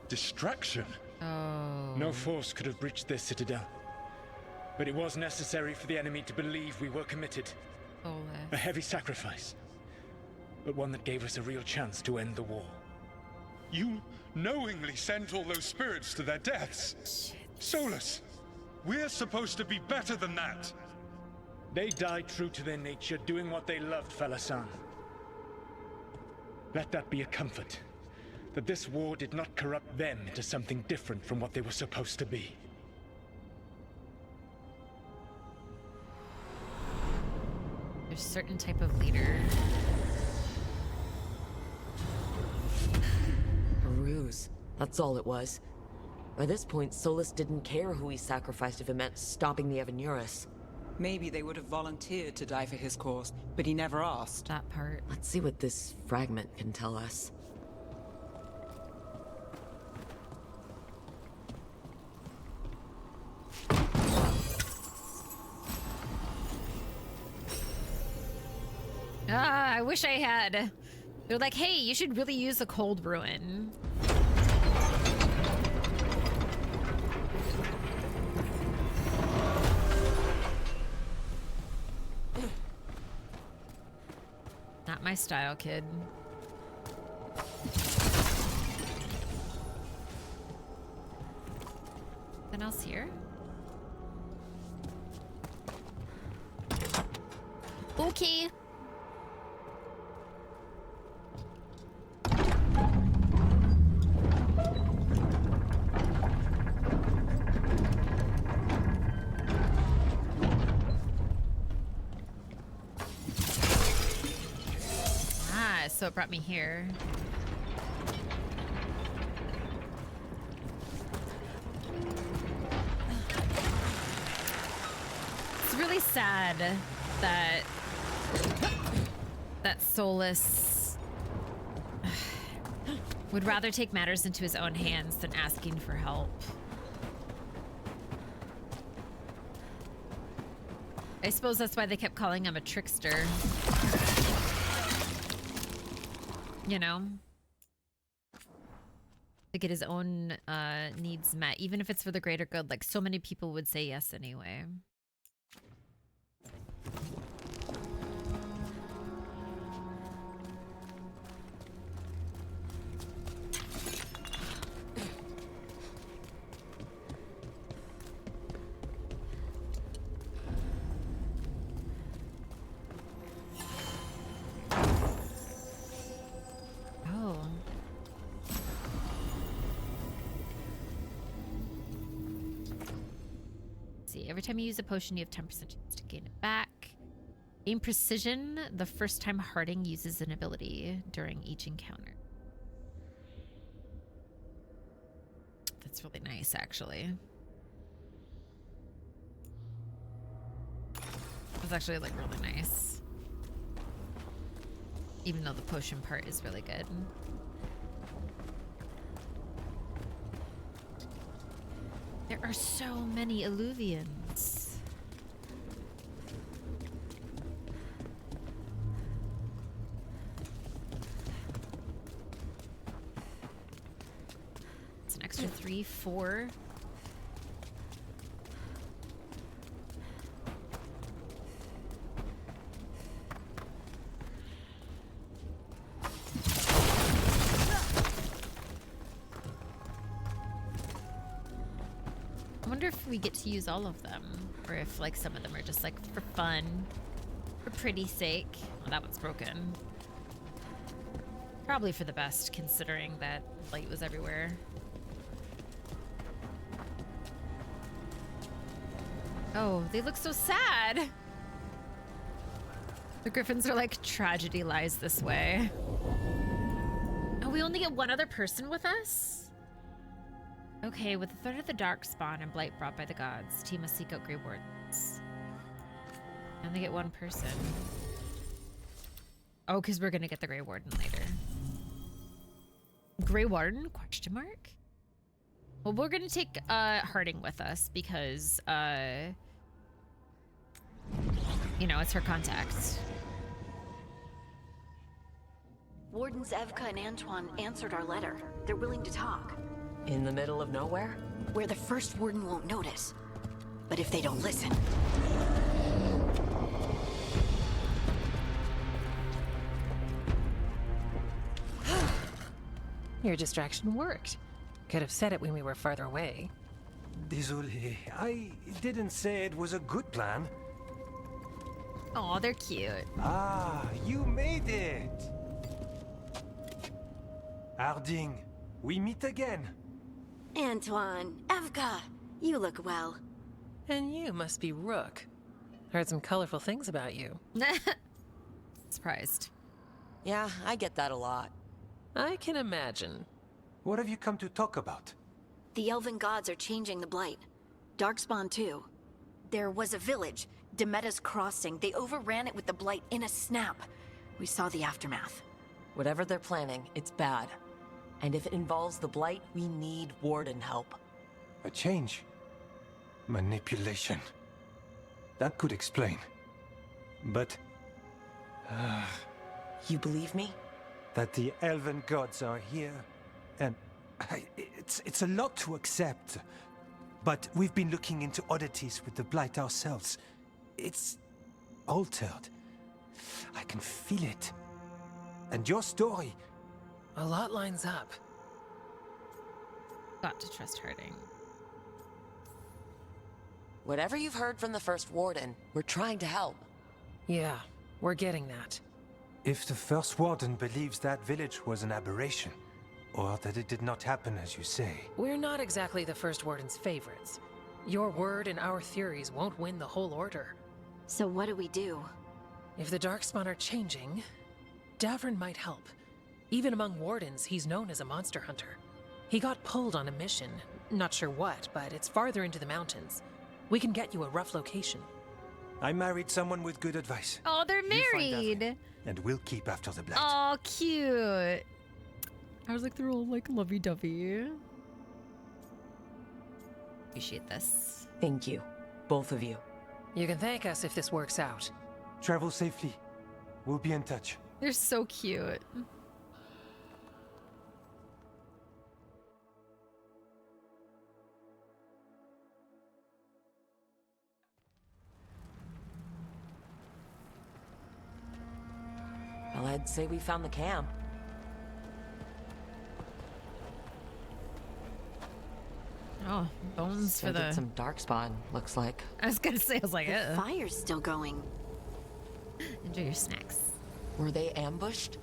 Distraction? Oh. No force could have breached their citadel. But it was necessary for the enemy to believe we were committed. A heavy sacrifice. But one that gave us a real chance to end the war. You knowingly sent all those spirits to their deaths. Solus, we're supposed to be better than that. They died true to their nature, doing what they loved, Falasan. Let that be a comfort. That this war did not corrupt them into something different from what they were supposed to be. There's a certain type of leader. Rude. ruse. That's all it was. By this point, Solus didn't care who he sacrificed if it meant stopping the Evanurus. Maybe they would have volunteered to die for his cause, but he never asked. That part. Let's see what this fragment can tell us. I wish I had. They're like, hey, you should really use the cold ruin. Not my style, kid. Anything else here? Okay. So it brought me here. It's really sad that Solus would rather take matters into his own hands than asking for help. I suppose that's why they kept calling him a trickster. You know, to get his own needs met, even if it's for the greater good. Like, so many people would say yes anyway. Every time you use a potion, you have 10% chance to gain it back. Aim precision the first time Harding uses an ability during each encounter. That's really nice, actually. It's actually like really nice. Even though the potion part is really good. There are so many Illuvians. It's an extra 3, 4. I wonder if we get to use all of them, or if like some of them are just like for fun, for pretty sake. Well, that one's broken. Probably for the best, considering that light was everywhere. Oh, they look so sad. The griffins are like, tragedy lies this way. Oh, we only get one other person with us? Okay, with the threat of the dark spawn and blight brought by the gods, team must seek out Grey Wardens. And they get one person. Oh, because we're gonna get the Grey Warden later. Grey Warden? Question mark? Well, we're gonna take Harding with us because you know, it's her contact. Wardens Evka and Antoine answered our letter. They're willing to talk. In the middle of nowhere? Where the first warden won't notice. But if they don't listen... Your distraction worked. Could have said it when we were farther away. Désolé, I didn't say it was a good plan. Oh, they're cute. Ah, you made it! Harding, we meet again. Antoine, Evka, you look well. And you must be Rook. Heard some colorful things about you. Surprised. Yeah, I get that a lot. I can imagine. What have you come to talk about? The elven gods are changing the blight. Darkspawn too. There was a village, Demetta's Crossing. They overran it with the blight in a snap. We saw the aftermath. Whatever they're planning, it's bad. And if it involves the Blight, we need Warden help. A change? Manipulation. That could explain. But... You believe me? that the elven gods are here, and it's a lot to accept. But we've been looking into oddities with the blight ourselves. It's altered. I can feel it. And your story... A lot lines up. Got to trust Harding. Whatever you've heard from the first warden, we're trying to help. Yeah, we're getting that. If the first warden believes that village was an aberration, or that it did not happen as you say... We're not exactly the first warden's favorites. Your word and our theories won't win the whole order. So what do we do? If the Darkspawn are changing, Davrin might help. Even among wardens, he's known as a monster hunter. He got pulled on a mission. Not sure what, but it's farther into the mountains. We can get you a rough location. I married someone with good advice. Oh, they're You find married. Davrin, and we'll keep after the blight. Oh, cute. I was like, they're all like lovey-dovey. Appreciate this. Thank you, both of you. You can thank us if this works out. Travel safely. We'll be in touch. They're so cute. Well, I'd say we found the camp. Oh, bones for the... some Darkspawn, looks like. I was gonna say, I was like, The fire's still going. Enjoy your snacks. Were they ambushed?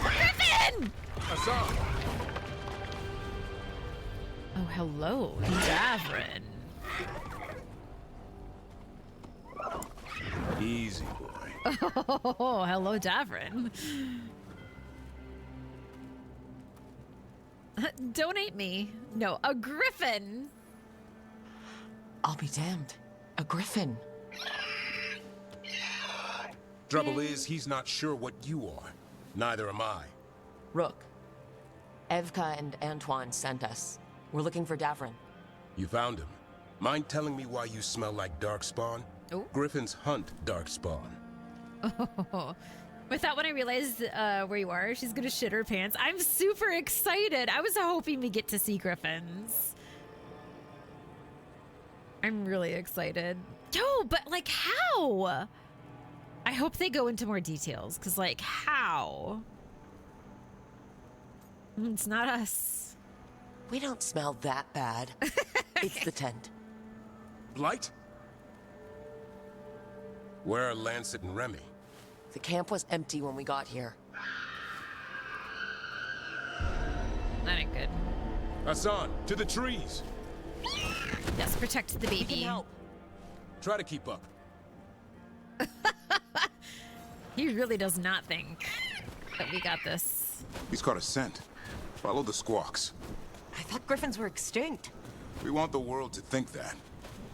Griffin! Assad! Oh, hello, Davrin. Easy, boy. Oh, hello, Davrin. Donate me. No, a griffin. I'll be damned. A griffin. Trouble is, he's not sure what you are. Neither am I. Rook. Evka and Antoine sent us. We're looking for Davrin. You found him. Mind telling me why you smell like Darkspawn? Oh. Griffins hunt Darkspawn. Oh. I thought when I realized where you are, she's gonna shit her pants. I'm super excited. I was hoping we get to see griffins. I'm really excited. Yo, but like how? I hope they go into more details, because like how? It's not us. We don't smell that bad. It's the tent. Blight? Where are Lancet and Remy? The camp was empty when we got here. That ain't good. Hassan, to the trees! Yes, protect the baby. Help. Try to keep up. He really does not think that we got this. He's caught a scent. Follow the squawks. I thought griffins were extinct. We want the world to think that.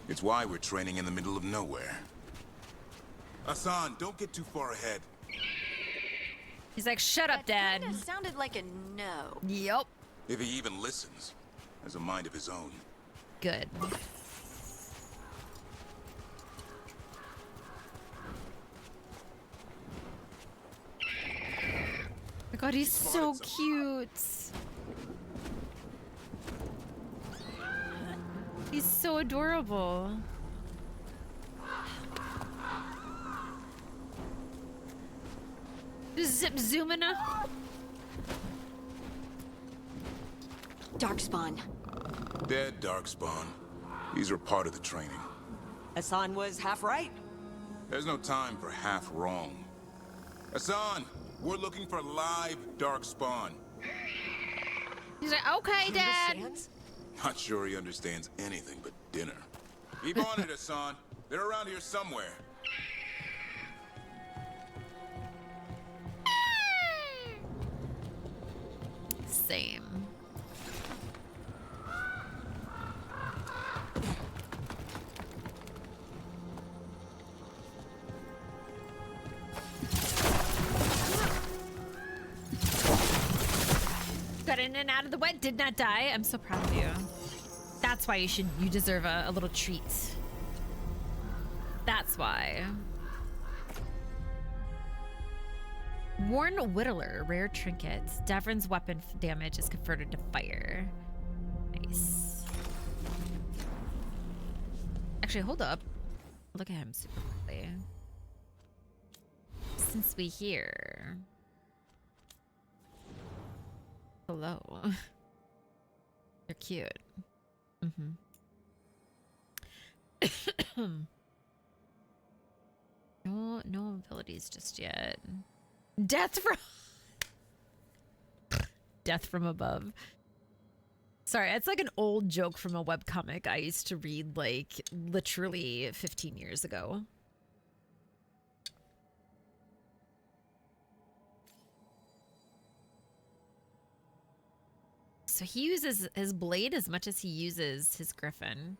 It's why we're training in the middle of nowhere. Hassan, don't get too far ahead. He's like, shut up, Dad. Kinda sounded like a no. Yup. If he even listens. Has a mind of his own. Good. Oh my god, he's so cute. He's so adorable. Just zip zooming up. Darkspawn. Dead Darkspawn. These are part of the training. Hassan was half right. There's no time for half wrong. Hassan, we're looking for live darkspawn. He's like, okay, Dad. Not sure he understands anything but dinner. Keep on it, Hassan. They're around here somewhere. Same. Got in and out of the wet, did not die. I'm so proud of you. That's why you deserve a little treat. That's why. Worn Whittler, rare trinket. Davrin's weapon damage is converted to fire. Nice. Actually, hold up. Look at him super quickly. Since we here. Hello. You're cute. No abilities just yet. Death from above. Sorry, it's like an old joke from a webcomic I used to read like literally 15 years ago. So he uses his blade as much as he uses his griffin.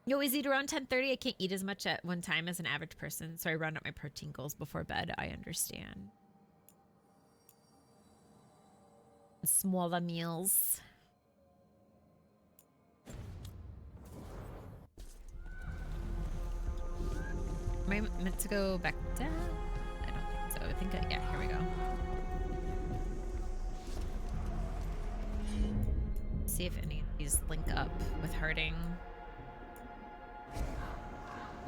You always eat around 10:30. I can't eat as much at one time as an average person, so I round up my protein goals before bed. I understand. Smaller meals. Am I meant to go back down? I don't think so. I think yeah, here we go. See if any of these link up with Harding.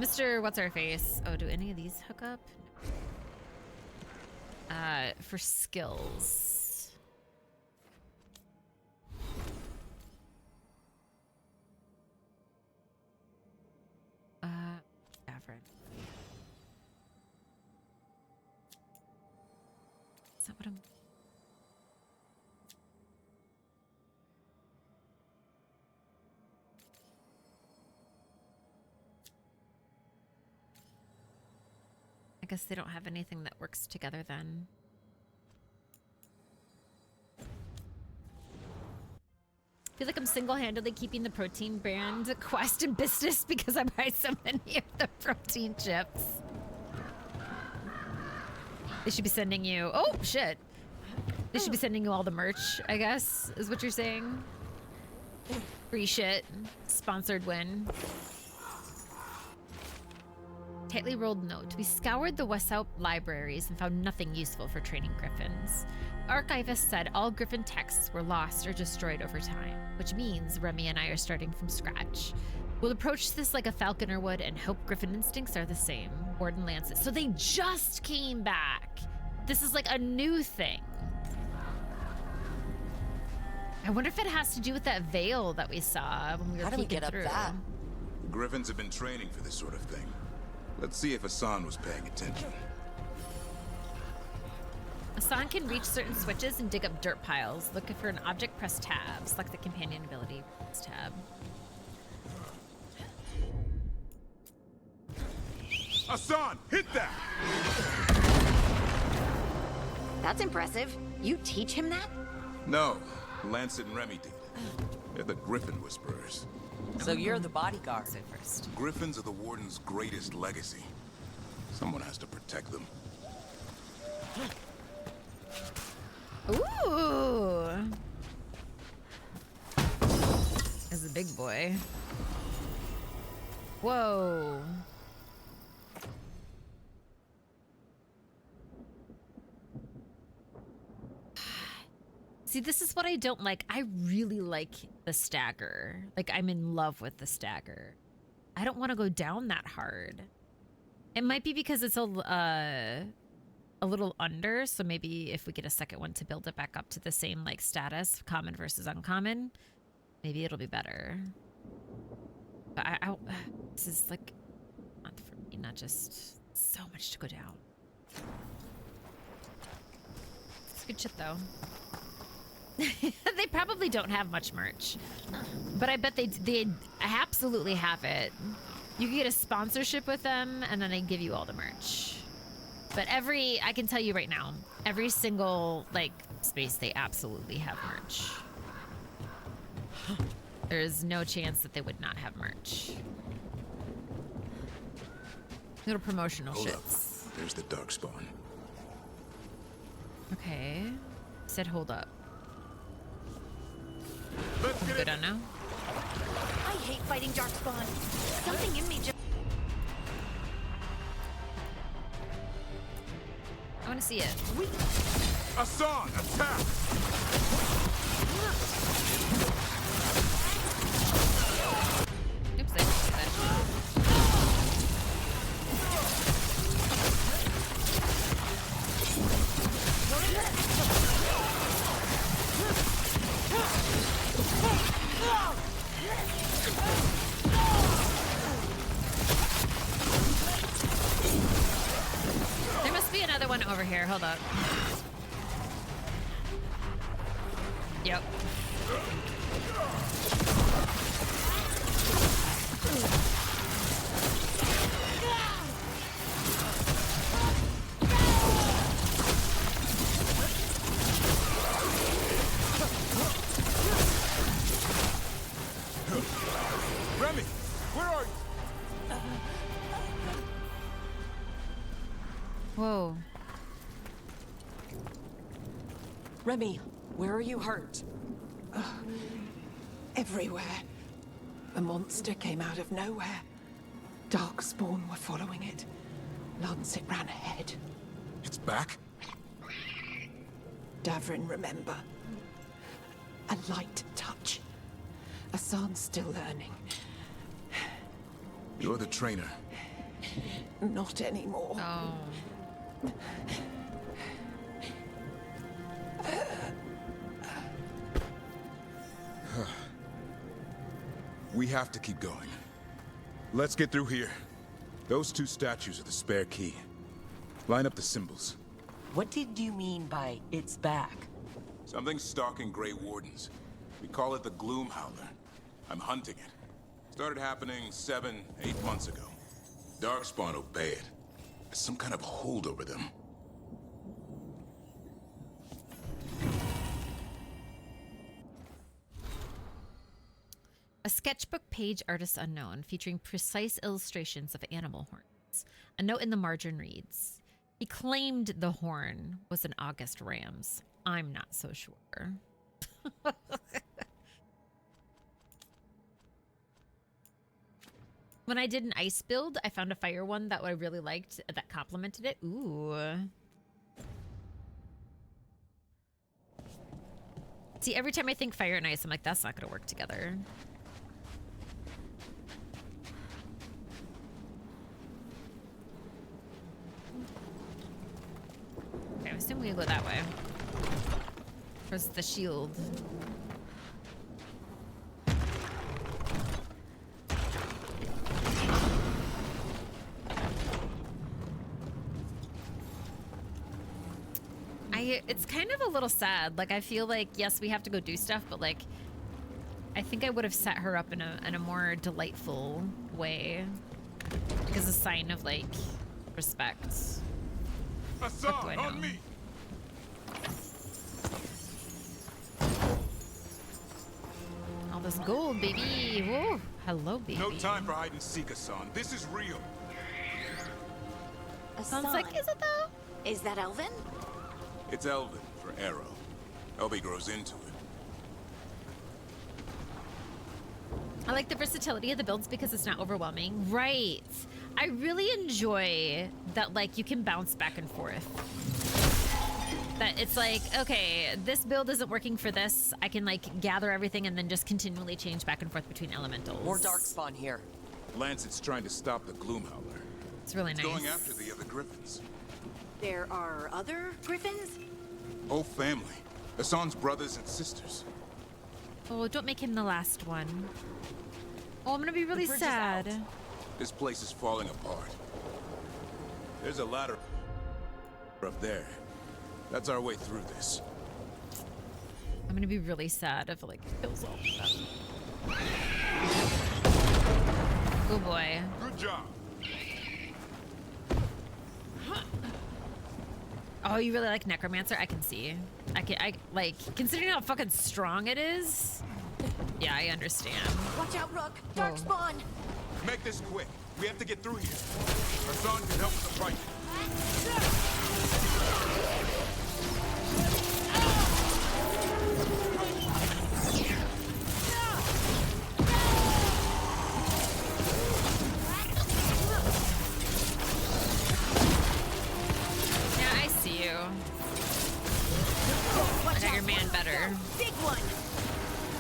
Mr. What's-Our-Face. Oh, do any of these hook up? For skills. Davrin. Is that what I'm... I guess they don't have anything that works together then. I feel like I'm single-handedly keeping the protein brand quest in business because I buy so many of the protein chips. They should be sending you... Oh, shit. They should be sending you all the merch, I guess, is what you're saying. Free shit. Sponsored win. Tightly rolled note. We scoured the Westout libraries and found nothing useful for training griffins. Archivist said all griffin texts were lost or destroyed over time, which means Remy and I are starting from scratch. We'll approach this like a falconer would and hope griffin instincts are the same. Warden Lancet. So they just came back. This is like a new thing. I wonder if it has to do with that veil that we saw when we were peeking through. The Griffins have been training for this sort of thing. Let's see if Hassan was paying attention. Hassan can reach certain switches and dig up dirt piles. Looking for an object, press tab. Select the companion ability, press tab. Hassan, hit that! That's impressive. You teach him that? No, Lancet and Remy did. They're the Griffin Whisperers. So you're the bodyguard. Griffins are the Warden's greatest legacy. Someone has to protect them. Ooh. This is a big boy. Whoa. See, this is what I don't like. I really like the stagger. Like, I'm in love with the stagger. I don't want to go down that hard. It might be because it's a little under, so maybe if we get a second one to build it back up to the same, like, status, common versus uncommon, maybe it'll be better. But this is, like, not just so much to go down. It's good shit though. They probably don't have much merch, but I bet they absolutely have it. You can get a sponsorship with them, and then they give you all the merch. But I can tell you right now, every single like space they absolutely have merch. There's no chance that they would not have merch. Little promotional Hold shits. up. There's the Darkspawn. Okay. Said hold up. Let's get good on now. I hate fighting Darkspawn. Something in me just... I want to see it. Hassan, attack! Oops, I didn't see that. There must be another one over here. Hold up. Yep. Remy, where are you? Whoa. Remy, where are you hurt? Everywhere. The monster came out of nowhere. Darkspawn were following it. Lancet ran ahead. It's back? Davrin, remember. A light touch. Hassan's still learning. You're the trainer. Not anymore. Oh. We have to keep going. Let's get through here. Those two statues are the spare key. Line up the symbols. What did you mean by it's back? Something's stalking Grey Wardens. We call it the Gloom Howler. I'm hunting it. Started happening 7, 8 months ago. Darkspawn obey it. There's some kind of hold over them. A sketchbook page, artist unknown, featuring precise illustrations of animal horns. A note in the margin reads, he claimed the horn was an August ram's. I'm not so sure. When I did an ice build, I found a fire one that I really liked that complemented it. Ooh. See, every time I think fire and ice, I'm like, that's not going to work together. Okay, I assume we go that way. Where's the shield? It's kind of a little sad. Like, I feel like, yes, we have to go do stuff, but like, I think I would have set her up in a more delightful way. Like, as a sign of like respect. Hassan, on me! All this gold, baby. Whoa. Hello, baby. No time for hide and seek, Hassan. This is real. Sounds like, is it though? Is that Elvin? It's Elvin for Arrow. Elby grows into it. I like the versatility of the builds because it's not overwhelming. Right. I really enjoy that, like, you can bounce back and forth. That it's like, okay, this build isn't working for this. I can, like, gather everything and then just continually change back and forth between elementals. More Darkspawn here. Lancet's trying to stop the Gloom Howler. It's really nice. Going after the other Griffins. There are other Griffins? Whole family. Hassan's brothers and sisters. Oh, don't make him the last one. Oh, I'm gonna be really sad. This place is falling apart. There's a ladder up there. That's our way through this. I'm gonna be really sad if like it kills all of them. Oh boy. Good job. Oh, you really like Necromancer? I can see. I like, considering how fucking strong it is. Yeah, I understand. Watch out, Rook! Dark spawn! Make this quick. We have to get through here. Our son can help with the fight. Yeah, I see you. I got your man better. Big one!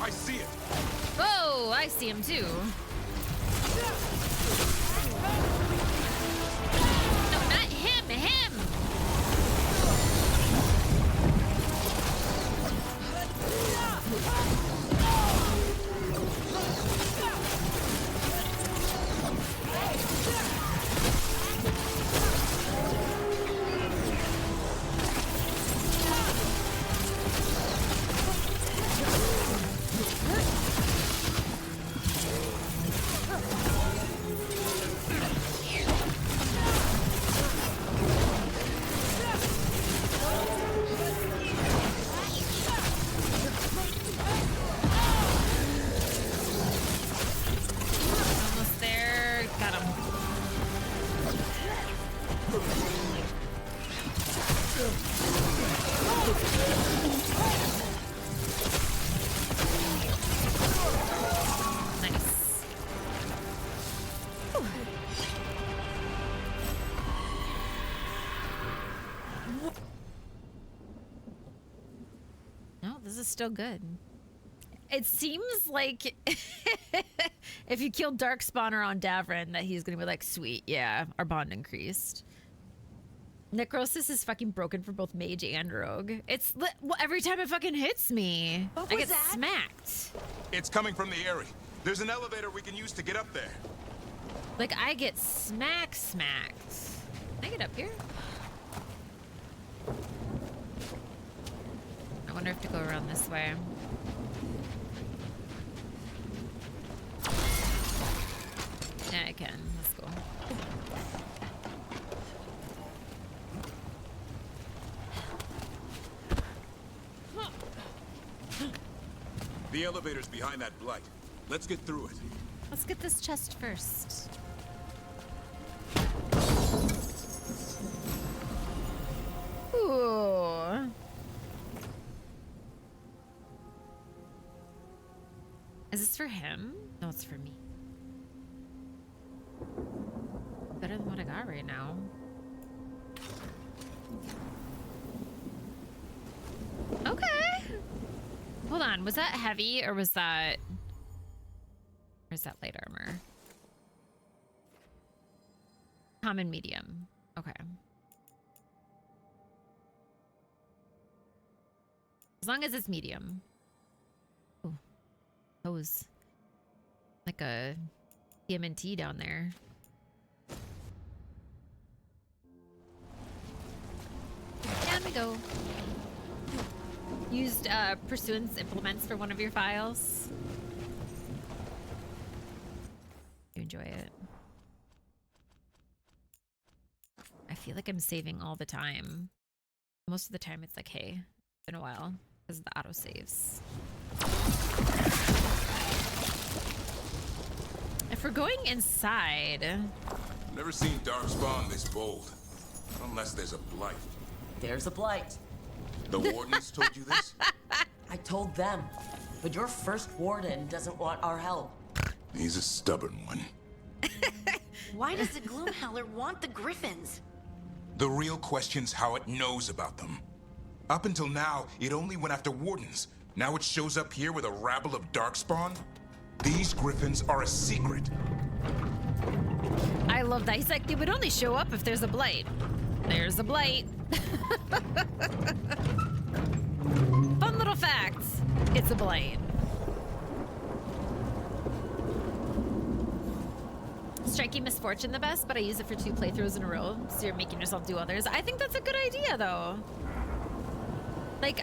I see it. Oh, I see him too. No, not him, him! Almost there. Got him. Nice. No, this is still good. It seems like if you kill Dark Spawner on Davrin, that he's gonna be like, sweet, yeah, our bond increased. Necrosis is fucking broken for both mage and rogue. It's well, every time it fucking hits me, I get smacked. It's coming from the area. There's an elevator we can use to get up there. Like I get smacked. Can I get up here? I wonder if to go around this way. Yeah, I can. Let's go. The elevator's behind that blight. Let's get through it. Let's get this chest first. Ooh. Is this for him? No, it's for me. Better than what I got right now. Okay. Hold on. Was that heavy or was that... Or is that light armor? Common medium. Okay. As long as it's medium. Ooh. Hose. Like a TMNT down there. Down we go. Used Pursuance implements for one of your files. You enjoy it. I feel like I'm saving all the time. Most of the time it's like, hey, it's been a while because of the autosaves. If we're going inside... Never seen Darkspawn this bold. Unless there's a blight. There's a blight. The wardens told you this? I told them. But your first warden doesn't want our help. He's a stubborn one. Why does the Gloomhowler want the Griffins? The real question's how it knows about them. Up until now, it only went after wardens. Now it shows up here with a rabble of Darkspawn? These Griffins are a secret. I love that. He's like, they would only show up if there's a blight. There's a blight. Fun little fact. It's a blight. Strike ranking Misfortune the best, but I use it for 2 playthroughs in a row, so you're making yourself do others. I think that's a good idea, though. Like,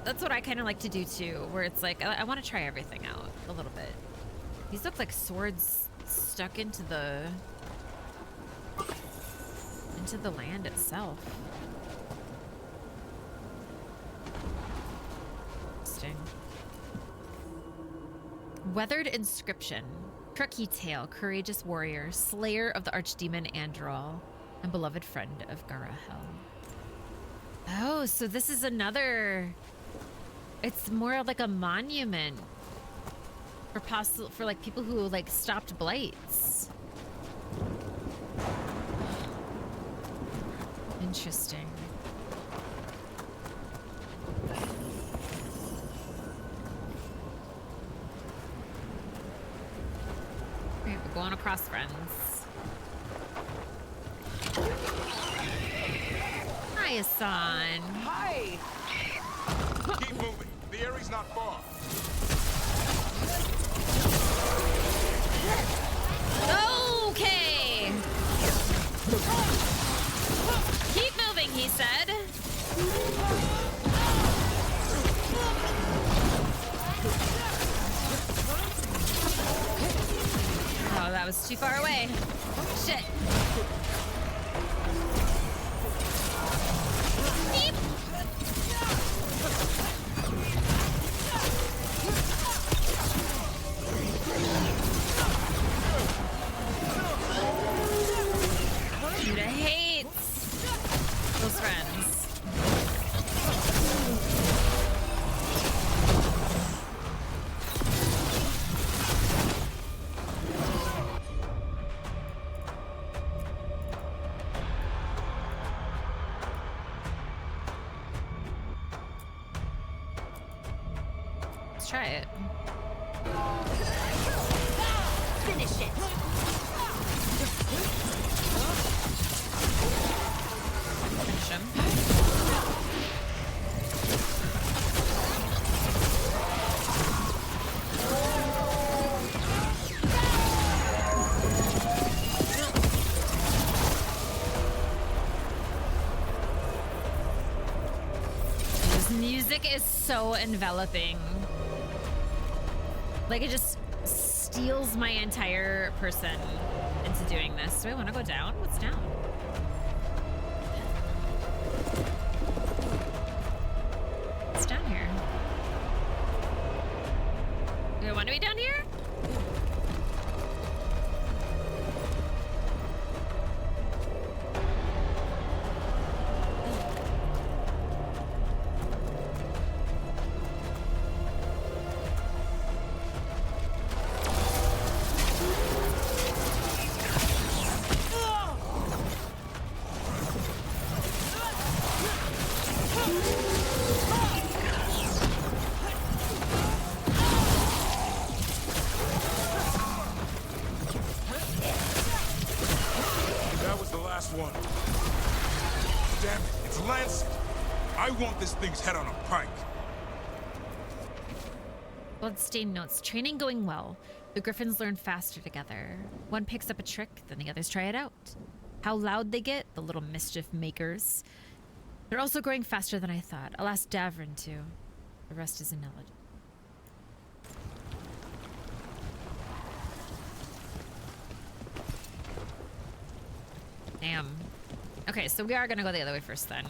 that's what I kind of like to do, too, where it's like, I want to try everything out a little bit. These look like swords stuck into the land itself. Interesting. Weathered inscription. Crookey Tail, courageous warrior, slayer of the archdemon Androl, and beloved friend of Garahel. Oh, so this is another... It's more like a monument for like people who like stopped blights. Interesting. Okay, we're going across, friends. Hi, Asan. Hi! Keep moving. The area's not far. Okay. Keep moving, he said. Oh, that was too far away. Shit. Beep. Judah hates close friends. Let's try it. Finish it. Finish him. This music is so enveloping. Like, it just steals my entire person into doing this. Do I want to go down? What's down? What's down here? Do I want to be down here? That was the last one. Damn it, it's Lancet. I want this thing's head on a pike. Bloodstained notes. Training going well. The griffins learn faster together. One picks up a trick, then the others try it out. How loud they get, the little mischief makers. They're also growing faster than I thought. I'll ask Davrin too. The rest is ineligible. Damn. Okay, so we are gonna go the other way first then.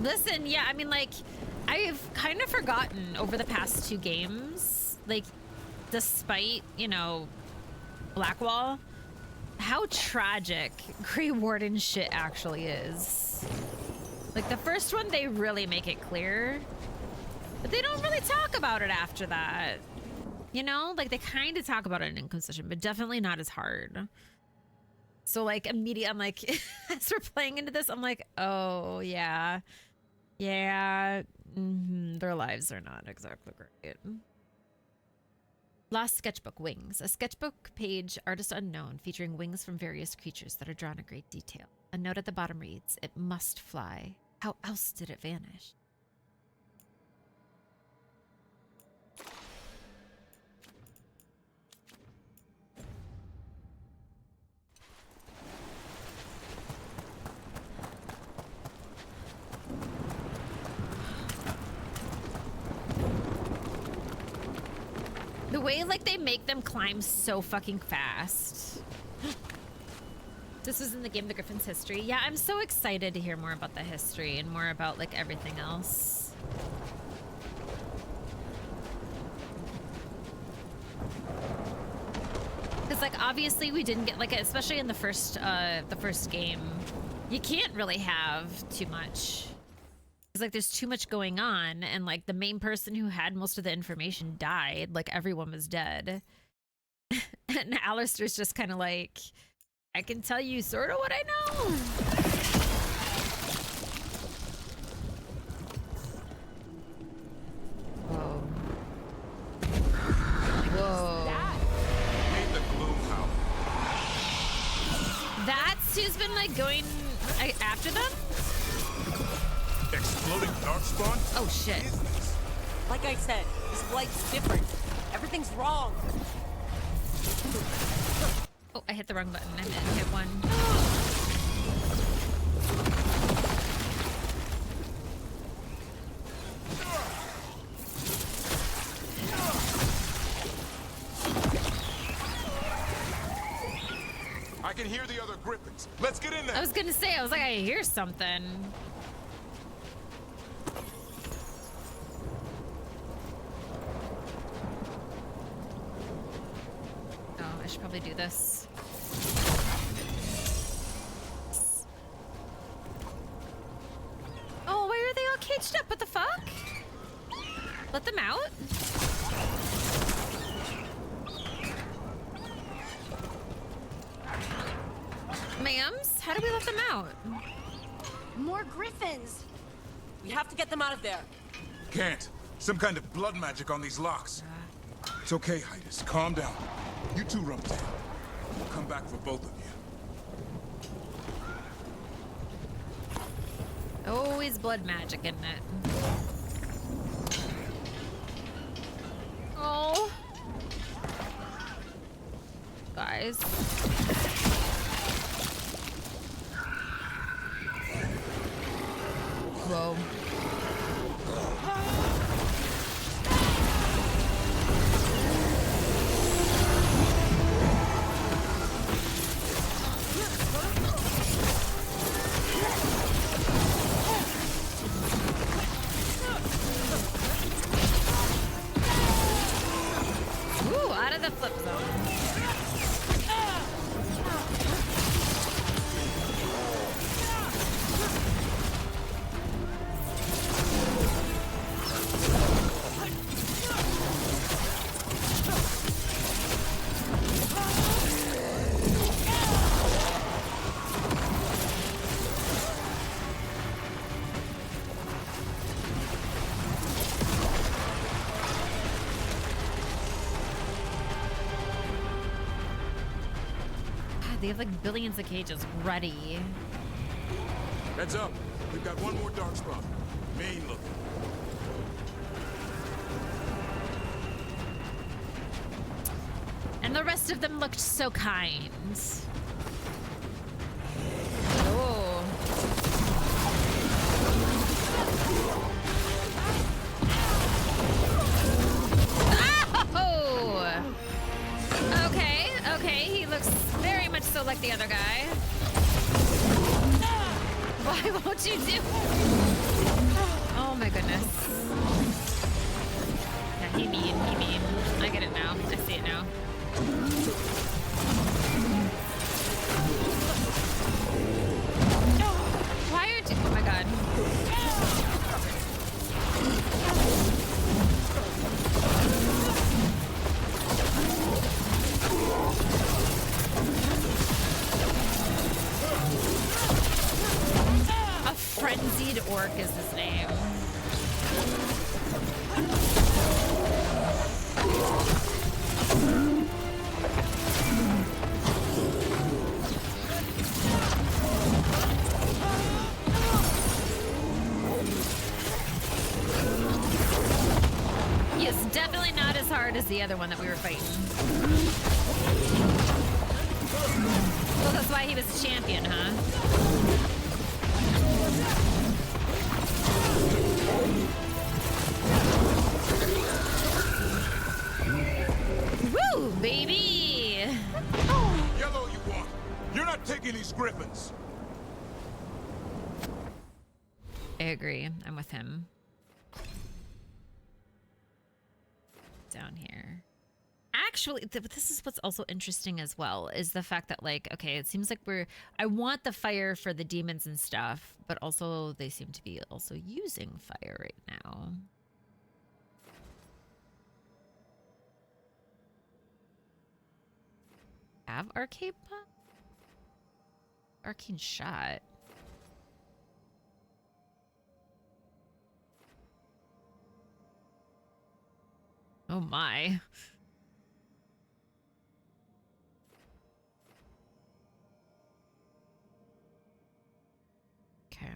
Listen, yeah, I mean, like, I've kind of forgotten over the past 2 games, like, despite, you know, Blackwall, how tragic Grey Warden shit actually is. Like, the first one, they really make it clear, but they don't really talk about it after that. You know, like, they kind of talk about it in Inquisition, but definitely not as hard. So, like, immediately, I'm like, as we're playing into this, I'm like, oh, yeah. Yeah, their lives are not exactly great. Lost sketchbook, wings. A sketchbook page, artist unknown, featuring wings from various creatures that are drawn in great detail. A note at the bottom reads, "It must fly. How else did it vanish?" The way, like, they make them climb so fucking fast. This was in the game, The Griffin's History. Yeah, I'm so excited to hear more about the history and more about, like, everything else. Because, like, obviously we didn't get, like, especially in the first game, you can't really have too much. It's like there's too much going on, and like the main person who had most of the information died. Like everyone was dead. And Alistair's just kind of like, I can tell you sort of what I know. Whoa. Whoa. Need the gloom howl. That's who's been like going after them? Exploding darkspawn? Oh shit. Like I said, this blight's different. Everything's wrong. Oh, I hit the wrong button. I meant to hit one. I can hear the other griffins. Let's get in there. I was gonna say, I was like, I hear something. Oh, I should probably do this. Oh, why are they all caged up? What the fuck? Let them out? Ma'ams, how do we let them out? More griffins. We have to get them out of there. Can't. Some kind of blood magic on these locks. It's okay, Hydas. Calm down. You two run down. We'll come back for both of you. Always blood magic, isn't it? Oh. Guys. Whoa. Ooh, out of the flip zone. They have like billions of cages ready. Heads up. We've got one more darkspawn. Mean looking. And the rest of them looked so kind. Oh. Oh! Okay, okay, he looks very much so like the other guy. Why won't you do? Oh my goodness. Yeah, he mean. I get it now. I see it now. Why aren't you? Oh my god. A frenzied orc is his name. It's definitely not as hard as the other one that we were fighting. Well, that's why he was a champion, huh? Woo, baby! Yellow you want. You're not taking these griffins. I agree. I'm with him. Down here. Actually, this is what's also interesting as well, is the fact that, like, okay, it seems like I want the fire for the demons and stuff, but also they seem to be also using fire right now. Have arcane pump? Arcane shot. Oh my. Okay.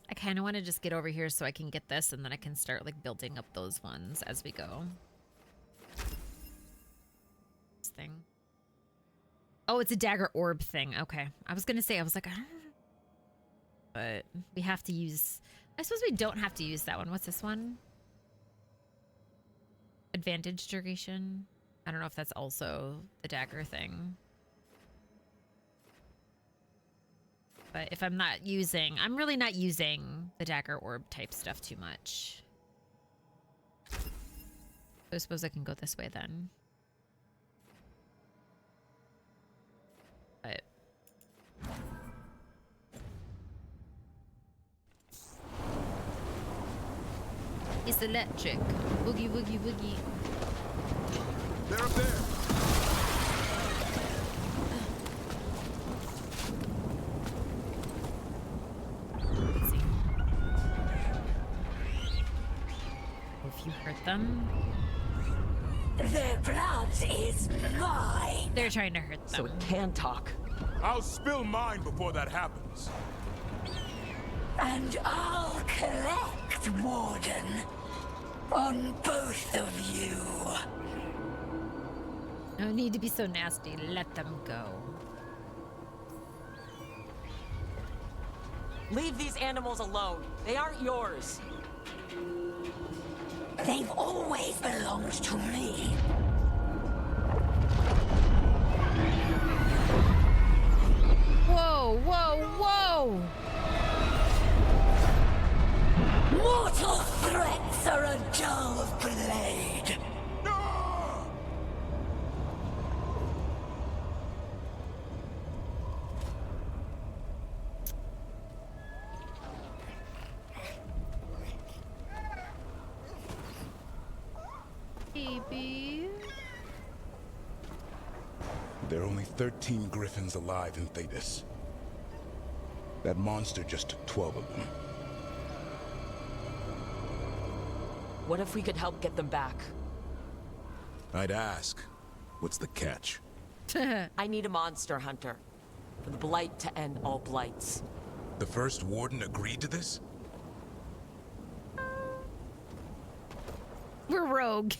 I kind of want to just get over here so I can get this, and then I can start like building up those ones as we go. This thing. Oh, it's a dagger orb thing. Okay. I was going to say, I was like, I don't know. But we have to use... I suppose we don't have to use that one. What's this one? Advantage duration. I don't know if that's also the dagger thing. But if I'm not using... I'm really not using the dagger orb type stuff too much. I suppose I can go this way then. But... It's electric. Boogie, woogie, woogie. They're up there. Let's see. If you hurt them. Their blood is mine. They're trying to hurt them. So it can talk. I'll spill mine before that happens. And I'll collect, Warden. On both of you. No need to be so nasty. Let them go. Leave these animals alone. They aren't yours. They've always belonged to me. Whoa, whoa, whoa! Mortal threats are a dull blade. Baby. There are only 13 griffins alive in Thetis. That monster just took 12 of them. What if we could help get them back? I'd ask, what's the catch? I need a monster hunter. For the Blight to end all blights. The first warden agreed to this? We're rogue.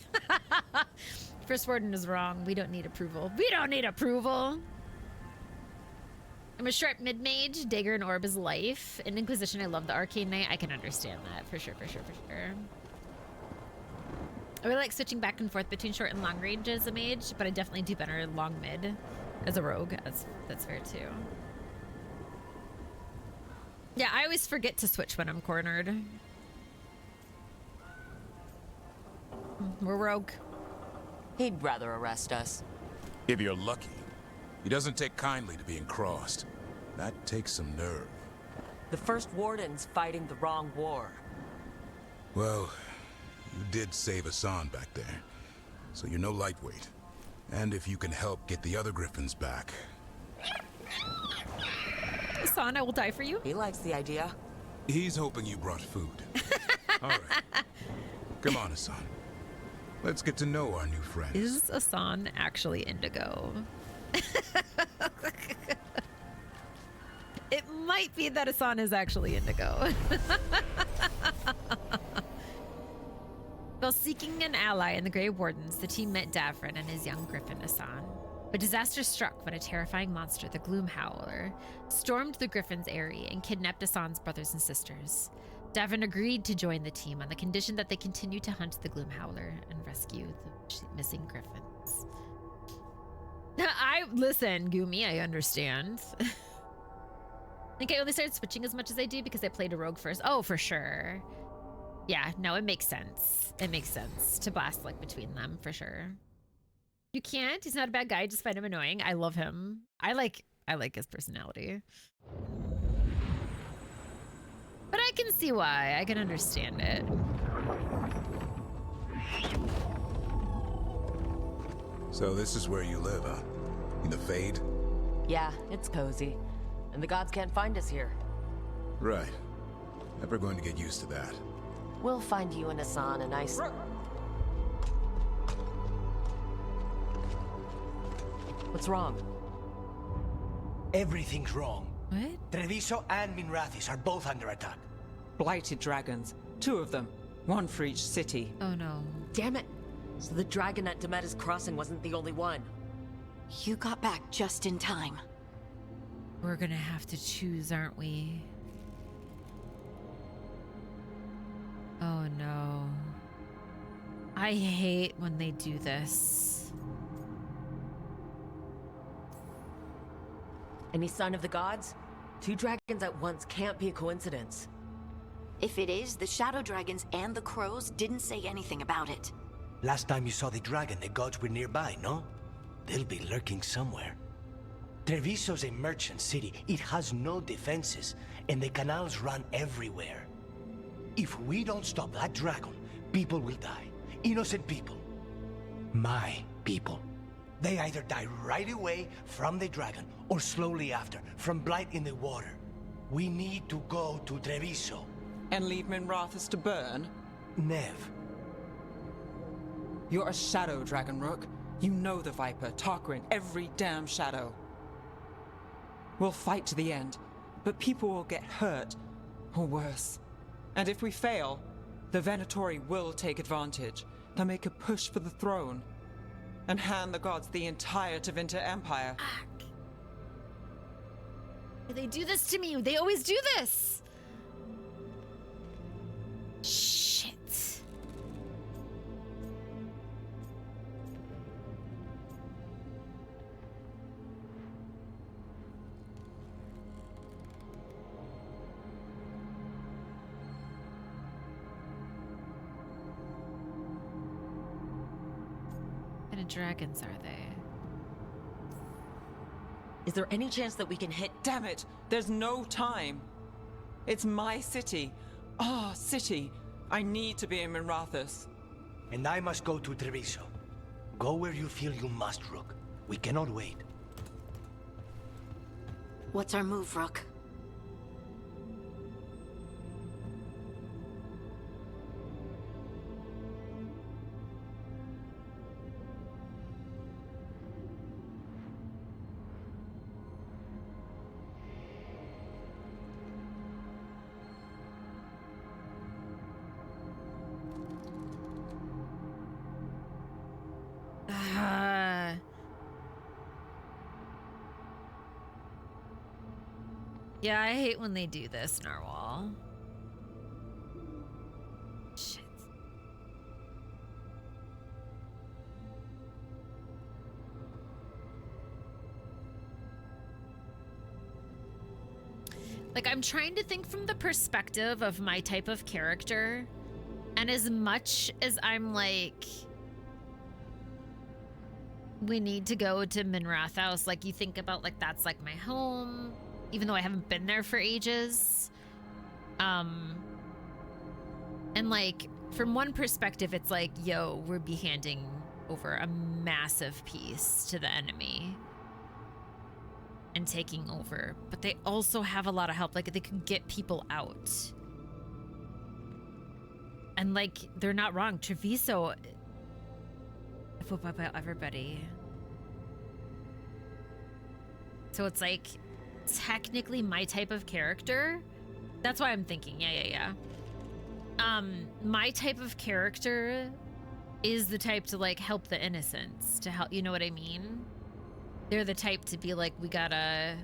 First warden is wrong. We don't need approval. We don't need approval. I'm a sharp mid-mage. Dagger and orb is life. In Inquisition, I love the Arcane Knight. I can understand that. For sure, for sure, for sure. I really like switching back and forth between short and long range as a mage, but I definitely do better long mid as a rogue. That's fair too. Yeah, I always forget to switch when I'm cornered. We're rogue. He'd rather arrest us. If you're lucky. He doesn't take kindly to being crossed. That takes some nerve. The first warden's fighting the wrong war. Well, you did save Hassan back there, so you're no lightweight. And if you can help get the other griffins back... Hassan, I will die for you. He likes the idea. He's hoping you brought food. All right. Come on, Hassan. Let's get to know our new friends. Is Asan actually indigo? It might be that Asan is actually indigo. While seeking an ally in the Grey Wardens, the team met Davrin and his young griffin Asan. But disaster struck when a terrifying monster, the Gloom Howler, stormed the Griffin's eyrie and kidnapped Asan's brothers and sisters. Davrin agreed to join the team on the condition that they continue to hunt the Gloom Howler and rescue the missing griffins. Listen, Gumi, I understand. I think I only started switching as much as I do because I played a rogue first. Oh, for sure. Yeah, no, it makes sense. It makes sense to blast like between them for sure. You can't. He's not a bad guy. I just find him annoying. I love him. I like his personality. But I can see why. I can understand it. So this is where you live, huh? In the Fade? Yeah, it's cozy. And the gods can't find us here. Right. Never going to get used to that. We'll find you and Asan a nice... What's wrong? Everything's wrong. What? Treviso and Minrathis are both under attack. Blighted dragons. 2 of them. 1 for each city. Oh no. Damn it! So the dragon at Demeter's Crossing wasn't the only one. You got back just in time. We're gonna have to choose, aren't we? Oh no. I hate when they do this. Any sign of the gods? 2 dragons at once can't be a coincidence. If it is, the Shadow Dragons and the Crows didn't say anything about it. Last time you saw the dragon, the gods were nearby, no? They'll be lurking somewhere. Treviso's a merchant city. It has no defenses, and the canals run everywhere. If we don't stop that dragon, people will die. Innocent people. My people. They either die right away from the dragon, or slowly after, from blight in the water. We need to go to Treviso. And leave Minrathis to burn? Nev. You're a shadow dragon, Rook. You know the Viper, Tarquin, every damn shadow. We'll fight to the end, but people will get hurt, or worse. And if we fail, the Venatori will take advantage. They'll make a push for the throne, and hand the gods the entire Tevinter Empire. They do this to me. They always do this. Shit. What kind of dragons are they? Is there any chance that we can hit... Damn it! There's no time! It's my city. Our city. I need to be in Minrathis. And I must go to Treviso. Go where you feel you must, Rook. We cannot wait. What's our move, Rook? Yeah, I hate when they do this, Narwhal. Shit. Like, I'm trying to think from the perspective of my type of character. And as much as I'm like, we need to go to Minrathis, like, you think about, like, that's like my home. Even though I haven't been there for ages. And like, from one perspective, it's like, yo, we'll be handing over a massive piece to the enemy. And taking over. But they also have a lot of help. Like, they can get people out. And like, they're not wrong. Treviso, wipe out everybody. So it's like technically my type of character. That's why I'm thinking. Yeah. My type of character is the type to like help the innocents, to help, you know what I mean? They're the type to be like, we gotta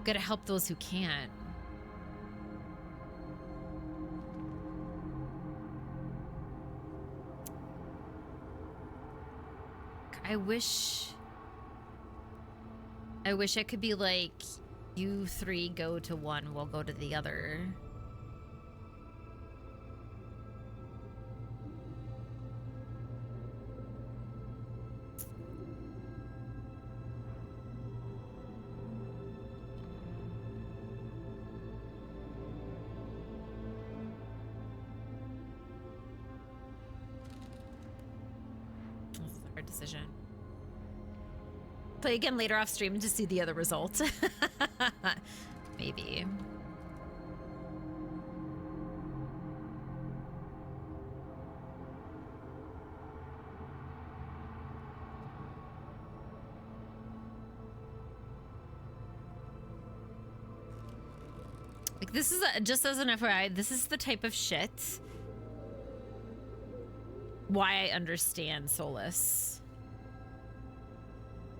help those who can't. I wish I could be like, you three go to one, we'll go to the other. That's a hard decision. Play again later off stream to see the other result. Maybe. Like, this is just as an FYI, this is the type of shit why I understand Solus.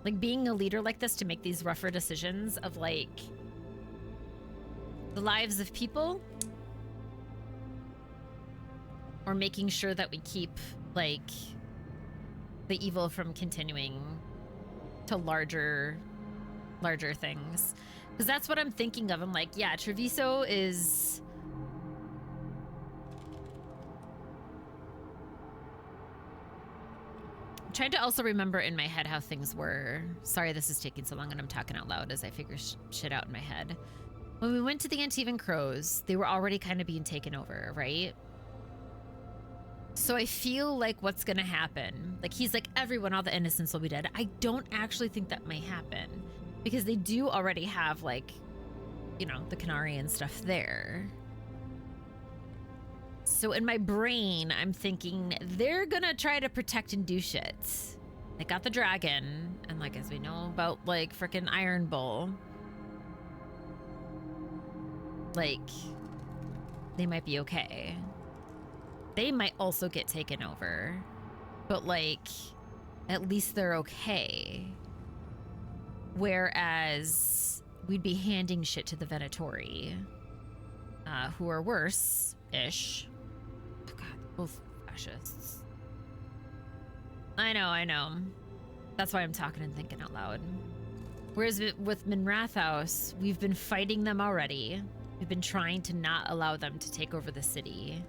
Like, being a leader like this to make these rougher decisions of, like, the lives of people, or making sure that we keep, like, the evil from continuing to larger things. Because that's what I'm thinking of. I'm like, yeah, Treviso is... I'm trying to also remember in my head how things were. Sorry this is taking so long and I'm talking out loud as I figure shit out in my head. When we went to the Antivan Crows, they were already kind of being taken over, right? So I feel like what's gonna happen, like he's like, everyone, all the innocents will be dead. I don't actually think that may happen because they do already have, like, you know, the Canary and stuff there. So in my brain, I'm thinking they're gonna try to protect and do shit. They got the dragon, and like, as we know about, like, frickin' Iron Bull, like, they might be okay. They might also get taken over, but like, at least they're okay. Whereas we'd be handing shit to the Venatori, who are worse-ish. Oh God, both fascists. I know. That's why I'm talking and thinking out loud. Whereas with Minrathaus, we've been fighting them already. We've been trying to not allow them to take over the city.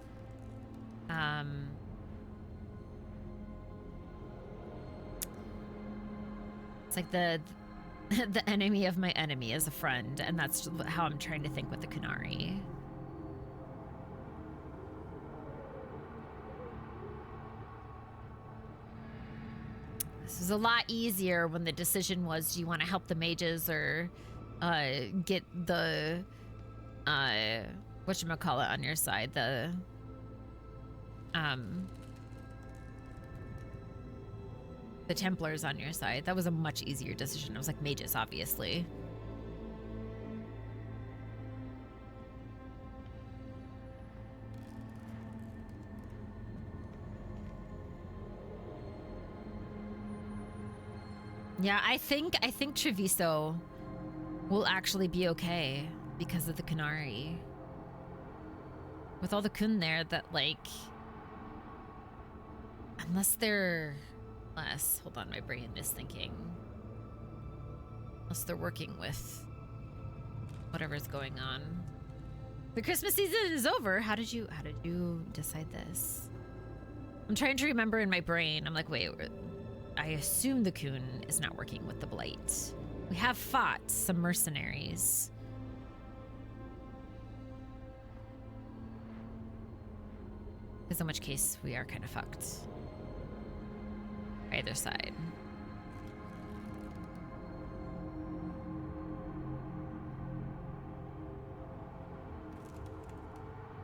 It's like the enemy of my enemy is a friend, and that's how I'm trying to think with the Canary. This was a lot easier when the decision was, do you want to help the mages or get the whatchamacallit on your side, the Templars on your side. That was a much easier decision. I was like, mages, obviously. Yeah, I think Treviso will actually be okay because of the Canary. With all the Kun there that, like, unless, hold on, my brain is thinking. Unless they're working with whatever's going on. The Christmas season is over. How did you decide this? I'm trying to remember in my brain. I'm like, wait, I assume the Kun is not working with the Blight. We have fought some mercenaries. Because in which case we are kind of fucked. Either side.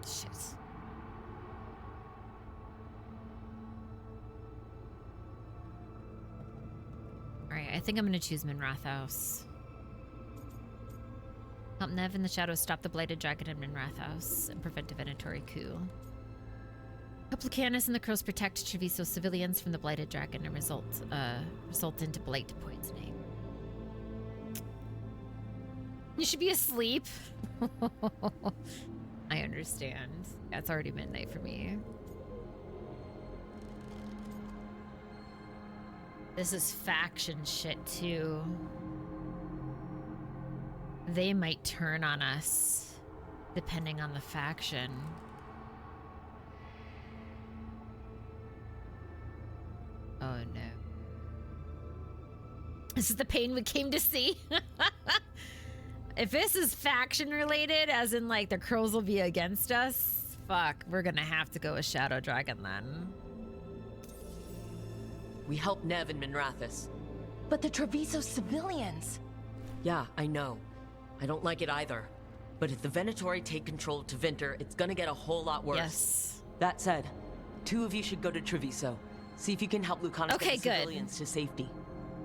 Shit. Okay, I think I'm gonna choose Minrathos. Help Nev in the shadows stop the blighted dragon in Minrathos and prevent a Venatori coup. Help Lucanus and the crows protect Treviso civilians from the blighted dragon and result into blight poisoning. You should be asleep. I understand. Yeah, it's already midnight for me. This is faction shit too. They might turn on us depending on the faction. Oh no. This is the pain we came to see. If this is faction related, as in like the crows will be against us, fuck, we're gonna have to go with Shadow Dragon then. We helped Nev and Minrathous. But the Treviso civilians. Yeah, I know. I don't like it either. But if the Venatori take control of Tevinter, it's gonna get a whole lot worse. Yes. That said, 2 of you should go to Treviso. See if you can help Lucanus get the civilians to safety.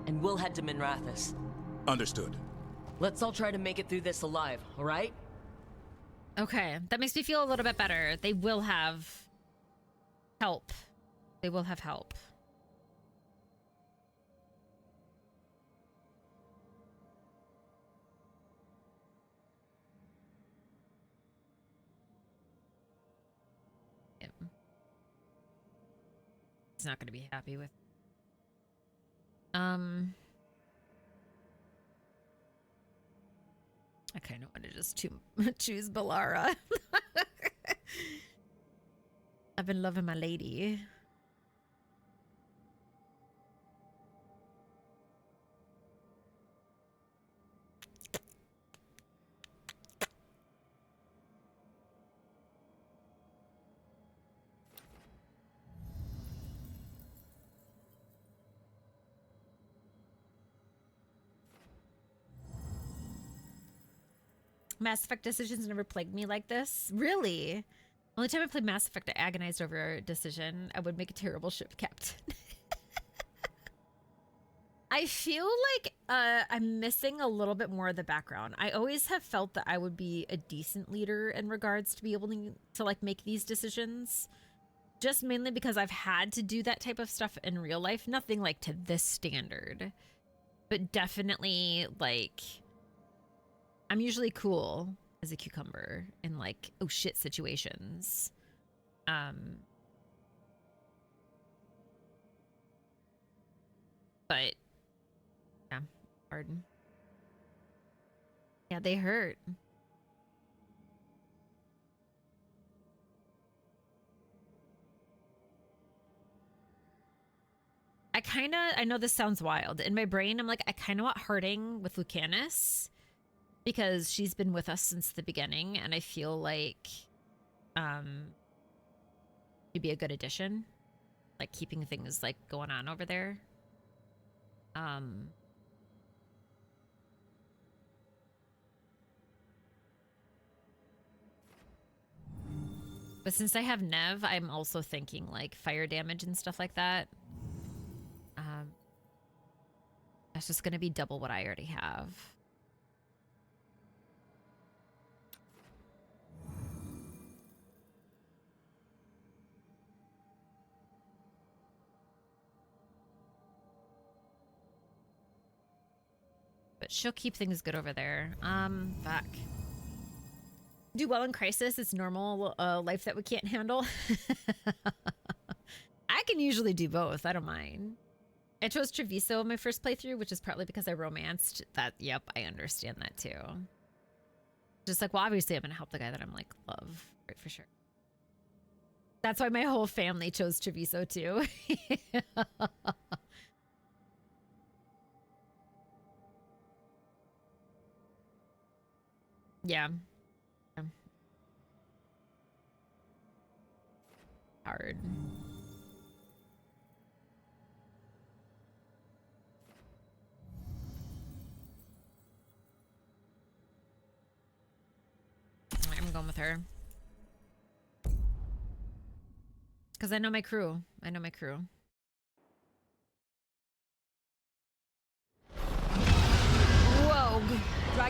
And we'll head to Minrathous. Understood. Let's all try to make it through this alive, all right? Okay, that makes me feel a little bit better. They will have help. They will have help. Yep. He's not going to be happy with. I kind of want to just choose Balara. I've been loving my lady. Mass Effect decisions never plagued me like this. Really? Only time I played Mass Effect, I agonized over a decision. I would make a terrible ship captain. I feel like I'm missing a little bit more of the background. I always have felt that I would be a decent leader in regards to be able to like make these decisions. Just mainly because I've had to do that type of stuff in real life. Nothing like to this standard. But definitely like... I'm usually cool as a cucumber in like, oh shit situations. But yeah, pardon. Yeah, they hurt. I know this sounds wild. In my brain, I'm like, I kind of want Harding with Lucanus. Because she's been with us since the beginning, and I feel like she'd be a good addition. Like keeping things like going on over there. But since I have Nev, I'm also thinking like fire damage and stuff like that. That's just gonna be double what I already have. But she'll keep things good over there. Fuck. Do well in crisis. It's normal life that we can't handle. I can usually do both. I don't mind. I chose Treviso in my first playthrough, which is partly because I romanced that. Yep, I understand that too. Just like, well, obviously I'm going to help the guy that I'm like, love. Right, for sure. That's why my whole family chose Treviso too. Yeah. Hard. I'm going with her. Because I know my crew. I know my crew.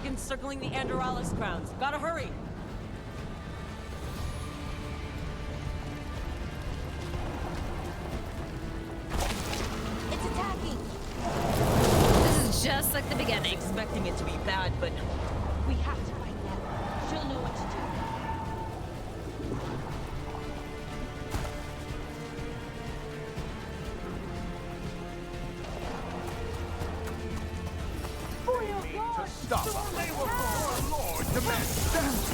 dragons circling the Andorralis grounds. Gotta hurry! It's attacking! This is just like the beginning. I was expecting it to be bad, but we have to fight Netta. She'll know what to do. To stop us. They will our Lord demands death.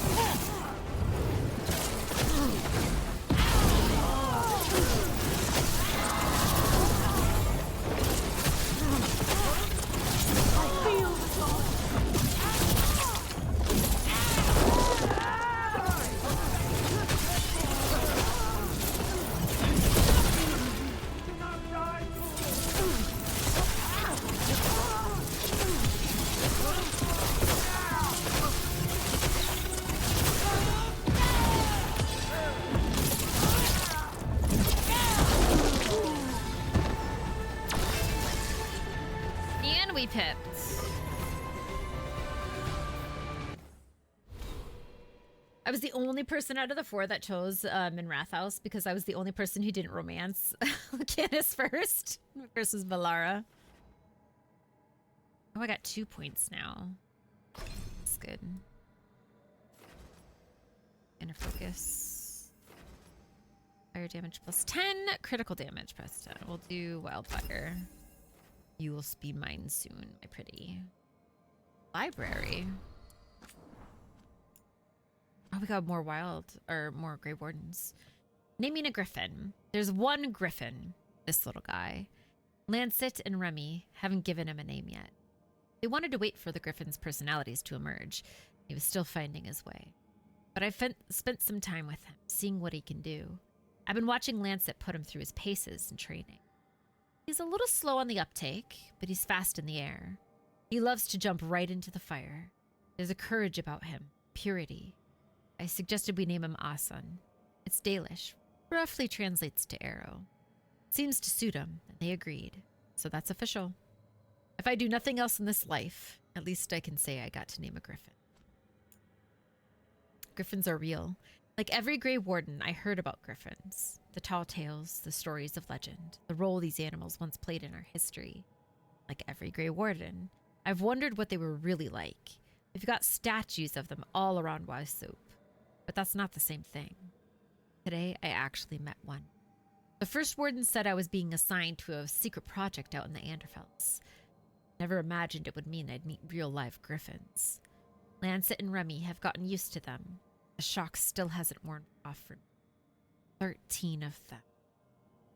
And we pipped. I was the only person out of the 4 that chose Minrath House because I was the only person who didn't romance Candace first versus Valara. Oh, I got 2 points now. That's good. Inner focus. Fire damage plus 10. Critical damage plus 10. We'll do wildfire. You will speed mine soon, my pretty. Library. Oh, we got more more Grey Wardens. Naming a griffin. There's one griffin, this little guy. Lancet and Remy haven't given him a name yet. They wanted to wait for the griffin's personalities to emerge. He was still finding his way. But I've spent some time with him, seeing what he can do. I've been watching Lancet put him through his paces and training. He's a little slow on the uptake, but he's fast in the air. He loves to jump right into the fire. There's a courage about him, purity. I suggested we name him Asan. It's Dalish, roughly translates to arrow. Seems to suit him, and they agreed. So that's official. If I do nothing else in this life, at least I can say I got to name a griffin. Griffins are real. Like every Grey Warden, I heard about griffins. The tall tales, the stories of legend, the role these animals once played in our history. Like every Grey Warden, I've wondered what they were really like. We've got statues of them all around Wasoop, but that's not the same thing. Today, I actually met one. The first warden said I was being assigned to a secret project out in the Anderfels. Never imagined it would mean I'd meet real live griffins. Lancet and Remy have gotten used to them. The shock still hasn't worn off for me. 13 of them.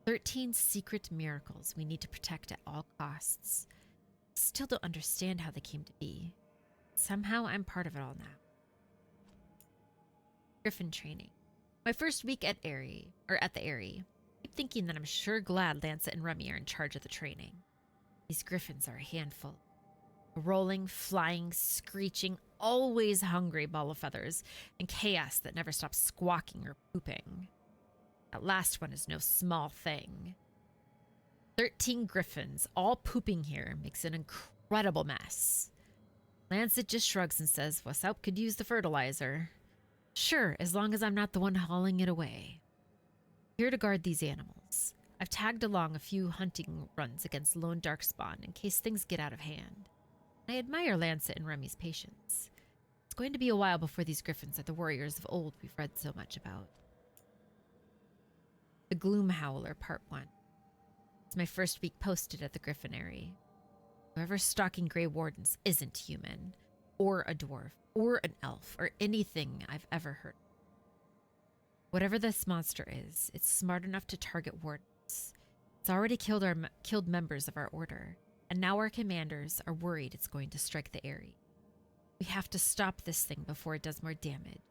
13 secret miracles we need to protect at all costs. Still don't understand how they came to be. Somehow I'm part of it all now. Griffin training. My first week at the Eyrie. I keep thinking that I'm sure glad Lancet and Remy are in charge of the training. These griffins are a handful. A rolling, flying, screeching, always hungry ball of feathers, and chaos that never stops squawking or pooping. That last one is no small thing. 13 griffins, all pooping here, makes an incredible mess. Lancet just shrugs and says, Wasoop could use the fertilizer. Sure, as long as I'm not the one hauling it away. Here to guard these animals. I've tagged along a few hunting runs against lone darkspawn in case things get out of hand. I admire Lancet and Remy's patience. It's going to be a while before these griffins are the warriors of old we've read so much about. The Gloom Howler, Part 1. It's my first week posted at the Griffin Eyrie. Whoever's stalking Grey Wardens isn't human, or a dwarf, or an elf, or anything I've ever heard. Whatever this monster is, it's smart enough to target wardens. It's already killed members of our order, and now our commanders are worried it's going to strike the Eyrie. We have to stop this thing before it does more damage.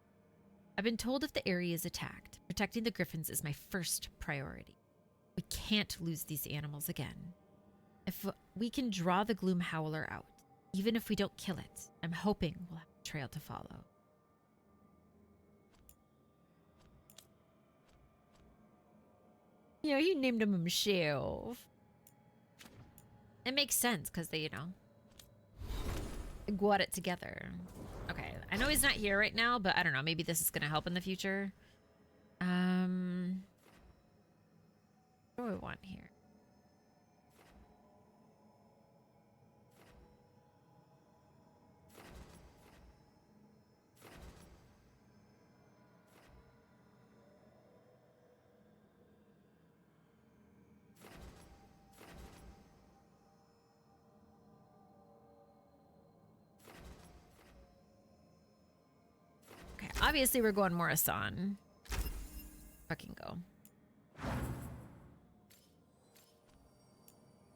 I've been told if the Eyrie is attacked, protecting the griffins is my first priority. We can't lose these animals again. If we can draw the Gloom Howler out, even if we don't kill it, I'm hoping we'll have a trail to follow. Yeah, he named him himself. It makes sense, because they, Got it together. Okay, I know he's not here right now, but I don't know. Maybe this is gonna help in the future. What do I want here? Okay, obviously we're going Morrison. Fucking go.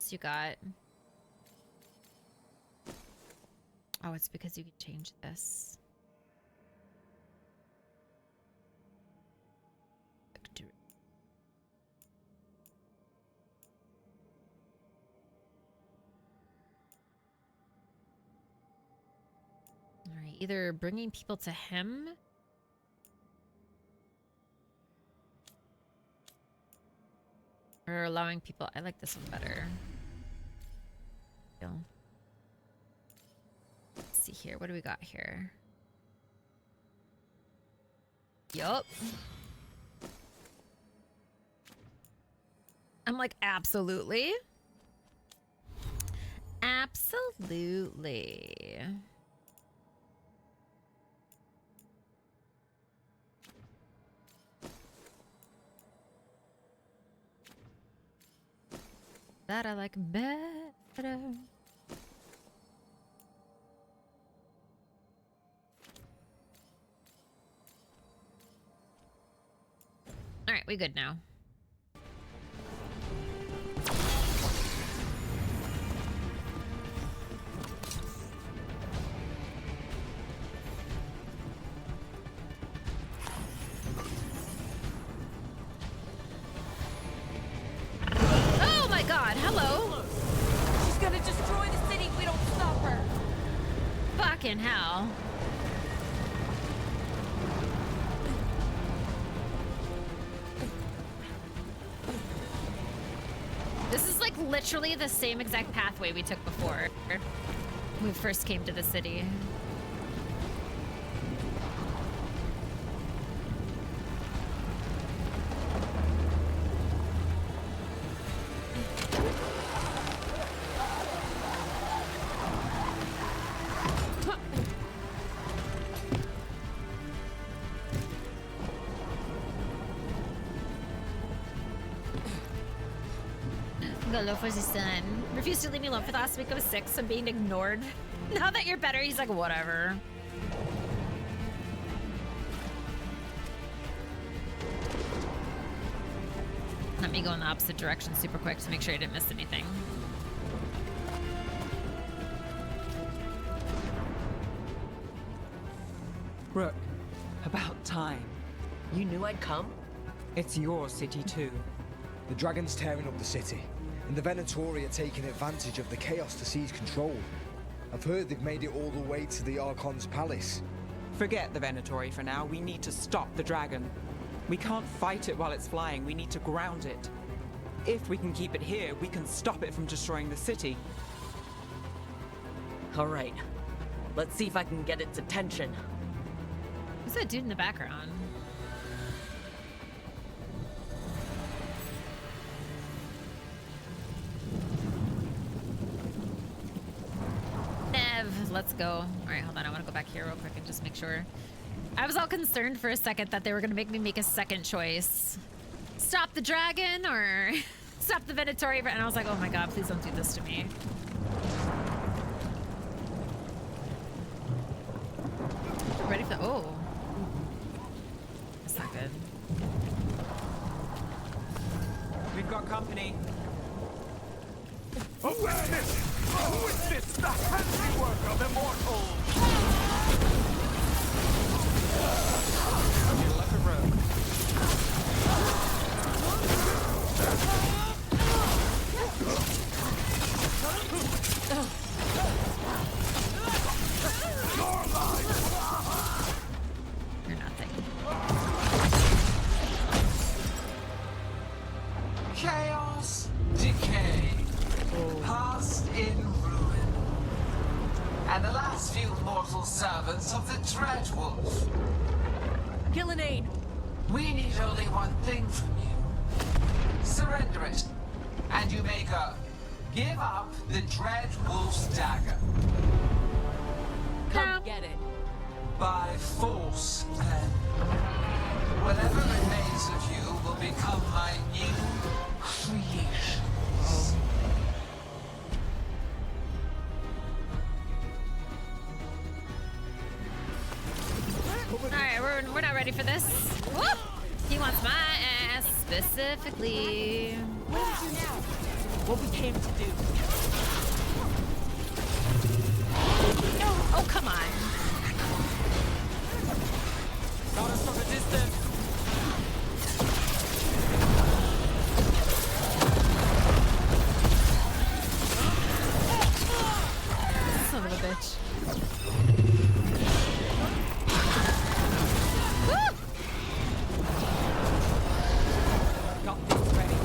So you got... Oh, it's because you can change this. All right, either bringing people to him or allowing people. I like this one better. Let's see here. What do we got here? Yup. I'm like, absolutely. Absolutely. That I like better. All right, we good now. Oh my God, hello. She's gonna destroy the city if we don't stop her. Fucking hell. This is like literally the same exact pathway we took before when we first came to the city. Go low for his son. Refused to leave me alone for the last week. I was sick, so I'm being ignored. Now that you're better, he's like, whatever. Let me go in the opposite direction super quick to make sure I didn't miss anything. Rook, about time. You knew I'd come? It's your city too. The dragon's tearing up the city, and the Venatori are taking advantage of the chaos to seize control. I've heard they've made it all the way to the Archon's palace. Forget the Venatori for now. We need to stop the dragon. We can't fight it while it's flying. We need to ground it. If we can keep it here, we can stop it from destroying the city. All right. Let's see if I can get its attention. Who's that dude in the background? Nev, let's go. All right, hold on. I want to go back here real quick and just make sure. I was all concerned for a second that they were going to make me make a second choice. Stop the dragon or stop the Venatori. And I was like, oh my God, please don't do this to me. Ready for the... Oh. That's not good. We've got company. Awareness! Witness the handiwork of immortals! You left a rogue. You're nothing. Chaos, decay, past in ruin. and the last few mortal servants of the Dreadwolf. Gillenane! We need only one thing from you. Surrender it, and you may go. Give up the Dreadwolf's dagger. Come get it. By force, then. Whatever remains of you will become my new creations. Alright, we're not ready for this. Whoop! He wants my ass specifically. What do we do now? What we came to do. Oh, come on. Got us from a distance. Son of a bitch. Got things ready.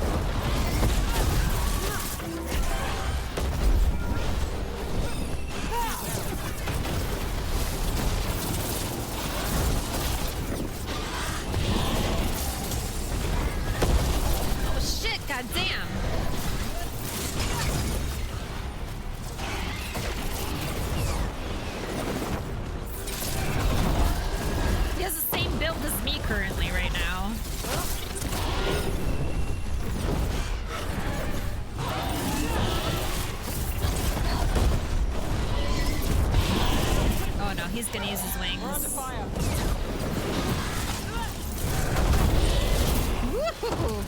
Oh shit, goddamn. He has the same build as me currently right now. Oh no, he's gonna use his wings. We're under fire. Woo-hoo-hoo.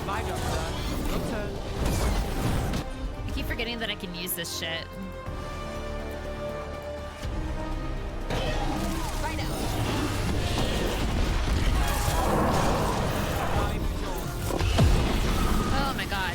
My job done. Your turn. I keep forgetting that I can use this shit. Right out. Oh my god.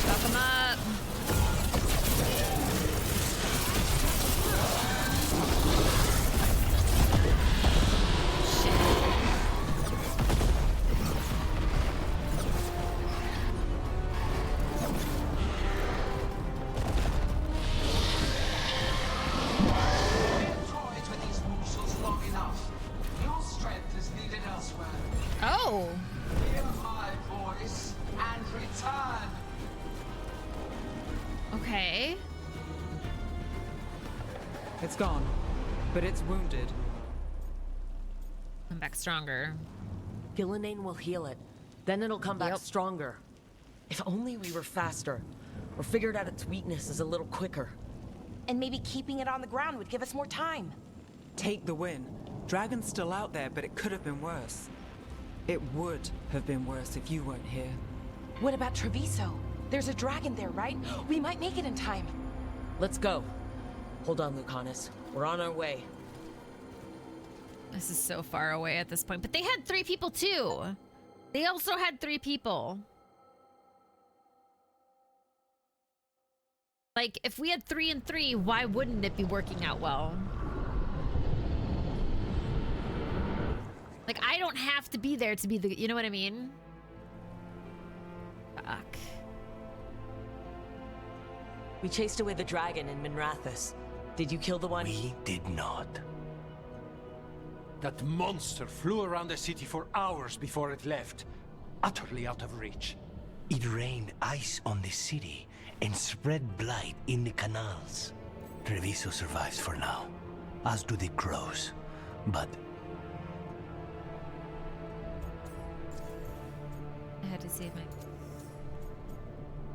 Fuck him up. Toyed with these mortals long enough. Your strength is needed elsewhere. Oh. Hear my voice and return. Okay. It's gone, but it's wounded. I'm back stronger. Gillenane will heal it. Then it'll come back Yep. stronger. If only we were faster, or figured out its weaknesses a little quicker. And maybe keeping it on the ground would give us more time. Take the win. Dragon's still out there, but it could have been worse. It would have been worse if you weren't here. What about Treviso? There's a dragon there, right? We might make it in time. Let's go. Hold on, Lucanus. We're on our way. This is so far away at this point. But they had 3 people too. They also had 3 people. Like, if we had 3 and 3, why wouldn't it be working out well? Like, I don't have to be there to be the, you know what I mean? Fuck. We chased away the dragon in Minrathous. Did you kill the one? We did not. That monster flew around the city for hours before it left, utterly out of reach. It rained ice on the city and spread blight in the canals. Treviso survives for now, as do the crows. But I had to save my...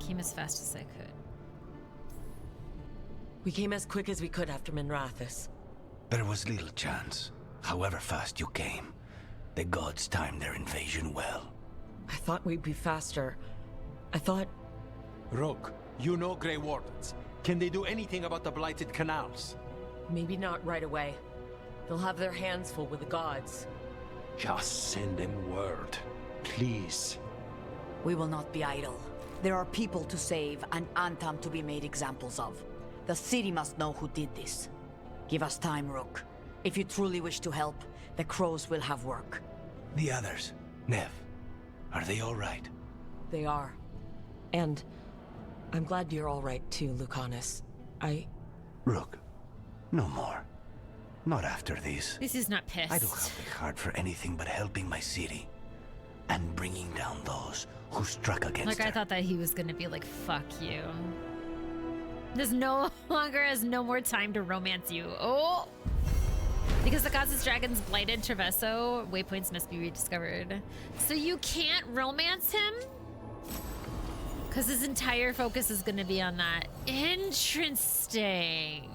Came as fast as I could. We came as quick as we could after Minrathous. there was little chance. However fast you came, the gods timed their invasion well. I thought we'd be faster. I thought... Rook, You know Grey Wardens. Can they do anything about the blighted canals? Maybe not right away. They'll have their hands full with the gods. Just send them word, please. We will not be idle. There are people to save and Antam to be made examples of. The city must know who did this. Give us time, Rook. If you truly wish to help, the crows will have work. The others, Nev, are they all right? They are. And I'm glad you're all right too, Lucanus. Rook, no more. Not after this. This is not pissed. I don't have the heart for anything but helping my city. And bringing down those who struck against Like, her. I thought that he was gonna be like, fuck you. This no longer has no more time to romance you. Oh! Because the gods' dragons blighted Travesso, waypoints must be rediscovered. So you can't romance him? Because his entire focus is gonna be on that. Interesting.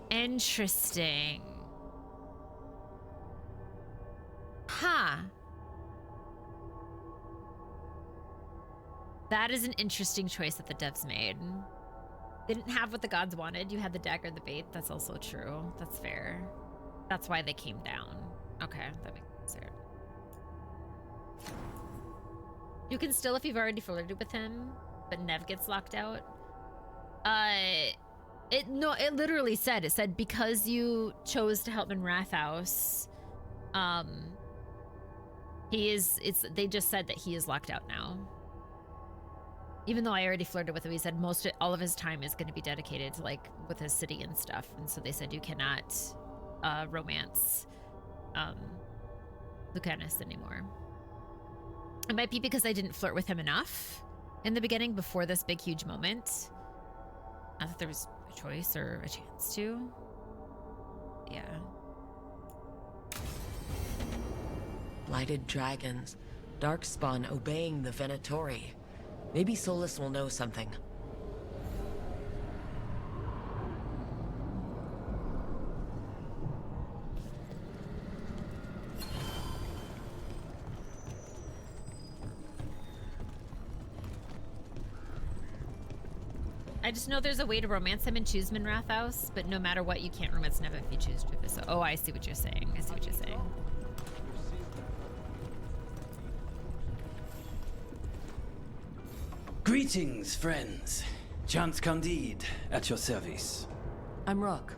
Interesting. Huh. That is an interesting choice that the devs made. They didn't have what the gods wanted. You had the dagger, the bait. That's also true. That's fair. That's why they came down. Okay, that makes sense. You can still, if you've already flirted with him, but Nev gets locked out. It literally said, because you chose to help in Rathaus, they just said that he is locked out now. Even though I already flirted with him, he said all of his time is going to be dedicated to, like, with his city and stuff. And so they said you cannot romance Lucanus anymore. It might be because I didn't flirt with him enough in the beginning before this big, huge moment. Not that there was a choice or a chance to. Yeah. Blighted dragons. Darkspawn obeying the Venatori. Maybe Solus will know something. I just know there's a way to romance him in Choosman Rathaus, but no matter what, you can't romance Neva if you choose Travis. Oh, I see what you're saying. I see what you're saying. Greetings, friends. Chance Candide, at your service. I'm Rook.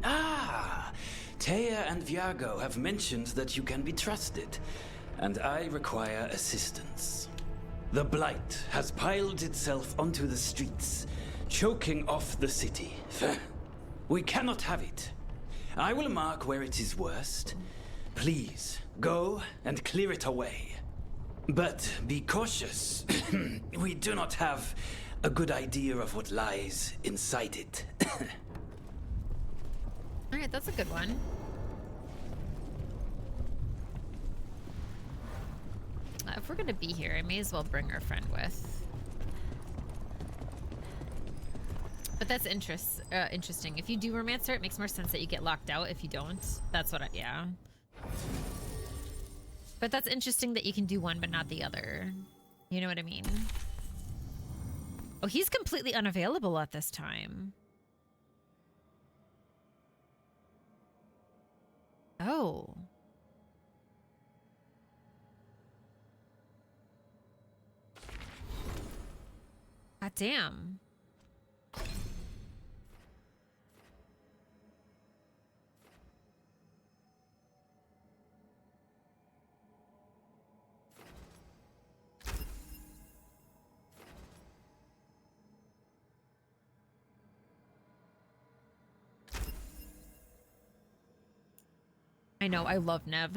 Ah! Taya and Viago have mentioned that you can be trusted, and I require assistance. The Blight has piled itself onto the streets, choking off the city. We cannot have it. I will mark where it is worst. Please, go and clear it away. But be cautious. We do not have a good idea of what lies inside it. Alright, that's a good one. If we're gonna be here, I may as well bring our friend with. But that's interesting. If you do romance her, it makes more sense that you get locked out. If you don't, that's what yeah. But that's interesting that you can do one but not the other. You know what I mean? Oh, he's completely unavailable at this time. Oh. God damn. I know, I love Nev.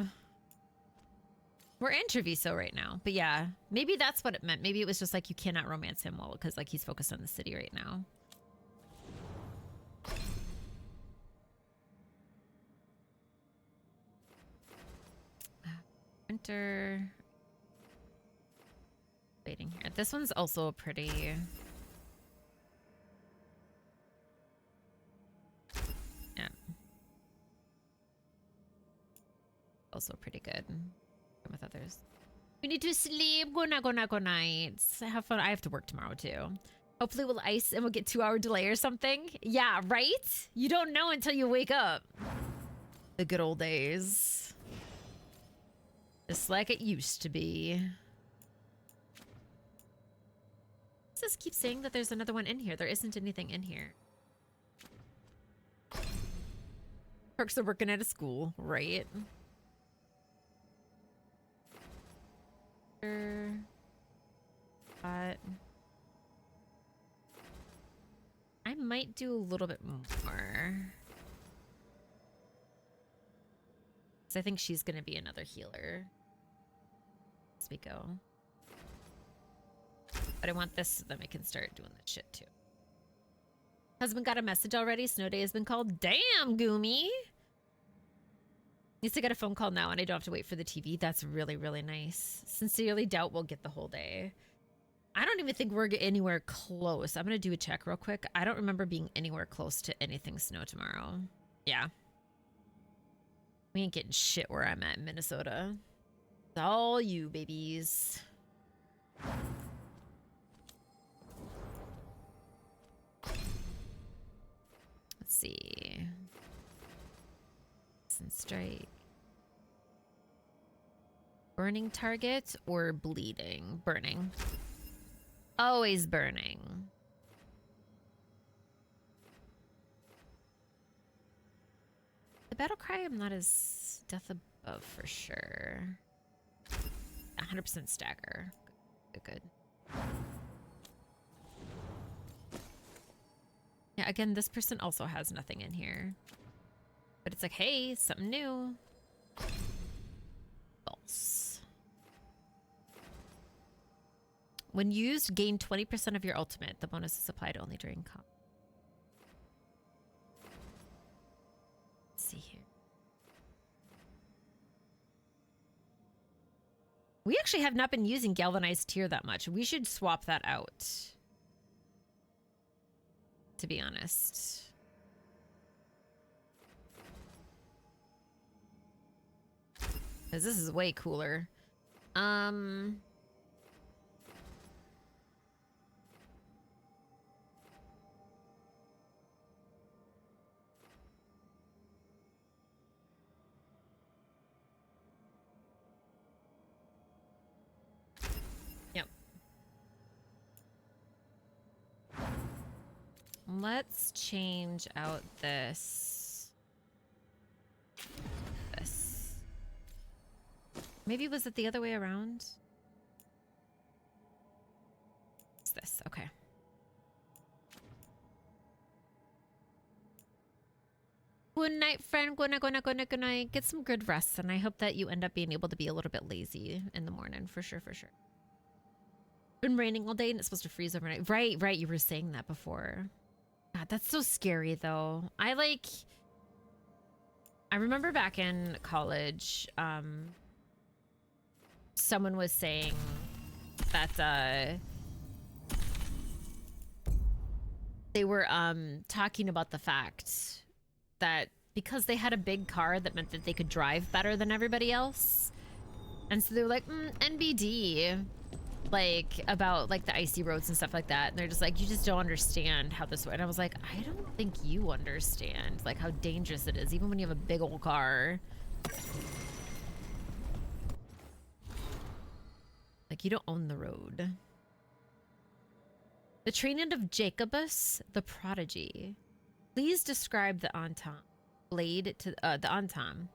We're in Treviso right now, but yeah, maybe that's what it meant. Maybe it was just like you cannot romance him well because like he's focused on the city right now. Winter. Waiting here. This one's also pretty. Yeah. Also pretty good with others. We need to sleep. Good night, good night, good night. Have fun. I have to work tomorrow too. Hopefully we'll ice and we'll get 2-hour delay or something. Yeah, right? You don't know until you wake up. The good old days. Just like it used to be. Does this keep saying that there's another one in here? There isn't anything in here. Perks are working at a school, right? But I might do a little bit more. Because I think she's going to be another healer as we go. But I want this so that I can start doing this shit too. Husband got a message already. Snow day has been called. Damn, Goomy. Needs to get a phone call now and I don't have to wait for the TV. That's really, really nice. Sincerely doubt we'll get the whole day. I don't even think we're anywhere close. I'm going to do a check real quick. I don't remember being anywhere close to anything snow tomorrow. Yeah. We ain't getting shit where I'm at in Minnesota. It's all you, babies. Let's see. And strike. Burning target or bleeding? Burning. Always burning. The battle cry, I'm not as death above for sure. 100% stagger. Good, good. Yeah, again, this person also has nothing in here. But it's like, hey, something new. False. When used, gain 20% of your ultimate. The bonus is applied only during combat. Let's see here. We actually have not been using Galvanized Tear that much. We should swap that out. To be honest. Because this is way cooler. Yep. Let's change out this. Maybe was it the other way around? It's this, okay. Good night, friend. Good night, good night, good night, good night. Get some good rest, and I hope that you end up being able to be a little bit lazy in the morning, for sure, for sure. Been raining all day and it's supposed to freeze overnight. Right, right, you were saying that before. God, that's so scary, though. I remember back in college, someone was saying that they were talking about the fact that because they had a big car, that meant that they could drive better than everybody else. And so they were like, NBD, like about like the icy roads and stuff like that. And they're just like, you just don't understand how this works. And I was like, I don't think you understand like how dangerous it is, even when you have a big old car. Like, you don't own the road. The training of Jacobus, the prodigy. Please describe the Antam. Blade to the Antam.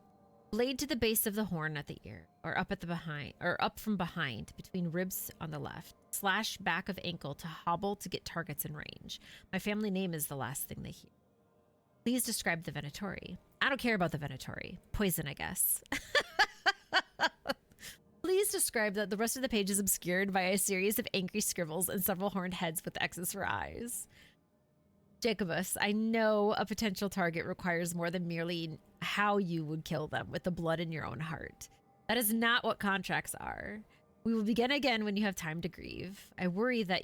Blade to the base of the horn at the ear, or up at the behind, or up from behind, between ribs on the left. Slash back of ankle to hobble to get targets in range. My family name is the last thing they hear. Please describe the Venatori. I don't care about the Venatori. Poison, I guess. Please describe that the rest of the page is obscured by a series of angry scribbles and several horned heads with X's for eyes. Jacobus, I know a potential target requires more than merely how you would kill them with the blood in your own heart. That is not what contracts are. We will begin again when you have time to grieve. I worry that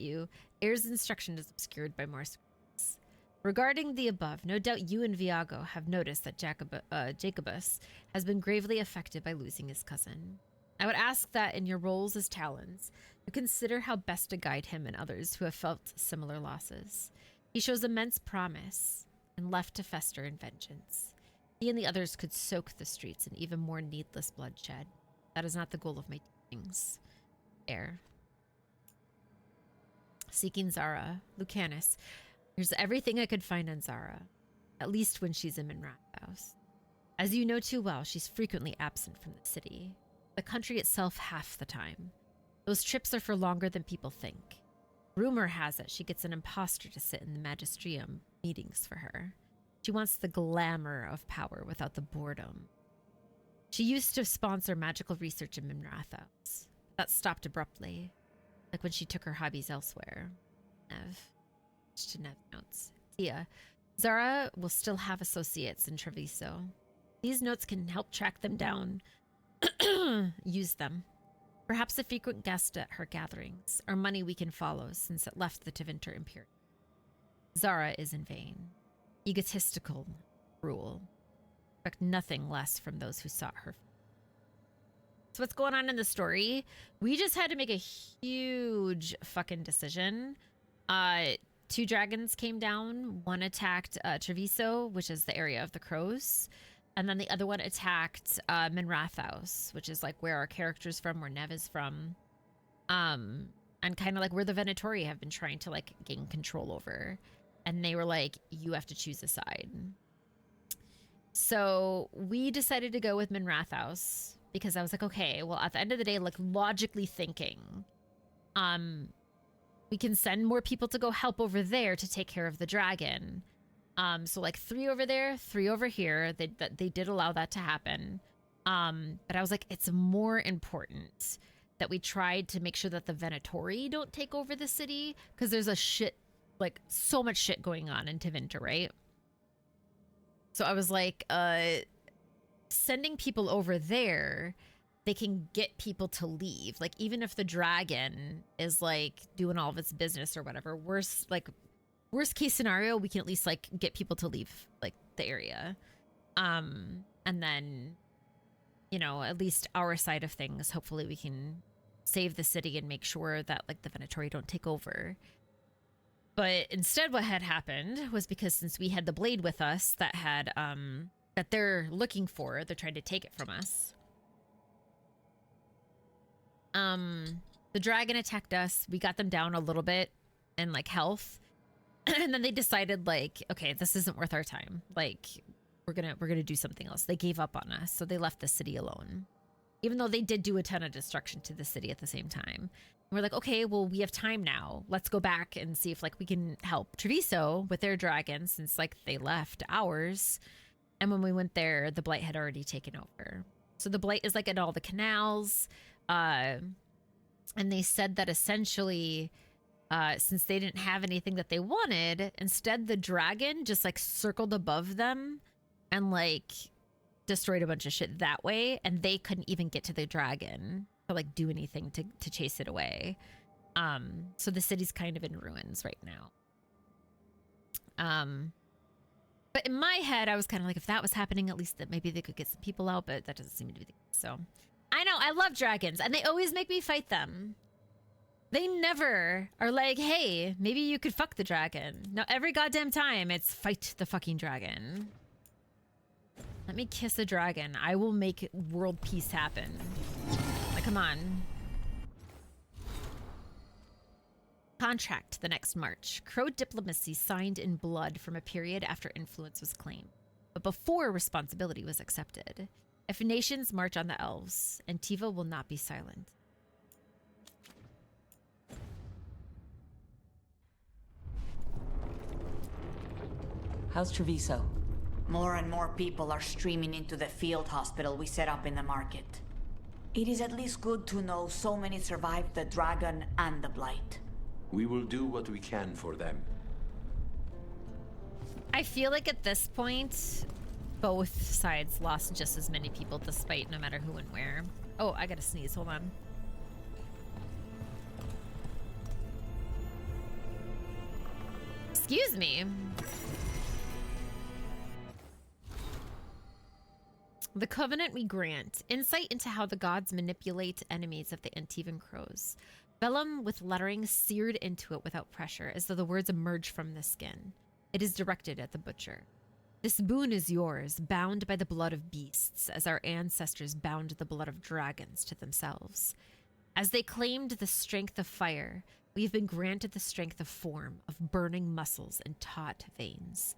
Heir's instruction is obscured by more scribbles. Regarding the above, no doubt you and Viago have noticed that Jacobus has been gravely affected by losing his cousin. I would ask that in your roles as Talons, you consider how best to guide him and others who have felt similar losses. He shows immense promise and left to fester in vengeance. He and the others could soak the streets in even more needless bloodshed. That is not the goal of my teachings. Air. Seeking Zara. Lucanus. Here's everything I could find on Zara. At least when she's in Minrath's house. As you know too well, she's frequently absent from the city. The country itself half the time. Those trips are for longer than people think. Rumor has it she gets an imposter to sit in the magisterium meetings for her. She wants the glamour of power without the boredom. She used to sponsor magical research in Minrath's. That stopped abruptly, like when she took her hobbies elsewhere. Nev. To Nev notes. Tia. Zara will still have associates in Treviso. These notes can help track them down. Use them. Perhaps a frequent guest at her gatherings, or money we can follow since it left the Tevinter Imperium. Zara is in vain. Egotistical, cruel. Expect nothing less from those who sought her. So what's going on in the story? We just had to make a huge fucking decision. 2 dragons came down. One attacked Treviso, which is the area of the crows. And then the other one attacked Minrath's, which is like where our character's from, where Nev is from. And kind of like where the Venatori have been trying to like gain control over. And they were like, you have to choose a side. So we decided to go with Minrath's because I was like, okay, well, at the end of the day, like logically thinking, we can send more people to go help over there to take care of the dragon. So like 3 over there, 3 over here. They did allow that to happen. But I was like, it's more important that we tried to make sure that the Venatori don't take over the city because there's like so much shit going on in Tevinter, right? So I was like, sending people over there, they can get people to leave. Like even if the dragon is like doing all of its business or whatever, worst case scenario, we can at least like get people to leave like the area. And then, you know, at least our side of things, hopefully we can save the city and make sure that like the Venatori don't take over. But instead what had happened was because since we had the blade with us that had, that they're looking for, they're trying to take it from us. The dragon attacked us. We got them down a little bit in like health. And then they decided like, okay, this isn't worth our time. Like we're gonna do something else. They gave up on us. So they left the city alone. Even though they did do a ton of destruction to the city at the same time. And we're like, okay, well, we have time now. Let's go back and see if like we can help Treviso with their dragons since like they left ours. And when we went there, the blight had already taken over. So the blight is like in all the canals. And they said that essentially, since they didn't have anything that they wanted, instead the dragon just like circled above them and like destroyed a bunch of shit that way, and they couldn't even get to the dragon to like do anything to chase it away. So the city's kind of in ruins right now. But in my head, I was kind of like, if that was happening, at least that maybe they could get some people out, but that doesn't seem to be the case. So I know I love dragons, and they always make me fight them. They never are like, hey, maybe you could fuck the dragon. No, every goddamn time it's fight the fucking dragon. Let me kiss a dragon. I will make world peace happen. Like, come on. Contract the next March. Crow diplomacy signed in blood from a period after influence was claimed, but before responsibility was accepted. If nations march on the elves, Antiva will not be silent. How's Treviso? More and more people are streaming into the field hospital we set up in the market. It is at least good to know so many survived the dragon and the blight. We will do what we can for them. I feel like at this point, both sides lost just as many people despite no matter who and where. Oh, I gotta sneeze, hold on. Excuse me. The Covenant we grant. Insight into how the gods manipulate enemies of the Antivan Crows. Vellum with lettering seared into it without pressure, as though the words emerge from the skin. It is directed at the butcher. This boon is yours, bound by the blood of beasts, as our ancestors bound the blood of dragons to themselves. As they claimed the strength of fire, we have been granted the strength of form, of burning muscles and taut veins.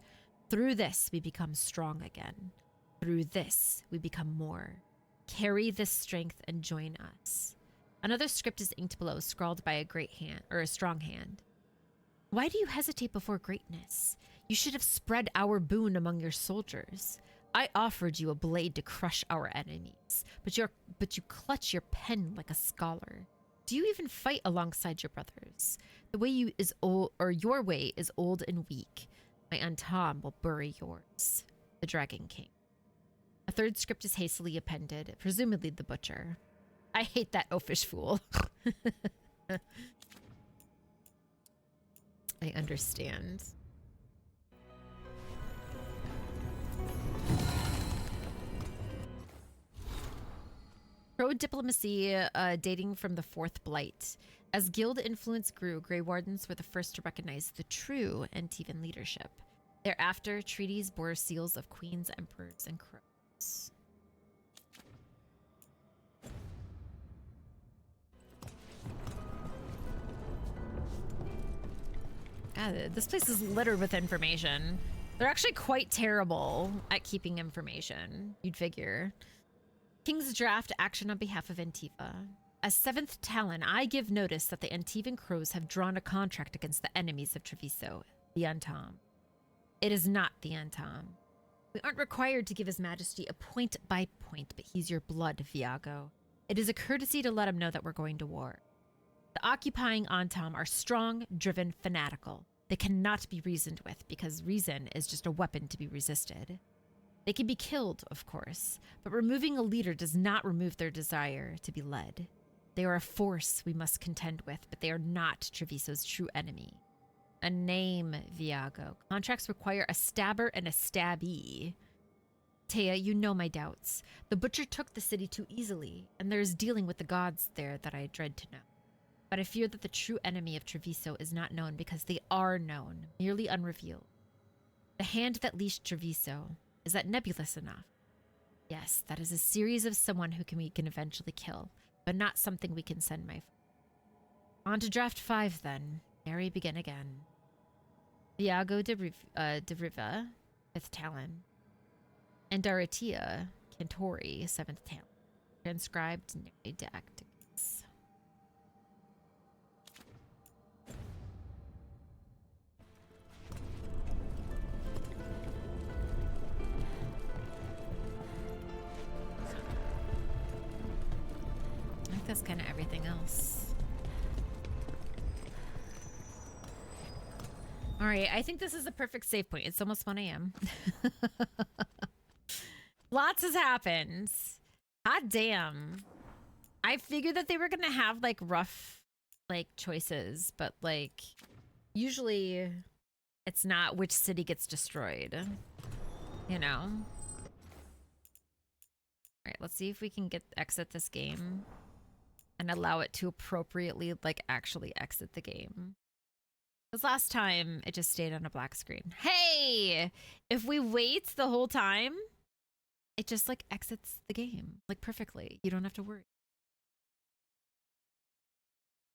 Through this, we become strong again. Through this, we become more. Carry this strength and join us. Another script is inked below, scrawled by a great hand, or a strong hand. Why do you hesitate before greatness? You should have spread our boon among your soldiers. I offered you a blade to crush our enemies, but you clutch your pen like a scholar. Do you even fight alongside your brothers? The way your way is old and weak. My Antam will bury yours. The Dragon King. A third script is hastily appended, presumably the butcher. I hate that oafish fool. I understand. Pro-diplomacy dating from the Fourth Blight. As guild influence grew, Grey Wardens were the first to recognize the true Antivan leadership. Thereafter, treaties bore seals of queens, emperors, and crows. God, this place is littered with information. They're actually quite terrible at keeping information, you'd figure. King's draft action on behalf of Antiva. As 7th Talon, I give notice that the Antivan Crows have drawn a contract against the enemies of Treviso, the Antam. It is not the Antam. We aren't required to give His Majesty a point by point, but he's your blood, Viago. It is a courtesy to let him know that we're going to war. The occupying Antam are strong, driven, fanatical. They cannot be reasoned with, because reason is just a weapon to be resisted. They can be killed, of course, but removing a leader does not remove their desire to be led. They are a force we must contend with, but they are not Treviso's true enemy. A name, Viago. Contracts require a stabber and a stabbee. Taya, you know my doubts. The butcher took the city too easily, and there is dealing with the gods there that I dread to know. But I fear that the true enemy of Treviso is not known because they are known, merely unrevealed. The hand that leashed Treviso, is that nebulous enough? Yes, that is a series of someone who we can eventually kill, but not something we can send my friend. On to draft 5 then. Mary begin again. Viago de Riva, 5th Talon. And Daratia Cantori, 7th Talon. Transcribed Didactics. I think that's kind of everything else. All right, I think this is a perfect save point. It's almost 1 a.m. Lots has happened. Hot damn. I figured that they were gonna have like rough like choices, but like usually it's not which city gets destroyed. You know? Alright, let's see if we can exit this game and allow it to appropriately like actually exit the game. Because last time, it just stayed on a black screen. Hey! If we wait the whole time, it just, like, exits the game. Like, perfectly. You don't have to worry.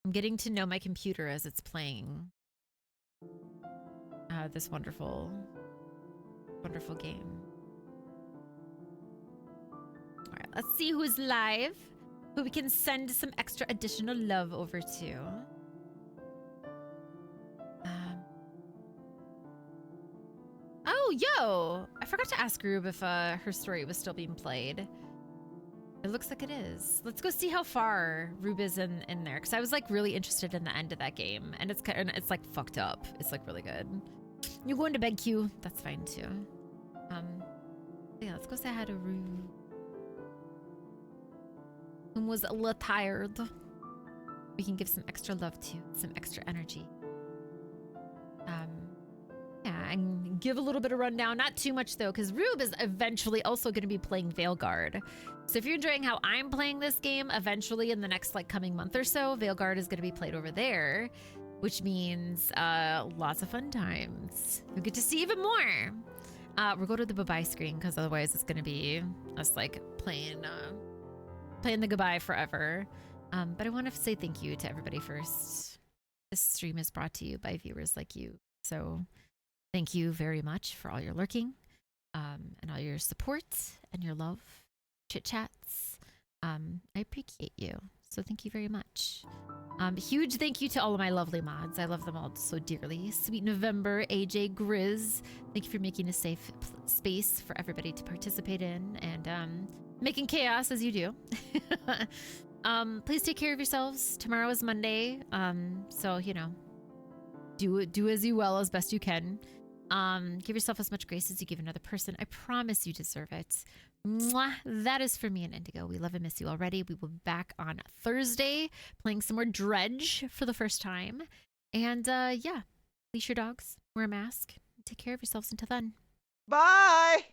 I'm getting to know my computer as it's playing this wonderful, wonderful game. Alright, let's see who's live. Who we can send some extra additional love over to. Oh, yo! I forgot to ask Rube if her story was still being played. It looks like it is. Let's go see how far Rube is in there, because I was like really interested in the end of that game, and it's like fucked up. It's like really good. You're going to bed, Q. That's fine too. Yeah, let's go say hi to Rube, who was a little tired. We can give some extra love to, some extra energy. Yeah. Yeah, and give a little bit of rundown. Not too much, though, because Rube is eventually also going to be playing Veilguard. So if you're enjoying how I'm playing this game, eventually in the next, like, coming month or so, Veilguard is going to be played over there, which means lots of fun times. You'll get to see even more. We'll go to the bye-bye screen, because otherwise it's going to be us, like, playing the goodbye forever. But I want to say thank you to everybody first. This stream is brought to you by viewers like you. So thank you very much for all your lurking, and all your support and your love, chit-chats. I appreciate you. So thank you very much. Huge thank you to all of my lovely mods. I love them all so dearly. Sweet November, AJ, Grizz. Thank you for making a safe space for everybody to participate in, and making chaos as you do. Please take care of yourselves. Tomorrow is Monday. So, you know, do as you will as best you can. Give yourself as much grace as you give another person. I promise you deserve it. Mwah. That is for me and Indigo. We love and miss you already. We will be back on Thursday playing some more Dredge for the first time. And yeah, leash your dogs, wear a mask, take care of yourselves until then. Bye!